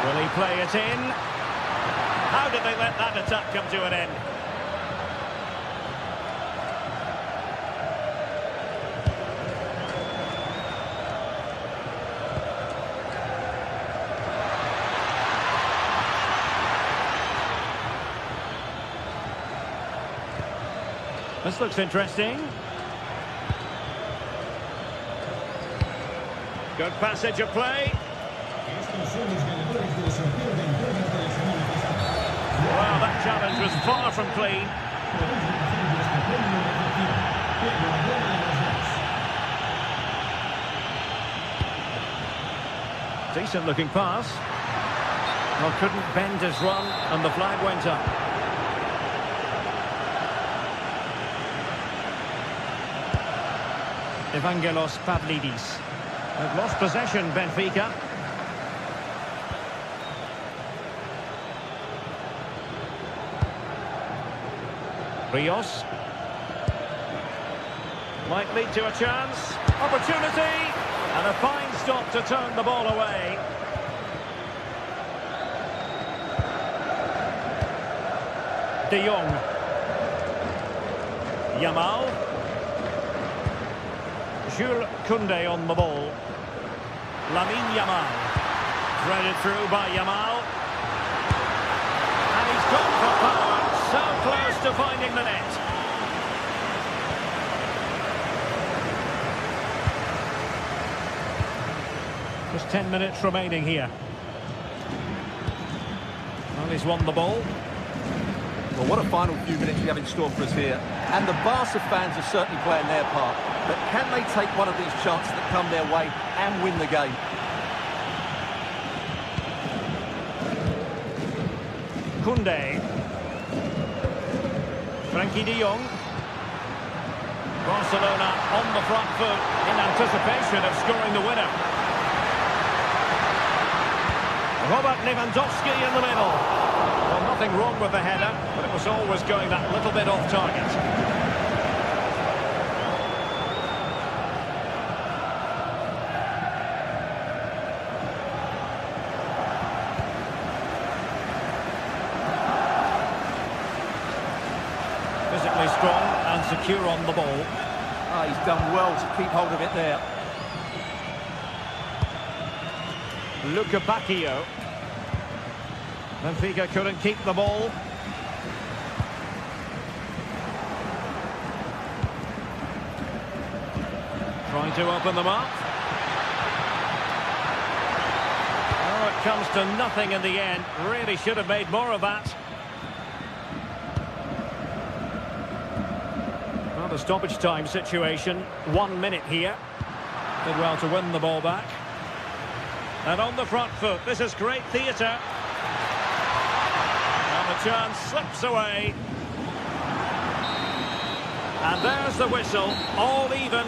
Speaker 3: Will he play it in? How did they let that attack come to an end? This looks interesting. Good passage of play. Well, that challenge was far from clean. Decent looking pass. Well, couldn't bend his run and the flag went up. Evangelos Pavlidis. They've lost possession, Benfica. Rios. Might lead to a chance. Opportunity. And a fine stop to turn the ball away. De Jong. Yamal. Jules Koundé on the ball. Lamine Yamal. Threaded through by Yamal. And he's gone for power. So close to finding the net. Just 10 minutes remaining here. Well, he's won the ball.
Speaker 4: Well, what a final few minutes we have in store for us here. And the Barca fans are certainly playing their part. But can they take one of these chances that come their way and win the game?
Speaker 3: Koundé. Frankie de Jong. Barcelona on the front foot in anticipation of scoring the winner. Robert Lewandowski in the middle. Well, nothing wrong with the header, but it was always going that little bit off target. Physically strong and secure on the ball.
Speaker 4: Oh, he's done well to keep hold of it there.
Speaker 3: Luca Bacchio. Benfica couldn't keep the ball. Trying to open them up. Oh, it comes to nothing in the end. Really should have made more of that. Well, the stoppage time situation. 1 minute here. Did well to win the ball back. And on the front foot, this is great theatre. And the chance slips away. And there's the whistle, all even.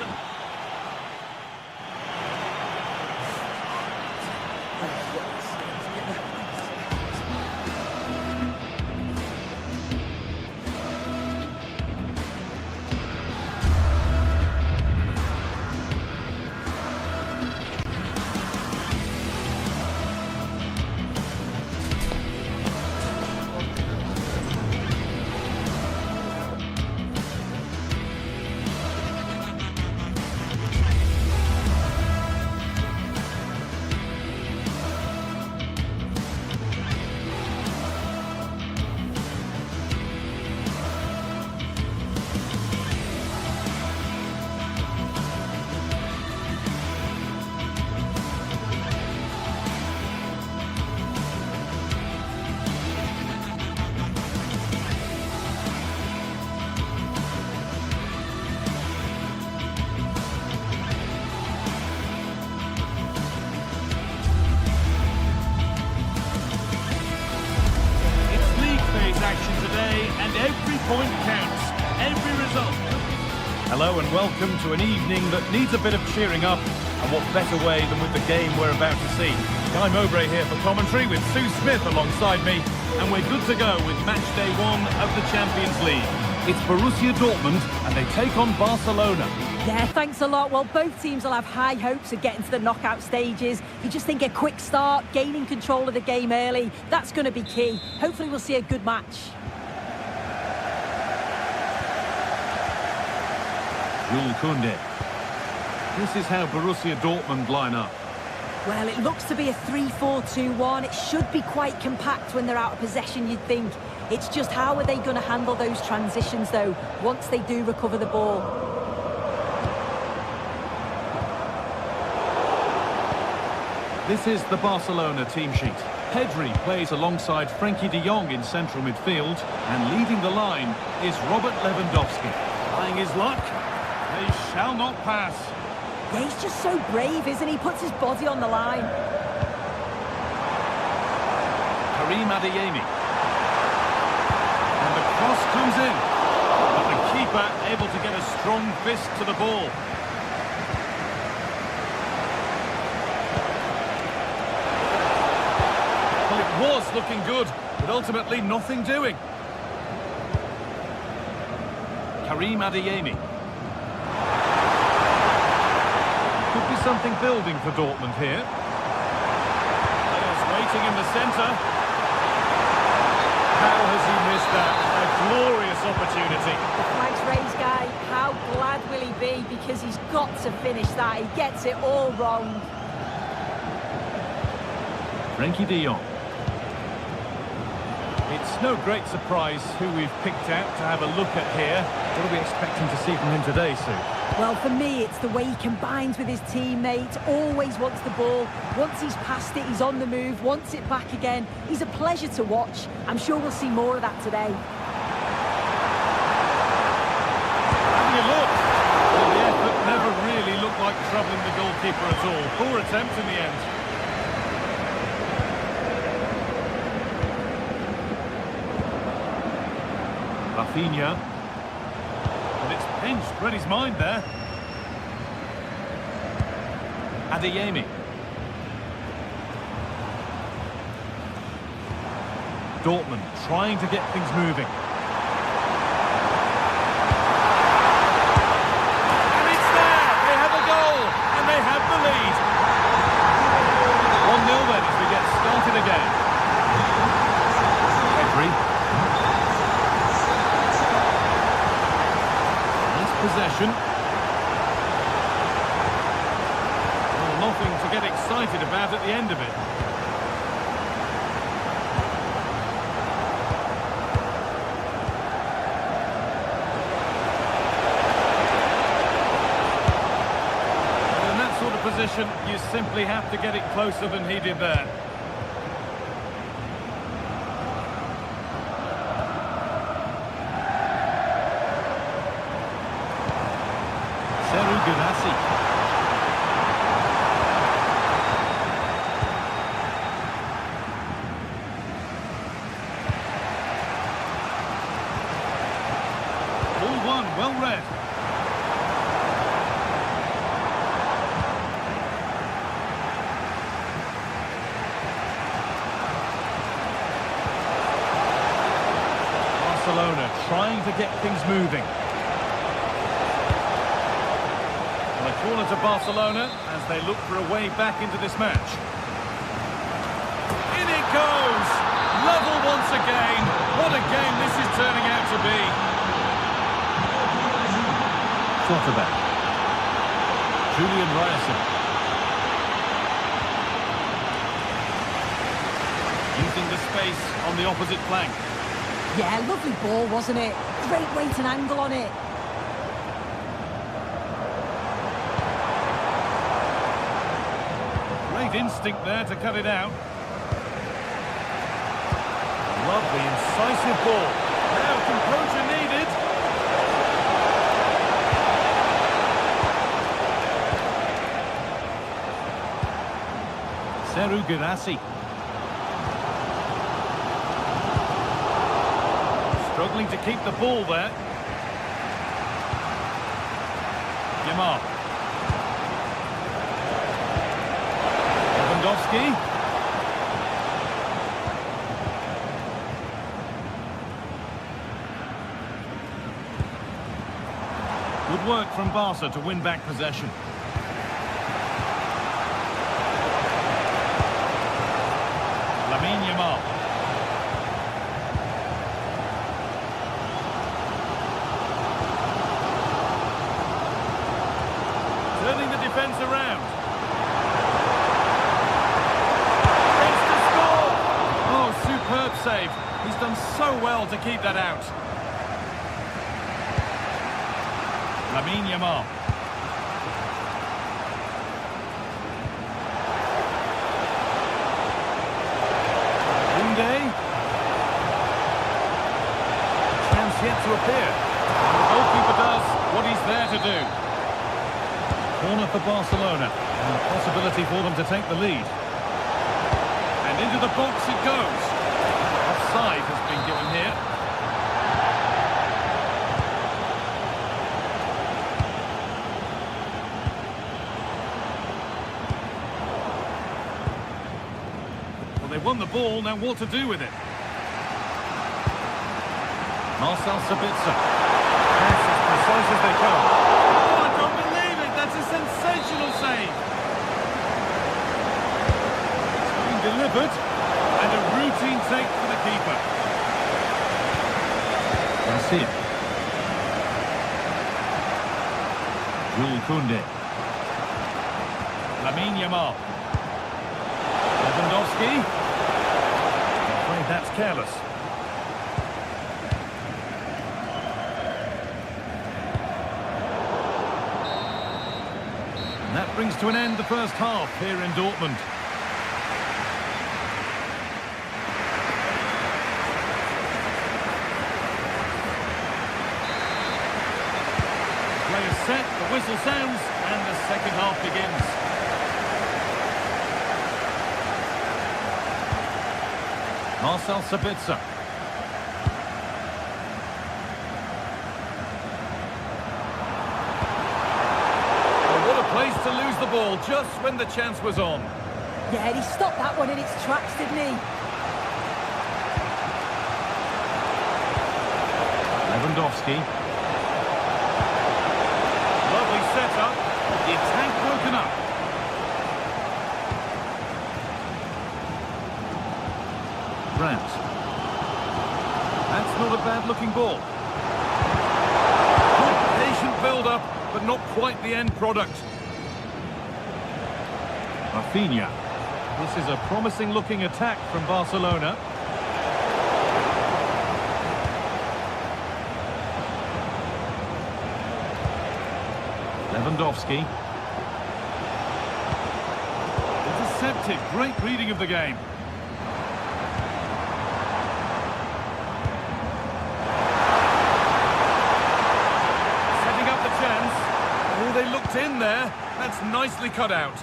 Speaker 2: Action today, and every point counts, every result.
Speaker 7: Hello and welcome to an evening that needs a bit of cheering up, and what better way than with the game we're about to see. Guy Mowbray here for commentary with Sue Smith alongside me, and we're good to go with match day 1 of the Champions League.
Speaker 2: It's Borussia Dortmund and they take on Barcelona.
Speaker 6: Yeah, thanks a lot. Well, both teams will have high hopes of getting to the knockout stages. You just think a quick start, gaining control of the game early, that's going to be key. Hopefully we'll see a good match.
Speaker 2: Jules Koundé. This is how Borussia Dortmund line up.
Speaker 6: Well, it looks to be a 3-4-2-1. It should be quite compact when they're out of possession, you'd think. It's just how are they going to handle those transitions, though, once they do recover the ball.
Speaker 2: This is the Barcelona team sheet. Pedri plays alongside Frenkie de Jong in central midfield, and leading the line is Robert Lewandowski. Trying his luck. They shall not pass.
Speaker 6: Yeah, he's just so brave, isn't he? Puts his body on the line.
Speaker 2: Karim Adeyemi. And the cross comes in. But the keeper able to get a strong fist to the ball. Well, it was looking good, but ultimately nothing doing. Karim Adeyemi. Could be something building for Dortmund here. Players waiting in the centre. How has he missed that? A glorious opportunity.
Speaker 6: The flag's raised, guy. How glad will he be? Because he's got to finish that. He gets it all wrong.
Speaker 2: Frenkie de Jong. It's no great surprise who we've picked out to have a look at here. What are we expecting to see from him today, Sue?
Speaker 6: Well, for me, it's the way he combines with his teammates, always wants the ball. Once he's passed it, he's on the move, wants it back again. He's a pleasure to watch. I'm sure we'll see more of that today.
Speaker 2: Having a look. Well, the effort never really looked like troubling the goalkeeper at all. Poor attempt in the end. Rafinha. And it's pinched, read his mind there. Adeyemi. Dortmund trying to get things moving. And it's there! They have a goal! And they have the lead! 1-0 then as we get started again. Pedri. Possession. Well, nothing to get excited about at the end of it. Well, in that sort of position, you simply have to get it closer than he did there. Ball one, well read. Barcelona trying to get things moving. A corner to Barcelona as they look for a way back into this match. In it goes! Level once again. What a game this is turning out to be. Schlotterbeck. Julian Ryerson. Using the space on the opposite flank.
Speaker 6: Yeah, lovely ball, wasn't it? Great weight and angle on it.
Speaker 2: Great instinct there to cut it out. Lovely, incisive ball. Now composure needed. Serhou Guirassy. Struggling to keep the ball there. Yamar. Lewandowski.
Speaker 7: Good work from Barca to win back possession. Lamine Yamal. Turning the defence around. Chance to score! Oh, superb save. He's done so well to keep that out. Lamine Yamal. Chance yet to appear. And the goalkeeper does what he's there to do. Corner for Barcelona. And a possibility for them to take the lead. And into the box it goes. Offside has been given here. Well, they won the ball, now what to do with it? Marcel Sabitzer. That's as precise as they come. Oh, I don't believe it! That's a sensational save! It's been delivered, and a routine take for the keeper. Garcia. Jules Koundé. Lamine Yamal. Lewandowski. I'm afraid that's careless. And that brings to an end the first half here in Dortmund. Play is set, the whistle sounds, and the second half begins. Marcel Sabitzer. Place to lose the ball just when the chance was on.
Speaker 6: Yeah, he stopped that one in its tracks, didn't he?
Speaker 7: Lewandowski. Lovely setup. The attack broken up. Brandt. That's not a bad looking ball. Good patient build-up, but not quite the end product. Rafinha. This is a promising looking attack from Barcelona. Lewandowski. Intercepted. Great reading of the game. Setting up the chance. Oh, they looked in there. That's nicely cut out.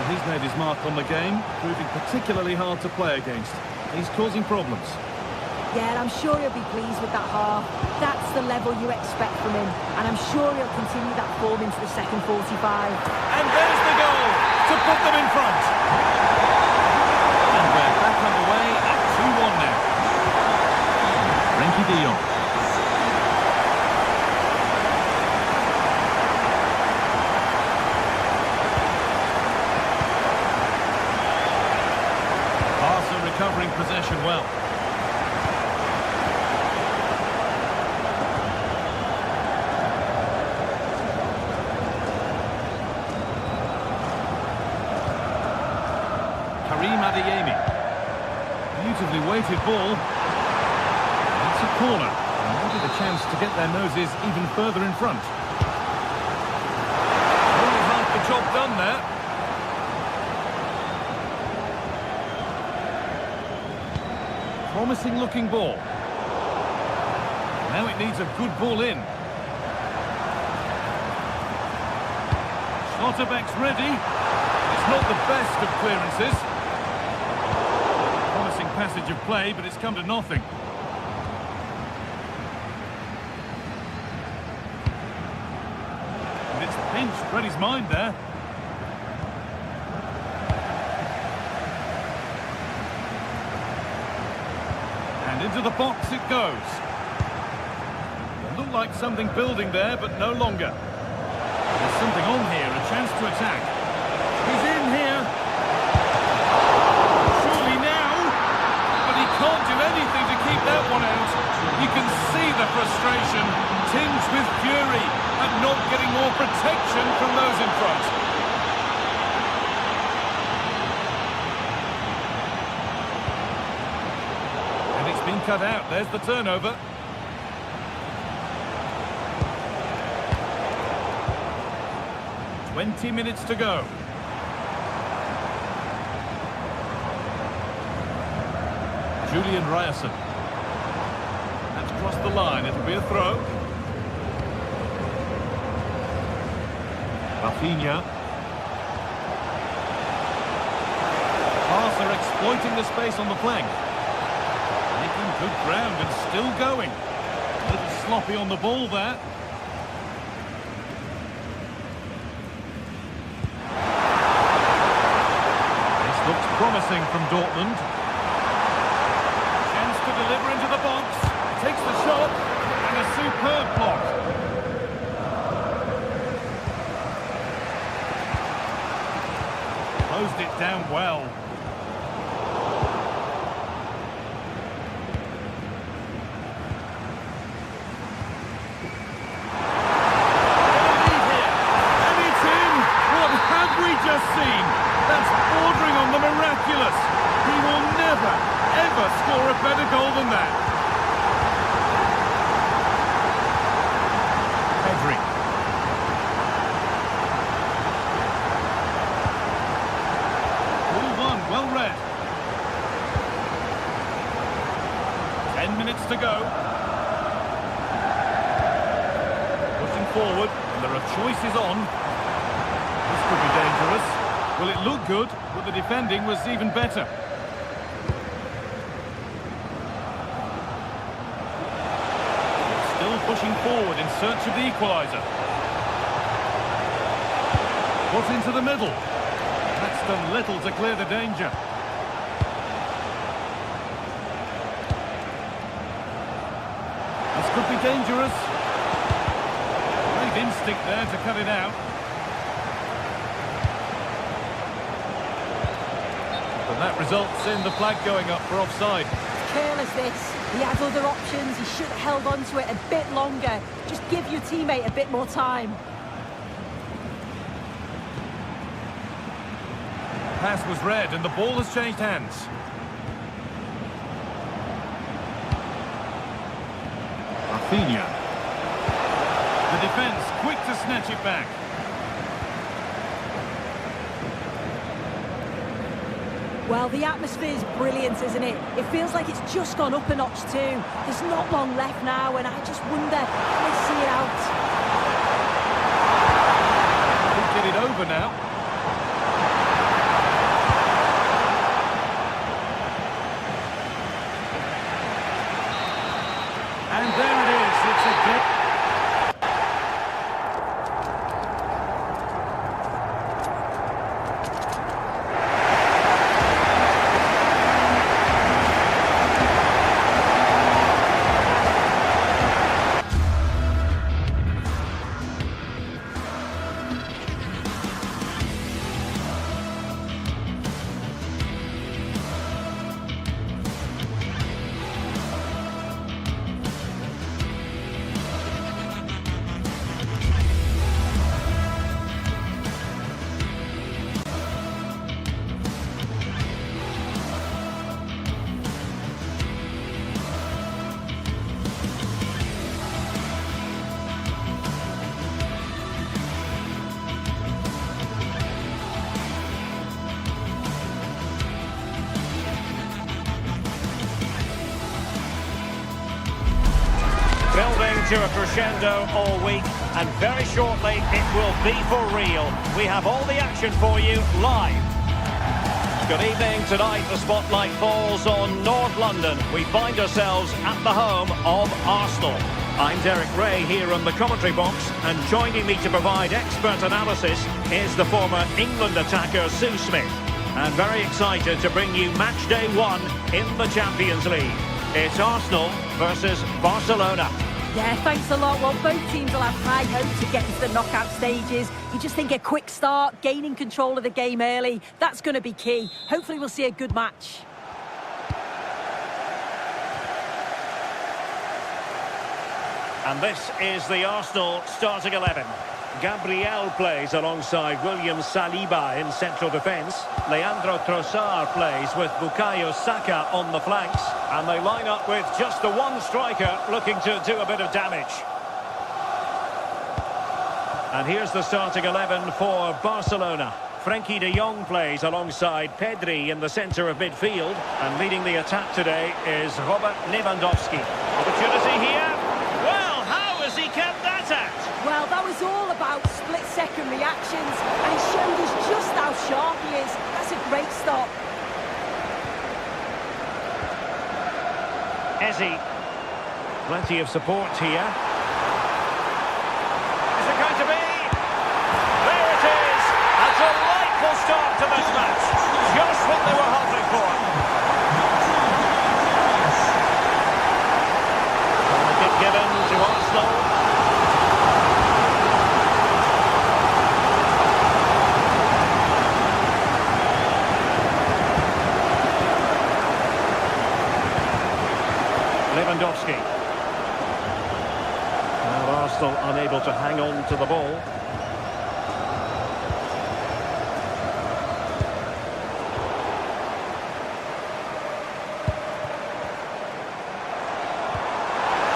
Speaker 7: He's made his mark on the game, proving particularly hard to play against. He's causing problems.
Speaker 6: Yeah, I'm sure he'll be pleased with that half. That's the level you expect from him. And I'm sure he'll continue that form into the second 45.
Speaker 2: And there's the goal to put them in front.
Speaker 7: And we're back underway at 2-1 now. Frenkie de Jong. Recovering possession well. Karim Adeyemi. Beautifully weighted ball. That's a corner. And maybe the chance to get their noses even further in front. Only half the job done there. Promising looking ball. Now it needs a good ball in. Schlotterbeck's ready. It's not the best of clearances. Promising passage of play, but it's come to nothing. And it's pinched Freddie's mind there. And into the box it goes.
Speaker 2: It looked like something building there, but no longer. There's something on here, a chance to attack. He's in here. Surely now. But he can't do anything to keep that one out. You can see the frustration, tinged with fury, at not getting more protection from those in front. And it's been cut out. There's the turnover. "20 minutes to go. Julian Ryerson. That's crossed the line. It'll be a throw. Rafinha. Barca exploiting the space on the flank. Making good ground and still going. A little sloppy on the ball there. Looks promising from Dortmund. Chance to deliver into the box. Takes the shot. And a superb block. Closed it down well. And it's in. What have we just seen? That's bordering on the miraculous. He will never, ever score a better goal than that. Pedri. Ball one, well read. 10 minutes to go. Pushing forward, and there are choices on. This could be dangerous. Well, it looked good, but the defending was even better. Still pushing forward in search of the equaliser. Put into the middle. That's done little to clear the danger. This could be dangerous. Great instinct there to cut it out. And that results in the flag going up for offside.
Speaker 6: Careless this. He had other options. He should have held on to it a bit longer. Just give your teammate a bit more time.
Speaker 2: Pass was read and the ball has changed hands. Rafinha. The defence quick to snatch it back.
Speaker 6: Well, the atmosphere is brilliant, isn't it? It feels like it's just gone up a notch too. There's not long left now, and I just wonder, can they see it out?
Speaker 2: Could get it over now. And there it is. It's a game.
Speaker 3: Building to a crescendo all week, and very shortly it will be for real. We have all the action for you live. Good evening. Tonight the spotlight falls on North London. We find ourselves at the home of Arsenal. I'm Derek Ray here in the commentary box, and joining me to provide expert analysis is the former England attacker Sue Smith. And very excited to bring you match day one in the Champions League. It's Arsenal versus Barcelona.
Speaker 6: Yeah, thanks a lot. Well, both teams will have high hopes of getting to the knockout stages. You just think a quick start, gaining control of the game early, that's going to be key. Hopefully we'll see a good match.
Speaker 3: And this is the Arsenal starting 11. Gabriel plays alongside William Saliba in central defence. Leandro Trossard plays with Bukayo Saka on the flanks. And they line up with just the one striker looking to do a bit of damage. And here's the starting 11 for Barcelona. Frenkie de Jong plays alongside Pedri in the centre of midfield. And leading the attack today is Robert Lewandowski. Opportunity here. Well, how has he kept that out?
Speaker 6: Well, that was all about split-second reactions, and he showed us just how sharp he is. That's a great stop.
Speaker 3: Eze. Plenty of support here. Is it going to be? There it is! A delightful start to this match. Just what they were hoping for. Kick given to Arsenal. Lewandowski. And Arsenal unable to hang on to the ball.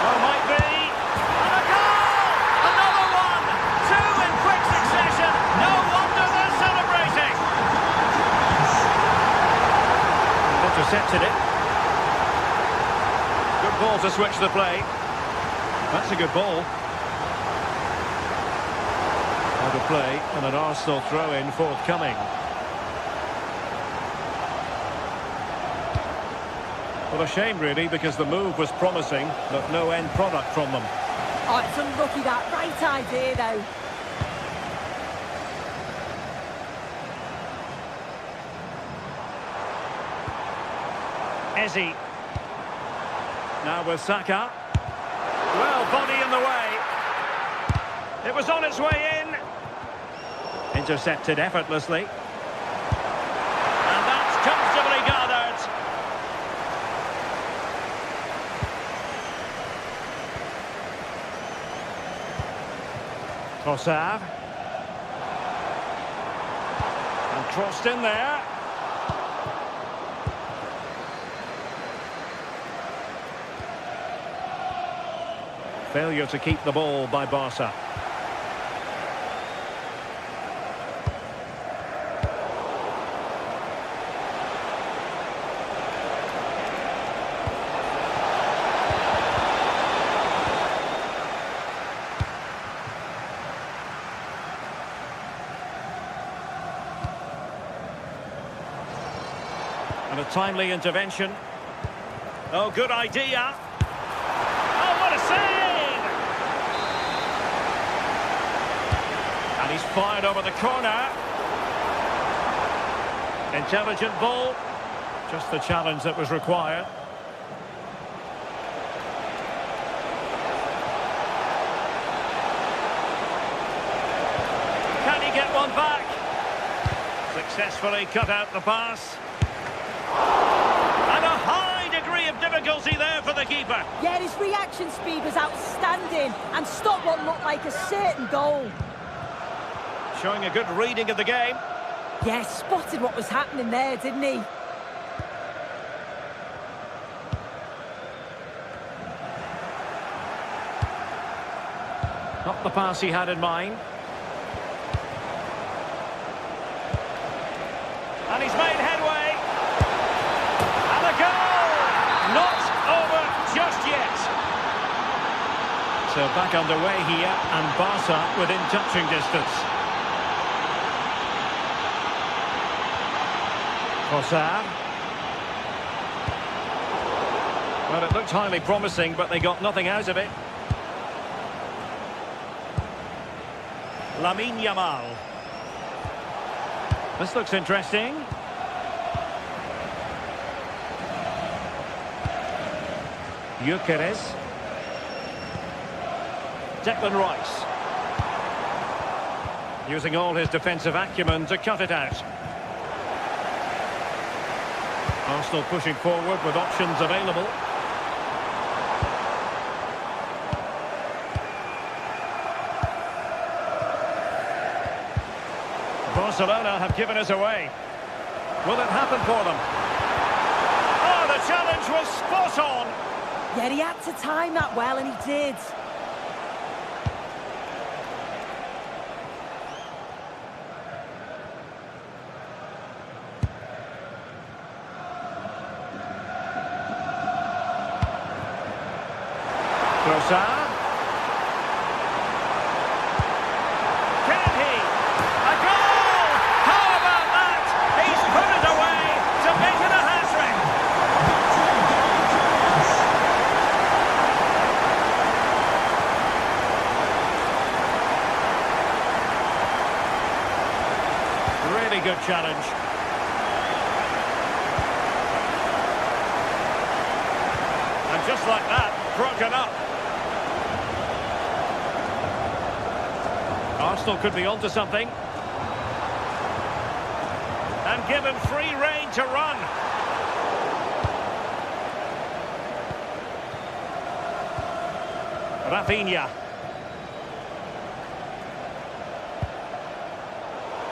Speaker 3: Oh, might be. And a goal! Another one! Two in quick succession. No wonder they're celebrating. Intercepted it. Ball to switch the play. That's a good ball. Out of play and an Arsenal throw-in forthcoming. Well, a shame really, because the move was promising, but no end product from them.
Speaker 6: Oh, it's unlucky that. Right idea, though.
Speaker 3: Eze. Now with Saka. Well, body in the way. It was on its way in. Intercepted effortlessly. And that's comfortably gathered. Trossard. And crossed in there. Failure to keep the ball by Barca. And a timely intervention. Oh, good idea. Oh, what a save! And he's fired over the corner. Intelligent ball. Just the challenge that was required. Can he get one back? Successfully cut out the pass. And a high degree of difficulty there for the keeper.
Speaker 6: Yeah, his reaction speed was outstanding and stopped what looked like a certain goal.
Speaker 3: Showing a good reading of the game.
Speaker 6: Yeah, spotted what was happening there, didn't he?
Speaker 3: Not the pass he had in mind. And he's made headway. And the goal! Not over just yet. So back underway here, and Barca within touching distance. Trossard. Well, it looked highly promising, but they got nothing out of it. Lamine Yamal. This looks interesting. Gyökeres. Declan Rice. Using all his defensive acumen to cut it out. Arsenal pushing forward with options available. Barcelona have given us away. Will it happen for them? Oh, the challenge was spot on!
Speaker 6: Yeah, he had to time that well, and he did.
Speaker 3: Trossard. Can he? A goal! How about that? He's put it away to make it a hat-trick. Really good challenge. And just like that, broken up. Arsenal could be onto something. And given free rein to run. Rafinha.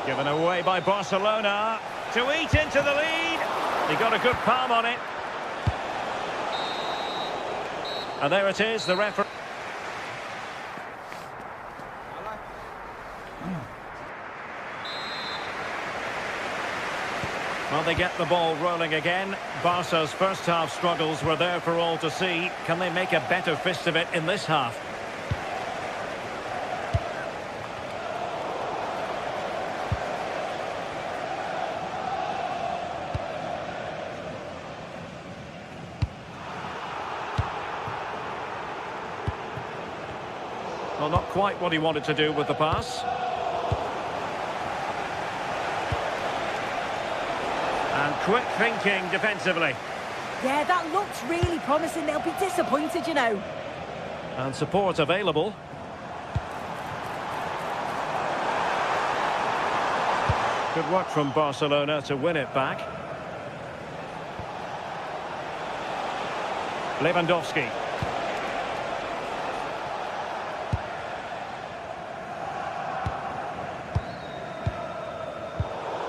Speaker 3: Given away by Barcelona. To eat into the lead. He got a good palm on it. And there it is, the referee. Well, they get the ball rolling again. Barca's first half struggles were there for all to see. Can they make a better fist of it in this half? Well, not quite what he wanted to do with the pass. And quick thinking defensively.
Speaker 6: Yeah, that looks really promising. They'll be disappointed, you know.
Speaker 3: And support available. Good work from Barcelona to win it back. Lewandowski.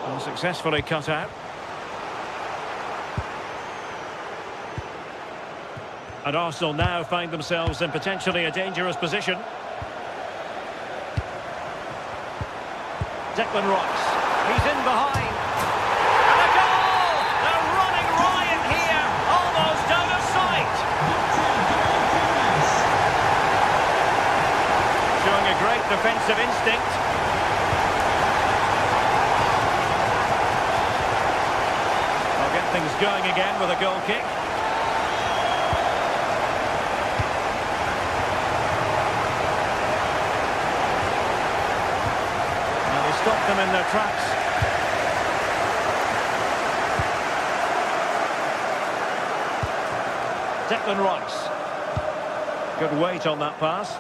Speaker 3: And successfully cut out. And Arsenal now find themselves in potentially a dangerous position. Declan Rice. He's in behind. And a goal! They're running riot here. Almost out of sight. Showing a great defensive instinct. They'll get things going again with a goal kick. Stop them in their tracks. Declan Rice. Good weight on that pass.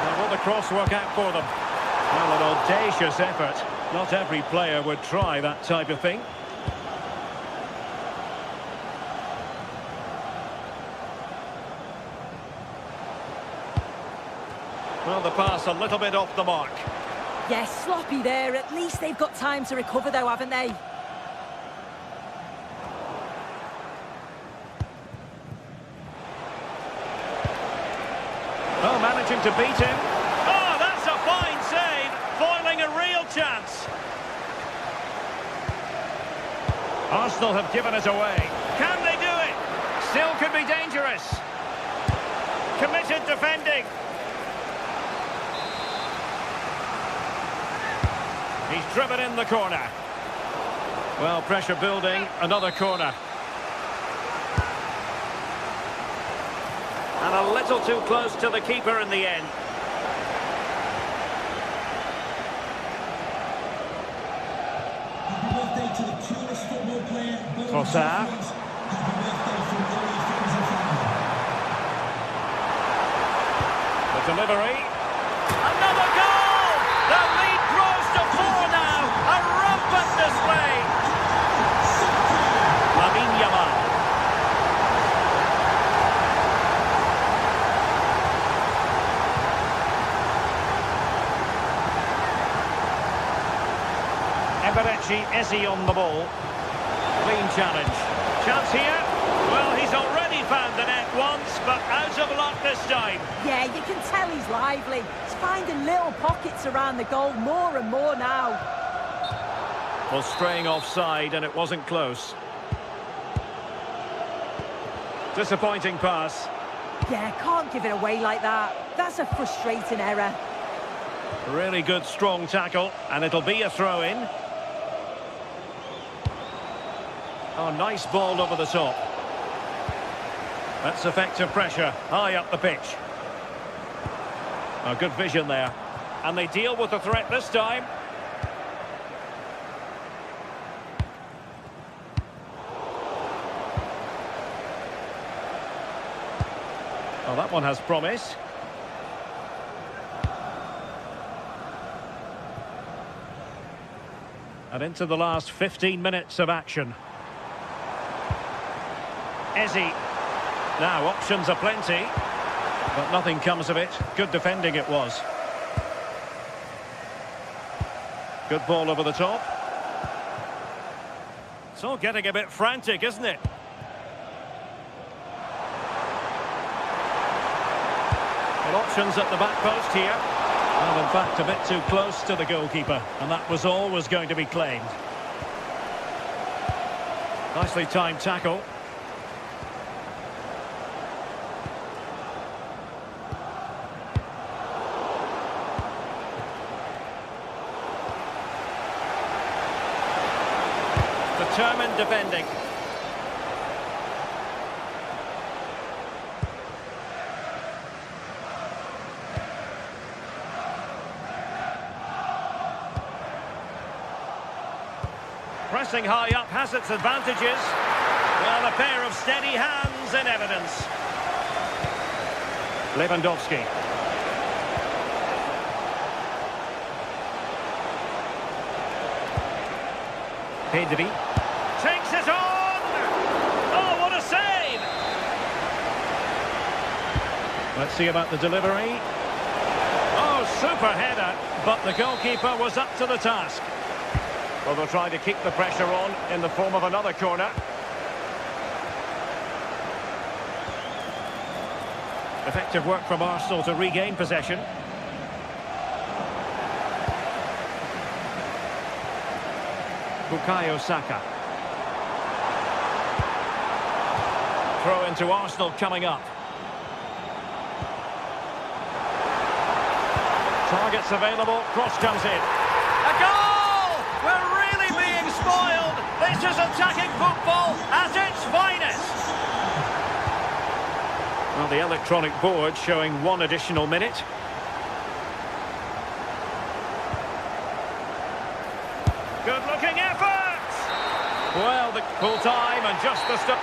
Speaker 3: Now will the cross work out for them? Well, an audacious effort. Not every player would try that type of thing. Well, the pass a little bit off the mark.
Speaker 6: Yes, sloppy there. At least they've got time to recover, though, haven't they?
Speaker 3: Oh, managing to beat him. Oh, that's a fine save. Foiling a real chance. Arsenal have given it away. Can they do it? Still could be dangerous. Committed defending. He's driven in the corner. Well, pressure building, another corner. And a little too close to the keeper in the end.
Speaker 5: Happy birthday to the cutest football player.
Speaker 3: Trossard.
Speaker 5: Happy birthday from all your friends and family.
Speaker 3: Delivery. Another goal! The lead grows to 4 now. A rampant display. Lamine Yamal. Eberechi Eze on the ball. Clean challenge. Chance here. Well, he's already found the net once, but out of luck this time.
Speaker 6: Yeah, you can tell he's lively. He's finding little pockets around the goal more and more now.
Speaker 3: Well, straying offside, and it wasn't close. Disappointing pass.
Speaker 6: Yeah, can't give it away like that. That's a frustrating error.
Speaker 3: Really good, strong tackle, and it'll be a throw-in. Oh, nice ball over the top. That's effective pressure, high up the pitch. Oh, good vision there. And they deal with the threat this time. Oh, that one has promise. And into the last 15 minutes of action. Eze. Now, options are plenty, but nothing comes of it. Good defending it was. Good ball over the top. It's all getting a bit frantic, isn't it? Well, options at the back post here. Well, in fact, a bit too close to the goalkeeper, and that was always going to be claimed. Nicely timed tackle. Determined defending. Pressing high up has its advantages. Well, a pair of steady hands in evidence. Lewandowski. Pedri. Takes it on! Oh, what a save! Let's see about the delivery. Oh, super header, but the goalkeeper was up to the task. Well, they'll try to keep the pressure on in the form of another corner. Effective work from Arsenal to regain possession. Bukayo Saka. Throw into Arsenal coming up. Targets available, cross comes in. A goal! We're really being spoiled! This is attacking football at its finest! Well, the electronic board showing 1 additional minute. Good-looking effort! Well, the full time and just the start.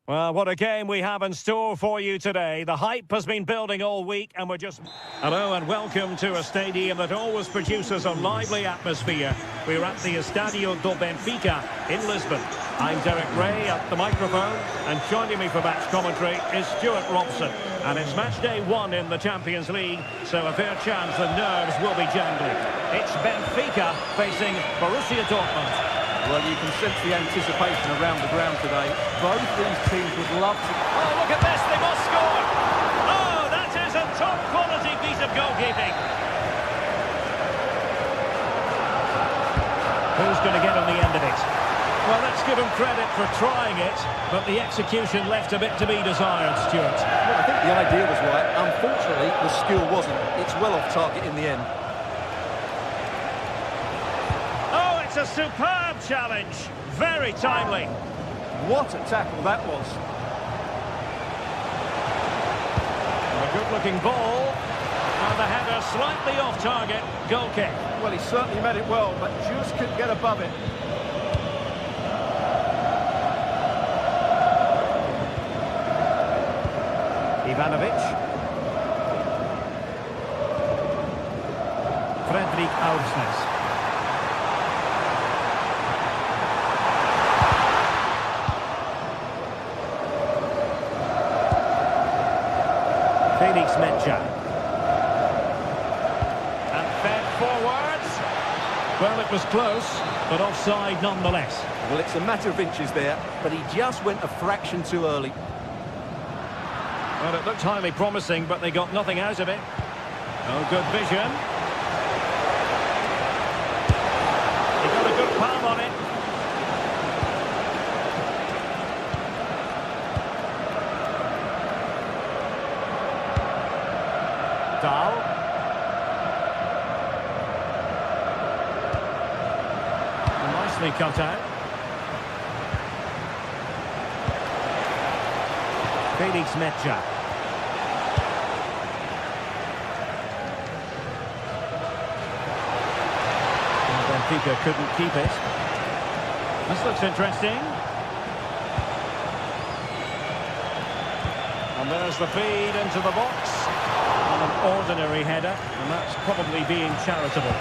Speaker 3: Well, what a game we have in store for you today. The hype has been building all week and we're just... Hello and welcome to a stadium that always produces a lively atmosphere. We're at the Estadio do Benfica in Lisbon. I'm Derek Ray at the microphone and joining me for match commentary is Stuart Robson. And it's match day 1 in the Champions League, so a fair chance the nerves will be jangling. It's Benfica facing Borussia Dortmund.
Speaker 4: Well, you can sense the anticipation around the ground today. Both these teams would love to...
Speaker 3: Oh, look at this, they must score! Oh, that is a top-quality piece of goalkeeping. Who's going to get on the end of it? Well, let's give him credit for trying it, but the execution left a bit to be desired, Stuart.
Speaker 4: Well, I think the idea was right. Unfortunately, the skill wasn't. It's well off target in the end.
Speaker 3: It's a superb challenge. Very timely.
Speaker 4: What a tackle that was.
Speaker 3: A good-looking ball. And the header slightly off target. Goal kick.
Speaker 4: Well, he certainly made it well, but just couldn't get above it.
Speaker 3: Ivanovic. Fredrik Aursnes. Felix Mencha. And fed forwards. Well, it was close, but offside nonetheless.
Speaker 4: Well, it's a matter of inches there, but he just went a fraction too early.
Speaker 3: Well, it looked highly promising, but they got nothing out of it. Oh, good vision. He got a good palm on it. Dahl. Nicely cut out. Felix Mencha. Benfica couldn't keep it. This looks interesting. And there's the feed into the box. An ordinary header, and that's probably being charitable.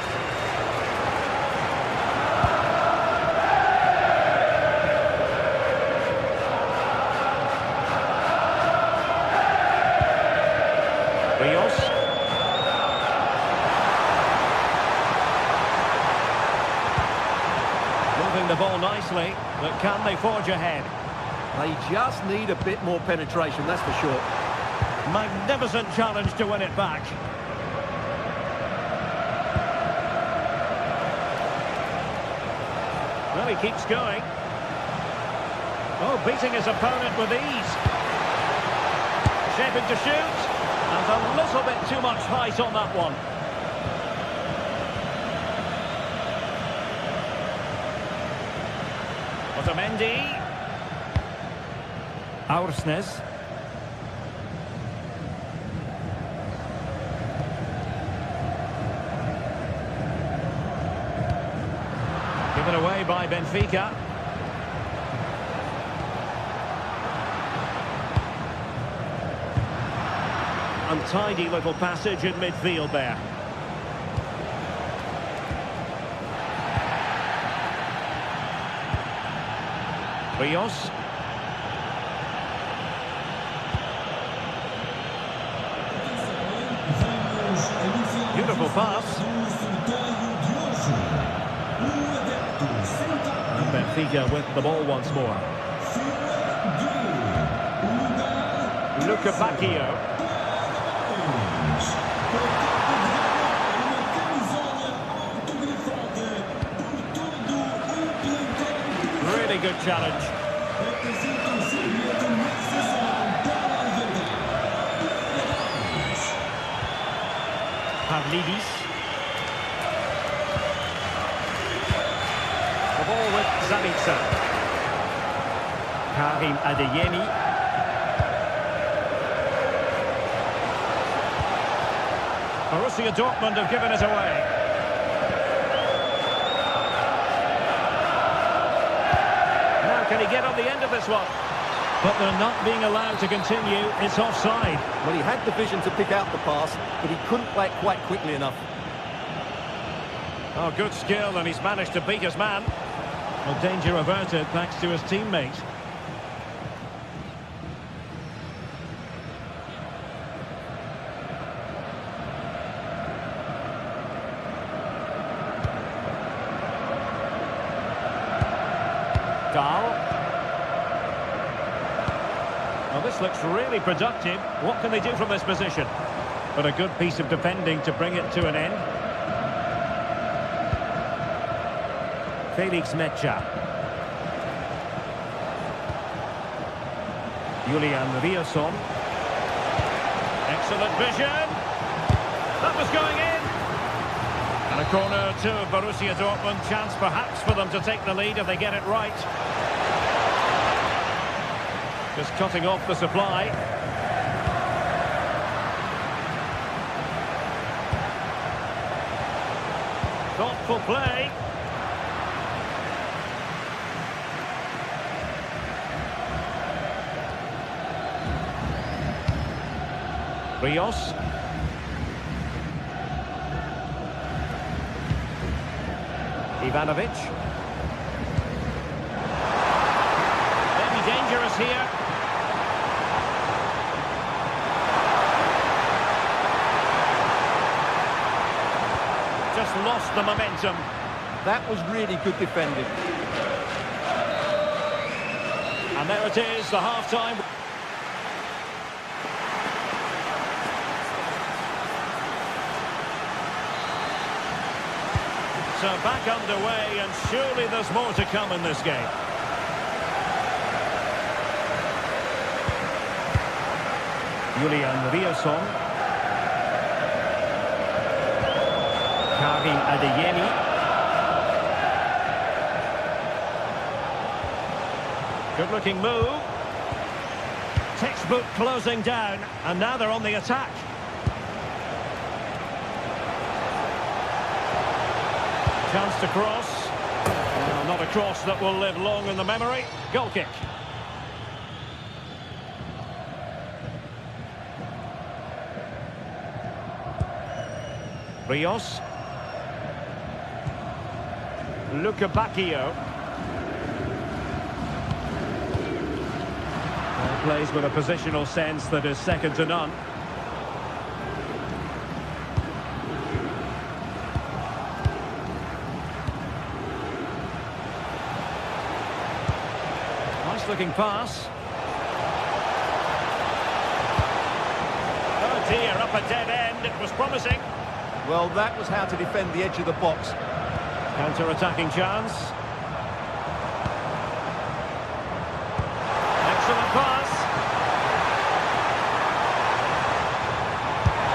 Speaker 3: Rios. Moving the ball nicely, but can they forge ahead?
Speaker 4: They just need a bit more penetration, that's for sure.
Speaker 3: Magnificent challenge to win it back. Well, he keeps going. Oh, beating his opponent with ease. Shaping to shoot. And a little bit too much height on that one. Otamendi. Aursnes. Given away by Benfica. Untidy little passage in midfield there. Rios. Beautiful pass. And Benfica with the ball once more. Luca Bacchio. Really good challenge. Pavlidis. The ball with Zabica. Karim Adeyemi. Borussia Dortmund have given it away. Now can he get on the end of this one? But they're not being allowed to continue. It's offside.
Speaker 4: Well, he had the vision to pick out the pass, but he couldn't play it quite quickly enough.
Speaker 3: Oh, good skill, and he's managed to beat his man. Well, danger averted thanks to his teammate. Well, this looks really productive. What can they do from this position? But a good piece of defending to bring it to an end. Felix Mecha. Julian Riasson. Excellent vision. That was going in. And a corner to Borussia Dortmund. Chance perhaps for them to take the lead if they get it right. Just cutting off the supply. Thoughtful play. Rios. Ivanovic. Maybe dangerous here. Just lost the momentum.
Speaker 4: That was really good defending.
Speaker 3: And there it is, the half-time. So back underway, and surely there's more to come in this game. Julian Riasson. Karim Adeyemi. Good-looking move. Textbook closing down, and now they're on the attack. Chance to cross. Well, not a cross that will live long in the memory. Goal kick. Rios. Luca Bacchio. Plays with a positional sense that is second to none. Nice looking pass. Oh dear, up a dead end. It was promising.
Speaker 4: Well, that was how to defend the edge of the box.
Speaker 3: Counter-attacking chance. Excellent pass.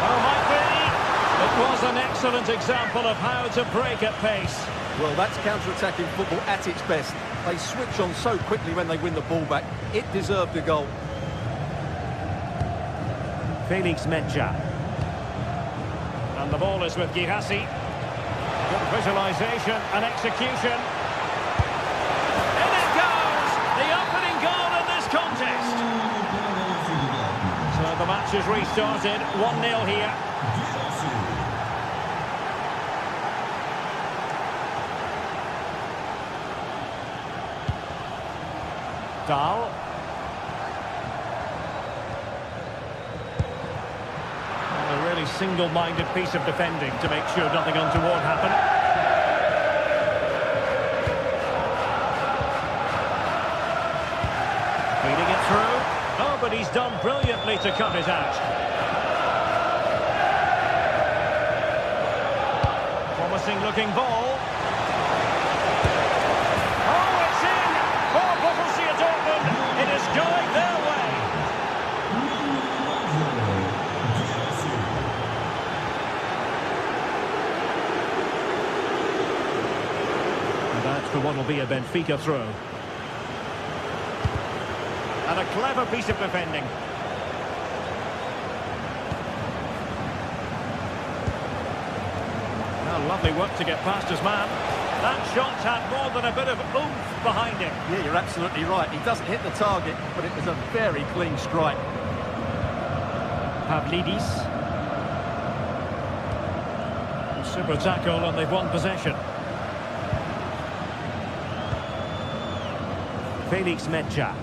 Speaker 3: Oh, might be. It was an excellent example of how to break at pace.
Speaker 4: Well, that's counter-attacking football at its best. They switch on so quickly when they win the ball back. It deserved a goal.
Speaker 3: Felix Mecha. And the ball is with Girassi. Good visualisation and execution. And it goes! The opening goal in this contest. So the match is restarted. 1-0 here. Dahl. A really single-minded piece of defending to make sure nothing untoward happened. Feeding it through. Oh, but he's done brilliantly to cut it out. Promising-looking ball. Oh, it's in! For Borussia Dortmund, it is going their way. That for what will be a Benfica throw. And a clever piece of defending. Now, lovely work to get past his man. That shot had more than a bit of oomph. behind him.
Speaker 4: Yeah, you're absolutely right. He doesn't hit the target, but it was a very clean strike.
Speaker 3: Pavlidis. Super tackle and they've won possession. Felix Mecha.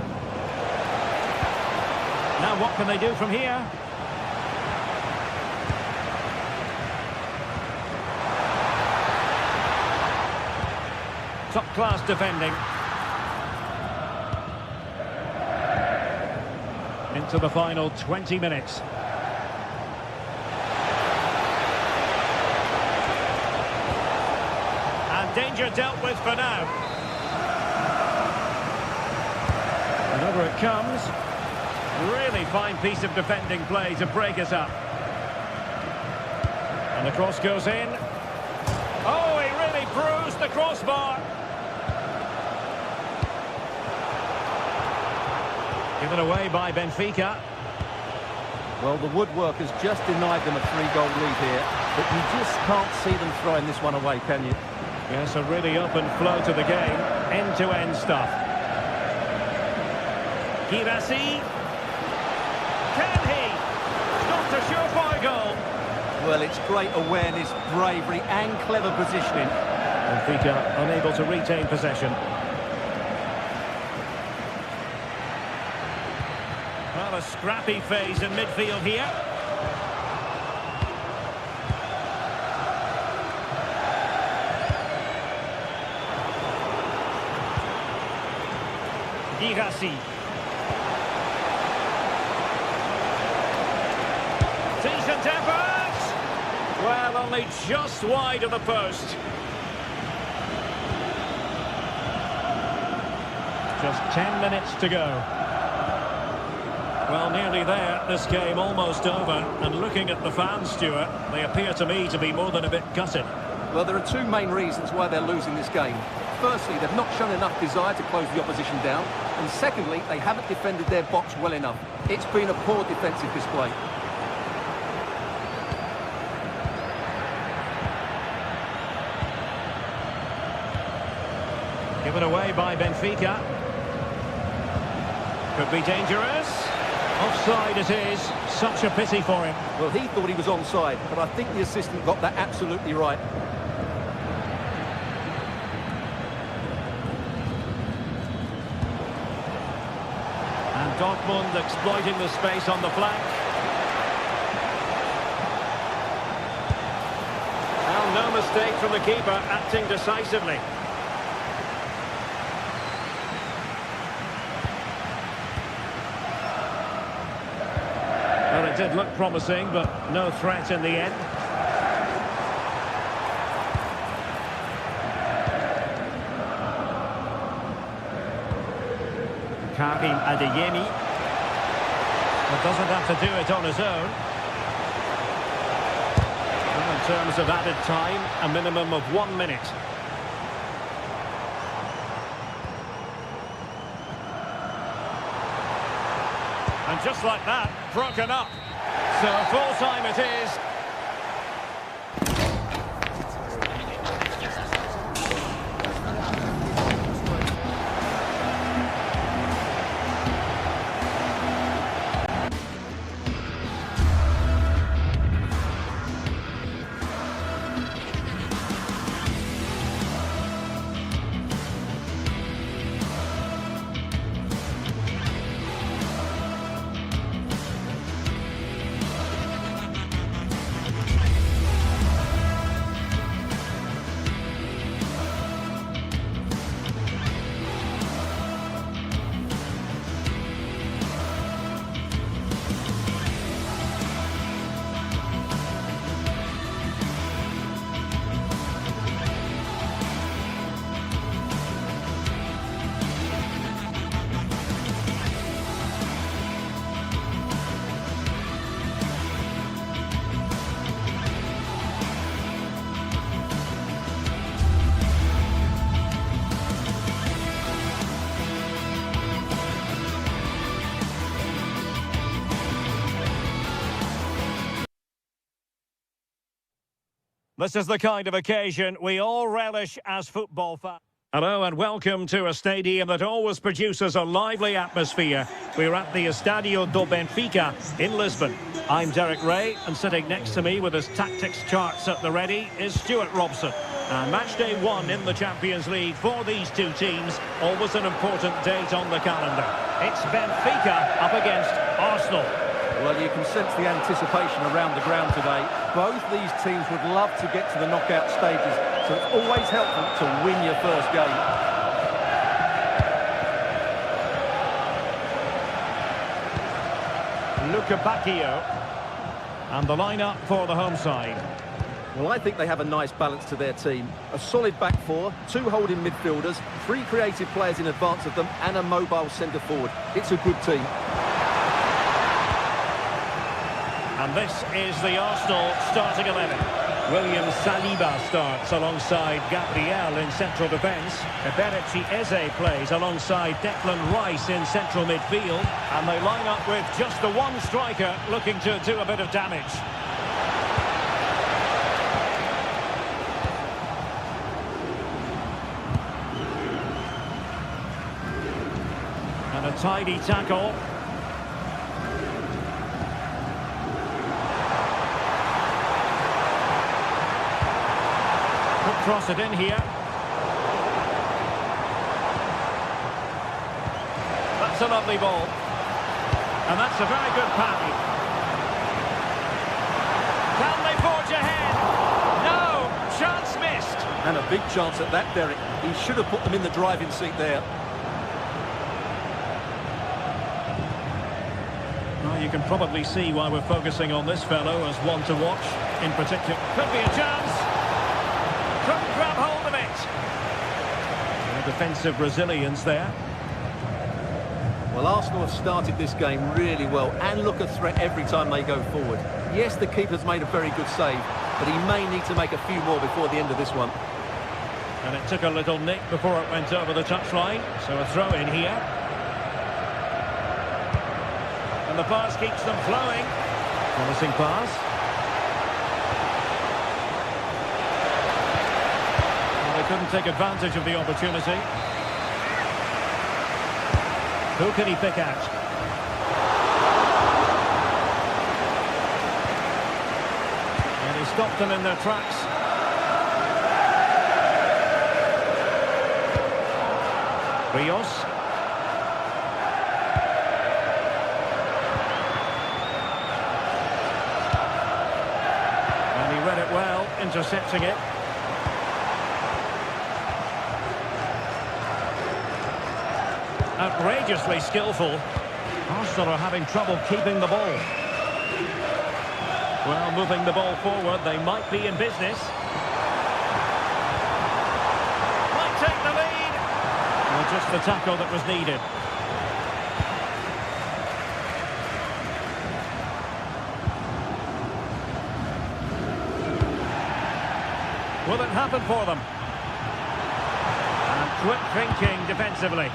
Speaker 3: Now what can they do from here? Top-class defending. Into the final 20 minutes. And danger dealt with for now. And over it comes. Really fine piece of defending play to break us up. And the cross goes in. Oh, he really bruised the crossbar. Given away by Benfica.
Speaker 4: Well, the woodwork has just denied them a 3-goal lead here, but you just can't see them throwing this one away, can you?
Speaker 3: Yes, a really open flow to the game. End-to-end stuff. Girassi. Can he? Not a surefire goal.
Speaker 4: Well, it's great awareness, bravery and clever positioning.
Speaker 3: Benfica unable to retain possession. Well, a scrappy phase in midfield here. Girassi. Decent effort! Well, only just wide of the post. Just 10 minutes to go. Well, nearly there. This game almost over. And looking at the fans, Stuart, they appear to me to be more than a bit gutted.
Speaker 4: Well, there are two main reasons why they're losing this game. Firstly, they've not shown enough desire to close the opposition down. And secondly, they haven't defended their box well enough. It's been a poor defensive display.
Speaker 3: Given away by Benfica. Could be dangerous. Offside it is. Such a pity for him.
Speaker 4: Well, he thought he was onside, but I think the assistant got that absolutely right.
Speaker 3: And Dortmund exploiting the space on the flank. Well, no mistake from the keeper, acting decisively. Well, it did look promising, but no threat in the end. Karim Adeyemi. But doesn't have to do it on his own. Well, in terms of added time, a minimum of 1 minute. And just like that, broken up. So full time it is. This is the kind of occasion we all relish as football fans. Hello and welcome to a stadium that always produces a lively atmosphere. We're at the Estadio do Benfica in Lisbon. I'm Derek Ray, and sitting next to me with his tactics charts at the ready is Stuart Robson. And match day 1 in the Champions League for these two teams, always an important date on the calendar. It's Benfica up against Arsenal.
Speaker 4: Well, you can sense the anticipation around the ground today. Both these teams would love to get to the knockout stages, so it's always helpful to win your first game.
Speaker 3: Luca Bacchio. And the lineup for the home side.
Speaker 4: Well, I think they have a nice balance to their team. A solid back four, 2 holding midfielders, 3 creative players in advance of them, and a mobile centre forward. It's a good team.
Speaker 3: And this is the Arsenal starting 11. William Saliba starts alongside Gabriel in central defence. Eberechi Eze plays alongside Declan Rice in central midfield. And they line up with just the one striker looking to do a bit of damage. And a tidy tackle. Cross it in here. That's a lovely ball. And that's a very good parry. Can they forge ahead? No! Chance missed.
Speaker 4: And a big chance at that, Derek. He should have put them in the driving seat there.
Speaker 3: Well, you can probably see why we're focusing on this fellow as one to watch. In particular, could be a chance. Couldn't grab hold of it. Defensive resilience there.
Speaker 4: Well, Arsenal have started this game really well and look a threat every time they go forward. Yes, the keeper's made a very good save, but he may need to make a few more before the end of this one.
Speaker 3: And it took a little nick before it went over the touchline, so a throw in here. And the pass keeps them flowing. Promising pass. Couldn't take advantage of the opportunity. Who can he pick out? And he stopped them in their tracks. Rios. And he read it well, intercepting it. Outrageously skillful. Arsenal are having trouble keeping the ball. Well, moving the ball forward, they might be in business. Might take the lead. Well, just the tackle that was needed. Will it happen for them? And quick thinking defensively.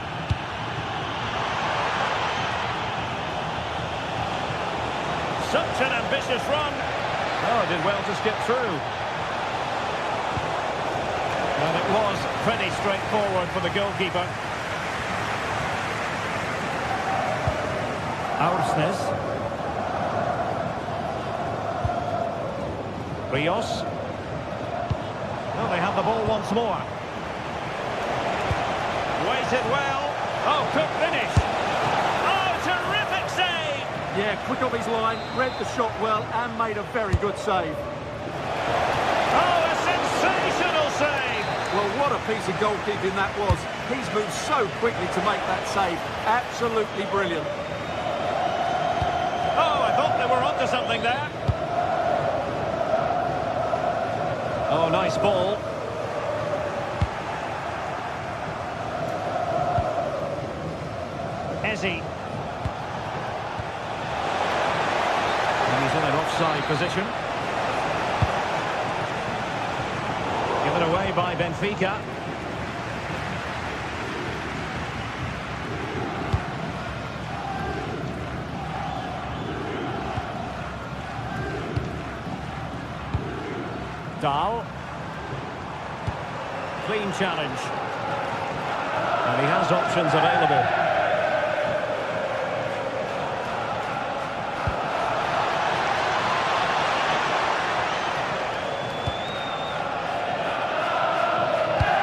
Speaker 3: Such an ambitious run. Oh, did well to skip through. And it was pretty straightforward for the goalkeeper. Aursnes. Rios. Oh, they have the ball once more. Waited well. Oh, good finish.
Speaker 4: Yeah, quick off his line, read the shot well and made a very good save.
Speaker 3: Oh, a sensational save!
Speaker 4: Well, what a piece of goalkeeping that was. He's moved so quickly to make that save. Absolutely brilliant.
Speaker 3: Oh, I thought they were onto something there. Oh, nice ball. Eze. He's in an offside position. Given away by Benfica. Dahl. Clean challenge. He has options available.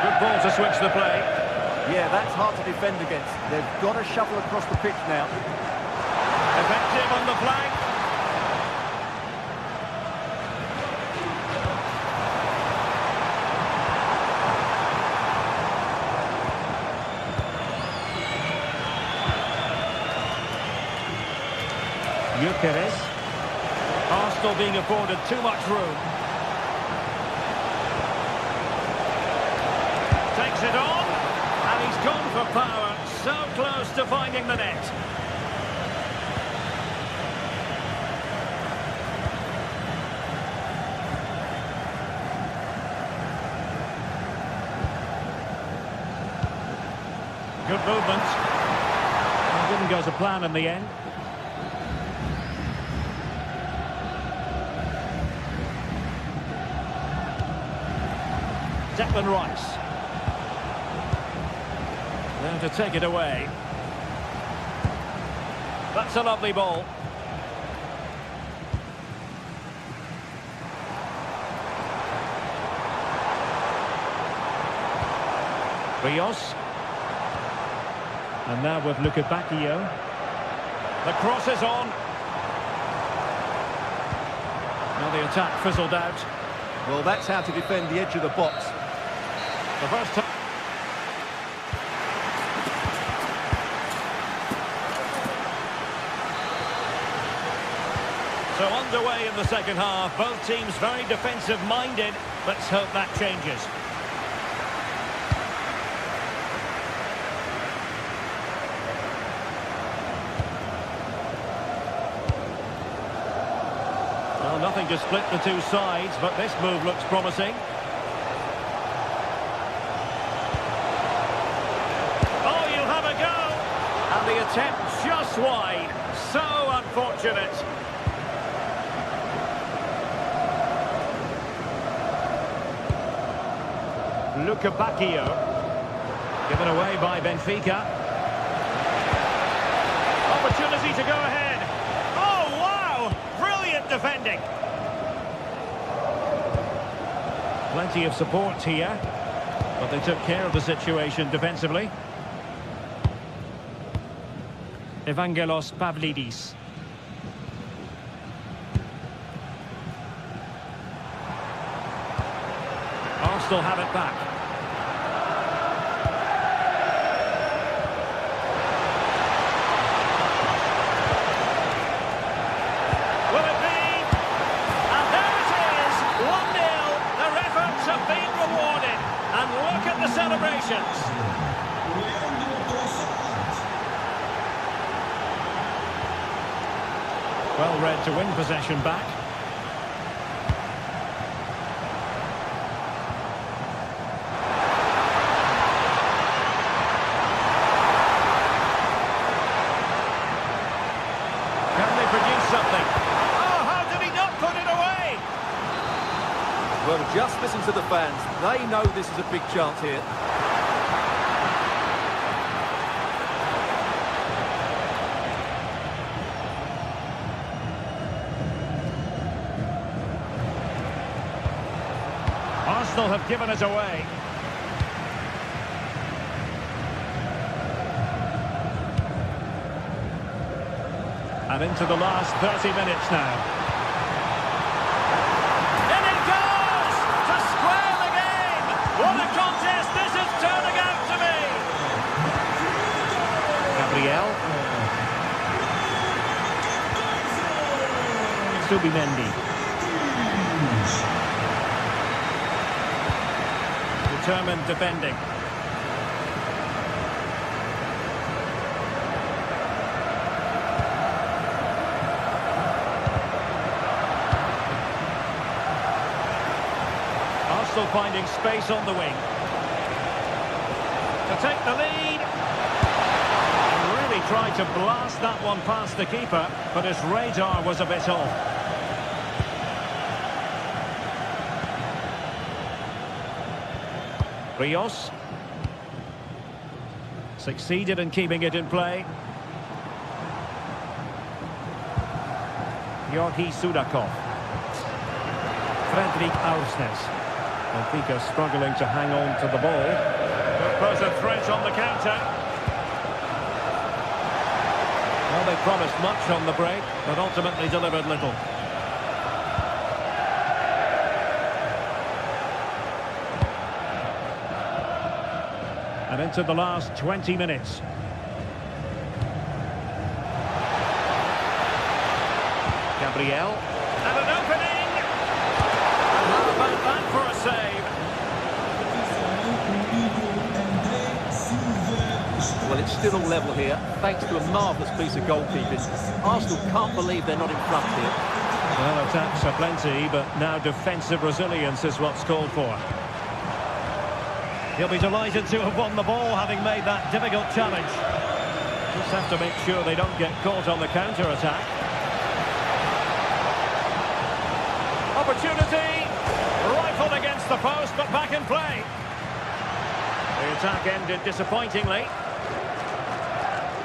Speaker 3: Good ball to switch the play.
Speaker 4: Yeah, that's hard to defend against. They've got to shuffle across the pitch now.
Speaker 3: Effective on the flank. Gyökeres. Arsenal being afforded too much room. Takes it on, and he's gone for power. So close to finding the net. Good movement. It didn't go to plan in the end. Declan Rice. There to take it away. That's a lovely ball. Rios. And now with Luca Bacchio. The cross is on. Now the attack fizzled out.
Speaker 4: Well, that's how to defend the edge of the box.
Speaker 3: The first time. So underway in the second half. Both teams very defensive-minded. Let's hope that changes. Well, nothing to split the two sides, but this move looks promising. Oh, you'll have a go! And the attempt just wide. So unfortunate. Luca Bacchio. Given away by Benfica. Opportunity to go ahead. Oh, wow! Brilliant defending. Plenty of support here, but they took care of the situation defensively. Evangelos Pavlidis. Arsenal have it back. Will it be? And there it is, 1-0. Their efforts have been rewarded. And look at the celebrations. Well read to win possession back. Can they produce something? Oh, how did he not put it away?
Speaker 4: Well, just listen to the fans. They know this is a big chance here.
Speaker 3: Arsenal have given it away. And into the last 30 minutes now. In it goes! To square the game! What a contest this is turning out to be! Gabriel. Subimendi. Determined defending. Arsenal finding space on the wing. To take the lead. And really tried to blast that one past the keeper, but his radar was a bit off. Rios. Succeeded in keeping it in play. Georgi Sudakov. Fredrik Aursnes. Benfica struggling to hang on to the ball. Could pose a threat on the counter. Well, they promised much on the break, but ultimately delivered little. And into the last 20 minutes. Gabriel. And an opening! And how about that for a save?
Speaker 4: Well, it's still all level here, thanks to a marvellous piece of goalkeeping. Arsenal can't believe they're not in front here.
Speaker 3: Well, attacks are plenty, but now defensive resilience is what's called for. He'll be delighted to have won the ball, having made that difficult challenge. Just have to make sure they don't get caught on the counter-attack. Opportunity! Rifled against the post, but back in play. The attack ended disappointingly.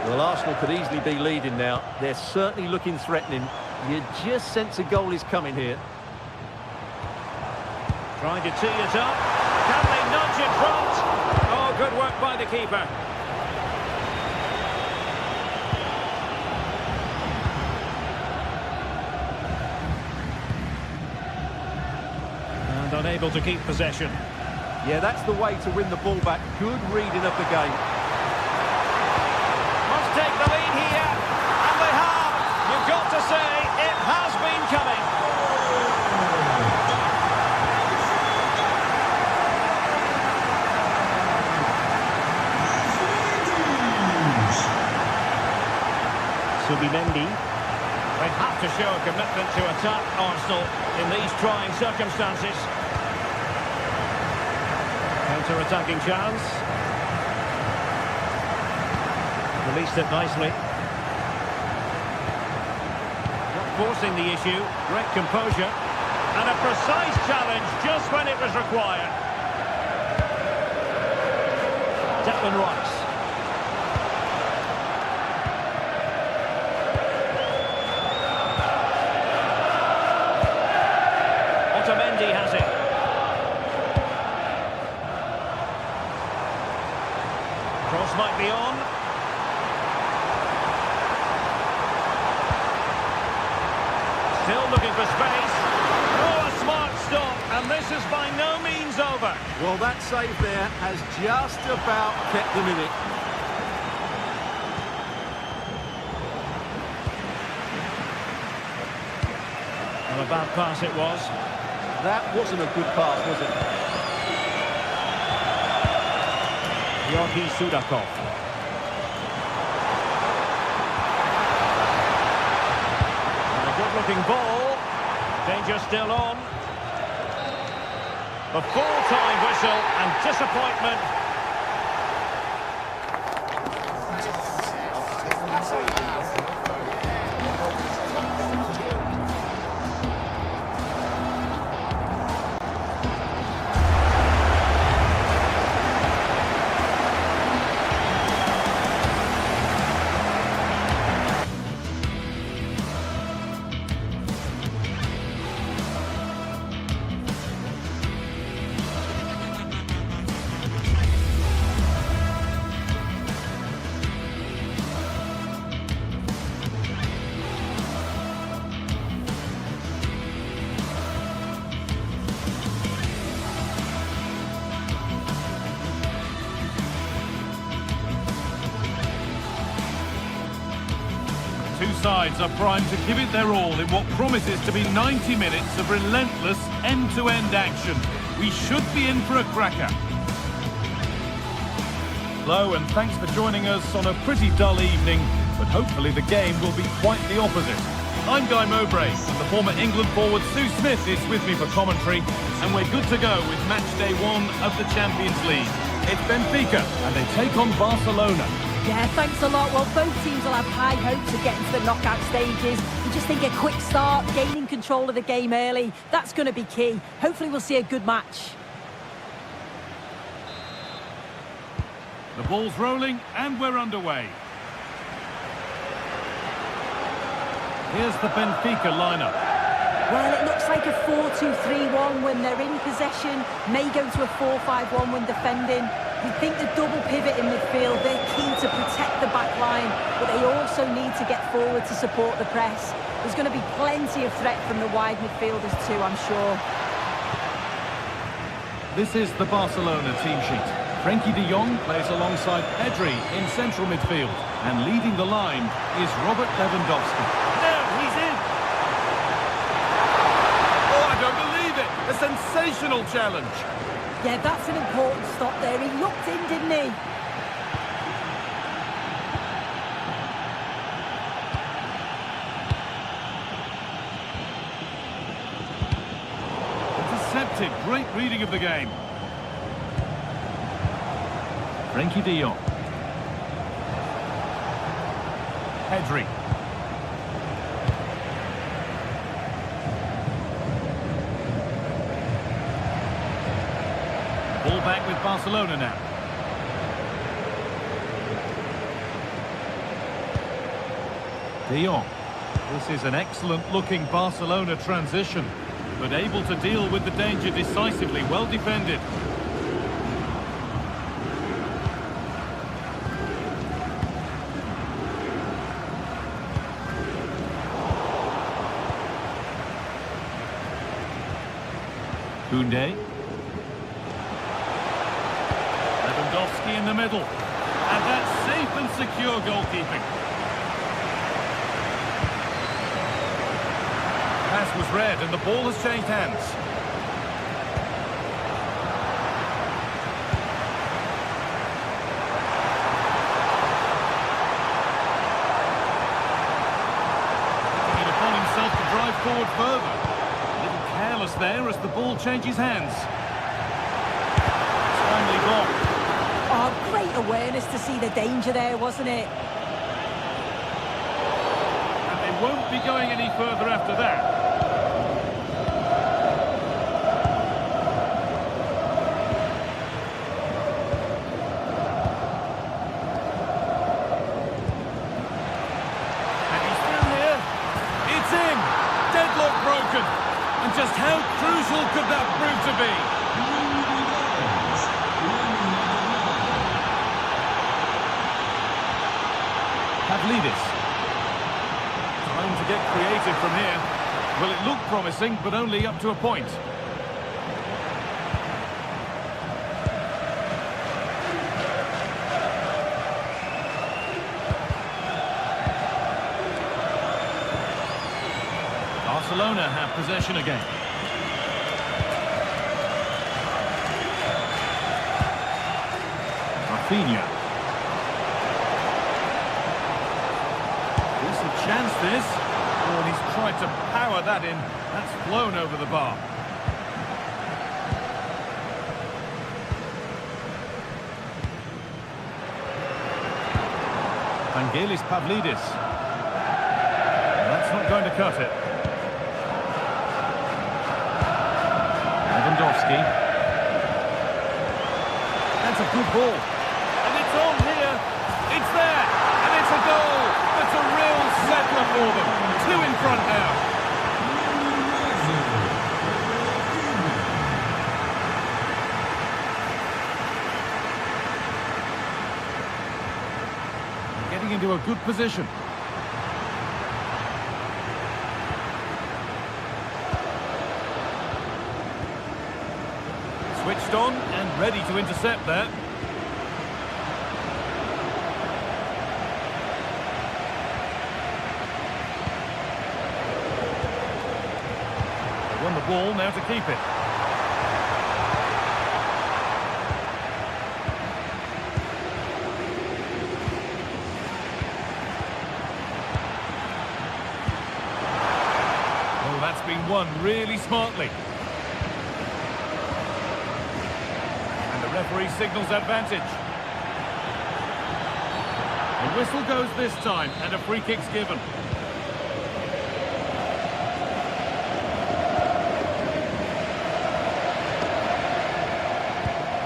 Speaker 4: Well, Arsenal could easily be leading now. They're certainly looking threatening. You just sense a goal is coming here.
Speaker 3: Trying to tee it up. Can they nudge in front? Oh, good work by the keeper. And unable to keep possession.
Speaker 4: Yeah, that's the way to win the ball back. Good reading of the game.
Speaker 3: Must take the lead here. And they have. You've got to say, it has been coming. Subimendi. They have to show a commitment to attack Arsenal in these trying circumstances. Counter-attacking chance. Released it nicely. Not forcing the issue. Great composure. And a precise challenge just when it was required. Declan Rice. Otamendi has it. Cross might be on. Still looking for space. Oh, a smart stop, and this is by no means over.
Speaker 4: Well, that save there has just about kept them in it.
Speaker 3: Well, a bad pass it was.
Speaker 4: That wasn't a good pass, was it?
Speaker 3: Georgi Sudakov. And a good-looking ball. Danger still on. The full-time whistle and disappointment.
Speaker 2: Two sides are primed to give it their all in what promises to be 90 minutes of relentless end-to-end action. We should be in for a cracker. Hello, and thanks for joining us on a pretty dull evening, but hopefully the game will be quite the opposite. I'm Guy Mowbray, and the former England forward Sue Smith is with me for commentary, and we're good to go with match day 1 of the Champions League. It's Benfica, and they take on Barcelona.
Speaker 6: Yeah, thanks a lot. Well, both teams will have high hopes of getting to the knockout stages. We just think a quick start, gaining control of the game early, that's going to be key. Hopefully we'll see a good match.
Speaker 2: The ball's rolling and we're underway. Here's the Benfica lineup.
Speaker 6: Well, it looks like a 4-2-3-1 when they're in possession, may go to a 4-5-1 when defending. You'd think the double pivot in midfield, they're key to protect the back line, but they also need to get forward to support the press. There's going to be plenty of threat from the wide midfielders too, I'm sure.
Speaker 2: This is the Barcelona team sheet. Frenkie de Jong plays alongside Pedri in central midfield. And leading the line is Robert Lewandowski.
Speaker 3: Now he's in.
Speaker 2: Oh, I don't believe it! A sensational challenge!
Speaker 6: Yeah, that's an important stop there. He looked in, didn't he?
Speaker 2: Intercepted. Great reading of the game. Frenkie de Jong. Pedri. Ball back with Barcelona now. De Jong. This is an excellent-looking Barcelona transition, but able to deal with the danger decisively. Well defended. Koundé. Lewandowski in the middle. And that's safe and secure goalkeeping. Pass was read and the ball has changed hands. Taking it upon himself to drive forward further. A little careless there as the ball changes hands. Timely ball.
Speaker 6: Oh, great awareness to see the danger there, wasn't it?
Speaker 2: And they won't be going any further after that. And he's through here. It's in. Deadlock broken. And just how crucial could that prove to be? Pavlidis. Time to get creative from here. Well, it looked promising, but only up to a point. Barcelona have possession again. Rafinha. Chance this. Oh, and he's tried to power that in. That's flown over the bar. Vangelis Pavlidis. That's not going to cut it. Lewandowski. That's a good ball. And it's on here. It's there. And it's a goal. That's a real settler for them. Two in front now. Getting into a good position. Switched on and ready to intercept that. Won the ball, now to keep it. Oh, that's been won really smartly. And the referee signals advantage. The whistle goes this time, and a free kick's given.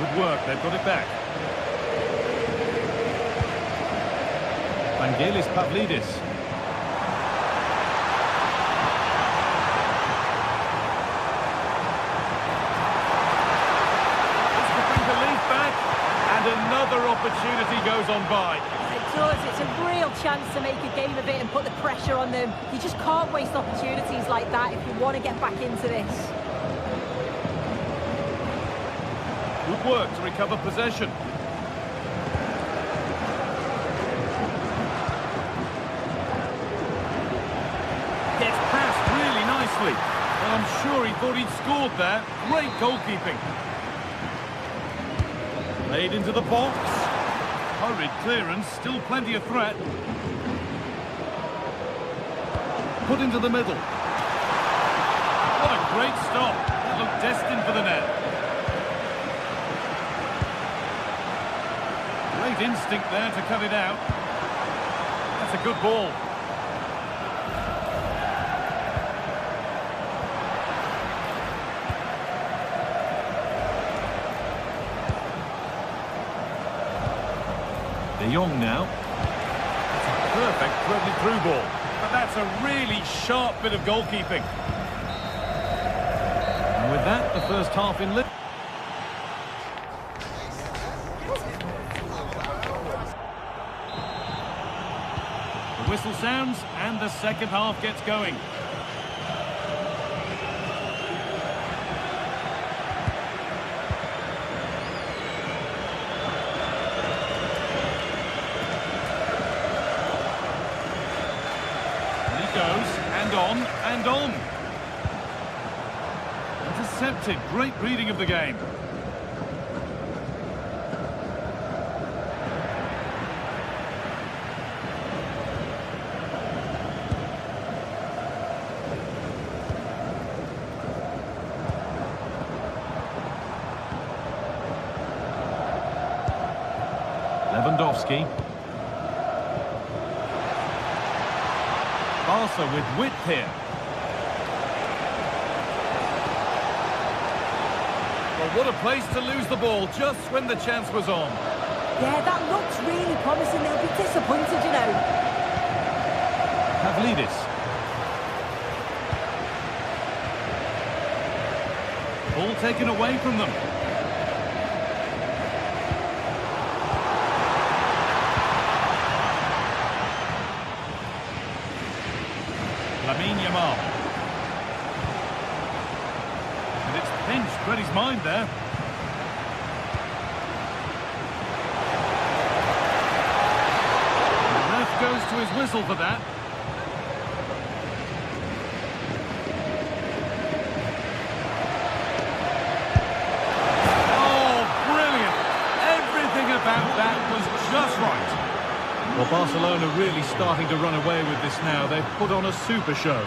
Speaker 2: Good work, they've got it back.
Speaker 7: Vangelis Pavlidis. This could bring the lead back, and another opportunity goes on by.
Speaker 6: It does. It's a real chance to make a game of it and put the pressure on them. You just can't waste opportunities like that if you want to get back into this.
Speaker 2: Good work to recover possession. Gets past really nicely. Well, I'm sure he thought he'd scored there. Great goalkeeping. Played into the box. Hurried clearance, still plenty of threat. Put into the middle. What a great stop. That looked destined for the net. Great instinct there to cut it out. That's a good ball. De Jong now. That's a perfect threaded through ball. But that's a really sharp bit of goalkeeping. And with that, the first half in Liverpool. The whistle sounds and the second half gets going. And on. Intercepted. Great reading of the game. Lewandowski. Barca with width here. Well, what a place to lose the ball just when the chance was on.
Speaker 6: Yeah, that looks really promising. They'll be disappointed, you know.
Speaker 2: Pavlidis. Ball taken away from them. Lamine Yamal. And it's pinched, read his mind there. The ref goes to his whistle for that. Oh, brilliant! Everything about that was just right. Well, Barcelona really starting to run away with this now. They've put on a super show.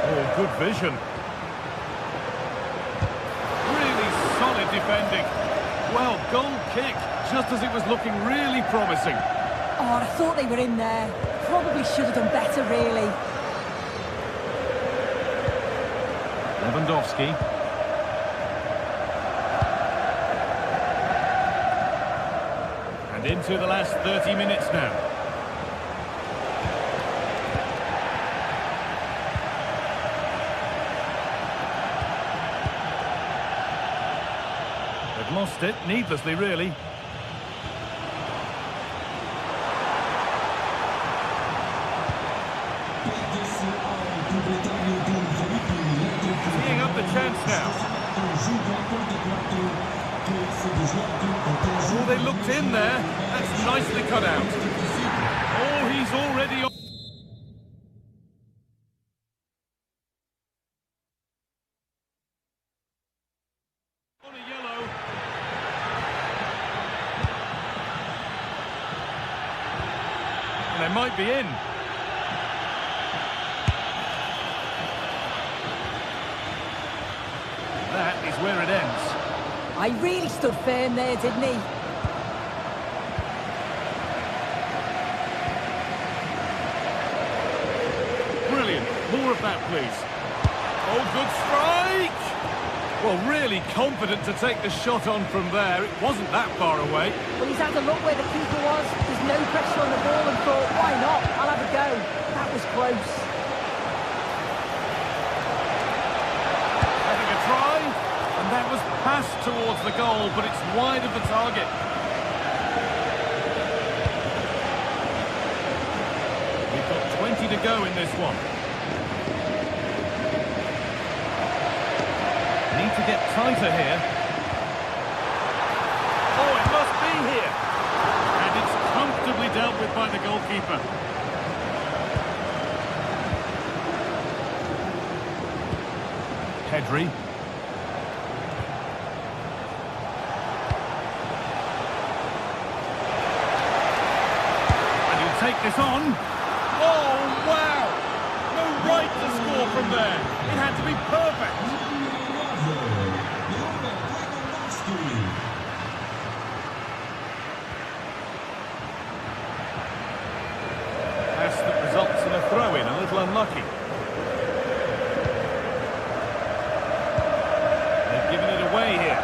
Speaker 2: Oh, good vision. Really solid defending. Well, goal kick, just as it was looking really promising.
Speaker 6: Oh, I thought they were in there. Probably should have done better, really.
Speaker 2: Lewandowski. Into the last 30 minutes now. They've lost it, needlessly really. Teeing up the chance now. Oh, they looked in there. That's nicely cut out. Oh, he's already on. On a yellow. And they might be in. That is where it ends.
Speaker 6: I really stood firm there, didn't he?
Speaker 2: Brilliant. More of that, please. Oh, good strike! Well, really confident to take the shot on from there. It wasn't that far away.
Speaker 6: Well, he's had a look where the keeper was. There's no pressure on the ball and thought, why not? I'll have a go. That was close.
Speaker 2: Having a try, and that was passed towards the goal, but it's wide of the target. We've got 20 to go in this one. Need to get tighter here. Oh, it must be here. And it's comfortably dealt with by the goalkeeper. Pedri. And he'll take this on. Oh, wow! No right to score from there. It had to be perfect. Pass that results in a throw-in, a little unlucky. They've given it away here.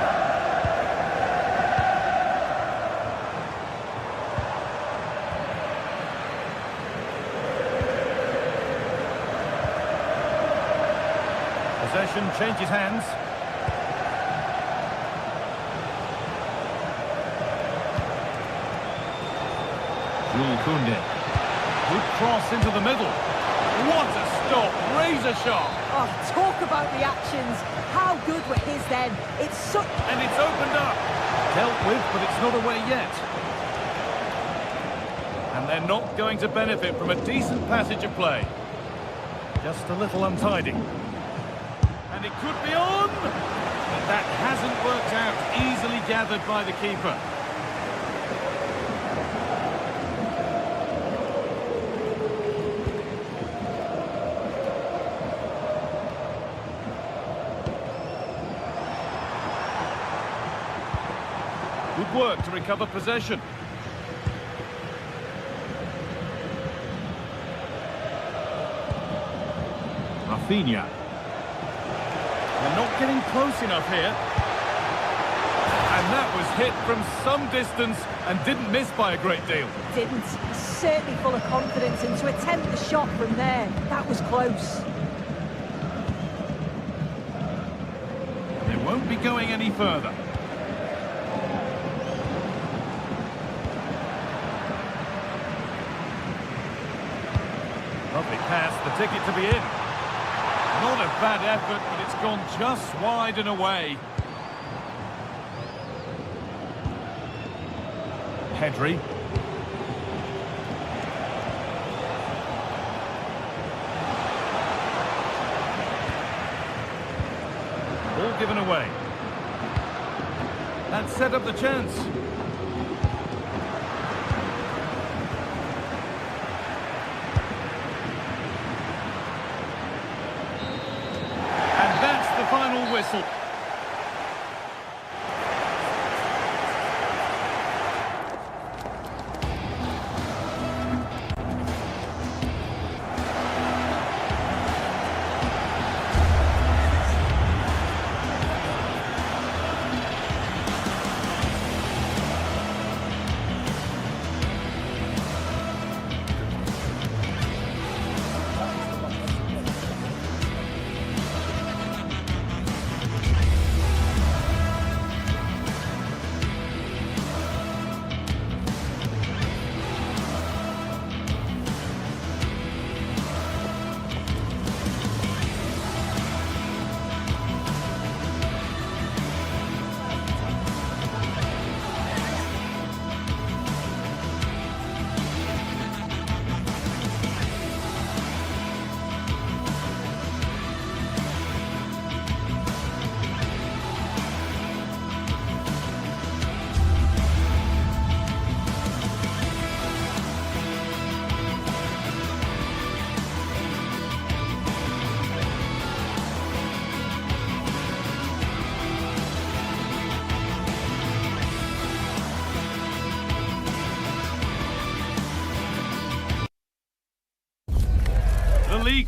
Speaker 2: Possession changes hands. Jules Koundé. Good cross into the middle. What a stop! Razor sharp.
Speaker 6: Oh, talk about reactions. How good were his then? It's such...
Speaker 2: And it's opened up. Dealt with, but it's not away yet. And they're not going to benefit from a decent passage of play. Just a little untidy. And it could be on! But that hasn't worked out. Easily gathered by the keeper. Good work to recover possession. Rafinha. They're not getting close enough here. And that was hit from some distance and didn't miss by a great deal.
Speaker 6: Didn't. He's certainly full of confidence, and to attempt the shot from there, that was close.
Speaker 2: They won't be going any further. Lovely pass, the ticket to be in. Not a bad effort, but it's gone just wide and away. Pedri. Ball given away. That set up the chance. Final whistle.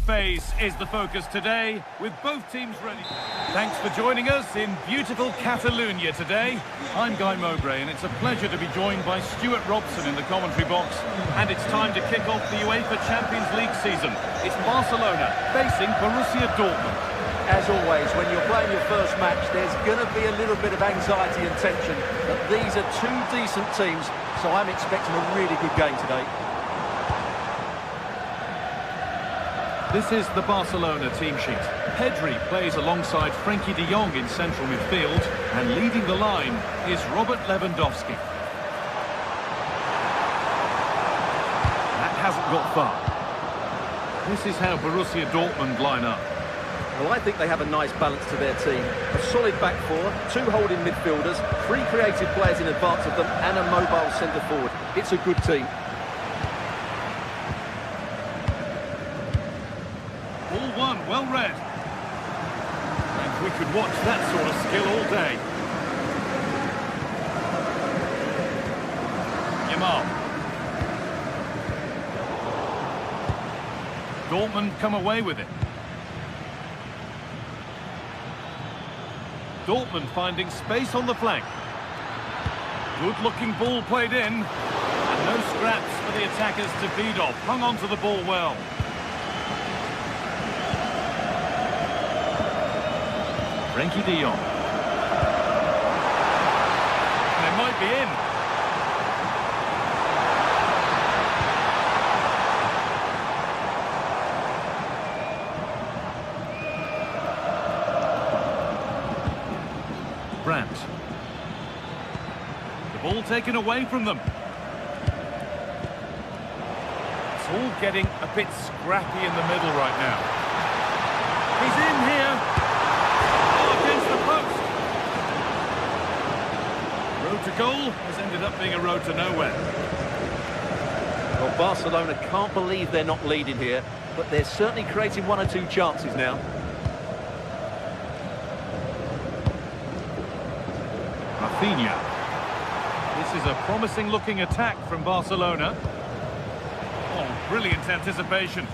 Speaker 2: phase is the focus today, with both teams ready. Thanks for joining us in beautiful Catalonia today. I'm Guy Mowbray, and it's a pleasure to be joined by Stuart Robson in the commentary box. And it's time to kick off the UEFA Champions League season. It's Barcelona facing Borussia Dortmund.
Speaker 4: As always, when you're playing your first match, there's going to be a little bit of anxiety and tension. But these are two decent teams, so I'm expecting a really good game today.
Speaker 7: This is the Barcelona team sheet. Pedri plays alongside Frenkie de Jong in central midfield, and leading the line is Robert Lewandowski. That hasn't got far. This is how Borussia Dortmund line up.
Speaker 4: Well, I think they have a nice balance to their team. A solid back four, two holding midfielders, three creative players in advance of them, and a mobile centre-forward. It's a good team.
Speaker 2: Ball one, well read. And we could watch that sort of skill all day. Yamal. Dortmund come away with it. Dortmund finding space on the flank. Good-looking ball played in. And no scraps for the attackers to feed off. Hung on to the ball well. Frenkie de Jong. They might be in. Brandt. The ball taken away from them. It's all getting a bit scrappy in the middle right now. He's in here. Against the post. Road to goal has ended up being a road to nowhere.
Speaker 4: Well, Barcelona can't believe they're not leading here, but they're certainly creating one or two chances now.
Speaker 2: Rafinha. This is a promising looking attack from Barcelona. Oh, brilliant anticipation.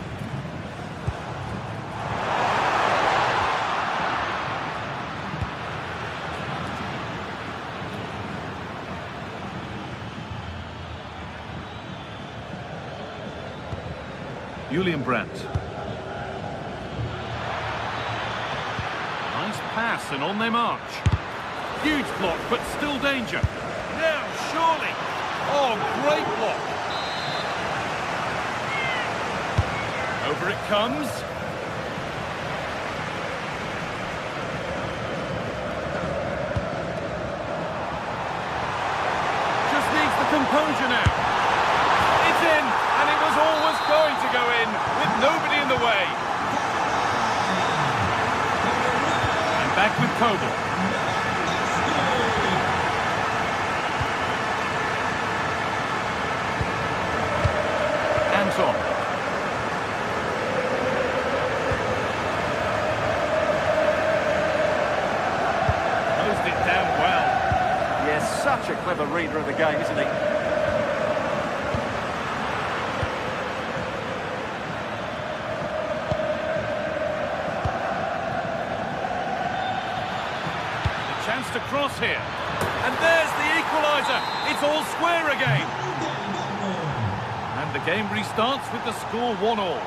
Speaker 2: Julian Brandt. Nice pass and on they march. Huge block, but still danger. Now, surely. Oh, great block. Over it comes. Just needs the composure now. It's in, and it was always going to go in, with nobody in the way. And back with Kobel. Anton. Closed it down well.
Speaker 4: Yes, such a clever reader of the game, isn't he?
Speaker 2: The chance to cross here. And there's the equaliser. It's all square again. And the game restarts with the score 1-1.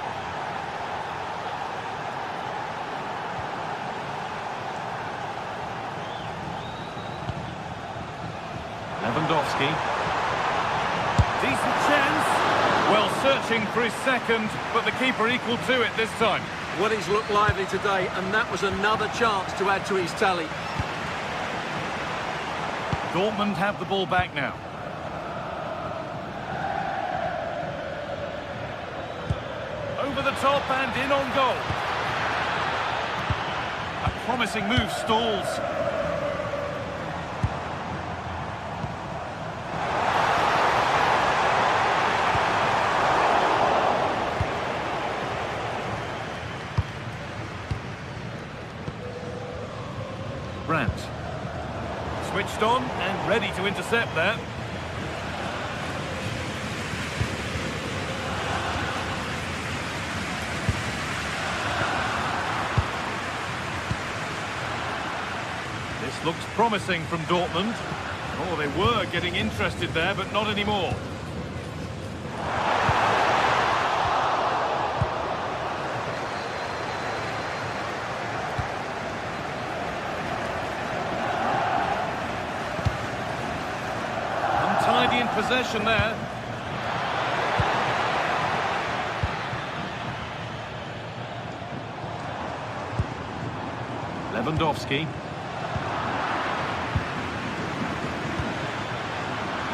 Speaker 2: Lewandowski. Decent chance. Well, searching for his second, but the keeper equal to it this time.
Speaker 4: Well, he's looked lively today, and that was another chance to add to his tally.
Speaker 2: Dortmund have the ball back now. Over the top and in on goal. A promising move stalls. Brandt. Switched on and ready to intercept that. looks promising from Dortmund. Oh, they were getting interested there, but not anymore. Untidy in possession there. Lewandowski.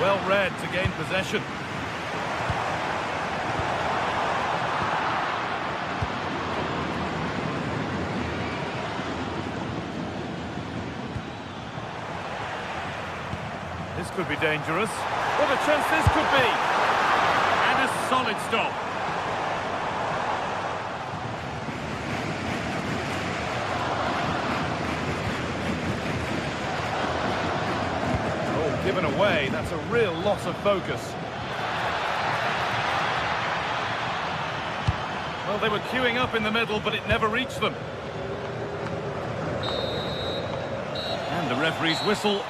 Speaker 2: Well read to gain possession. This could be dangerous. What a chance this could be! And a solid stop. Given away, that's a real loss of focus. Well, they were queuing up in the middle, but it never reached them. And the referee's whistle.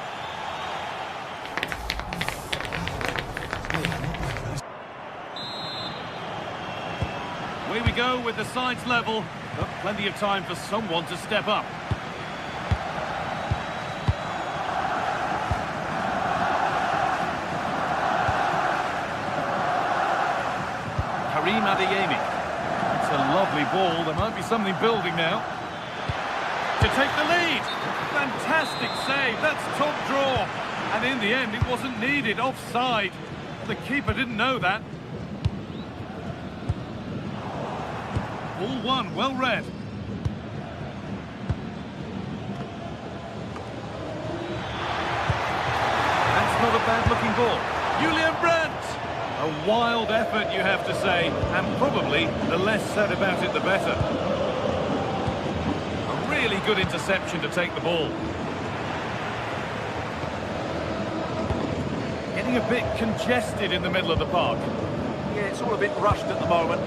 Speaker 2: Away we go with the sides level, but plenty of time for someone to step up. It's a lovely ball. There might be something building now. To take the lead. Fantastic save. That's top draw. And in the end, it wasn't needed. Offside. The keeper didn't know that. Ball one. Well read. That's not a bad-looking ball. Julian Brandt. A wild effort, you have to say, and probably the less said about it, the better. A really good interception to take the ball. Getting a bit congested in the middle of the park.
Speaker 4: Yeah, it's all a bit rushed at the moment.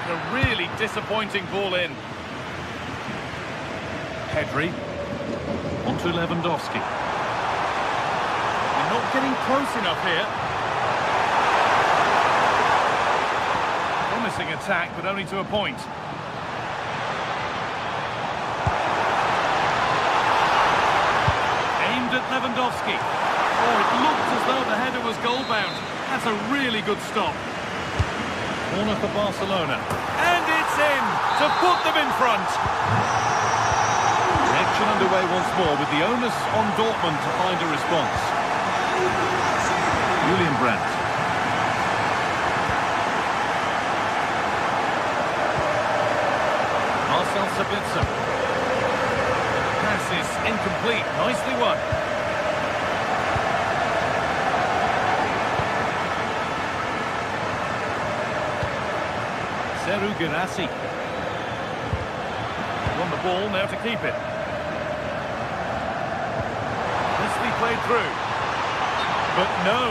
Speaker 2: A really disappointing ball in. Pedri. Onto Lewandowski. Not getting close enough here. Promising attack, but only to a point. Aimed at Lewandowski. Oh, it looked as though the header was goal-bound. That's a really good stop. Corner for Barcelona. And it's in to put them in front. Action underway once more with the onus on Dortmund to find a response. Julian Brandt. Marcel Sabitzer. Pass is incomplete. Nicely won. Seru Girassi. Won the ball, now to keep it. Nicely played through. But no,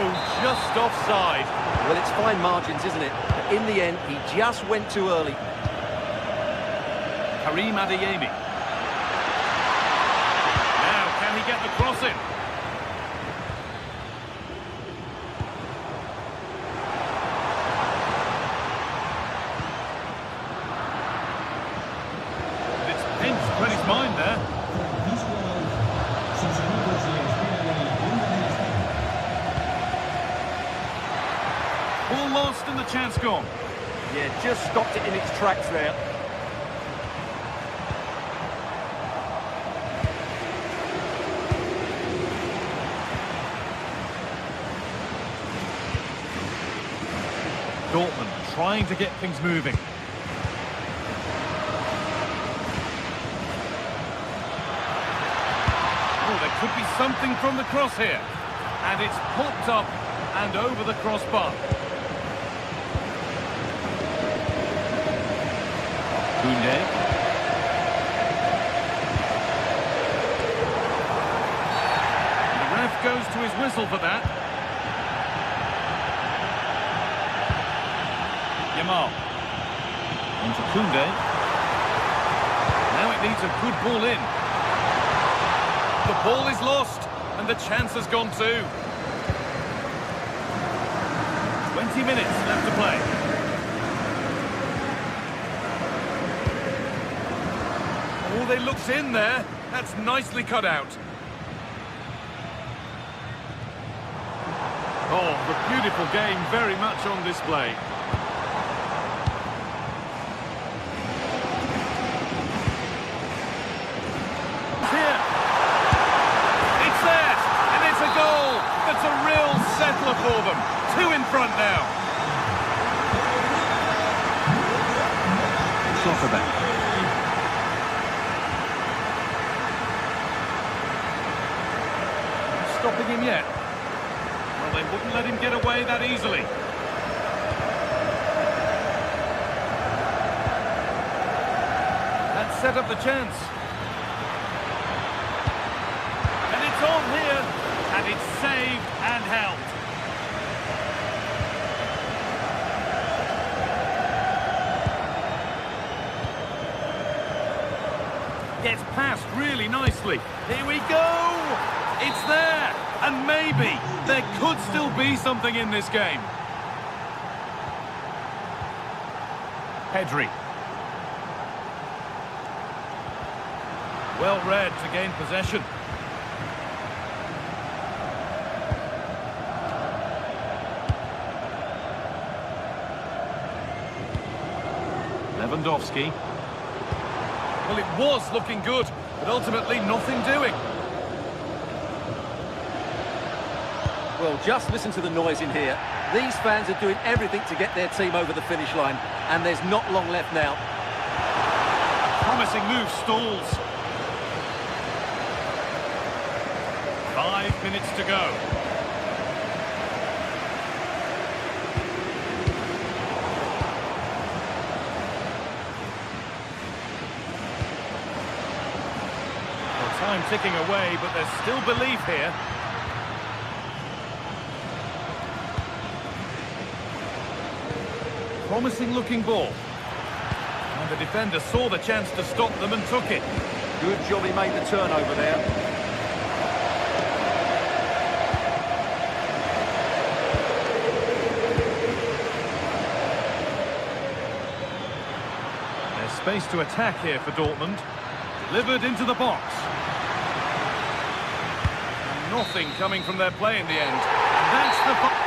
Speaker 2: just offside.
Speaker 4: Well, it's fine margins, isn't it? But in the end, he just went too early.
Speaker 2: Karim Adeyemi. Now, can he get the cross in? It's pinched when his mind there. Ball lost and the chance gone.
Speaker 4: Yeah, just stopped it in its tracks there.
Speaker 2: Dortmund trying to get things moving. Oh, there could be something from the cross here. And it's popped up and over the crossbar. Koundé. The ref goes to his whistle for that. Yamal. On to Koundé. needs a good ball in. The ball is lost, and the chance has gone too. 20 minutes left to play. Oh, they looked in there. That's nicely cut out. Oh, the beautiful game very much on display. Here. It's there, and it's a goal. That's a real settler for them. 2 in front now.
Speaker 4: Soccer back.
Speaker 2: Stopping him yet? Well, they wouldn't let him get away that easily. That set up the chance. And it's on here, and it's saved and held. Gets past really nicely. Here we go! It's there! And maybe there could still be something in this game. Pedri. Well read to gain possession. Lewandowski. Well, it was looking good, but ultimately nothing doing.
Speaker 4: Well, just listen to the noise in here. These fans are doing everything to get their team over the finish line, and there's not long left now.
Speaker 2: Promising move stalls. 5 minutes to go. Well, time ticking away, but there's still belief here. Promising looking ball. And the defender saw the chance to stop them and took it.
Speaker 4: Good job he made the turnover there.
Speaker 2: There's space to attack here for Dortmund. Delivered into the box. And nothing coming from their play in the end. And that's the...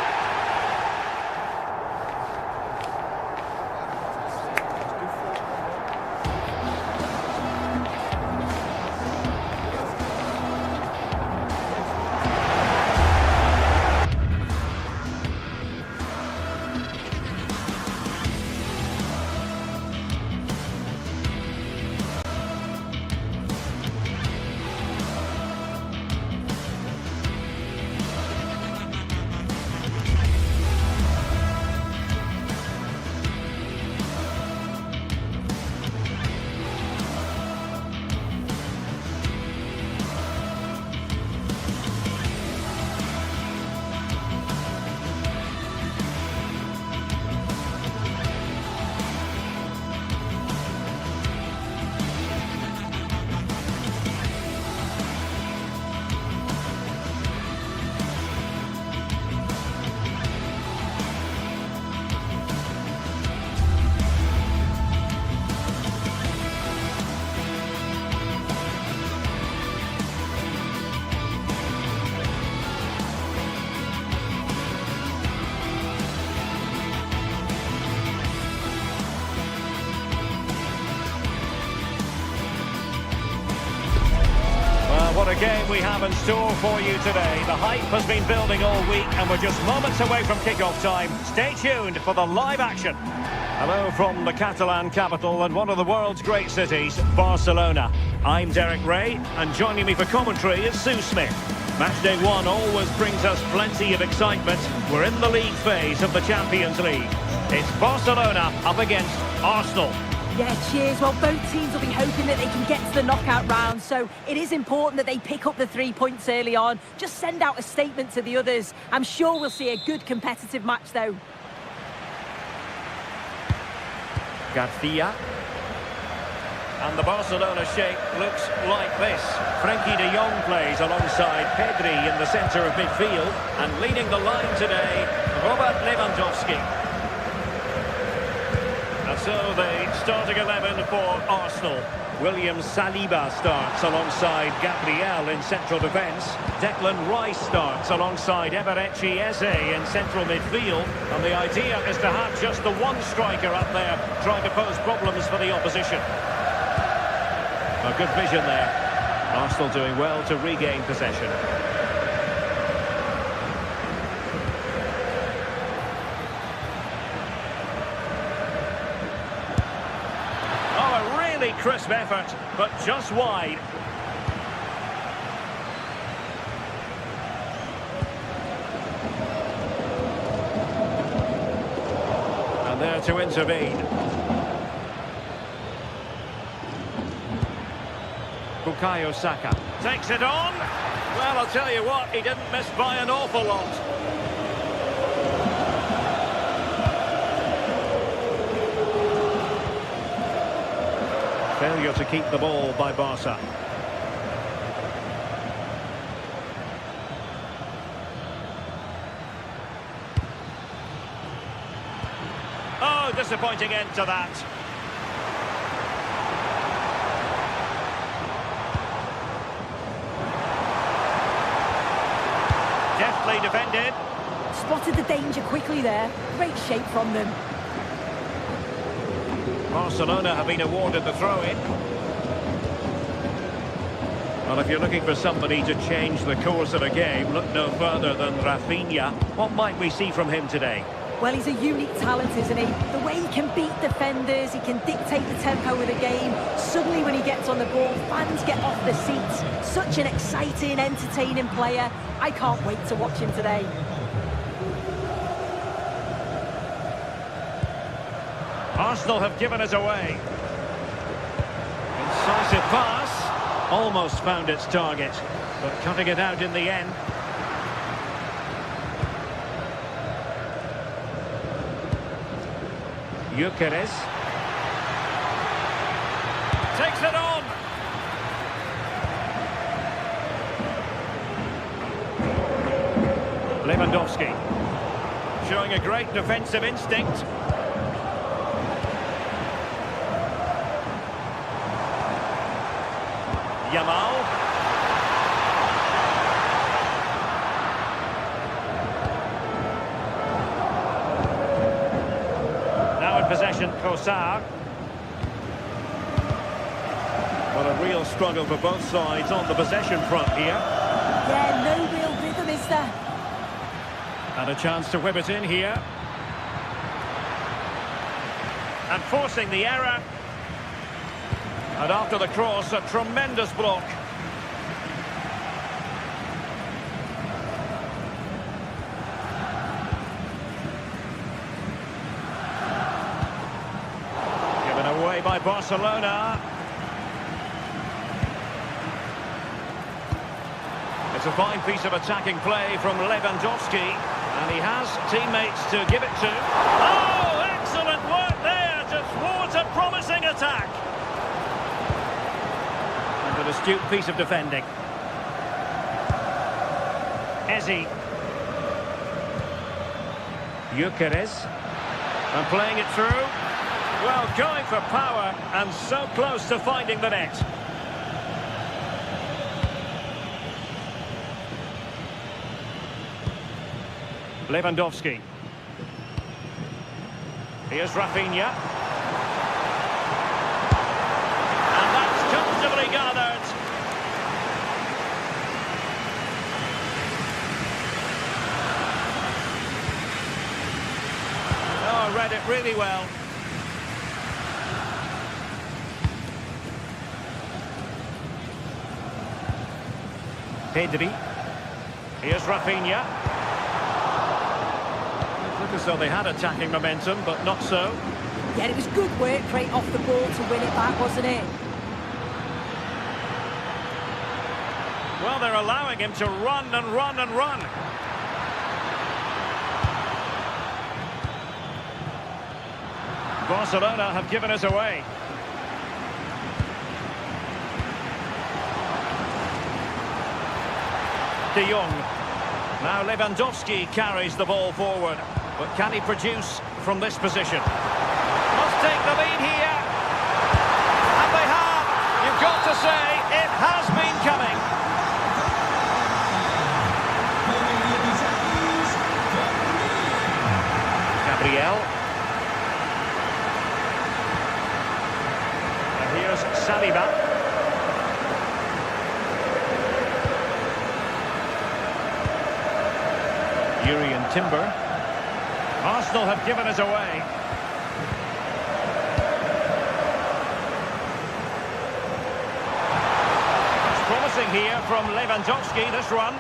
Speaker 3: What a game we have in store for you today. The hype has been building all week and we're just moments away from kick-off time. Stay tuned for the live action. Hello from the Catalan capital and one of the world's great cities, Barcelona. I'm Derek Ray and joining me for commentary is Sue Smith. Matchday 1 always brings us plenty of excitement. We're in the league phase of the Champions League. It's Barcelona up against Arsenal.
Speaker 6: Yeah, cheers. Well, both teams will be hoping that they can get to the knockout round, so it is important that they pick up the 3 points early on. Just send out a statement to the others. I'm sure we'll see a good competitive match, though.
Speaker 3: Garcia. And the Barcelona shape looks like this. Frenkie de Jong plays alongside Pedri in the centre of midfield. And leading the line today, Robert Lewandowski. And so the starting 11 for Arsenal. William Saliba starts alongside Gabriel in central defence. Declan Rice starts alongside Eberechi Eze in central midfield. And the idea is to have just the one striker up there trying to pose problems for the opposition. A good vision there. Arsenal doing well to regain possession. Crisp effort, but just wide. And there to intervene. Bukayo Saka takes it on. Well, I'll tell you what, he didn't miss by an awful lot. Failure to keep the ball by Barca. Oh, disappointing end to that. Deftly defended.
Speaker 6: Spotted the danger quickly there. Great shape from them.
Speaker 3: Barcelona have been awarded the throw-in. Well, if you're looking for somebody to change the course of a game, look no further than Rafinha. What might we see from him today?
Speaker 6: Well, he's a unique talent, isn't he? The way he can beat defenders, he can dictate the tempo of the game. Suddenly, when he gets on the ball, fans get off their seats. Such an exciting, entertaining player. I can't wait to watch him today.
Speaker 3: Arsenal have given us away. Incisive pass. Almost found its target, but cutting it out in the end. Gyökeres. Takes it on. Lewandowski. Showing a great defensive instinct. Yamal. Now in possession, Kosar. Well, a real struggle for both sides on the possession front here.
Speaker 6: Yeah, no real rhythm, is there?
Speaker 3: And a chance to whip it in here. And forcing the error. And after the cross, a tremendous block. Given away by Barcelona. It's a fine piece of attacking play from Lewandowski. And he has teammates to give it to. Oh, excellent work there to thwart a promising attack. An astute piece of defending. Eze. Gyökeres. And playing it through. Well, going for power and so close to finding the net. Lewandowski. Here's Rafinha. And that's comfortably gathered. Oh, read it really well. Pedri. Here's Rafinha. Looked as though they had attacking momentum, but not so.
Speaker 6: Yeah, it was good work right off the ball to win it back, wasn't it?
Speaker 3: Well, they're allowing him to run and run and run. Barcelona have given us away. De Jong. Now Lewandowski carries the ball forward. But can he produce from this position? Must take the lead here. And they have. You've got to say, it has been coming. Gabriel. And here's Saliba. Urian Timber. Arsenal have given us away. It's promising here from Lewandowski, this run.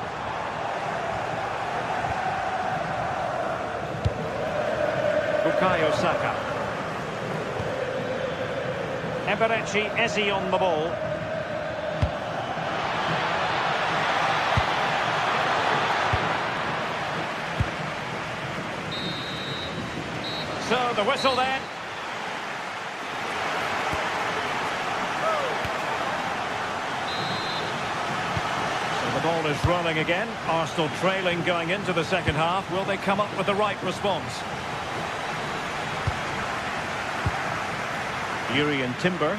Speaker 3: Bukayo Saka. Eberechi Eze on the ball. So the whistle then. So the ball is rolling again. Arsenal trailing going into the second half. Will they come up with the right response? Urian Timber.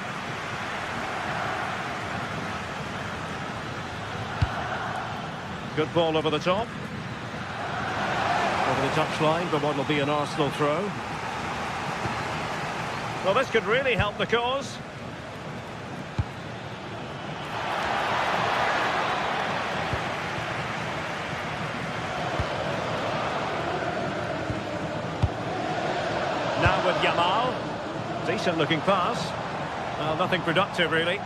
Speaker 3: Good ball over the top. Over the touchline, but what will be an Arsenal throw. Well, this could really help the cause. Now with Yamal. Decent looking pass. Well, nothing productive really.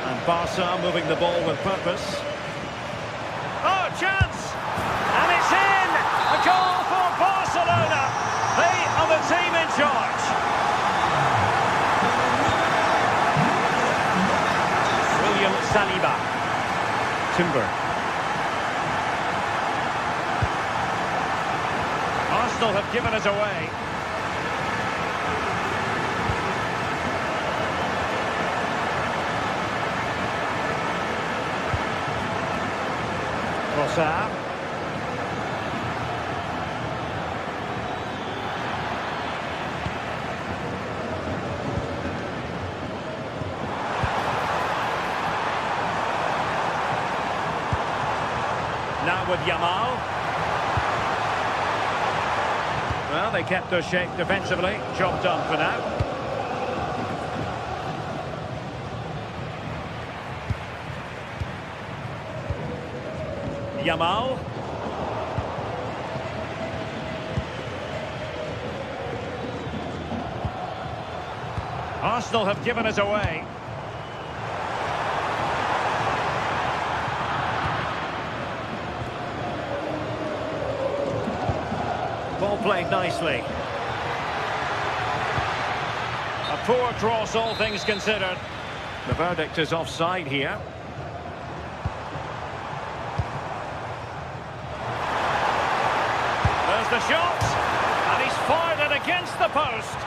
Speaker 3: And Barca moving the ball with purpose. Oh, chance! And it's in! A goal for Barcelona! They are the team in charge. William Saliba. Timber. Arsenal have given us away. Trossard. Now with Yamal. Well, they kept their shape defensively. Job done for now. Yamal. Arsenal have given us away. Ball played nicely. A poor cross, all things considered. The verdict is offside here. There's the shot, and he's fired it against the post.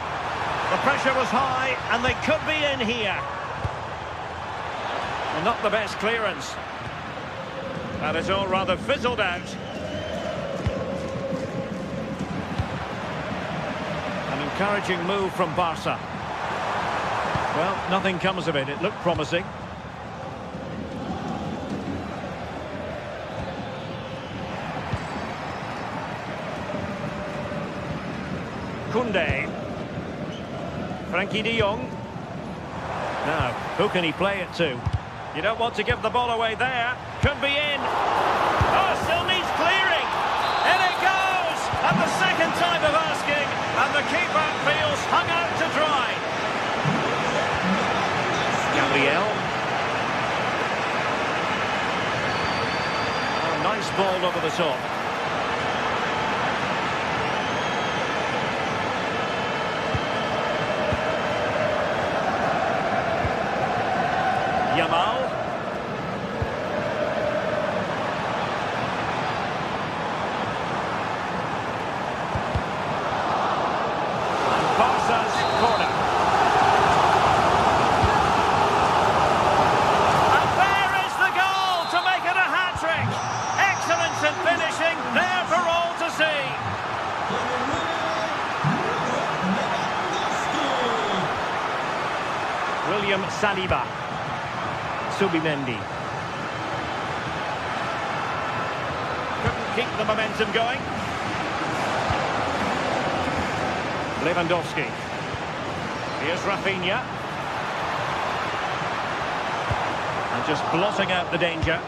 Speaker 3: The pressure was high, and they could be in here. Well, not the best clearance. That is all rather fizzled out. An encouraging move from Barca. Well, nothing comes of it. It looked promising. Koundé. Frankie de Jong. Now, who can he play it to? You don't want to give the ball away there. Could be in. Oh, still needs clearing. In it goes! At the second time of asking, and the keeper feels hung out to dry. Gabriel. Oh, nice ball over the top. Yamal. And Barca's corner. William Saliba. Subimendi. Couldn't keep the momentum going. Lewandowski. Here's Rafinha. And just blotting out the danger.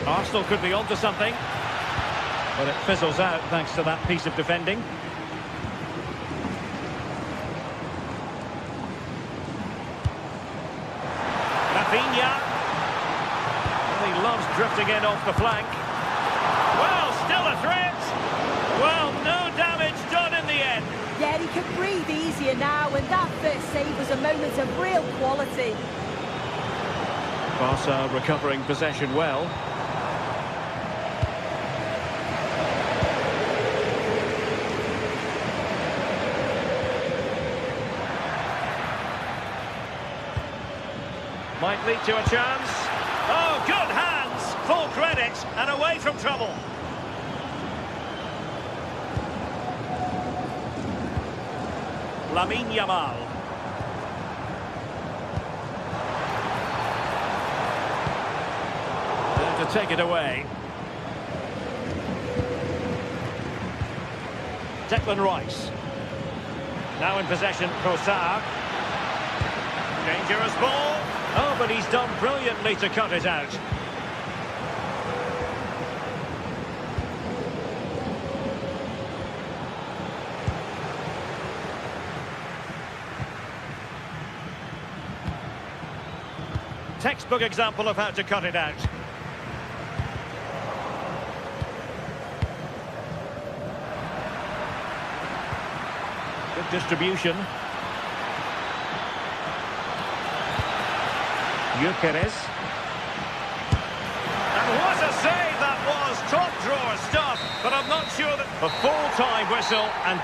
Speaker 3: Arsenal could be onto something, but it fizzles out thanks to that piece of defending. Rafinha. Well, he loves drifting in off the flank. Well, still a threat. Well, no damage done in the end.
Speaker 6: Yeah, he can breathe easier now, and that first save was a moment of real quality.
Speaker 3: Barca recovering possession well. Might lead to a chance. Oh, good hands! Full credit, and away from trouble. Lamine Yamal. There to take it away. Declan Rice. Now in possession, Trossard. Dangerous ball. Oh, but he's done brilliantly to cut it out. Textbook example of how to cut it out. Good distribution. Gyökeres. And what a save that was! Top drawer stuff, but I'm not sure that... A full-time whistle and...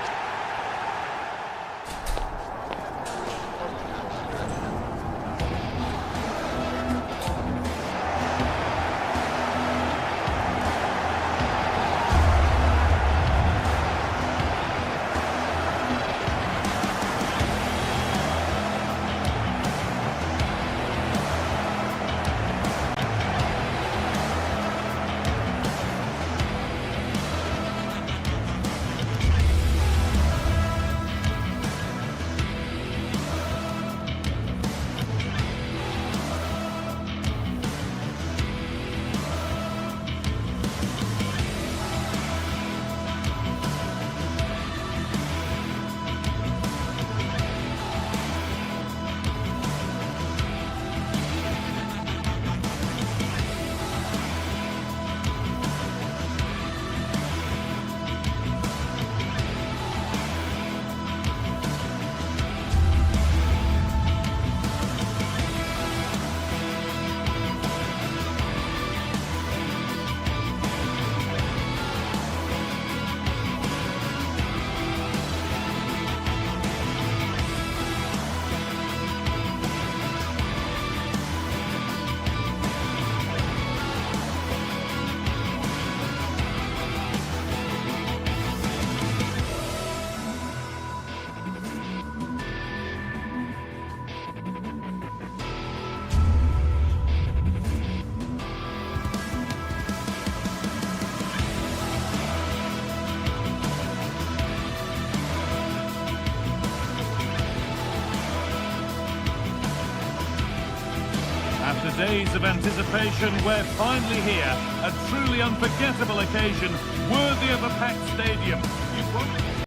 Speaker 2: After days of anticipation, we're finally here. A truly unforgettable occasion, worthy of a packed stadium.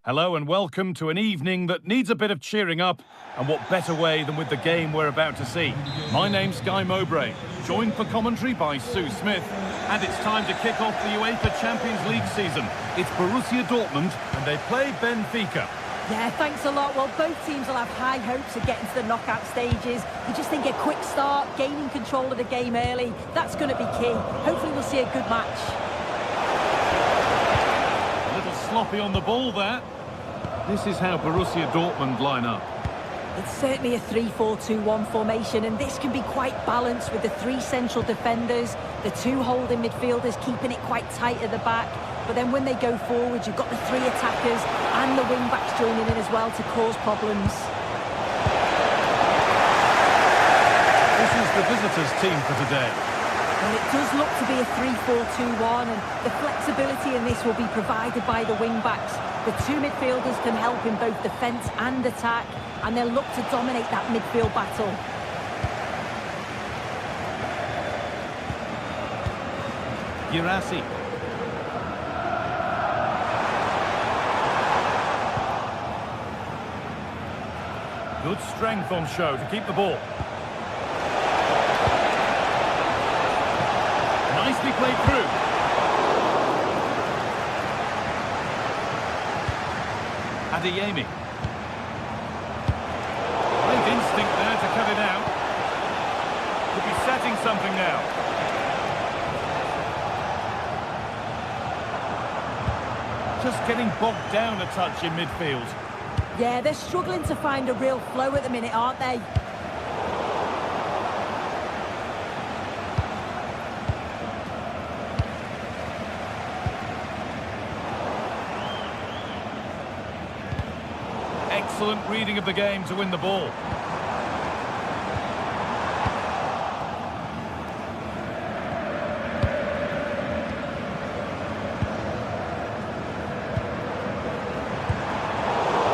Speaker 2: Hello and welcome to an evening that needs a bit of cheering up, and what better way than with the game we're about to see. My name's Guy Mowbray, joined for commentary by Sue Smith, and it's time to kick off the UEFA Champions League season. It's Borussia Dortmund, and they play Benfica.
Speaker 6: Yeah, thanks a lot. Well, both teams will have high hopes of getting to the knockout stages. You just think a quick start, gaining control of the game early, that's going to be key. Hopefully we'll see a good match.
Speaker 2: A little sloppy on the ball there. This is how Borussia Dortmund line up.
Speaker 6: It's certainly a 3-4-2-1 formation, and this can be quite balanced with the 3 central defenders, the 2 holding midfielders keeping it quite tight at the back. But then when they go forward, you've got the 3 attackers and the wing-backs joining in as well to cause problems.
Speaker 7: This is the visitors' team for today.
Speaker 6: Well, it does look to be a 3-4-2-1, and the flexibility in this will be provided by the wing-backs. The 2 midfielders can help in both defence and attack, and they'll look to dominate that midfield battle.
Speaker 7: Girassi. Good strength on show to keep the ball. Nicely played through. Adeyemi. Great instinct there to cut it out. Could be setting something now. Just getting bogged down a touch in midfield.
Speaker 6: Yeah, they're struggling to find a real flow at the minute, aren't they?
Speaker 7: Excellent reading of the game to win the ball.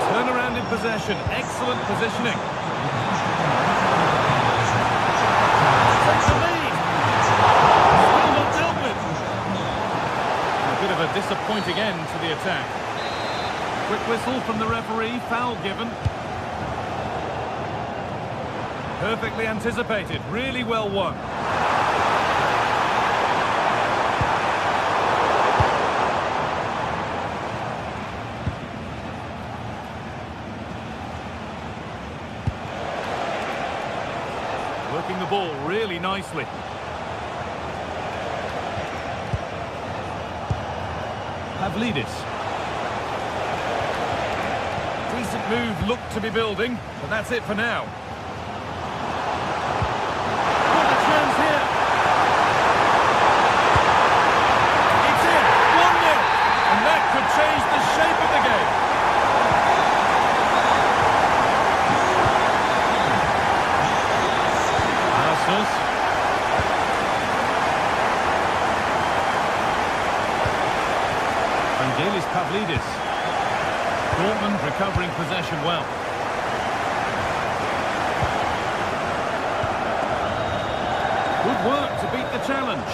Speaker 7: Turnaround in possession. Excellent positioning. Takes the lead. Still not dealt with. A bit of a disappointing end to the attack. Quick whistle from the referee, foul given. Perfectly anticipated, really well won. Working the ball really nicely. Pavlidis. Decent move, looked to be building, but that's it for now. What a chance here! It's in! 1-0! And that could change the shape of the game. Arsenal. Vangelis Pavlidis. Dortmund recovering possession well. Good work to beat the challenge.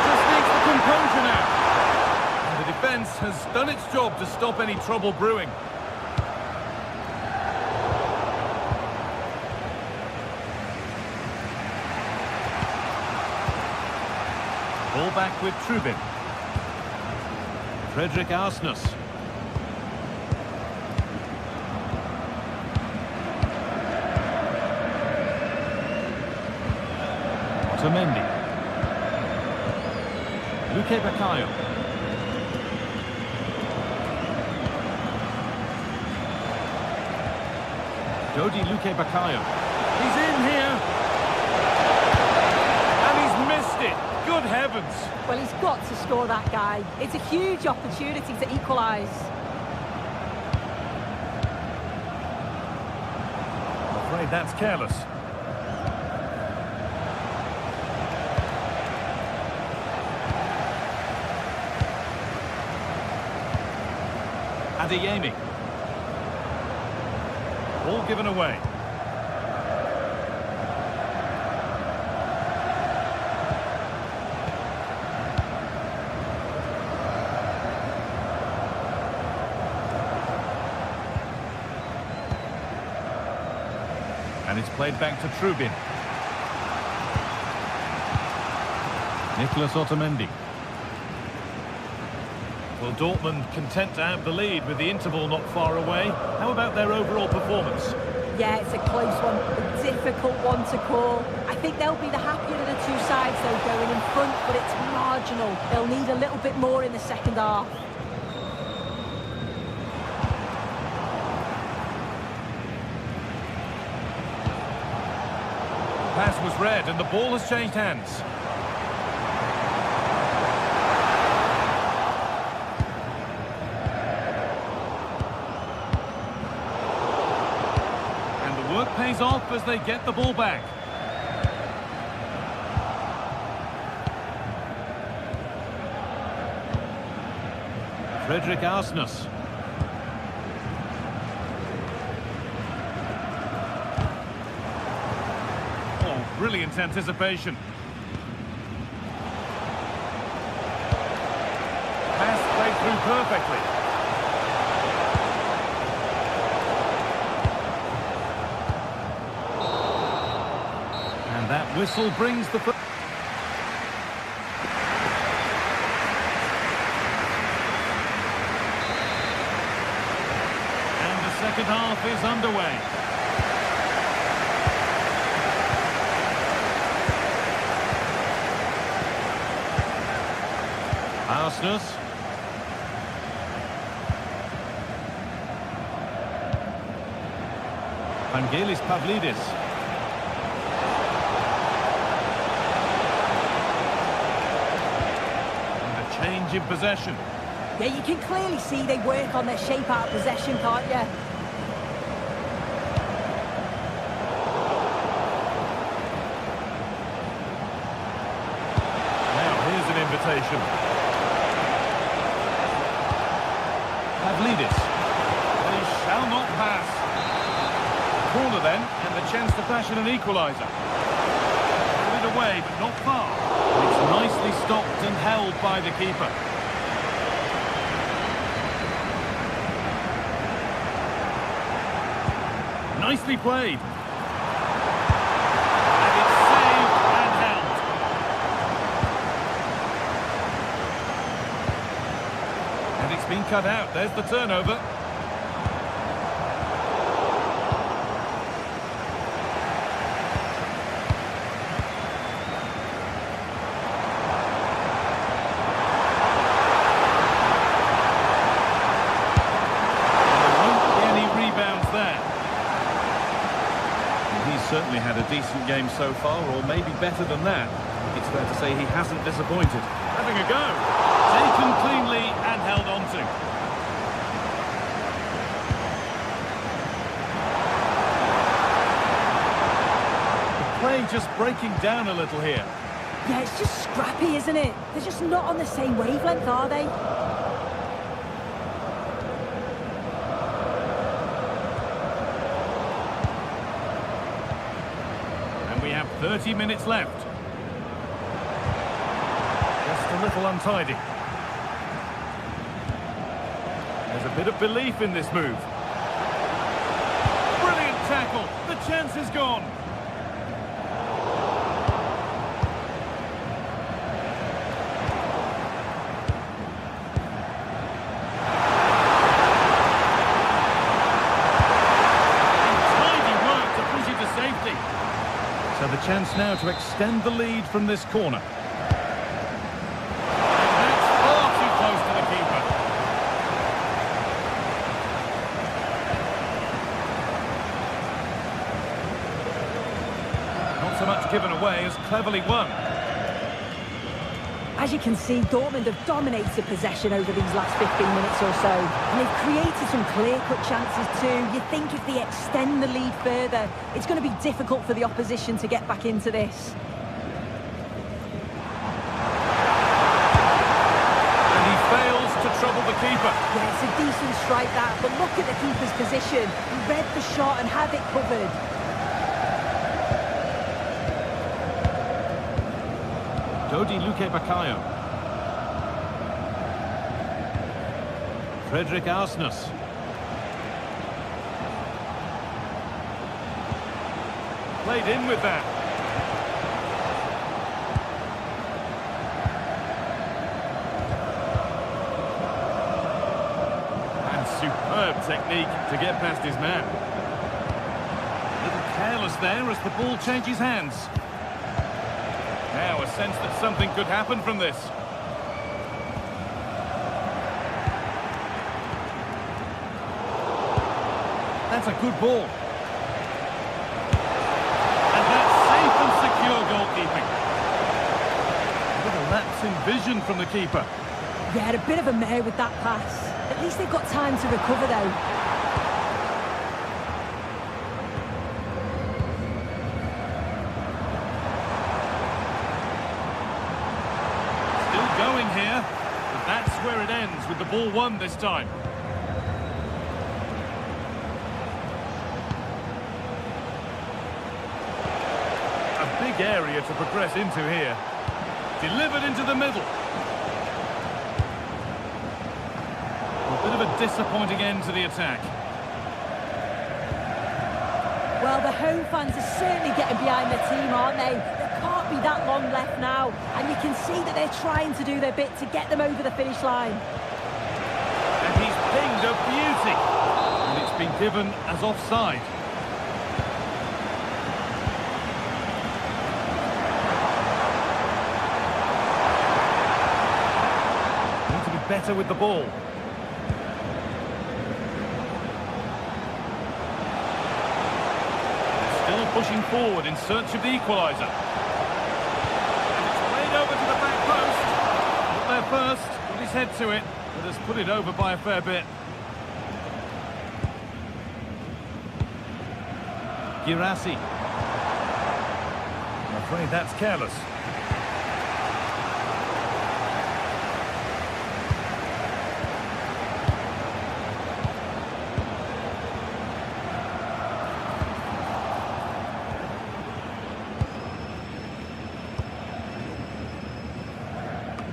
Speaker 7: Just needs the composure now. And the defence has done its job to stop any trouble brewing. Ball back with Trubin. Frederick Arsnus. Otamendi. Luque Baccaio. Dodi Luque Baccaio. He's in here. And he's missed it. Good heavens.
Speaker 6: Well, he's got to score that guy. It's a huge opportunity to equalise.
Speaker 7: I'm afraid that's careless. Adeyemi. Ball given away. And it's played back to Trubin. Nicolas Otamendi. Well, Dortmund content to have the lead with the interval not far away. How about their overall performance?
Speaker 6: Yeah, it's a close one, a difficult one to call. I think they'll be the happier of the two sides, though, going in front, but it's marginal. They'll need a little bit more in the second half.
Speaker 2: pass was read and the ball has changed hands. Work pays off as they get the ball back. Frederick Arsnus. Oh, brilliant anticipation. Pass played through perfectly. That whistle brings the... And the second half is underway. Arsnus. Vangelis Pavlidis. Change in possession.
Speaker 6: Yeah, you can clearly see they work on their shape out of possession, can't you?
Speaker 2: Now, here's an invitation. Pavlidis. They shall not pass. Corner then, and the chance to fashion an equaliser. Put it away, but not far. It's nicely stopped and held by the keeper. Nicely played. And it's saved and held. And it's been cut out. There's the turnover. Certainly had a decent game so far, or maybe better than that. It's fair to say he hasn't disappointed. Having a go. Taken cleanly and held on to. The play just breaking down a little here.
Speaker 6: Yeah, it's just scrappy, isn't it? They're just not on the same wavelength, are they?
Speaker 2: We have 30 minutes left. Just a little untidy. There's a bit of belief in this move. Brilliant tackle. The chance is gone. So the chance now to extend the lead from this corner. And that's far too close to the keeper. Not so much given away as cleverly won.
Speaker 6: As you can see, Dortmund have dominated possession over these last 15 minutes or so. And they've created some clear-cut chances too. You think if they extend the lead further, it's going to be difficult for the opposition to get back into this.
Speaker 2: And he fails to trouble the keeper.
Speaker 6: Yeah, it's a decent strike that, but look at the keeper's position. He read the shot and had it covered.
Speaker 2: Dodi Luque Bakayo. Frederick Arsnus. Played in with that. And superb technique to get past his man. A little careless there as the ball changes hands. Now a sense that something could happen from this. That's a good ball. And that's safe and in vision from the keeper.
Speaker 6: Yeah, a bit of a mare with that pass. At least they've got time to recover, though.
Speaker 2: Still going here, but that's where it ends with the ball won this time. A big area to progress into here. Delivered into the middle. A bit of a disappointing end to the attack.
Speaker 6: Well, the home fans are certainly getting behind their team, aren't they? There can't be that long left now, and you can see that they're trying to do their bit to get them over the finish line.
Speaker 2: And he's pinged a beauty. And it's been given as offside. Need to be better with the ball. Still pushing forward in search of the equaliser. And it's played over to the back post. Not there first, put his head to it, but has put it over by a fair bit. Girassi. I'm afraid that's careless.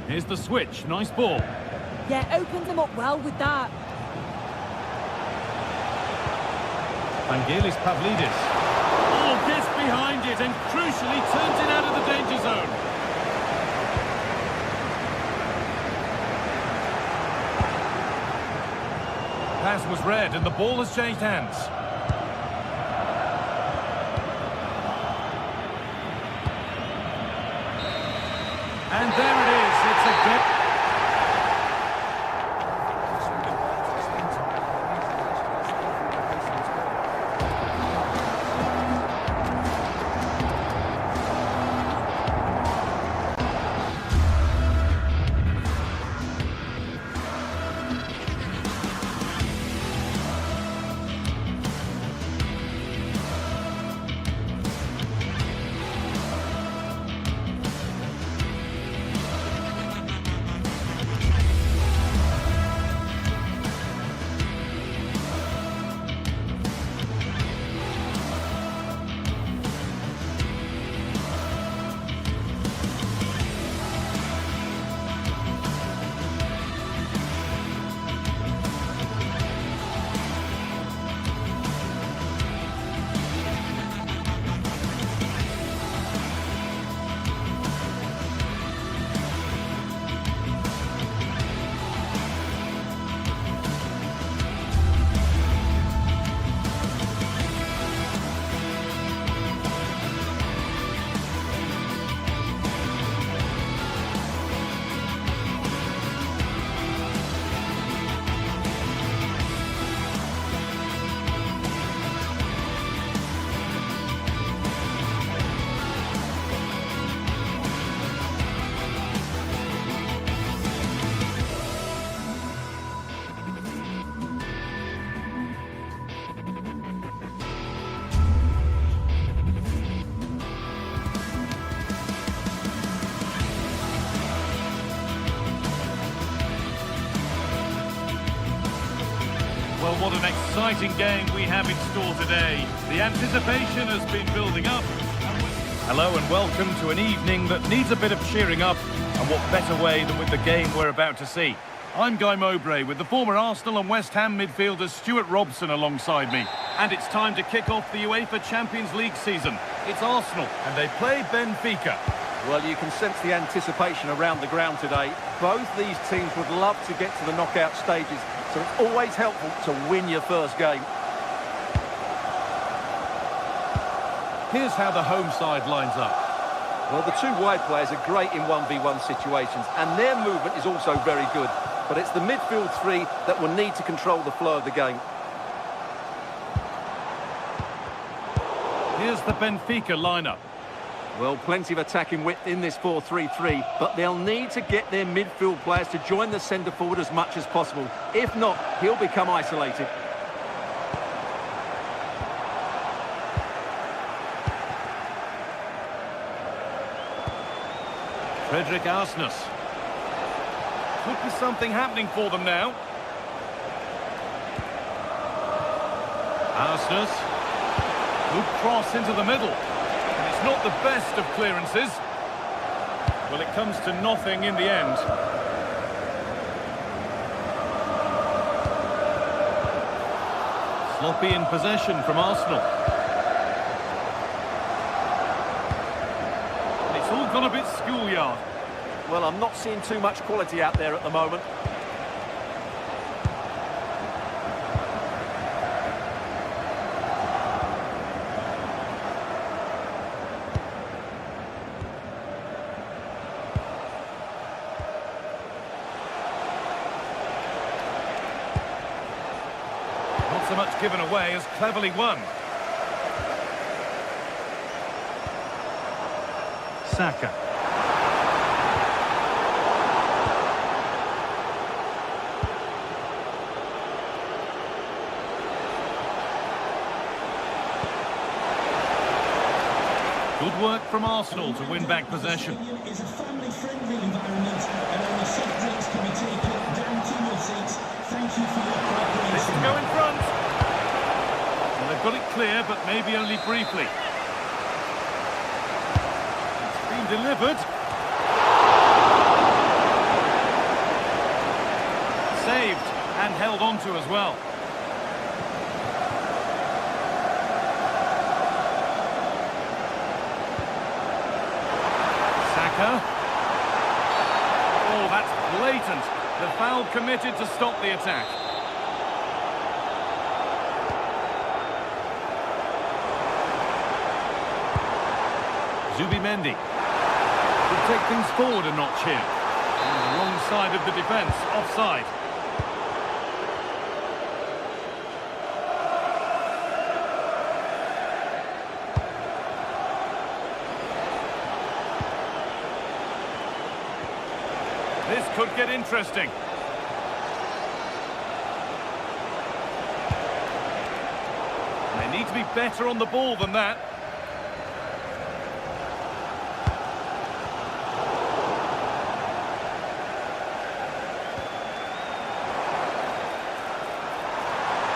Speaker 2: Here's the switch, nice ball.
Speaker 6: Yeah, opened them up well with that.
Speaker 2: Vangelis Pavlidis. Oh, gets behind it and crucially turns it out of the danger zone. Pass was read and the ball has changed hands. And there it is, it's a good... Well, what an exciting game we have in store today. The anticipation has been building up. Hello and welcome to an evening that needs a bit of cheering up, and what better way than with the game we're about to see. I'm Guy Mowbray with the former Arsenal and West Ham midfielder Stuart Robson alongside me. And it's time to kick off the UEFA Champions League season. It's Arsenal and they play Benfica.
Speaker 4: Well, you can sense the anticipation around the ground today. Both these teams would love to get to the knockout stages, so it's always helpful to win your first game.
Speaker 2: Here's how the home side lines up.
Speaker 4: Well, the two wide players are great in 1v1 situations, and their movement is also very good. But it's the midfield three that will need to control the flow of the game.
Speaker 2: Here's the Benfica lineup.
Speaker 4: Well, plenty of attacking width in this 4-3-3, but they'll need to get their midfield players to join the centre forward as much as possible. If not, he'll become isolated.
Speaker 2: Frederick Arsnus. Could be something happening for them now. Arsnus. Good cross into the middle. And it's not the best of clearances. Well, it comes to nothing in the end. Sloppy in possession from Arsenal. And it's all gone a bit schoolyard.
Speaker 4: Well, I'm not seeing too much quality out there at the moment.
Speaker 2: Not so much given away as cleverly won. Saka. Good work from Arsenal to win back possession.
Speaker 5: It's a family-friendly environment, and only soft drinks can be taken down to your seats. Thank you for your cooperation.
Speaker 2: This to go in front. Well, they've got it clear, but maybe only briefly. It's been delivered. Saved and held onto as well. Oh, that's blatant. The foul committed to stop the attack. Zubimendi could take things forward a notch here. On the wrong side of the defence, offside. This could get interesting. They need to be better on the ball than that.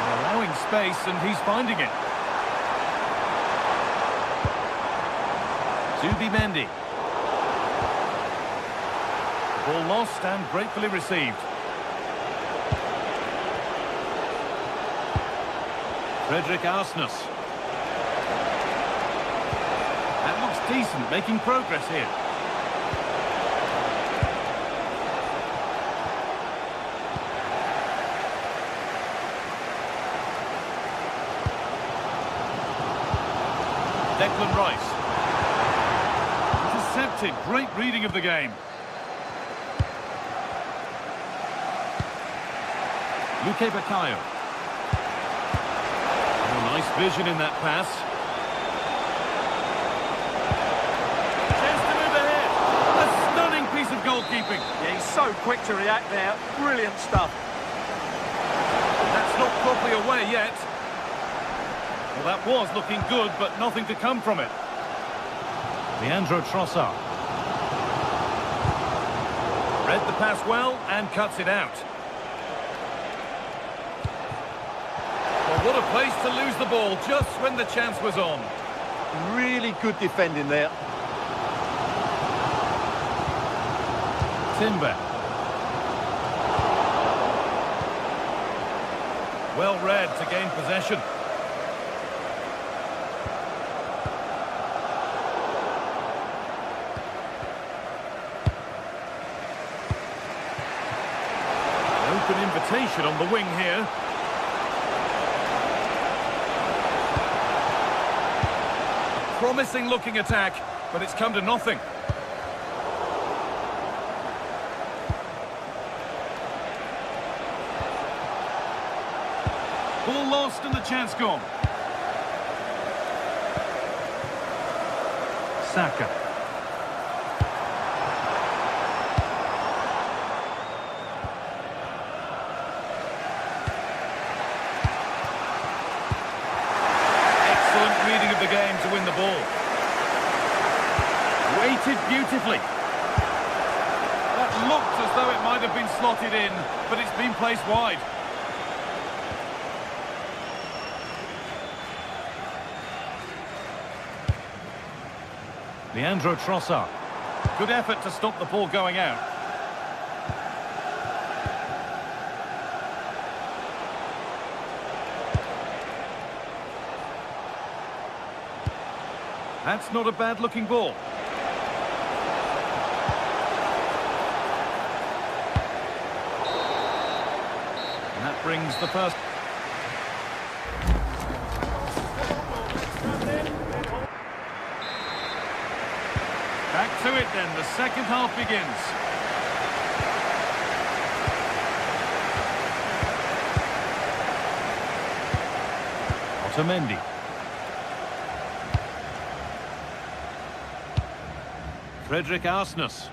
Speaker 2: They're allowing space and he's finding it. Zubimendi. Ball lost and gratefully received. Frederick Arsnus. That looks decent, making progress here. Declan Rice. Intercepted, great reading of the game. Luke Bakayo. Oh, nice vision in that pass. Chance to move ahead. A stunning piece of goalkeeping.
Speaker 4: Yeah, he's so quick to react there. Brilliant stuff.
Speaker 2: That's not properly away yet. Well, that was looking good, but nothing to come from it. Leandro Trossard. Read the pass well and cuts it out. Well, what a place to lose the ball just when the chance was on.
Speaker 4: Really good defending there.
Speaker 2: Timber. Well read to gain possession. Open invitation on the wing here. Promising looking attack, but it's come to nothing. Ball lost and the chance gone.
Speaker 3: Saka.
Speaker 2: Excellent reading of the game to win the ball. Weighted beautifully. That looked as though it might have been slotted in, but it's been placed wide. Leandro Trossard. Good effort to stop the ball going out. That's not a bad-looking ball. And that brings the first... Back to it then, the second half begins. Otamendi. Frederick Arsnus.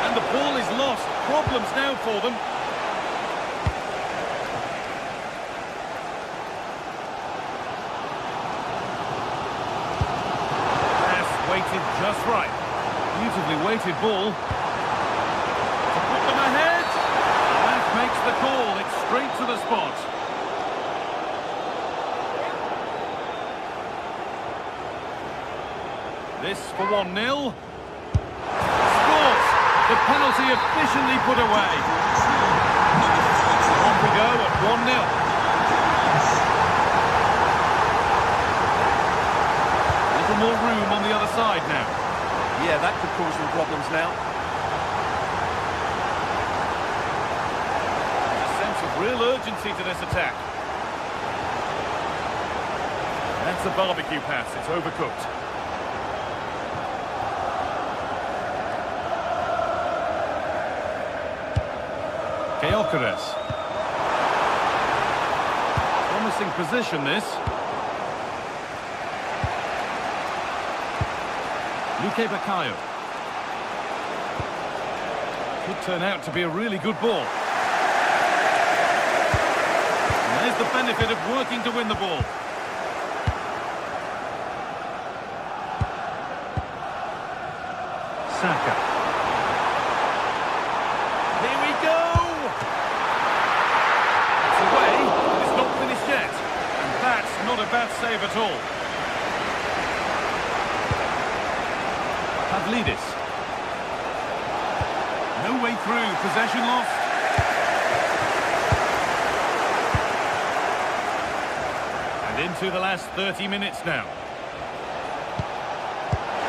Speaker 2: And the ball is lost. Problems now for them. Just right. Beautifully weighted ball. To put them ahead. That makes the call. It's straight to the spot. This for 1-0. Scores. The penalty efficiently put away. On we go at 1-0. More room on the other side now.
Speaker 4: Yeah, that could cause some problems now.
Speaker 2: There's a sense of real urgency to this attack. That's a barbecue pass. It's overcooked. Gyökeres. Promising position, this. Luke Bakayo. Could turn out to be a really good ball. And there's the benefit of working to win the ball.
Speaker 3: Saka.
Speaker 2: Here we go! It's away, but it's not finished yet. And that's not a bad save at all. Pavlidis. No way through, possession lost. And into the last 30 minutes now.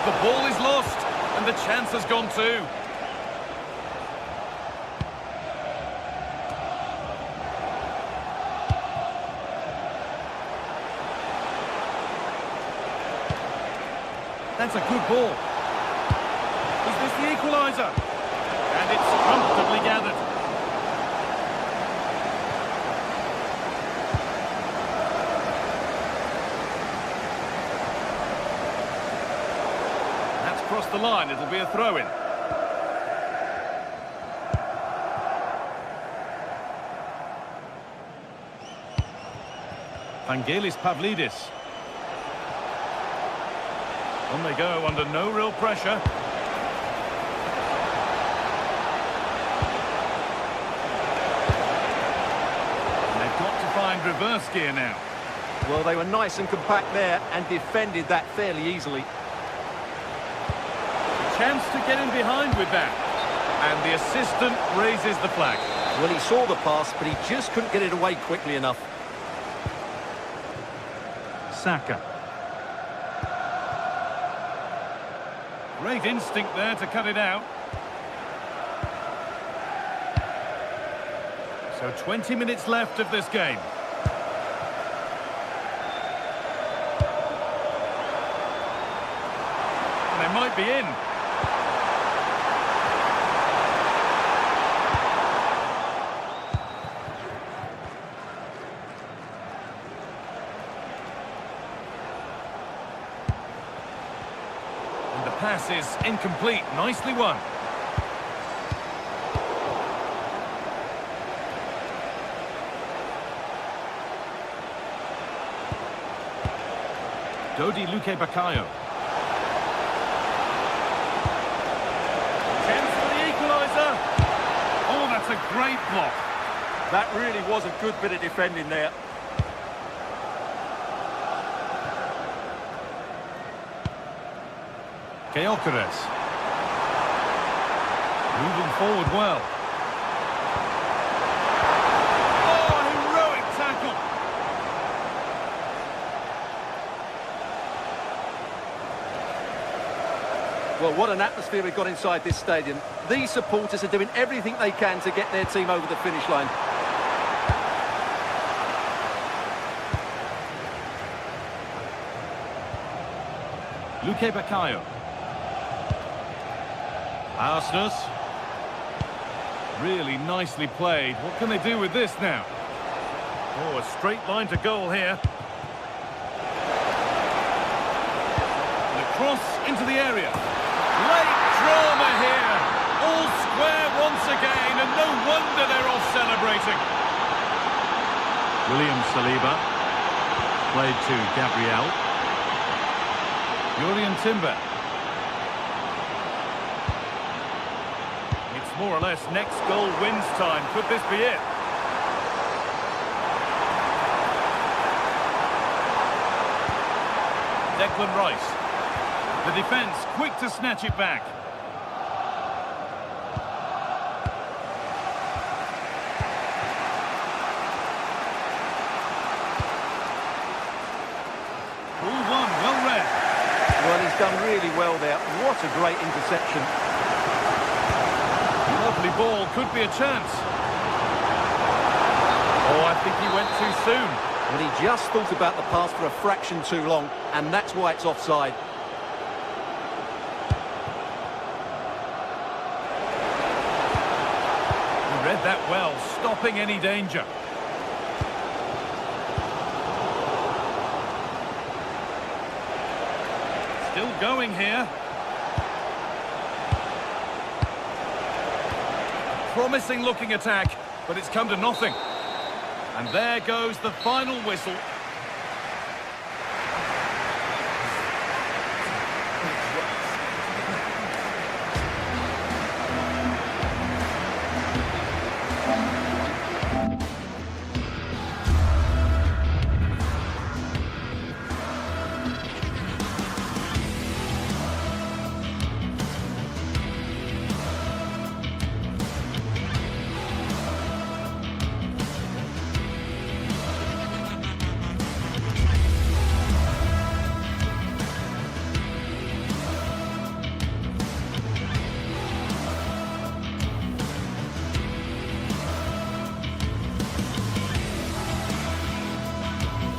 Speaker 2: The ball is lost, and the chance has gone too. That's a good ball. Is this the equaliser? And it's comfortably gathered. That's crossed the line. It'll be a throw-in. Vangelis Pavlidis. On they go under no real pressure. Find reverse gear now.
Speaker 4: Well, they were nice and compact there and defended that fairly easily.
Speaker 2: Chance to get in behind with that. And the assistant raises the flag.
Speaker 4: Well, he saw the pass, but he just couldn't get it away quickly enough.
Speaker 3: Saka.
Speaker 2: Great instinct there to cut it out. So 20 minutes left of this game. And they might be in. pass is incomplete. Nicely won. Dodi Luque Bakayo. Chance for the equaliser. Oh, that's a great block.
Speaker 4: That really was a good bit of defending there.
Speaker 2: Gyökeres. Moving forward well. Oh, heroic tackle.
Speaker 4: Well, what an atmosphere we've got inside this stadium. These supporters are doing everything they can to get their team over the finish line.
Speaker 2: Luque Bakayo. Arsenal. Really nicely played. What can they do with this now? Oh, a straight line to goal here. And a cross into the area. Late drama here. All square once again, and no wonder they're off celebrating.
Speaker 7: William Saliba. Played to Gabriel.
Speaker 2: Julian Timber. It's more or less next goal wins time. Could this be it? Declan Rice. The defence quick to snatch it back. Ball one, well read.
Speaker 4: Well, he's done really well there. What a great interception.
Speaker 2: Lovely ball, could be a chance. Oh, I think he went too soon.
Speaker 4: Well, he just thought about the pass for a fraction too long, and that's why it's offside.
Speaker 2: He read that well, stopping any danger. Still going here. Promising looking attack, but it's come to nothing. And there goes the final whistle.